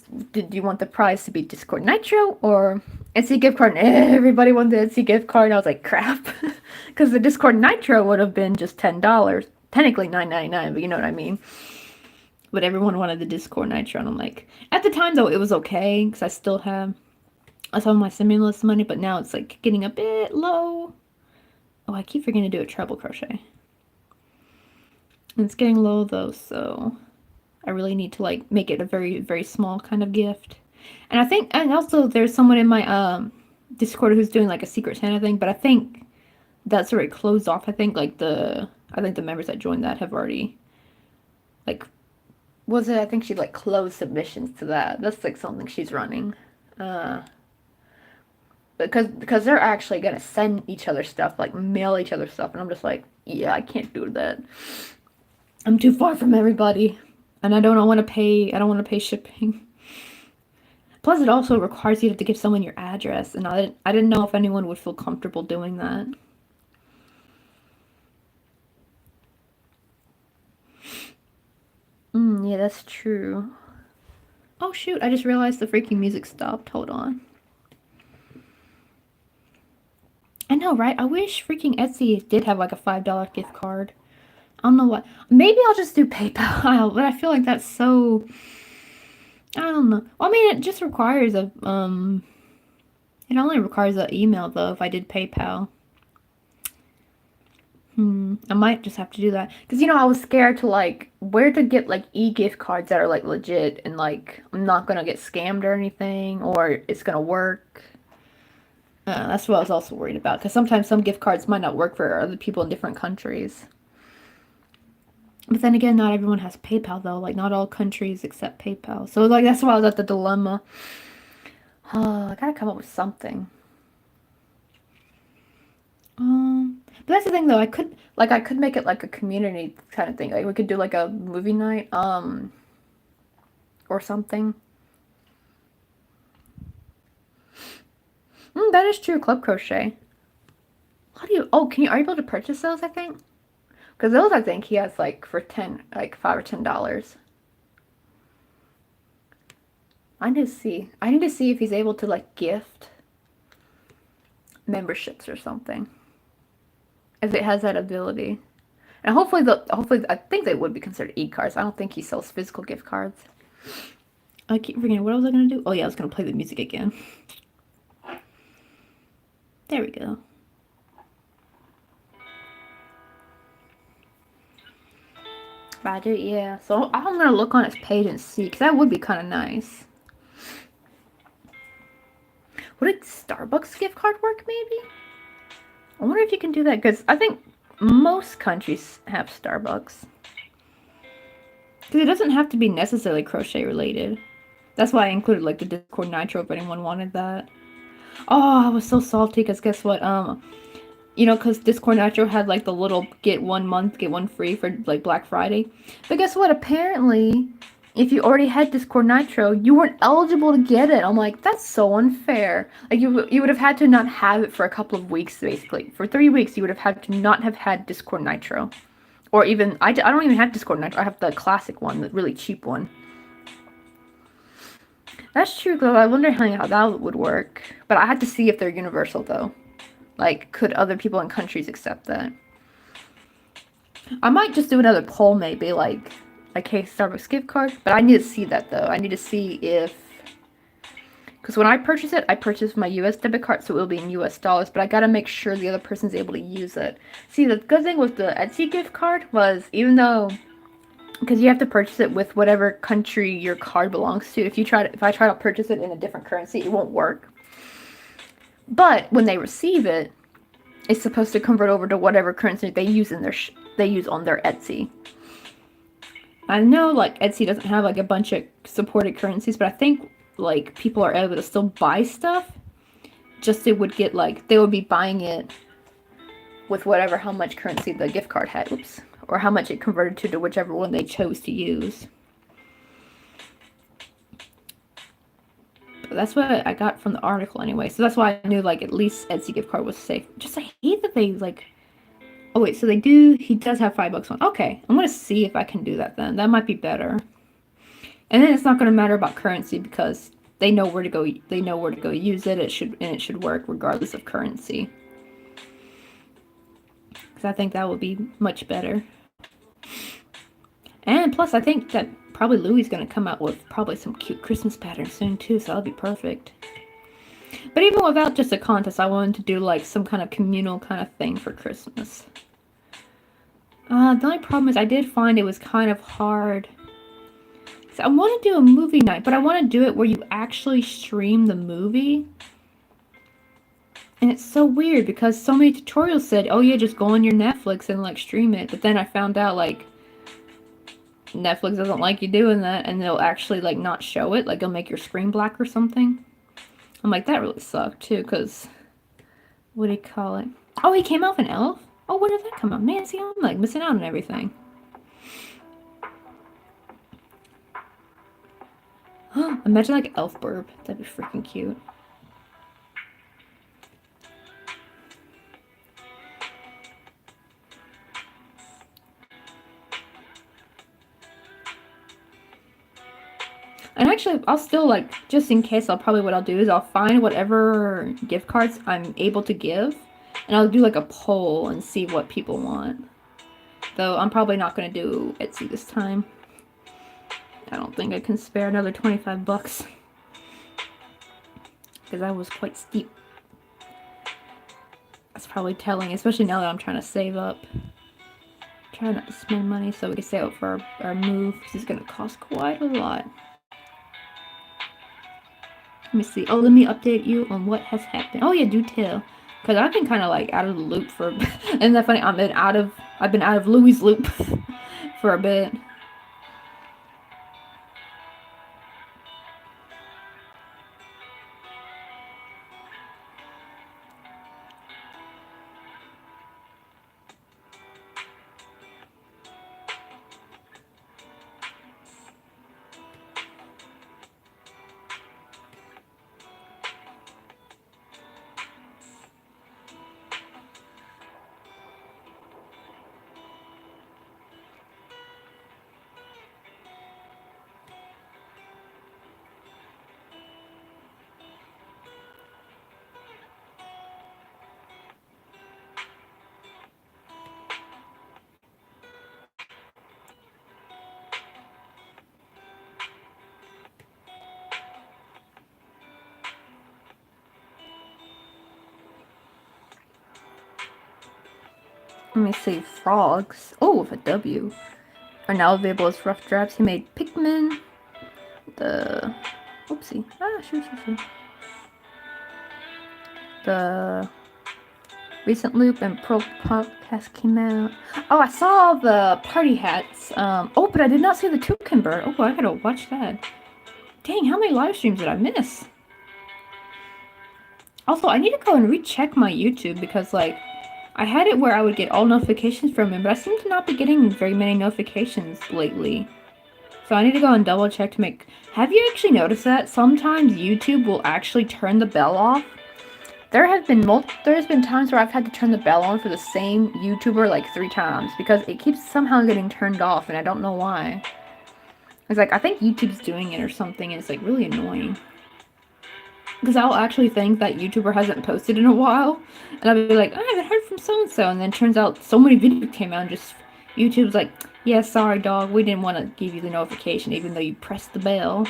you want the prize to be Discord Nitro or Etsy gift card? And everybody wanted the Etsy gift card. And I was like, crap. Because the Discord Nitro would have been just $10. Technically $9.99, but you know what I mean. But everyone wanted the Discord Nitro. And I'm like, at the time though, it was okay. Because I still have some of my stimulus money. But now it's like getting a bit low. Oh, I keep forgetting to do a treble crochet. And it's getting low though, so I really need to like make it a very, very small kind of gift. And I think, and also there's someone in my Discord who's doing like a Secret Santa thing, but I think that's already closed off. I think the members that joined that have already like was it? I think she like closed submissions to that. That's like something she's running. Because they're actually gonna send each other stuff, like mail each other stuff, and I'm just like, yeah, I can't do that. I'm too far from everybody, and I don't want to pay. I don't want to pay shipping. Plus, it also requires you to give someone your address, and I didn't know if anyone would feel comfortable doing that. Yeah, that's true. Oh shoot, I just realized the freaking music stopped. Hold on. I know, right? I wish freaking Etsy did have like a $5 gift card. I don't know what. Maybe I'll just do PayPal, but I feel like that's so. I don't know. Well, I mean, it just requires a It only requires an email though. If I did PayPal, I might just have to do that because I was scared to like where to get like e-gift cards that are like legit and like I'm not gonna get scammed or anything or it's gonna work. That's what I was also worried about because sometimes some gift cards might not work for other people in different countries. But then again, not everyone has PayPal though. Like not all countries accept PayPal. So like that's why I was at the dilemma. I gotta come up with something. But that's the thing though. I could make it like a community kind of thing. Like we could do like a movie night, or something. That is true. Club crochet. How do you? Oh, are you able to purchase those? I think. Because those I think he has like for like $5 or $10. I need to see. I need to see if he's able to like gift memberships or something. If it has that ability. And hopefully I think they would be considered e-cards. I don't think he sells physical gift cards. I keep forgetting what was I gonna do? Oh yeah, I was gonna play the music again. There we go. I do, yeah. So I'm gonna look on his page and see, because that would be kind of nice. Would a Starbucks gift card work, maybe? I wonder if you can do that, because I think most countries have Starbucks. Because it doesn't have to be necessarily crochet related. That's why I included like the Discord Nitro if anyone wanted that. Oh, I was so salty because guess what? Because Discord Nitro had like the little get 1 month, get one free for like Black Friday. But guess what? Apparently, if you already had Discord Nitro, you weren't eligible to get it. I'm like, that's so unfair. Like you would have had to not have it for a couple of weeks, basically. For 3 weeks, you would have had to not have had Discord Nitro. Or even, I don't even have Discord Nitro. I have the classic one, the really cheap one. That's true, though. I wonder how that would work. But I had to see if they're universal, though. Like, could other people in countries accept that? I might just do another poll, maybe, like, hey, Starbucks gift card. But I need to see that, though. I need to see if... Because when I purchase it, I purchase my US debit card, so it will be in US dollars. But I gotta make sure the other person's able to use it. See, the good thing with the Etsy gift card was, even though... Because you have to purchase it with whatever country your card belongs to. If I try to purchase it in a different currency, it won't work. But when they receive it, it's supposed to convert over to whatever currency they use on their Etsy. I know like Etsy doesn't have like a bunch of supported currencies, but I think like people are able to still buy stuff. Just it would get like they would be buying it with how much currency the gift card had. Oops. Or how much it converted to whichever one they chose to use. But that's what I got from the article anyway. So that's why I knew like at least Etsy gift card was safe. Just I hate that they like... Oh wait, so he does have $5 on. Okay, I'm going to see if I can do that then. That might be better. And then it's not going to matter about currency because they know where to go use it. It should work regardless of currency. I think that would be much better. And plus, I think that probably Louis is going to come out with probably some cute Christmas patterns soon too, so that'll be perfect. But even without just a contest, I wanted to do like some kind of communal kind of thing for Christmas. The only problem is I did find it was kind of hard. So I want to do a movie night, but I want to do it where you actually stream the movie. And it's so weird because so many tutorials said, oh yeah, just go on your Netflix and like stream it. But then I found out like Netflix doesn't like you doing that, and they'll actually like not show it, like they'll make your screen black or something. I'm like, that really sucked too, because what do you call it? Oh, he came out with an elf? Oh, when did that come out? Man, see, I'm like missing out on everything. Imagine like elf burb. That'd be freaking cute. And actually, I'll still like, just in case, what I'll do is I'll find whatever gift cards I'm able to give, and I'll do like a poll and see what people want. Though I'm probably not going to do Etsy this time. I don't think I can spare another 25 bucks. Because that was quite steep. That's probably telling, especially now that I'm trying to save up. Trying not to spend money so we can save up for our move. This is going to cost quite a lot. Let me see. Oh, let me update you on what has happened. Oh yeah, do tell. Because I've been kind of like out of the loop for... Isn't that funny? I've been out of Louie's loop for a bit. Let me see. Frogs. Oh, with a W. Are now available as rough drafts. He made Pikmin. The... Oopsie. Ah, sure. The recent loop and Pro podcast came out. Oh, I saw the party hats. Oh, but I did not see the toucan bird. Oh, I gotta watch that. Dang, how many live streams did I miss? Also, I need to go and recheck my YouTube because, like, I had it where I would get all notifications from him, but I seem to not be getting very many notifications lately. So I need to go and double check to make... Have you actually noticed that? Sometimes YouTube will actually turn the bell off. There's been times where I've had to turn the bell on for the same YouTuber like 3 times because it keeps somehow getting turned off and I don't know why. It's like, I think YouTube's doing it or something and it's like really annoying. Because I'll actually think that YouTuber hasn't posted in a while, and I'll be like, I haven't heard from so-and-so, and then it turns out so many videos came out, and just, YouTube's like, yeah, sorry, dog, we didn't want to give you the notification, even though you pressed the bell.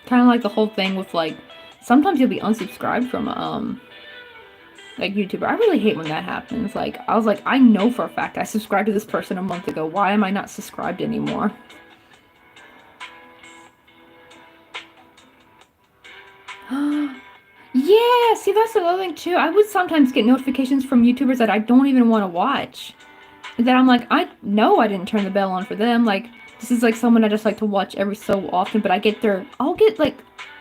Kind of like the whole thing with, like, sometimes you'll be unsubscribed from, like, YouTuber. I really hate when that happens. Like, I was like, I know for a fact I subscribed to this person a month ago. Why am I not subscribed anymore? Yeah, see, that's another thing too. I would sometimes get notifications from YouTubers that I don't even want to watch. That I'm like, I know I didn't turn the bell on for them. Like, this is like someone I just like to watch every so often, but I'll get like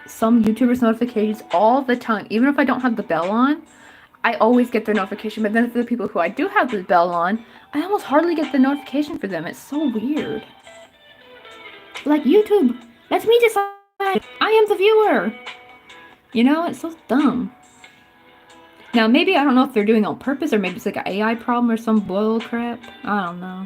some YouTubers notifications all the time. Even if I don't have the bell on, I always get their notification. But then for the people who I do have the bell on, I almost hardly get the notification for them. It's so weird. Like, YouTube, let me decide. I am the viewer. You know, it's so dumb. Now, maybe, I don't know if they're doing it on purpose, or maybe it's like an AI problem or some bull crap. I don't know.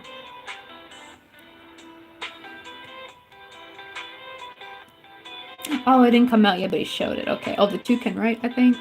Oh, it didn't come out yet, but he showed it. Okay. Oh, the toucan, right, I think?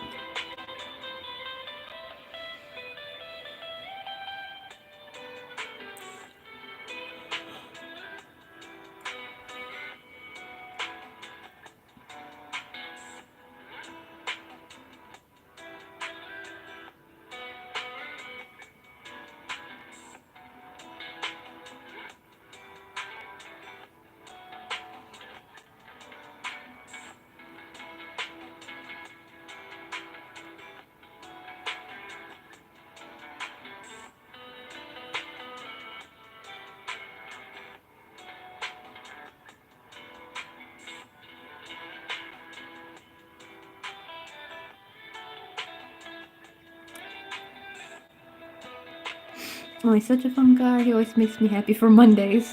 Oh, he's such a fun guy. He always makes me happy for Mondays.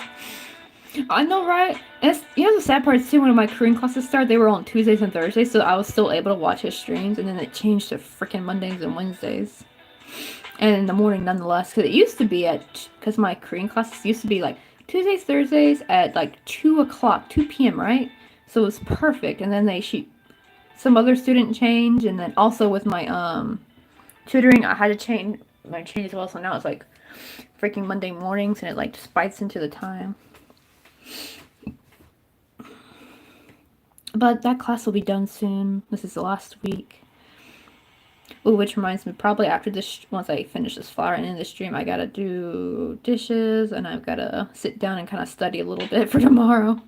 I know, right? And the sad part is too, when my Korean classes started, they were on Tuesdays and Thursdays, so I was still able to watch his streams, and then it changed to freaking Mondays and Wednesdays. And in the morning, nonetheless, because it used to be because my Korean classes used to be like Tuesdays, Thursdays at like 2 o'clock, 2 p.m., right? So it was perfect. And then some other student change, and then also with my tutoring, I had to change as well, so now it's like freaking Monday mornings, and it like just bites into the time. But that class will be done soon. This is the last week. Ooh, which reminds me, probably after this, once I finish this flower and in this stream, I gotta do dishes, and I've gotta sit down and kind of study a little bit for tomorrow.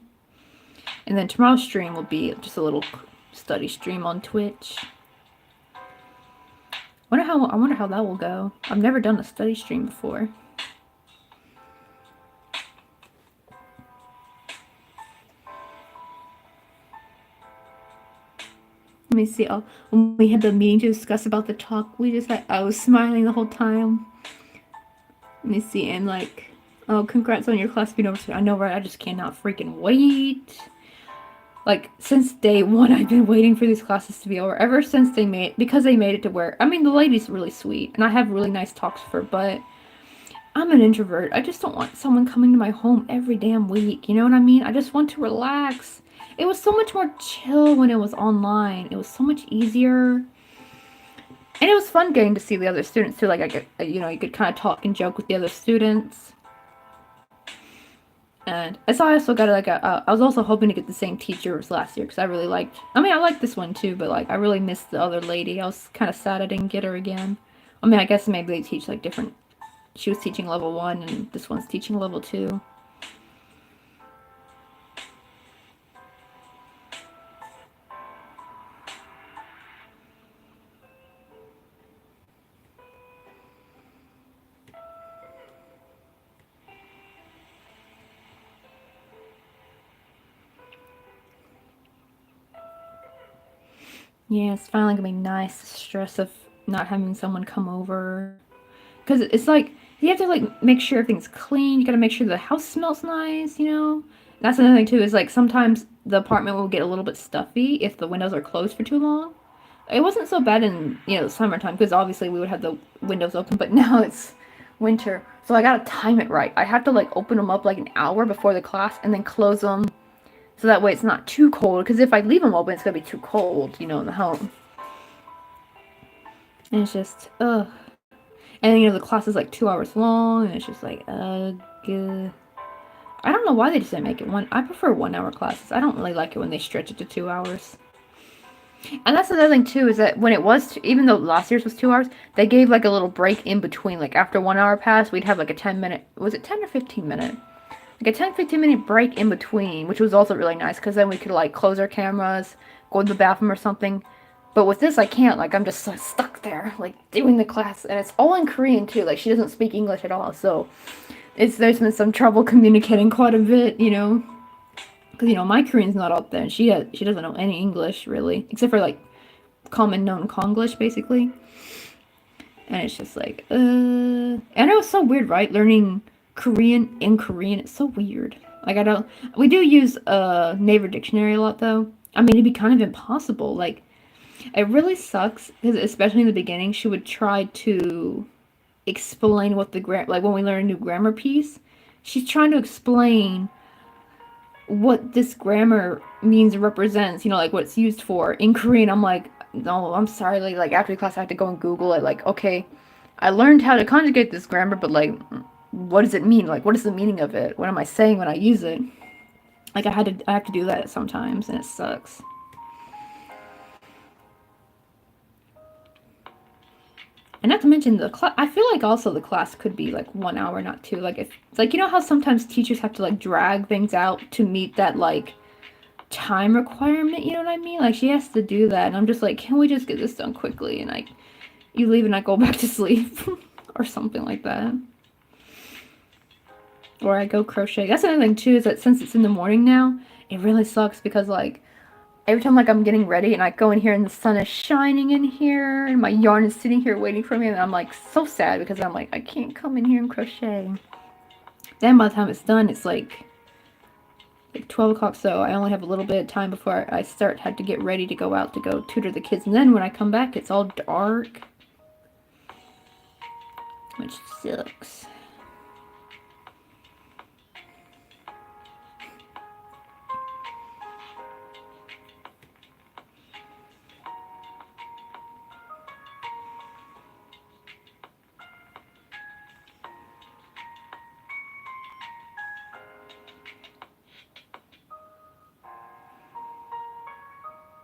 And then tomorrow's stream will be just a little study stream on Twitch. I wonder how that will go. I've never done a study stream before. Let me see. When we had the meeting to discuss about the talk, I was smiling the whole time. Let me see. And like, oh, congrats on your class being over. I know, right? I just cannot freaking wait. Like, since day one, I've been waiting for these classes to be over. Ever since because they made it to where, I mean, the lady's really sweet, and I have really nice talks with her, but I'm an introvert. I just don't want someone coming to my home every damn week. You know what I mean? I just want to relax. It was so much more chill when it was online. It was so much easier. And it was fun getting to see the other students too. Like, you could kind of talk and joke with the other students. And I also got I was also hoping to get the same teacher as last year, because I liked this one too, but like I really missed the other lady. I was kind of sad I didn't get her again. I mean, I guess maybe they teach like different. She was teaching level 1 and this one's teaching level 2. Yeah, it's finally gonna be nice. The stress of not having someone come over, because it's like you have to like make sure everything's clean. You gotta make sure the house smells nice. That's another thing too. Is like sometimes the apartment will get a little bit stuffy if the windows are closed for too long. It wasn't so bad in the summertime, because obviously we would have the windows open, but now it's winter, so I gotta time it right. I have to like open them up like an hour before the class and then close them, so that way it's not too cold, because if I leave them open, it's gonna be too cold, in the home. And it's just, ugh. And the class is like 2 hours long, and it's just like, ugh. I don't know why they just didn't make it one. I prefer 1 hour classes. I don't really like it when they stretch it to 2 hours. And that's another thing too, is that when it was, even though last year's was 2 hours, they gave like a little break in between. Like after 1 hour passed, we'd have like a 10-minute, was it 10 or 15 minute? Like a 10-15 minute break in between, which was also really nice, because then we could like close our cameras, go to the bathroom or something. But with this, I can't. Like, I'm just stuck there, like doing the class, and it's all in Korean too. Like, she doesn't speak English at all, so there's been some trouble communicating quite a bit, because my Korean's not up there, and she doesn't know any English really, except for like common known Konglish basically. And it's just like, and it was so weird, right? Learning Korean in Korean, it's so weird. Like, we do use Naver Dictionary a lot though. I mean, it'd be kind of impossible. Like, it really sucks, because especially in the beginning, she would try to explain what like when we learn a new grammar piece, she's trying to explain what this grammar means and represents, like what it's used for in Korean. I'm like, no, I'm sorry. Like after the class, I had to go and Google it. Like, okay, I learned how to conjugate this grammar, but like, what does it mean? Like, what is the meaning of it? What am I saying when I use it? Like, I have to do that sometimes, and it sucks. And not to mention the class, I feel like also the class could be like 1 hour, not 2. Like, if it's like, how sometimes teachers have to like drag things out to meet that like time requirement, you know what I mean? Like, she has to do that, and I'm just like, can we just get this done quickly? And you leave and I go back to sleep or something like that. Or I go crochet. That's another thing too, is that since it's in the morning now, it really sucks, because like, every time like I'm getting ready and I go in here and the sun is shining in here and my yarn is sitting here waiting for me, and I'm like so sad because I'm like, I can't come in here and crochet. Then by the time it's done, it's like 12 o'clock, so I only have a little bit of time before I had to get ready to go out to go tutor the kids. And then when I come back, it's all dark, which sucks.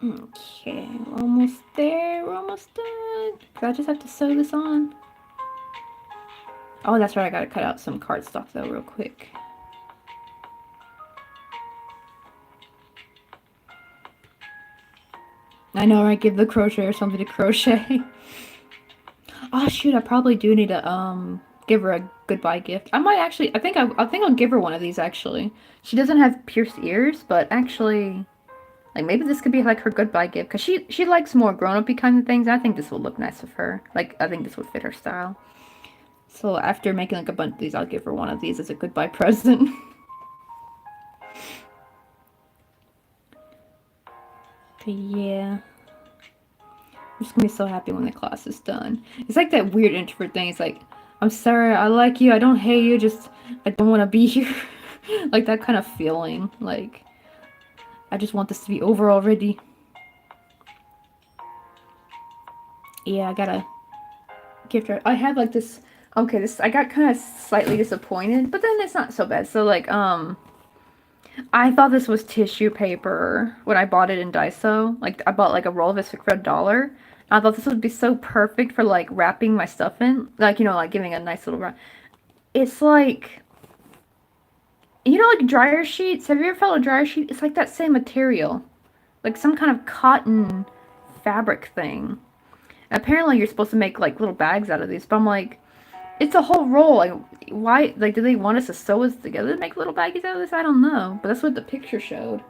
Okay, we're almost there. We're almost done. I just have to sew this on. Oh, that's right. I gotta cut out some cardstock though, real quick. I know, right? Give the crocheter something to crochet. Oh shoot! I probably do need to give her a goodbye gift. I might actually. I think I'll give her one of these actually. She doesn't have pierced ears, but actually. Like, maybe this could be, like, her goodbye gift. Because she likes more grown-up-y kind of things. I think this will look nice with her. Like, I think this would fit her style. So, after making, like, a bunch of these, I'll give her one of these as a goodbye present. But, yeah. I'm just gonna be so happy when the class is done. It's like that weird introvert thing. It's like, I'm sorry, I like you, I don't hate you, just, I don't want to be here. Like, that kind of feeling. Like... I just want this to be over already. Yeah, I gotta gift her. I had like this. Okay, this I got kind of slightly disappointed, but then it's not so bad. So like, I thought this was tissue paper when I bought it in Daiso. Like, I bought like a roll of it for $1. I thought this would be so perfect for like wrapping my stuff in, like, you know, like giving a nice little wrap. It's like. You know, like dryer sheets? Have you ever felt a dryer sheet? It's like that same material. Like some kind of cotton fabric thing. And apparently you're supposed to make like little bags out of these. But I'm like, it's a whole roll. Like, why? Like, do they want us to sew this together to make little baggies out of this? I don't know. But that's what the picture showed.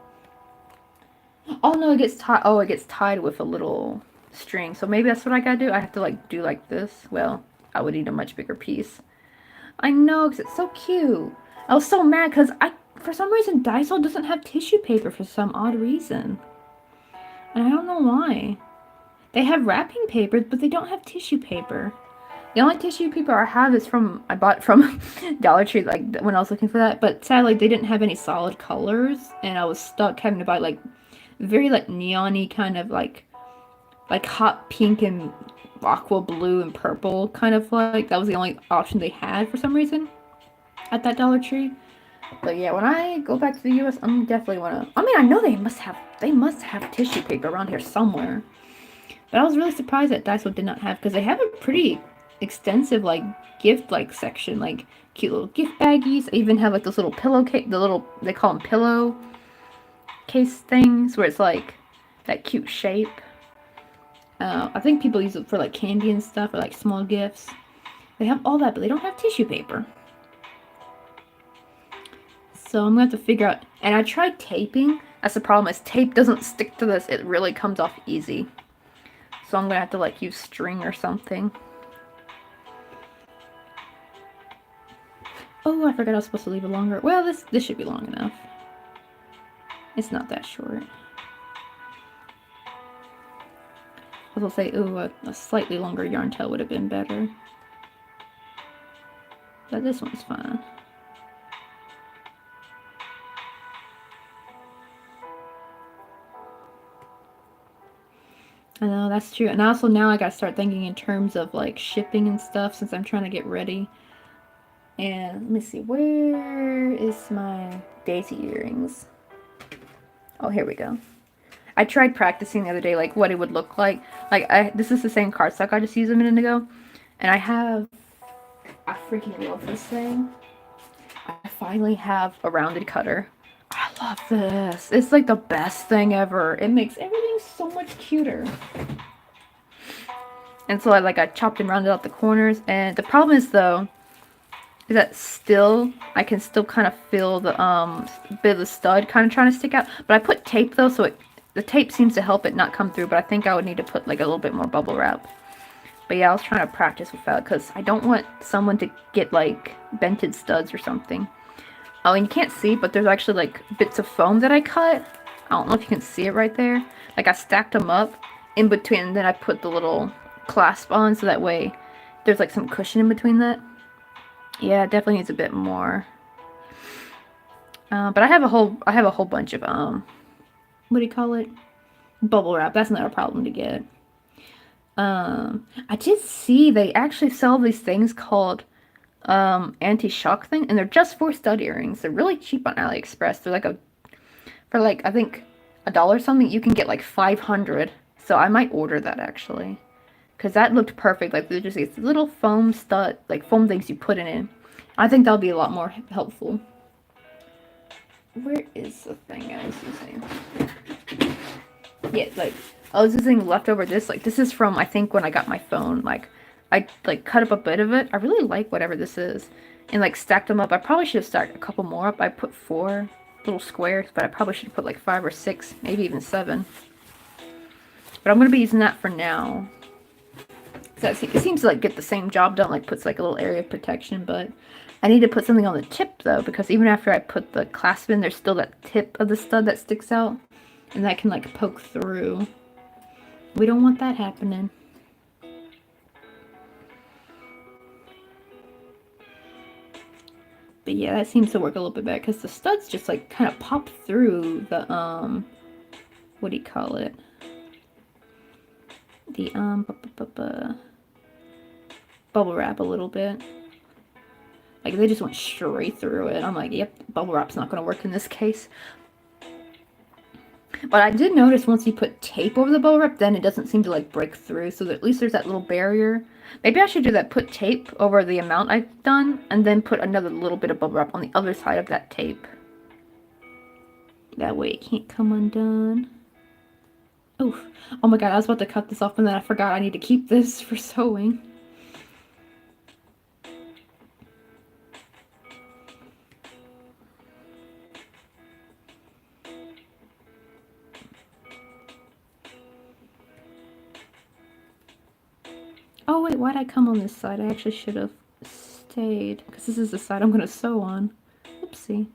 Oh, no, it gets tied. Oh, it gets tied with a little string. So maybe that's what I gotta do. I have to like do like this. Well, I would need a much bigger piece. I know, because it's so cute. I was so mad because for some reason, Daiso doesn't have tissue paper for some odd reason. And I don't know why. They have wrapping paper, but they don't have tissue paper. The only tissue paper I have is I bought from Dollar Tree, like, when I was looking for that. But sadly, they didn't have any solid colors. And I was stuck having to buy, like, very, like, neon-y kind of, like hot pink and aqua blue and purple kind of, like. That was the only option they had for some reason at that Dollar Tree. But yeah, when I go back to the US, I'm definitely wanna. I mean, I know they must have tissue paper around here somewhere. But I was really surprised that Daiso did not have, because they have a pretty extensive like gift like section, like cute little gift baggies. They even have like those little pillowcase, they call them pillow case things, where it's like that cute shape. I think people use it for like candy and stuff, or like small gifts. They have all that, but they don't have tissue paper. So I'm going to have to figure out, and I tried taping. That's the problem, is tape doesn't stick to this. It really comes off easy. So I'm going to have to like use string or something. Oh, I forgot I was supposed to leave it longer. Well, this should be long enough. It's not that short. I was going to say, ooh, a slightly longer yarn tail would have been better. But this one's fine. I know, that's true. And also now I gotta start thinking in terms of like shipping and stuff, since I'm trying to get ready. And let me see, where is my daisy earrings? Oh, here we go. I tried practicing the other day, like what it would look like. Like, this is the same cardstock I just used a minute ago. And I freaking love this thing. I finally have a rounded cutter. I love this. It's like the best thing ever. It makes everything so much cuter. And so I chopped and rounded out the corners. And the problem is though, is that I can still kind of feel the bit of the stud kind of trying to stick out. But I put tape though, so the tape seems to help it not come through, but I think I would need to put like a little bit more bubble wrap. But yeah, I was trying to practice with that because I don't want someone to get like bented studs or something. Oh, and you can't see, but there's actually like bits of foam that I cut. I don't know if you can see it right there. Like I stacked them up in between, and then I put the little clasp on so that way there's like some cushion in between that. Yeah, it definitely needs a bit more. But I have a whole bunch of what do you call it? Bubble wrap. That's not a problem to get. I did see they actually sell these things called anti-shock thing, and they're just for stud earrings. They're really cheap on AliExpress. They're like for like I think $1 something you can get like 500. So I might order that actually, because that looked perfect. Like they're just these little foam stud, like foam things you put in it. I think that'll be a lot more helpful. Where is the thing I was using? Yeah, like I was using leftover this. Like this is from I think when I got my phone. Like I like cut up a bit of it. I really like whatever this is, and like stacked them up. I probably should have stacked a couple more up. I put 4 little squares, but I probably should have put like 5 or 6, maybe even 7. But I'm gonna be using that for now. So it seems to like get the same job done. Like puts like a little area of protection, but I need to put something on the tip though, because even after I put the clasp in, there's still that tip of the stud that sticks out, and that can like poke through. We don't want that happening. But yeah, that seems to work a little bit better because the studs just like kind of pop through the what do you call it? The bubble wrap a little bit. Like they just went straight through it. I'm like, yep, bubble wrap's not gonna work in this case. But I did notice once you put tape over the bubble wrap, then it doesn't seem to like break through. So that at least there's that little barrier. Maybe I should do that. Put tape over the amount I've done, and then put another little bit of bubble wrap on the other side of that tape. That way it can't come undone. Oof. Oh my god, I was about to cut this off, and then I forgot I need to keep this for sewing. Oh wait, why'd I come on this side? I actually should have stayed, because this is the side I'm going to sew on. Oopsie.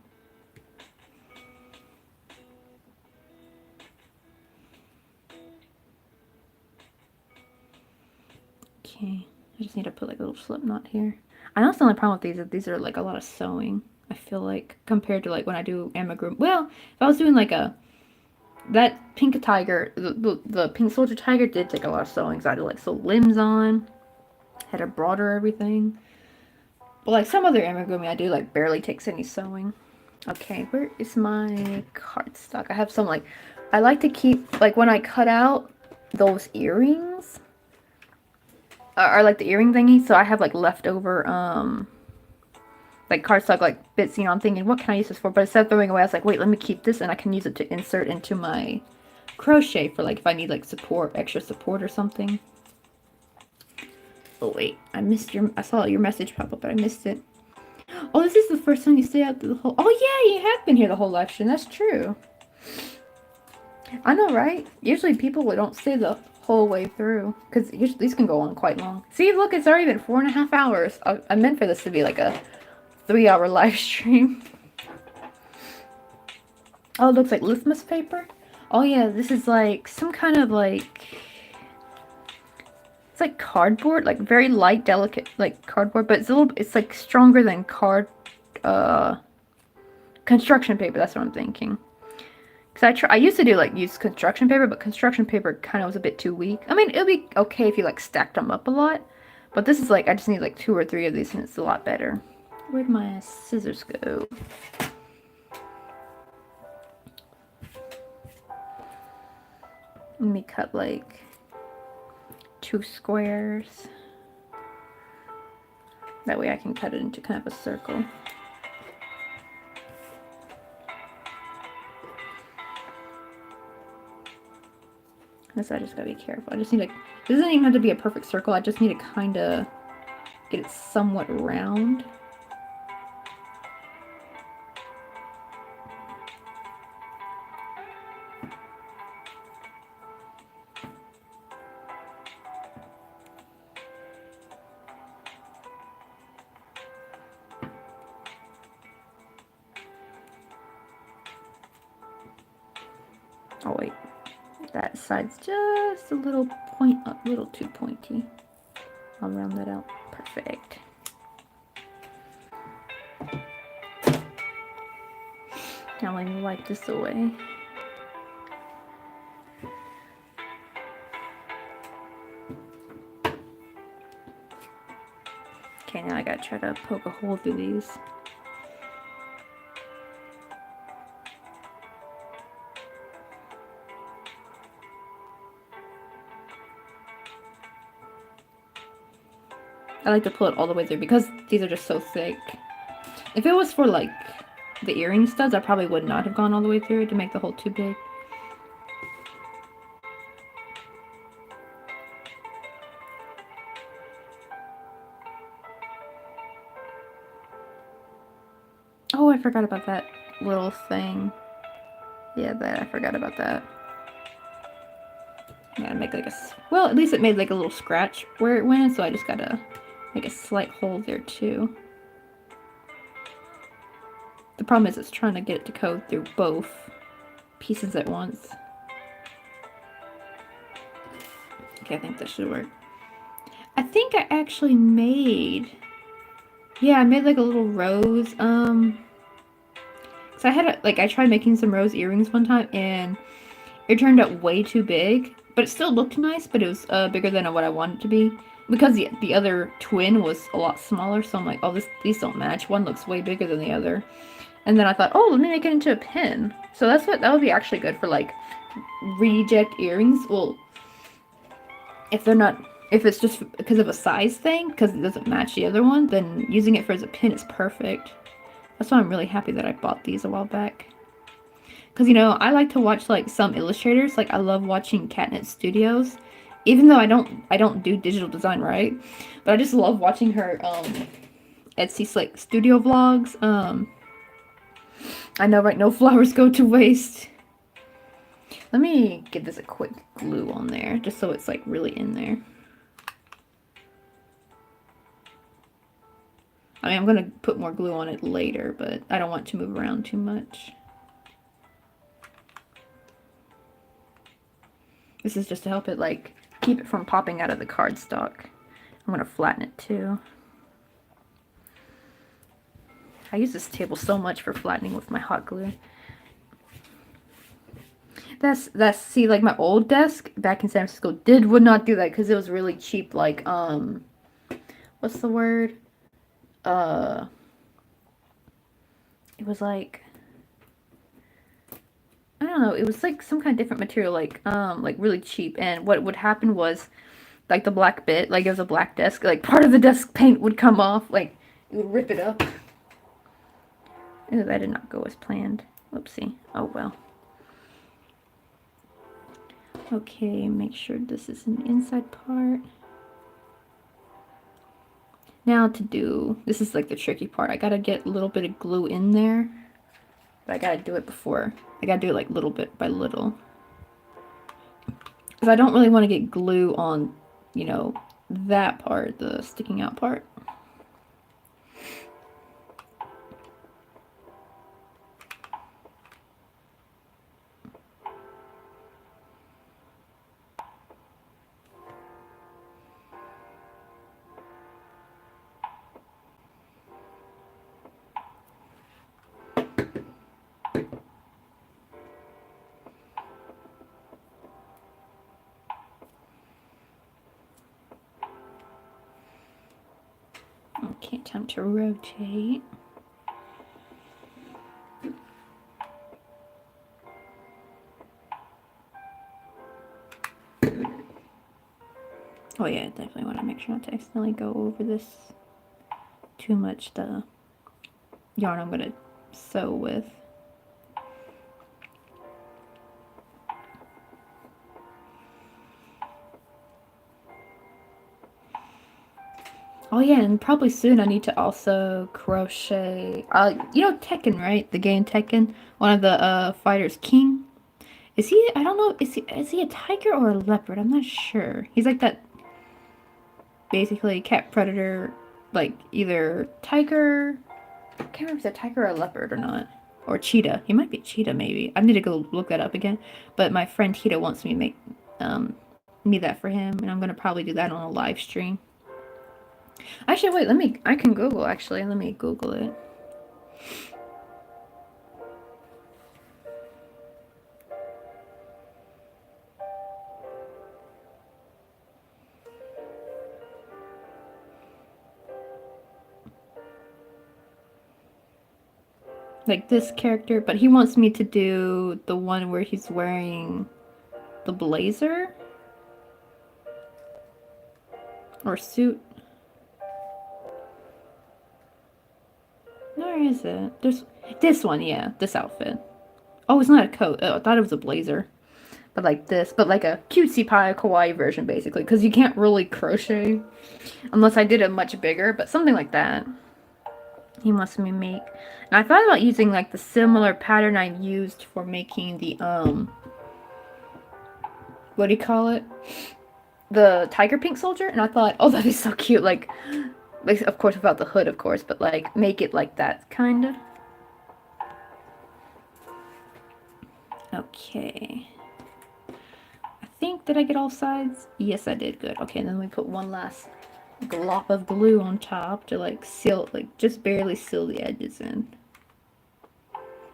Okay, I just need to put like a little slip knot here. I know it's the only problem with these is these are like a lot of sewing, I feel like, compared to like when I do amigurumi. Well, if I was doing like that pink tiger, the pink soldier tiger did take a lot of sewing, so I had to like sew limbs on, had to broader everything. But like some other amigurumi I do like barely takes any sewing. Okay, where is my cardstock? I have some like, I like to keep, like when I cut out those earrings, or like the earring thingy, so I have like leftover like cardstock like bits, you know. I'm thinking, what can I use this for? But instead of throwing away, I was like, wait, let me keep this, and I can use it to insert into my crochet for like if I need like support, extra support or something. Oh wait, I missed I saw your message pop up, but I missed it. Oh, this is the first time you stay out the whole. Oh yeah, you have been here the whole live stream. That's true. I know, right? Usually people don't stay the whole way through, because these can go on quite long. See, look, it's already been 4.5 hours. I meant for this to be like a 3-hour live stream. Oh, it looks like litmus paper. Oh yeah, this is like some kind of like, it's like cardboard, like very light, delicate, like cardboard, but it's like stronger than construction paper. That's what I'm thinking. Because I used to use construction paper, but construction paper kind of was a bit too weak. I mean, it would be okay if you like stacked them up a lot, but this is like, I just need like 2 or 3 of these and it's a lot better. Where'd my scissors go? Let me cut like 2 squares. That way I can cut it into kind of a circle. So I just gotta be careful. I just need to, it doesn't even have to be a perfect circle. I just need to kind of get it somewhat round. Oh wait, that side's just a little point, a little too pointy. I'll round that out. Perfect. Now let me wipe this away. Okay, now I gotta try to poke a hole through these. I like to pull it all the way through because these are just so thick. If it was for like the earring studs, I probably would not have gone all the way through to make the hole too big. Oh, I forgot about that little thing. Yeah, I forgot about that. I gotta make like a, well, at least it made like a little scratch where it went, so I just gotta make a slight hole there too. The problem is it's trying to get it to go through both pieces at once. Okay, I think that should work. I think I actually made, yeah, I made like a little rose, so I had I tried making some rose earrings one time, and it turned out way too big, but it still looked nice, but it was bigger than what I wanted it to be. Because the other twin was a lot smaller, so I'm like, oh, these don't match. One looks way bigger than the other. And then I thought, oh, let me make it into a pin. So that would be actually good for like reject earrings. Well, if it's just because of a size thing, because it doesn't match the other one, then using it as a pin is perfect. That's why I'm really happy that I bought these a while back. Because, you know, I like to watch, like, some illustrators. Like, I love watching Catnip Studios. Even though I don't do digital design, right? But I just love watching her, Etsy, like, studio vlogs. I know, right? No flowers go to waste. Let me give this a quick glue on there, just so it's, like, really in there. I mean, I'm going to put more glue on it later, but I don't want to move around too much. This is just to help it, like, keep it from popping out of the cardstock. I'm going to flatten it, too. I use this table so much for flattening with my hot glue. See, like, my old desk back in San Francisco would not do that because it was really cheap, like, what's the word? It was like, I don't know, it was like some kind of different material, like really cheap. And what would happen was, like, the black bit, like, it was a black desk, like, part of the desk paint would come off, like, it would rip it up. Ew, that did not go as planned. Whoopsie. Oh, well. Okay, make sure this is in the inside part. Now this is like the tricky part. I gotta get a little bit of glue in there. But I gotta do it before. I gotta do it like little bit by little. Because I don't really want to get glue on, you know, that part, the sticking out part. Okay, time to rotate. Oh yeah, definitely want to make sure not to accidentally go over this too much, the yarn I'm going to sew with. Oh yeah, and probably soon I need to also crochet, you know Tekken, right? The game Tekken? One of the fighters, King. Is he, I don't know, is he a tiger or a leopard? I'm not sure. He's like that, basically, cat predator, like, either tiger, I can't remember if it's a tiger or a leopard or not. Or Cheetah. He might be Cheetah, maybe. I need to go look that up again. But my friend Tita wants me to make me that for him, and I'm gonna probably do that on a live stream. Actually, wait. I can Google. Actually, let me Google it. Like this character, but he wants me to do the one where he's wearing the blazer or suit. Where is it? There's this one, yeah, this outfit. Oh, it's not a coat. Oh, I thought it was a blazer. But like this, but like a cutesy pie kawaii version, basically, because you can't really crochet unless I did it much bigger, but something like that. He wants me to make. And I thought about using like the similar pattern I used for making the what do you call it? The tiger pink soldier, and I thought, oh, that'd be so cute, like of course without the hood, of course, but like make it like that kind of. Okay. I think, did I get all sides? Yes, I did. Good. Okay, and then we put one last glop of glue on top to like seal, like just barely seal the edges in.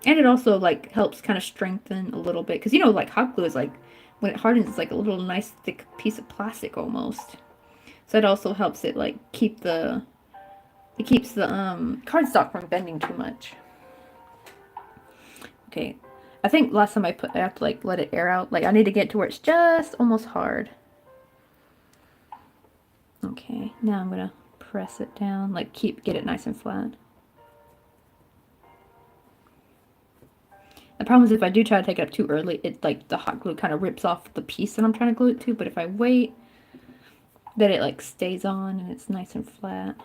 And it also like helps kind of strengthen a little bit, because you know, like hot glue is like, when it hardens, it's like a little nice thick piece of plastic almost. So it also helps it like keep the, it keeps the cardstock from bending too much. Okay, I think last time I have to like let it air out. Like I need to get to where it's just almost hard. Okay, now I'm gonna press it down, like get it nice and flat. The problem is if I do try to take it up too early, it like the hot glue kind of rips off the piece that I'm trying to glue it to. But if I wait, then it like stays on and it's nice and flat.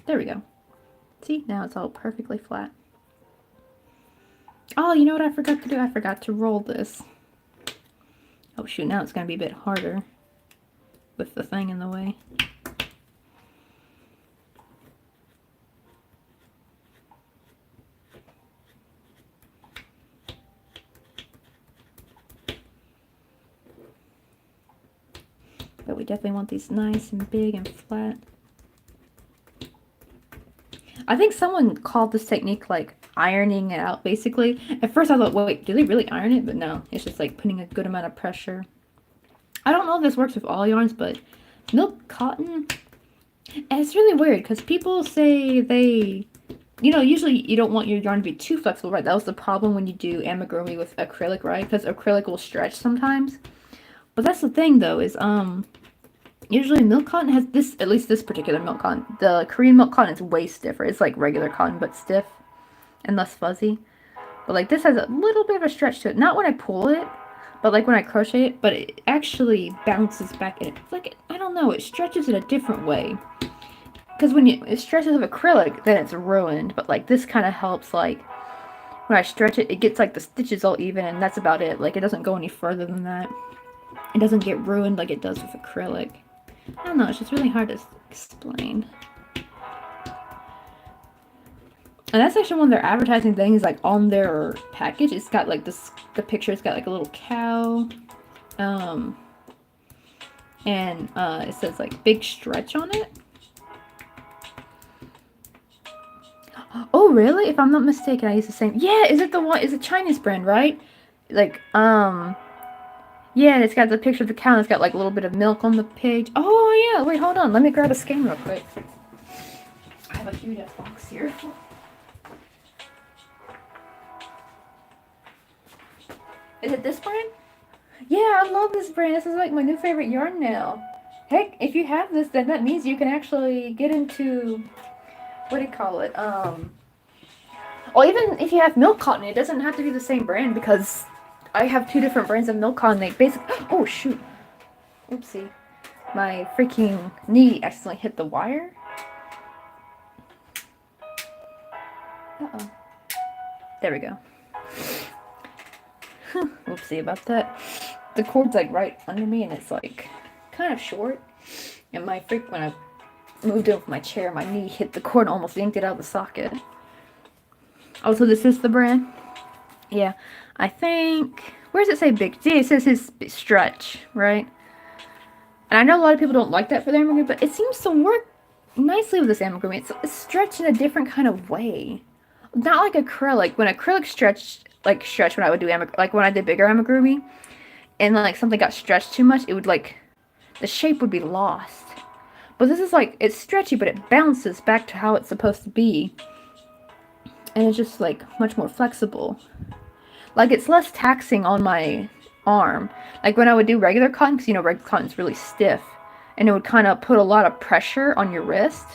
There we go. See, now it's all perfectly flat. Oh, you know what I forgot to do? I forgot to roll this. Oh shoot, now it's going to be a bit harder with the thing in the way. But we definitely want these nice and big and flat. I think someone called this technique like ironing it out, basically. At first I thought, wait, do they really iron it? But no, it's just like putting a good amount of pressure. I don't know if this works with all yarns, but milk cotton, and it's really weird because people say they, you know, usually you don't want your yarn to be too flexible, right? That was the problem when you do amigurumi with acrylic, right? Because acrylic will stretch sometimes. But that's the thing though, is usually milk cotton has this, at least this particular milk cotton, the Korean milk cotton is way stiffer. It's like regular cotton but stiff and less fuzzy. But like this has a little bit of a stretch to it. Not when I pull it, but like when I crochet it, but it actually bounces back in it. Like, I don't know, it stretches it a different way. Because when it stretches with acrylic, then it's ruined. But like this kind of helps, like when I stretch it, it gets like the stitches all even, and that's about it. Like it doesn't go any further than that. It doesn't get ruined like it does with acrylic. I don't know, it's just really hard to explain. And that's actually one of their advertising things, like on their package. It's got like this, the picture's got like a little cow. And it says like big stretch on it. Oh really? If I'm not mistaken, I use the same. Yeah, is it the one? Is it Chinese brand, right? Like yeah, and it's got the picture of the cow and it's got like a little bit of milk on the page. Oh yeah, wait, hold on. Let me grab a skein real quick. I have a huge box here. Is it this brand? Yeah, I love this brand. This is like my new favorite yarn now. Heck, if you have this, then that means you can actually get into, what do you call it? Well, even if you have milk cotton, it doesn't have to be the same brand, because I have two different brands of milk cotton. They basically, oh shoot, oopsie, my freaking knee accidentally hit the wire. Uh-oh. There we go. Oopsie about that. the cord's like right under me and it's like kind of short. And when I moved over my chair, my knee hit the cord and almost yanked it out of the socket. Also, this is the brand. Yeah, I think, where does it say big? See, it says his stretch, right? And I know a lot of people don't like that for their amigurumi, but it seems to work nicely with this amigurumi. It's stretched in a different kind of way. Not like acrylic. When acrylic stretch when I would do like when I did bigger amigurumi, and like something got stretched too much, it would like, the shape would be lost. But this is like, it's stretchy, but it bounces back to how it's supposed to be. And it's just like much more flexible. Like it's less taxing on my arm. Like when I would do regular cotton, because you know regular cotton's really stiff, and it would kind of put a lot of pressure on your wrist.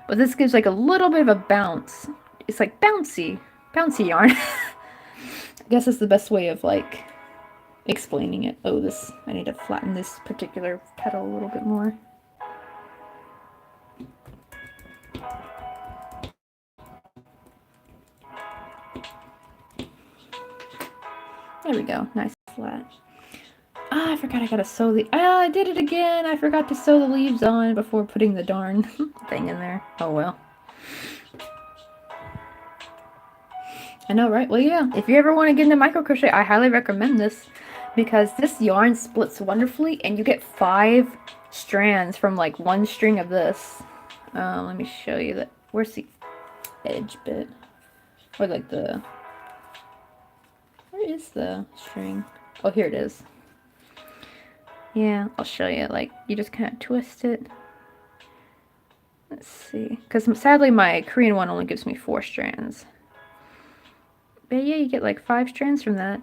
But this gives like a little bit of a bounce. It's like bouncy yarn. I guess that's the best way of like explaining it. Oh, I need to flatten this particular petal a little bit more. There we go, nice flat. Ah, I forgot I gotta sew I did it again! I forgot to sew the leaves on before putting the darn thing in there. Oh well. I know, right? Well, yeah, if you ever want to get into micro crochet, I highly recommend this, because this yarn splits wonderfully, and you get 5 strands from like one string of this. Let me show you that. Where's the edge bit? Or like where is the string? Oh, here it is. Yeah, I'll show you. Like, you just kind of twist it. Let's see. Because sadly, my Korean one only gives me 4 strands. But yeah, you get like 5 strands from that.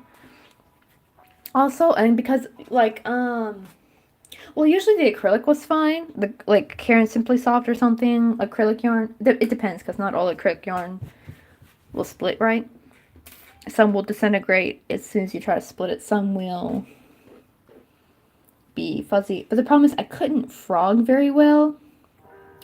Also, and because like, well, usually the acrylic was fine. The like Karen Simply Soft or something, acrylic yarn. It depends, because not all acrylic yarn will split right. Some will disintegrate as soon as you try to split it. Some will be fuzzy. But the problem is I couldn't frog very well.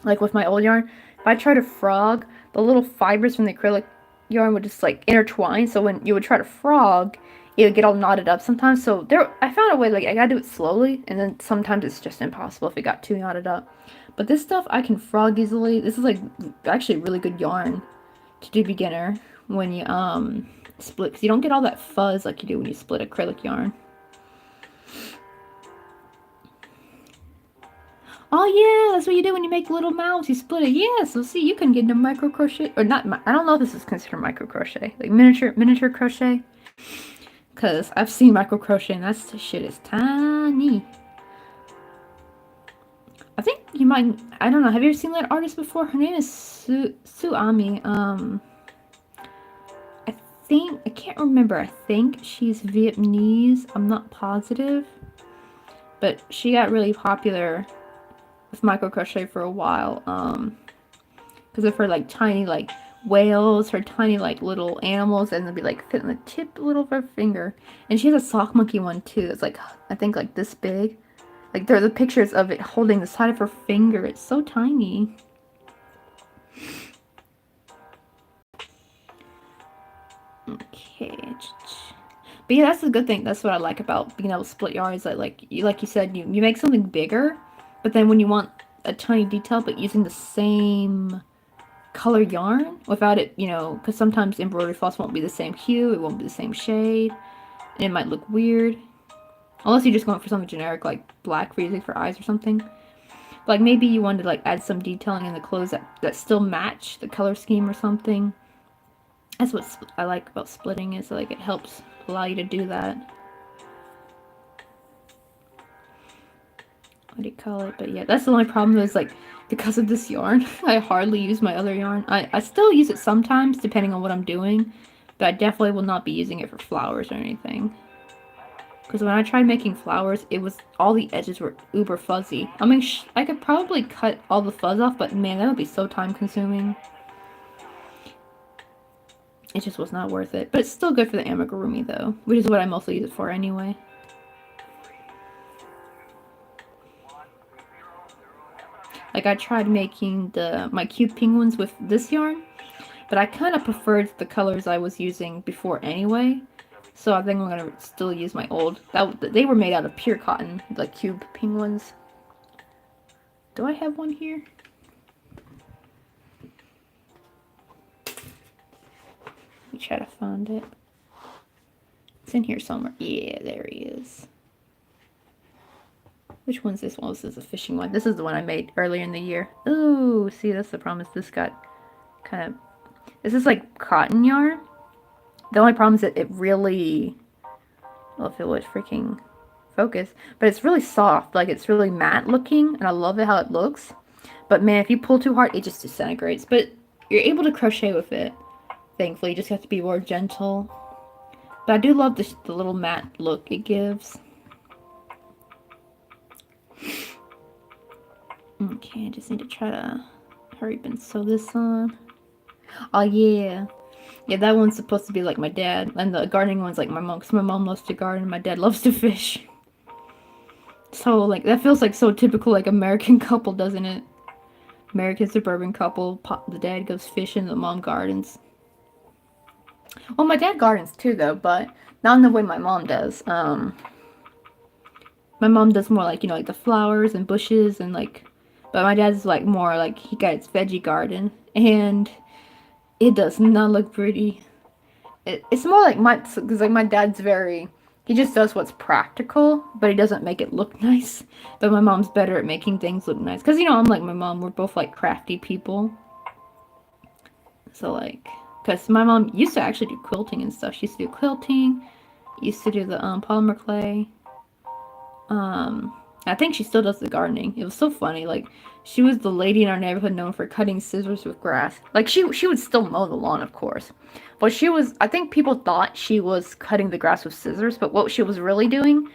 Like with my old yarn, if I try to frog, the little fibers from the acrylic yarn would just like intertwine. So when you would try to frog, it would get all knotted up sometimes. So I found a way, like I gotta do it slowly, and then sometimes it's just impossible if it got too knotted up. But this stuff I can frog easily. This is like actually really good yarn to do beginner when you split, because you don't get all that fuzz like you do when you split acrylic yarn. Oh yeah, that's what you do when you make little mouths. You split it. Yeah, so see, you can get into micro crochet, or not. I don't know if this is considered micro crochet, like miniature crochet. Cause I've seen micro crochet, and that shit is tiny. I think you might. I don't know. Have you ever seen that artist before? Her name is Suami. I can't remember. I think she's Vietnamese. I'm not positive, but she got really popular with micro crochet for a while, because of her like tiny like whales, her tiny like little animals, and they'll be like fit in the tip little of her finger. And she has a sock monkey one too. It's like, I think like this big. Like there are the pictures of it holding the side of her finger. It's so tiny. Okay. But yeah, that's the good thing. That's what I like about being able to split yarn, is that like you said, you make something bigger, but then when you want a tiny detail, but using the same color yarn without it, because sometimes embroidery floss won't be the same hue, it won't be the same shade, and it might look weird. Unless you're just going for something generic like black for using for eyes or something. Like maybe you wanted to like add some detailing in the clothes that still match the color scheme or something. That's what I like about splitting, is like it helps allow you to do that. What do you call it? But yeah, that's the only problem is like, because of this yarn, I hardly use my other yarn. I still use it sometimes depending on what I'm doing, but I definitely will not be using it for flowers or anything. Because when I tried making flowers, all the edges were uber fuzzy. I mean, I could probably cut all the fuzz off, but man, that would be so time consuming. It just was not worth it. But it's still good for the amigurumi though, which is what I mostly use it for anyway. Like I tried making my cute penguins with this yarn, but I kind of preferred the colors I was using before anyway. So I think I'm gonna still use my old. They were made out of pure cotton, the cube penguins. Do I have one here? Let me try to find it. It's in here somewhere. Yeah, there he is. Which one's this one? This is a fishing one. This is the one I made earlier in the year. Ooh, see, that's the problem. Is this got kind of... This is like cotton yarn. The only problem is that it really... Well, if it would freaking focus. But it's really soft. Like, it's really matte looking. And I love it how it looks. But man, if you pull too hard, it just disintegrates. But you're able to crochet with it. Thankfully, you just have to be more gentle. But I do love the little matte look it gives. Okay, I just need to try to hurry up and sew this on. Oh, yeah. Yeah, that one's supposed to be like my dad. And the gardening one's like my mom. Because my mom loves to garden. My dad loves to fish. So, like, that feels like so typical, like, American couple, doesn't it? American suburban couple. The dad goes fishing, the mom gardens. Well, my dad gardens too, though, but not in the way my mom does. My mom does more like, you know, like the flowers and bushes and like, but my dad's like more like, he got his veggie garden and it does not look pretty. It's more like because like my dad's very, he just does what's practical, but he doesn't make it look nice. But my mom's better at making things look nice. Because, you know, I'm like my mom, we're both like crafty people. So like, because my mom used to actually do quilting and stuff. She used to do quilting, used to do the polymer clay. I think she still does the gardening. It was so funny. Like, she was the lady in our neighborhood known for cutting scissors with grass. Like, she would still mow the lawn, of course. But she was, I think people thought she was cutting the grass with scissors, but what she was really doing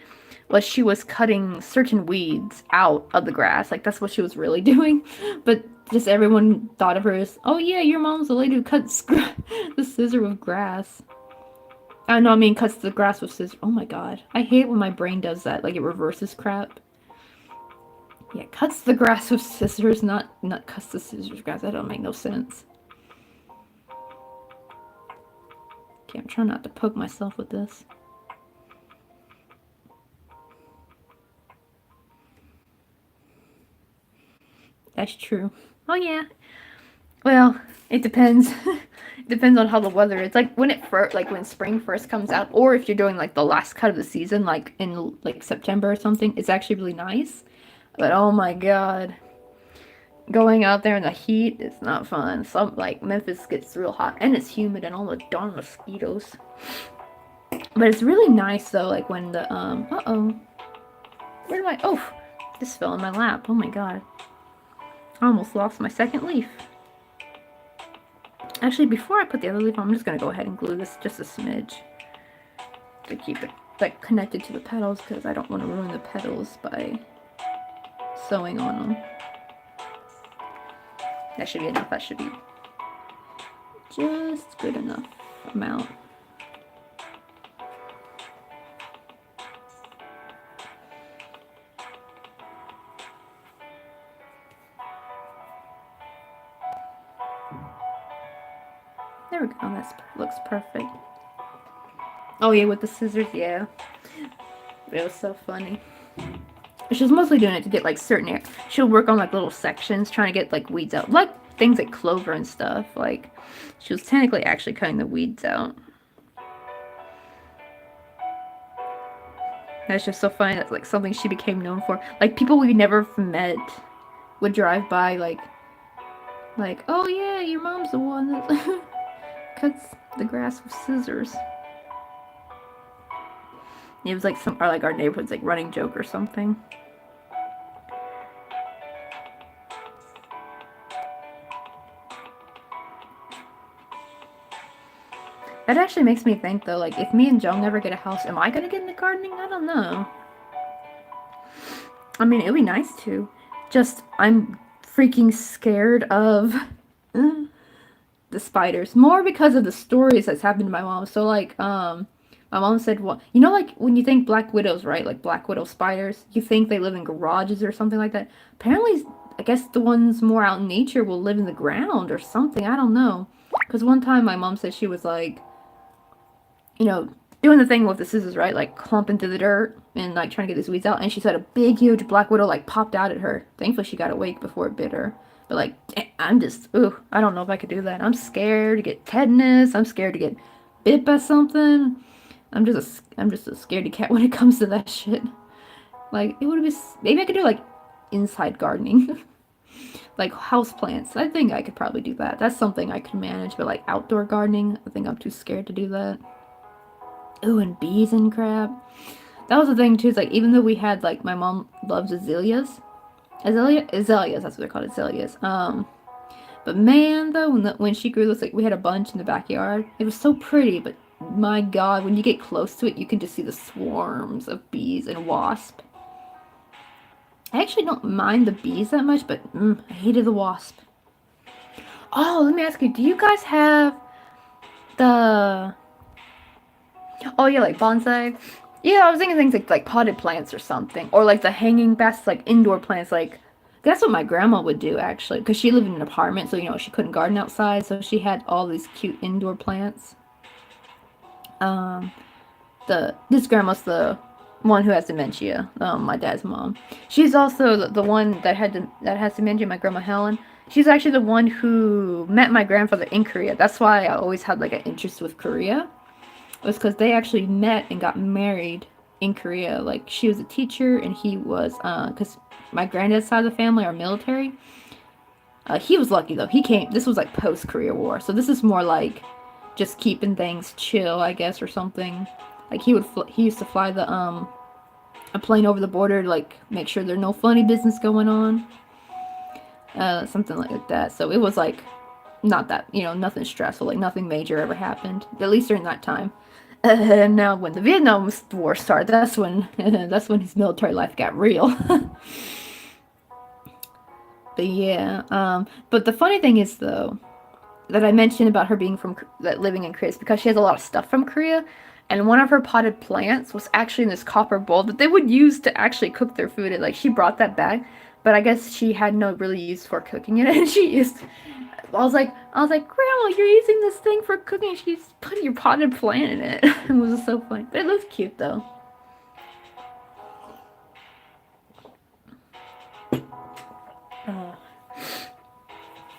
was she was cutting certain weeds out of the grass. Like, that's what she was really doing. But just everyone thought of her as, oh yeah, your mom's the lady who cuts the scissor with grass. No, I mean cuts the grass with scissors. Oh my god. I hate when my brain does that. Like, it reverses crap. Yeah, cuts the grass with scissors, not cuts the scissors with grass. That don't make no sense. Okay, I'm trying not to poke myself with this. That's true. Oh yeah. Well, it depends. It depends on how the weather is. Like when when spring first comes out, or if you're doing like the last cut of the season, like in like September or something, it's actually really nice. But oh my god, going out there in the heat is not fun. Some like Memphis gets real hot and it's humid and all the darn mosquitoes. But it's really nice though. Like when the where do I? Oh, this fell in my lap. Oh my god, I almost lost my second leaf. Actually, before I put the other leaf on, I'm just going to go ahead and glue this just a smidge to keep it like connected to the petals because I don't want to ruin the petals by sewing on them. That should be enough. That should be just good enough amount. There we go. That looks perfect. Oh yeah, with the scissors, yeah. It was so funny. She was mostly doing it to get like certain areas. She'll work on like little sections, trying to get like weeds out, like things like clover and stuff. Like she was technically actually cutting the weeds out. That's just so funny. That's like something she became known for. Like people we never met would drive by, like, oh yeah, your mom's the one that cuts the grass with scissors. It was like our neighborhood's like running joke or something. That actually makes me think though, like if me and Jung ever get a house, am I gonna get into gardening? I don't know. I mean, it'd be nice to. Just I'm freaking scared of the spiders. More because of the stories that's happened to my mom. So like, my mom said, well, you know, like when you think black widows, right? Like black widow spiders, you think they live in garages or something like that. Apparently, I guess the ones more out in nature will live in the ground or something. I don't know. Because one time my mom said she was like, you know, doing the thing with the scissors, right? Like clumping through the dirt and like trying to get these weeds out. And she said a big, huge black widow like popped out at her. Thankfully, she got awake before it bit her. But like, I'm just, ooh, I don't know if I could do that. I'm scared to get tetanus. I'm scared to get bit by something. I'm just a scaredy cat when it comes to that shit. Like, it would be, maybe I could do like inside gardening. Like house plants. I think I could probably do that. That's something I could manage. But like outdoor gardening, I think I'm too scared to do that. Ooh, and bees and crap. That was the thing too. Is like even though we had like my mom loves azaleas, azaleas. That's what they're called, azaleas. But man, though, when she grew this, like we had a bunch in the backyard. It was so pretty, but my God, when you get close to it, you can just see the swarms of bees and wasps. I actually don't mind the bees that much, but I hated the wasp. Oh, let me ask you, do you guys have the... Oh, yeah, like bonsai? Yeah, I was thinking things like potted plants or something. Or like the hanging baskets, like indoor plants. Like, that's what my grandma would do, actually. Because she lived in an apartment, so, you know, she couldn't garden outside. So she had all these cute indoor plants. This grandma's the one who has dementia. My dad's mom. She's also the one that has dementia. My grandma Helen. She's actually the one who met my grandfather in Korea. That's why I always had like an interest with Korea. It was because they actually met and got married in Korea. Like she was a teacher and he was because my granddad's side of the family are military. He was lucky though. He came. This was like post Korea War, so this is more like just keeping things chill, I guess, or something. Like he used to fly the a plane over the border to like make sure there's no funny business going on. Something like that. So it was like not that, you know, nothing stressful, like nothing major ever happened, at least during that time. And now when the Vietnam War started, that's when his military life got real. But yeah, but the funny thing is though, that I mentioned about her being living in Korea is because she has a lot of stuff from Korea. And one of her potted plants was actually in this copper bowl that they would use to actually cook their food in. Like, she brought that back, but I guess she had no really use for cooking it. And I was like, Grandma, you're using this thing for cooking. She's putting your potted plant in it. It was just so funny. But it looks cute, though.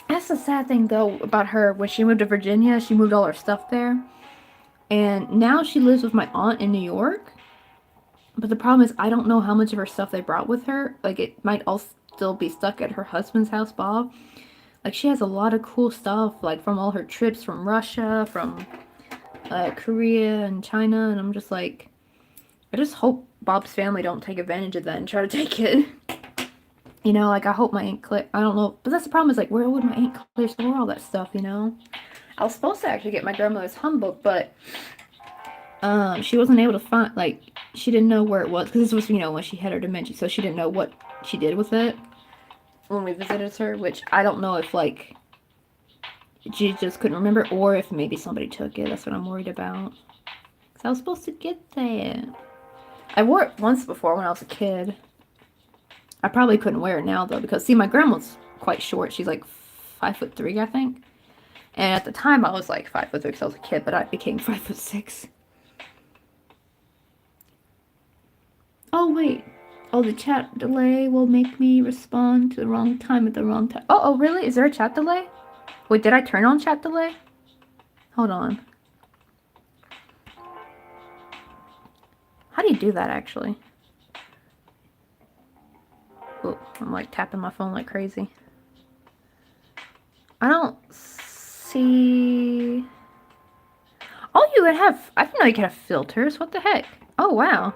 That's the sad thing, though, about her. When she moved to Virginia, she moved all her stuff there. And now she lives with my aunt in New York. But the problem is, I don't know how much of her stuff they brought with her. Like, it might all still be stuck at her husband's house, Bob. Like, she has a lot of cool stuff, like, from all her trips from Russia, from Korea and China. And I'm just like, I just hope Bob's family don't take advantage of that and try to take it. You know, like, I hope my Aunt Claire, I don't know. But that's the problem is, like, where would my Aunt Claire store all that stuff, you know? I was supposed to actually get my grandmother's hum book, but she wasn't able to find, like, she didn't know where it was, because this was, you know, when she had her dementia, so she didn't know what she did with it when we visited her, which I don't know if, like, she just couldn't remember, or if maybe somebody took it. That's what I'm worried about, because I was supposed to get that. I wore it once before when I was a kid. I probably couldn't wear it now, though, because, see, my grandma's quite short. She's, like, 5'3", I think. And at the time, I was like 5'3" because I was a kid, but I became 5'6". Oh, wait. Oh, the chat delay will make me respond to the wrong time at the wrong time. Oh, really? Is there a chat delay? Wait, did I turn on chat delay? Hold on. How do you do that, actually? Oh, I'm like tapping my phone like crazy. I don't see... Oh, you can have... I didn't know you could have filters. What the heck? Oh, wow.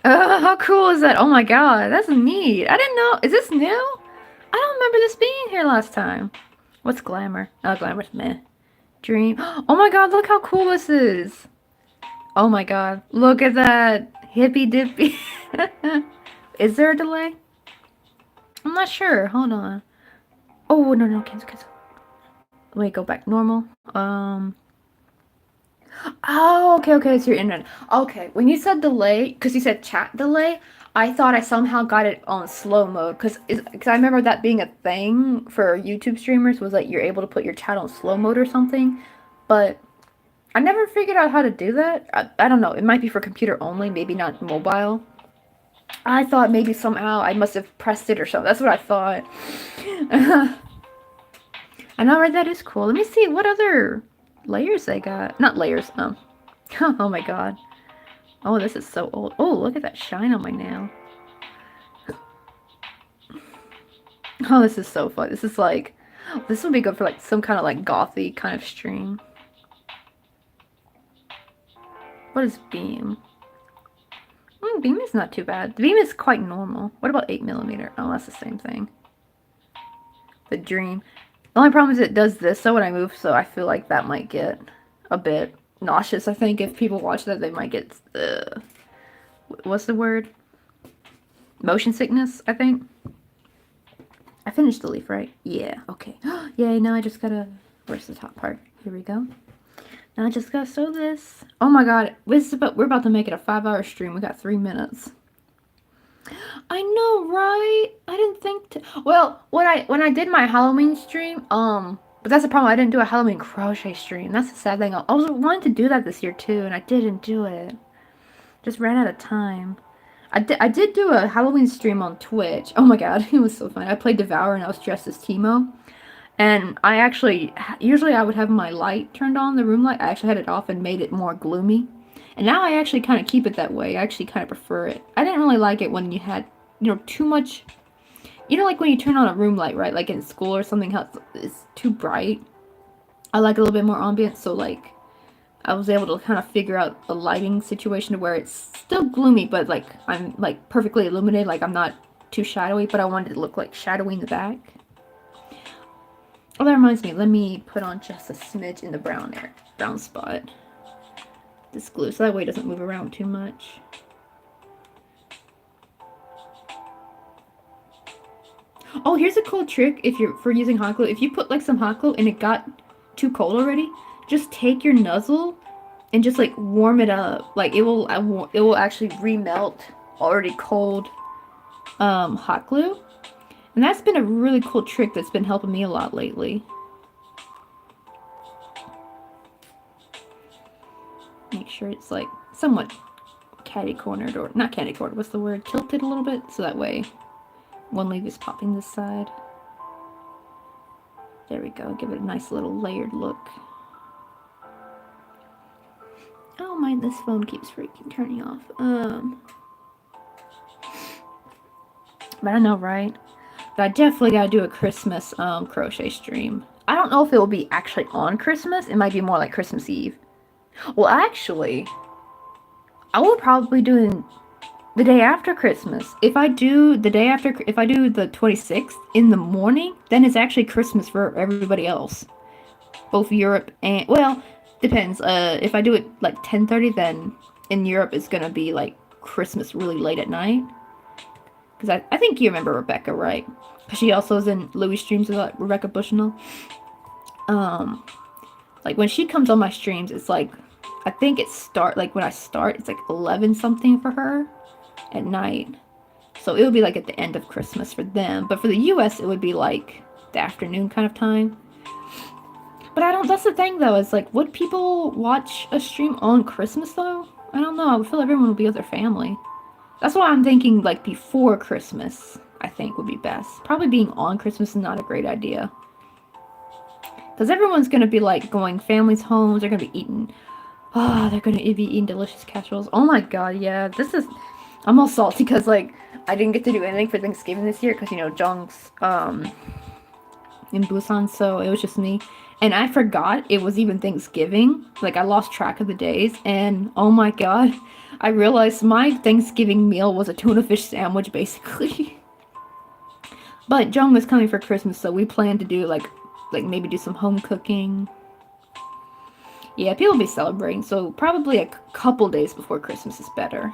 How cool is that? Oh my god, that's neat. I didn't know. Is this new? I don't remember this being here last time. What's glamour? Oh, glamour's meh. Dream. Oh my god, look how cool this is. Oh my god, look at that. Hippy dippy. Is there a delay? I'm not sure. Hold on. Oh, no, cancel. Wait, go back. Normal. Oh, okay, it's your internet. Okay, when you said delay, because you said chat delay, I thought I somehow got it on slow mode, because I remember that being a thing for YouTube streamers, was like you're able to put your chat on slow mode or something, but I never figured out how to do that. I don't know. It might be for computer only, maybe not mobile. I thought maybe somehow I must have pressed it or something. That's what I thought. I know, right? That is cool. Let me see what other layers they got. Not layers. Oh my god. Oh, this is so old. Oh, look at that shine on my nail. Oh, this is so fun. This is like, this would be good for like some kind of like gothy kind of stream. What is beam? Beam is not too bad. The beam is quite normal. What about 8mm? Oh, that's the same thing. The dream. The only problem is it does this so when I move, so I feel like that might get a bit nauseous. I think if people watch that, they might get what's the word? Motion sickness, I think. I finished the leaf, right? Yeah, okay. Yay, now I just gotta, where's the top part? Here we go. Now I just gotta sew this. Oh my god, we're about to make it a 5-hour stream. We got 3 minutes. I know, right? I didn't think to. Well, when I did my Halloween stream, but that's the problem. I didn't do a Halloween crochet stream. That's the sad thing. I was wanting to do that this year too, and I didn't do it. Just ran out of time. I did do a Halloween stream on Twitch. Oh my god, it was so fun. I played Devour and I was dressed as Teemo. And I actually, usually I would have my light turned on, the room light. I actually had it off and made it more gloomy. And now I actually kind of keep it that way. I actually kind of prefer it. I didn't really like it when you had, too much, like when you turn on a room light, right? Like in school or something, how it's too bright. I like a little bit more ambient, so like, I was able to kind of figure out a lighting situation to where it's still gloomy, but like, I'm like perfectly illuminated, like I'm not too shadowy, but I wanted it to look like shadowy in the back. Oh, that reminds me, let me put on just a smidge in the brown spot. This glue, so that way it doesn't move around too much. Oh, here's a cool trick if you're for using hot glue. If you put like some hot glue and it got too cold already, just take your nuzzle and just like warm it up. Like it will actually remelt already cold hot glue. And that's been a really cool trick that's been helping me a lot lately. Make sure it's like somewhat catty-cornered, or not catty-cornered, what's the word? Tilted a little bit, so that way one leaf is popping this side. There we go, give it a nice little layered look. Oh my, this phone keeps freaking turning off. But I know, right? But I definitely gotta do a Christmas crochet stream. I don't know if it will be actually on Christmas. It might be more like Christmas Eve. Well, actually, I will probably do the day after Christmas. If I do the 26th in the morning, then it's actually Christmas for everybody else. Both Europe and, well, depends. If I do it like 10:30, then in Europe it's gonna be like Christmas really late at night. Because I think you remember Rebecca, right? Because she also is in Louis streams with Rebecca Bushnell. Like when she comes on my streams, it's like, I think when I start, it's like 11 something for her at night. So it would be like at the end of Christmas for them. But for the US, it would be like the afternoon kind of time. But that's the thing though, is like, would people watch a stream on Christmas though? I don't know. I would feel everyone would be with their family. That's why I'm thinking like before Christmas, I think would be best. Probably being on Christmas is not a great idea. Because everyone's going to be like going families' homes. They're going to be eating. Oh, they're going to be eating delicious casseroles. Oh my god, yeah. I'm all salty because like I didn't get to do anything for Thanksgiving this year because, Jung's in Busan, so it was just me. And I forgot it was even Thanksgiving. Like I lost track of the days. And oh my god, I realized my Thanksgiving meal was a tuna fish sandwich basically. But Jung was coming for Christmas, so we planned to do like maybe do some home cooking. Yeah, people will be celebrating, so probably a couple days before Christmas is better,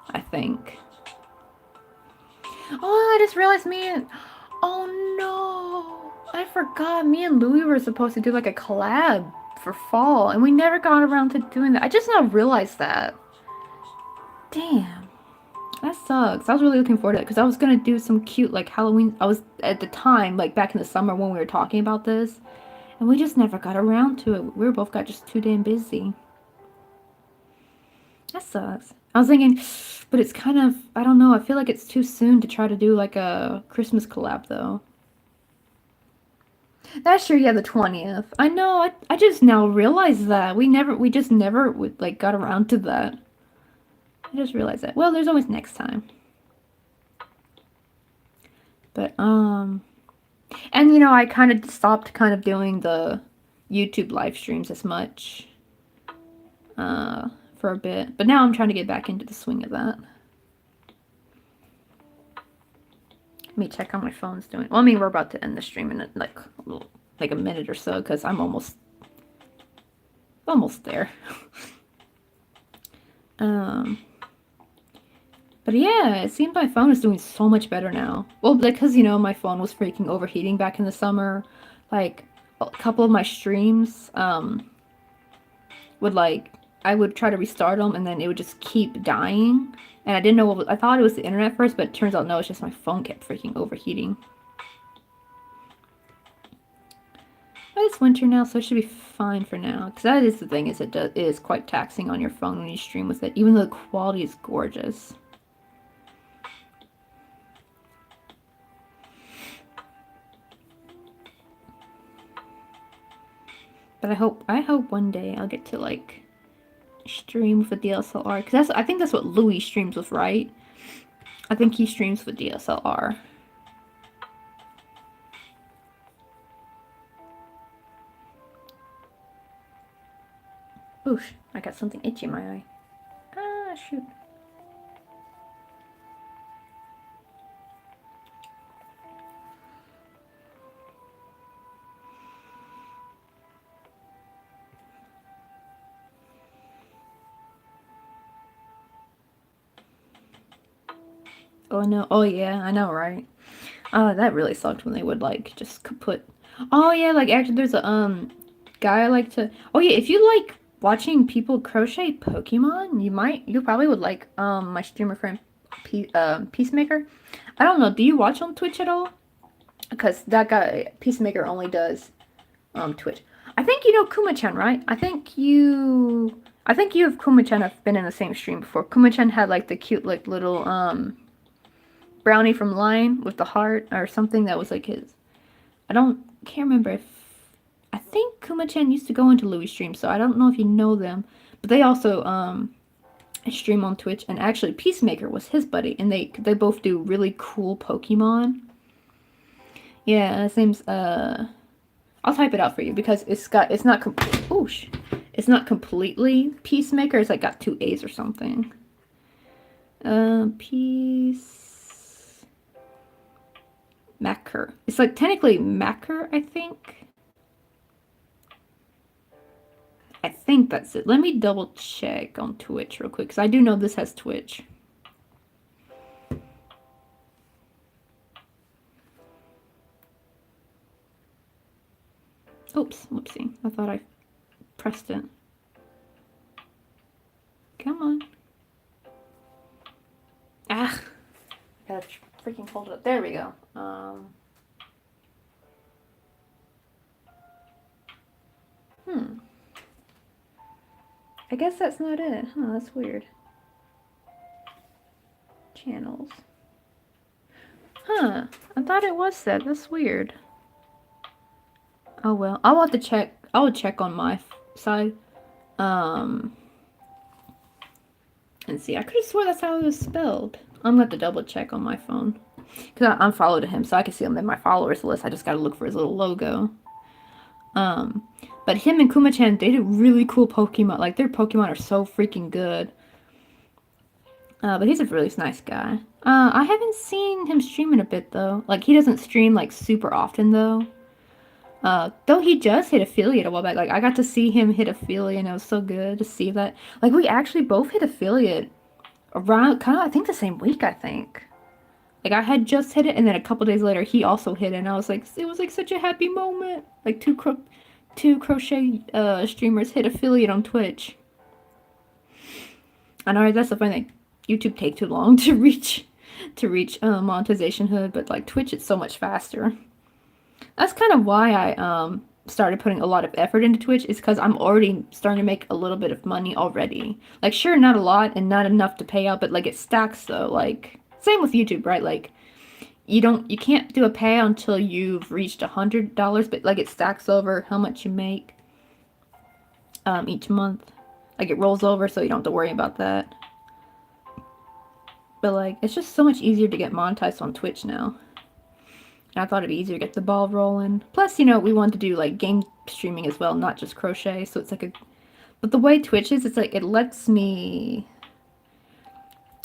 I think. Oh, I just realized oh no, I forgot me and Louis were supposed to do like a collab for fall, and we never got around to doing that. I just now realized that. Damn. That sucks. I was really looking forward to it because I was going to do some cute like Halloween. I was at the time, like back in the summer when we were talking about this. I And we just never got around to it. We were both got just too damn busy. That sucks. I was thinking, but it's kind of, I don't know, I feel like it's too soon to try to do like a Christmas collab though. That's true, yeah, the 20th. I know, I just now realized that. We just never like got around to that. I just realized that. Well, there's always next time. But, and you know, I kind of stopped kind of doing the YouTube live streams as much, for a bit. But now I'm trying to get back into the swing of that. Let me check how my phone's doing. Well, I mean, we're about to end the stream in like a minute or so because I'm almost there. But yeah, it seems my phone is doing so much better now. Well, because, you know, my phone was freaking overheating back in the summer. Like, a couple of my streams, I would try to restart them and then it would just keep dying. And I didn't know I thought it was the internet first, but it turns out no, it's just my phone kept freaking overheating. But it's winter now, so it should be fine for now. Because that is the thing, is it is quite taxing on your phone when you stream with it, even though the quality is gorgeous. But I hope one day I'll get to like stream with a DSLR, because I think that's what Louis streams with, right? I think he streams with DSLR. Oosh, I got something itchy in my eye. Ah, shoot. Oh no, oh yeah, I know, right? That really sucked when they would like just put. Oh yeah, like actually there's a guy I like to. Oh yeah, if you like watching people crochet Pokemon, you probably would like my streamer friend Peacemaker. I don't know, do you watch on Twitch at all? Because that guy Peacemaker only does Twitch. I think you know Kuma-chan, right? I think you have Kuma-chan have been in the same stream before. Kuma-chan had like the cute like little brownie from Line with the heart or something that was like his. Can't remember if, I think Kuma-chan used to go into Louis' stream, so I don't know if you know them, but they also stream on Twitch, and actually Peacemaker was his buddy, and they both do really cool Pokemon. Yeah, his name's I'll type it out for you because it's not completely Peacemaker. It's like got 2 A's or something. Peacemaker. It's like technically Macker, I think. I think that's it. Let me double check on Twitch real quick because I do know this has Twitch. Oops, whoopsie. I thought I pressed it. Come on. Ah! I gotta freaking hold it up. There we go. I guess that's not it. Huh, that's weird. Channels. Huh. I thought it was that. That's weird. Oh well. I'll have to check. I will check on my side. And see. I could have swore that's how it was spelled. I'm gonna have to double check on my phone. Because I unfollowed him, so I can see him in my followers list. I just gotta look for his little logo. But him and Kuma-chan, they do really cool Pokemon. Like, their Pokemon are so freaking good. But he's a really nice guy. I haven't seen him stream in a bit, though. Like, he doesn't stream, like, super often, though. Though he just hit affiliate a while back. Like, I got to see him hit affiliate, and it was so good to see that. Like, we actually both hit affiliate around, kind of, I think, the same week, I think. Like, I had just hit it, and then a couple days later, he also hit it, and I was like, it was, like, such a happy moment. Like, two crochet streamers hit affiliate on Twitch. I know that's the funny thing. YouTube take too long to reach monetization hood, but like Twitch, it's so much faster. That's kind of why I started putting a lot of effort into Twitch is because I'm already starting to make a little bit of money already. Like, sure, not a lot and not enough to pay out, but like it stacks though. Like, same with YouTube, right? Like, you can't do a payout until you've reached $100, but like it stacks over how much you make each month. Like, it rolls over, so you don't have to worry about that. But like, it's just so much easier to get monetized on Twitch now. And I thought it'd be easier to get the ball rolling. Plus, you know, we wanted to do like game streaming as well, not just crochet. So it's like but the way Twitch is, it's like it lets me.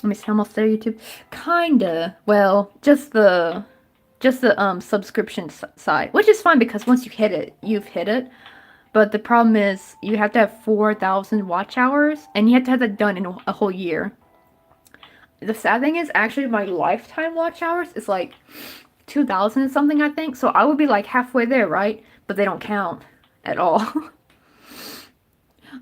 Let me see, almost there, YouTube. Kinda. Well, just the subscription side, which is fine because once you hit it, you've hit it. But the problem is you have to have 4,000 watch hours, and you have to have that done in a whole year. The sad thing is, actually, my lifetime watch hours is like 2,000 something, I think. So I would be like halfway there, right? But they don't count at all.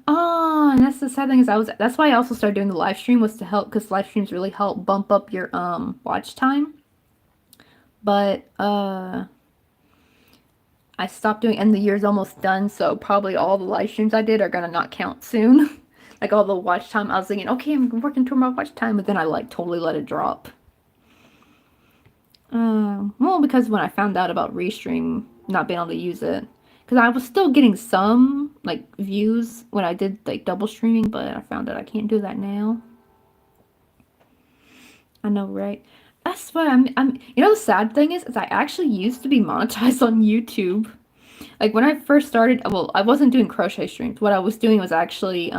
Oh, and that's the sad thing is that's why I also started doing the live stream, was to help, because live streams really help bump up your watch time. But I stopped doing, and the year's almost done, so probably all the live streams I did are gonna not count soon. Like all the watch time, I was thinking, okay, I'm working toward my watch time, but then I like totally let it drop. Well, because when I found out about Restream not being able to use it, because I was still getting some like views when I did like double streaming, but I found out I can't do that now. I know, right? That's why I'm. You know, the sad thing is I actually used to be monetized on YouTube. Like when I first started, well, I wasn't doing crochet streams. What I was doing was actually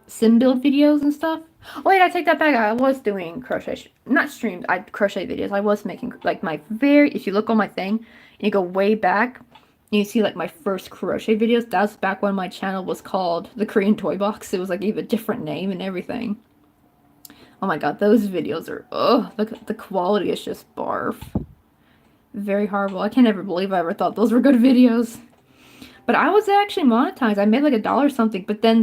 sim build videos and stuff. Oh, wait, I take that back. I was doing crochet, not streams. I crochet videos. I was making like my if you look on my thing and you go way back, and you see like my first crochet videos. That was back when my channel was called The Korean Toy Box. It was like even a different name and everything. Oh my god, those videos are, ugh, the quality is just barf. Very horrible. I can't ever believe I ever thought those were good videos. But I was actually monetized. I made like $1 something, but then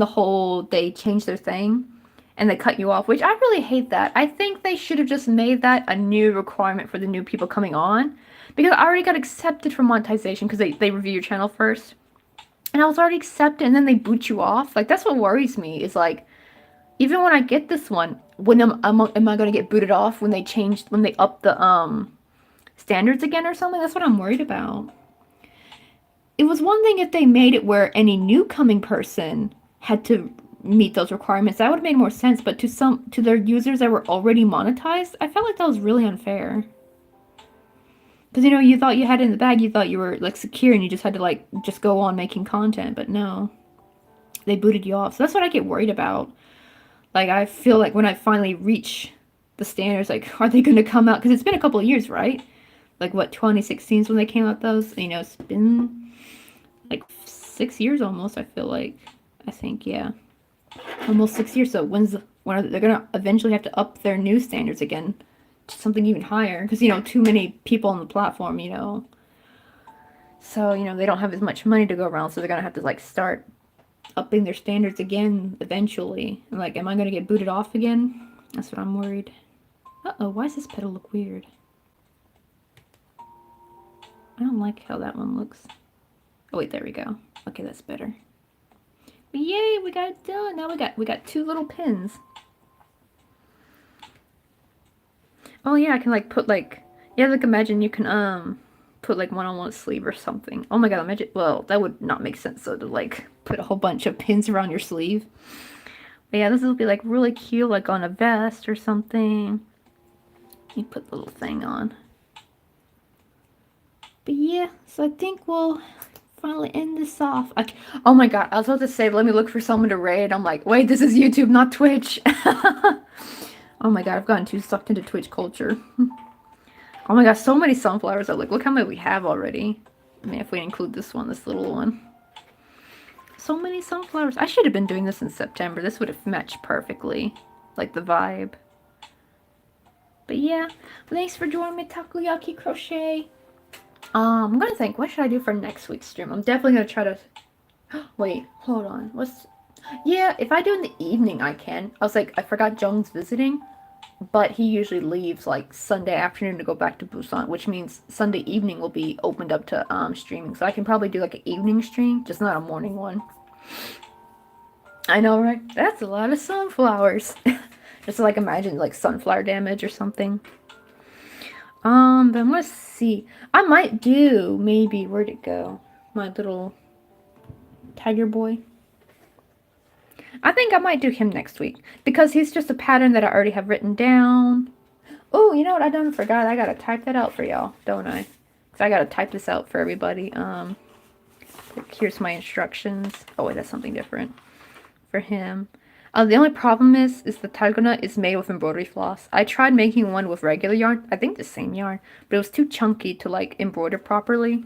they changed their thing and they cut you off, which I really hate that. I think they should have just made that a new requirement for the new people coming on, because I already got accepted for monetization because they review your channel first. And I was already accepted, and then they boot you off. Like, that's what worries me, is like, even when I get this one, when am I going to get booted off when they up the standards again or something? That's what I'm worried about. It was one thing if they made it where any new coming person had to meet those requirements. That would have made more sense, but to their users that were already monetized, I felt like that was really unfair. Because, you know, you thought you had it in the bag, you thought you were like secure and you just had to like just go on making content, but no. They booted you off. So that's what I get worried about. Like, I feel like when I finally reach the standards, like, are they going to come out? Because it's been a couple of years, right? Like, what, 2016 is when they came out those? You know, it's been like 6 years almost, I feel like. I think, yeah. Almost 6 years. So when they're going to eventually have to up their new standards again to something even higher? Because, you know, too many people on the platform, you know. So, you know, they don't have as much money to go around, so they're going to have to, like, start upping their standards again eventually. Like, am I going to get booted off again? That's what I'm worried. Uh-oh, why does this petal look weird? I don't like how that one looks. Oh wait, there we go. Okay, that's better. But yay, we got it done. Now we got 2 little pins. Oh yeah, I can like put like, yeah, like imagine you can put like one on one sleeve or something. Oh my god, imagine, well, that would not make sense though, to like put a whole bunch of pins around your sleeve. But yeah, this will be like really cute, like on a vest or something. You put the little thing on. But yeah, so I think we'll finally end this off. Oh my god, I was about to say, let me look for someone to raid. I'm like, wait, this is YouTube, not Twitch. Oh my god, I've gotten too sucked into Twitch culture. Oh my god, so many sunflowers. Like, look how many we have already. I mean, if we include this little one. So many sunflowers. I should have been doing this in September. This would have matched perfectly. Like, the vibe. But yeah, thanks for joining me, Takoyaki Crochet. I'm gonna think, what should I do for next week's stream? I'm definitely gonna try to... Wait, hold on. Yeah, if I do in the evening, I can. I was like, I forgot Jung's visiting. but he usually leaves like Sunday afternoon to go back to Busan, which means Sunday evening will be opened up to streaming. So I can probably do like an evening stream, just not a morning one. I know, right? That's a lot of sunflowers. Just like imagine like sunflower damage or something. Then let's see. I might do maybe, where'd it go? My little tiger boy. I think I might do him next week because he's just a pattern that I already have written down. Oh, you know what? I done forgot. I gotta type that out for y'all, don't I? Because I gotta type this out for everybody. Here's my instructions. Oh wait, that's something different for him. The only problem is the tiger nut is made with embroidery floss. I tried making one with regular yarn. I think the same yarn, but it was too chunky to like embroider properly.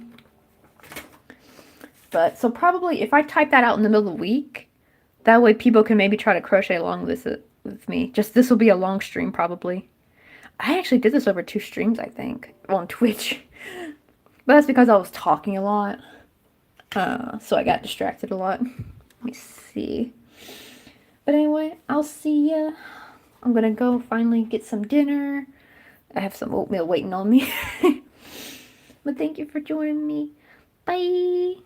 But so probably if I type that out in the middle of the week, that way people can maybe try to crochet along with it with me. Just this will be a long stream probably. I actually did this over 2 streams, I think, on Twitch. But that's because I was talking a lot. So I got distracted a lot. Let me see. But anyway, I'll see ya. I'm gonna go finally get some dinner. I have some oatmeal waiting on me. But thank you for joining me. Bye.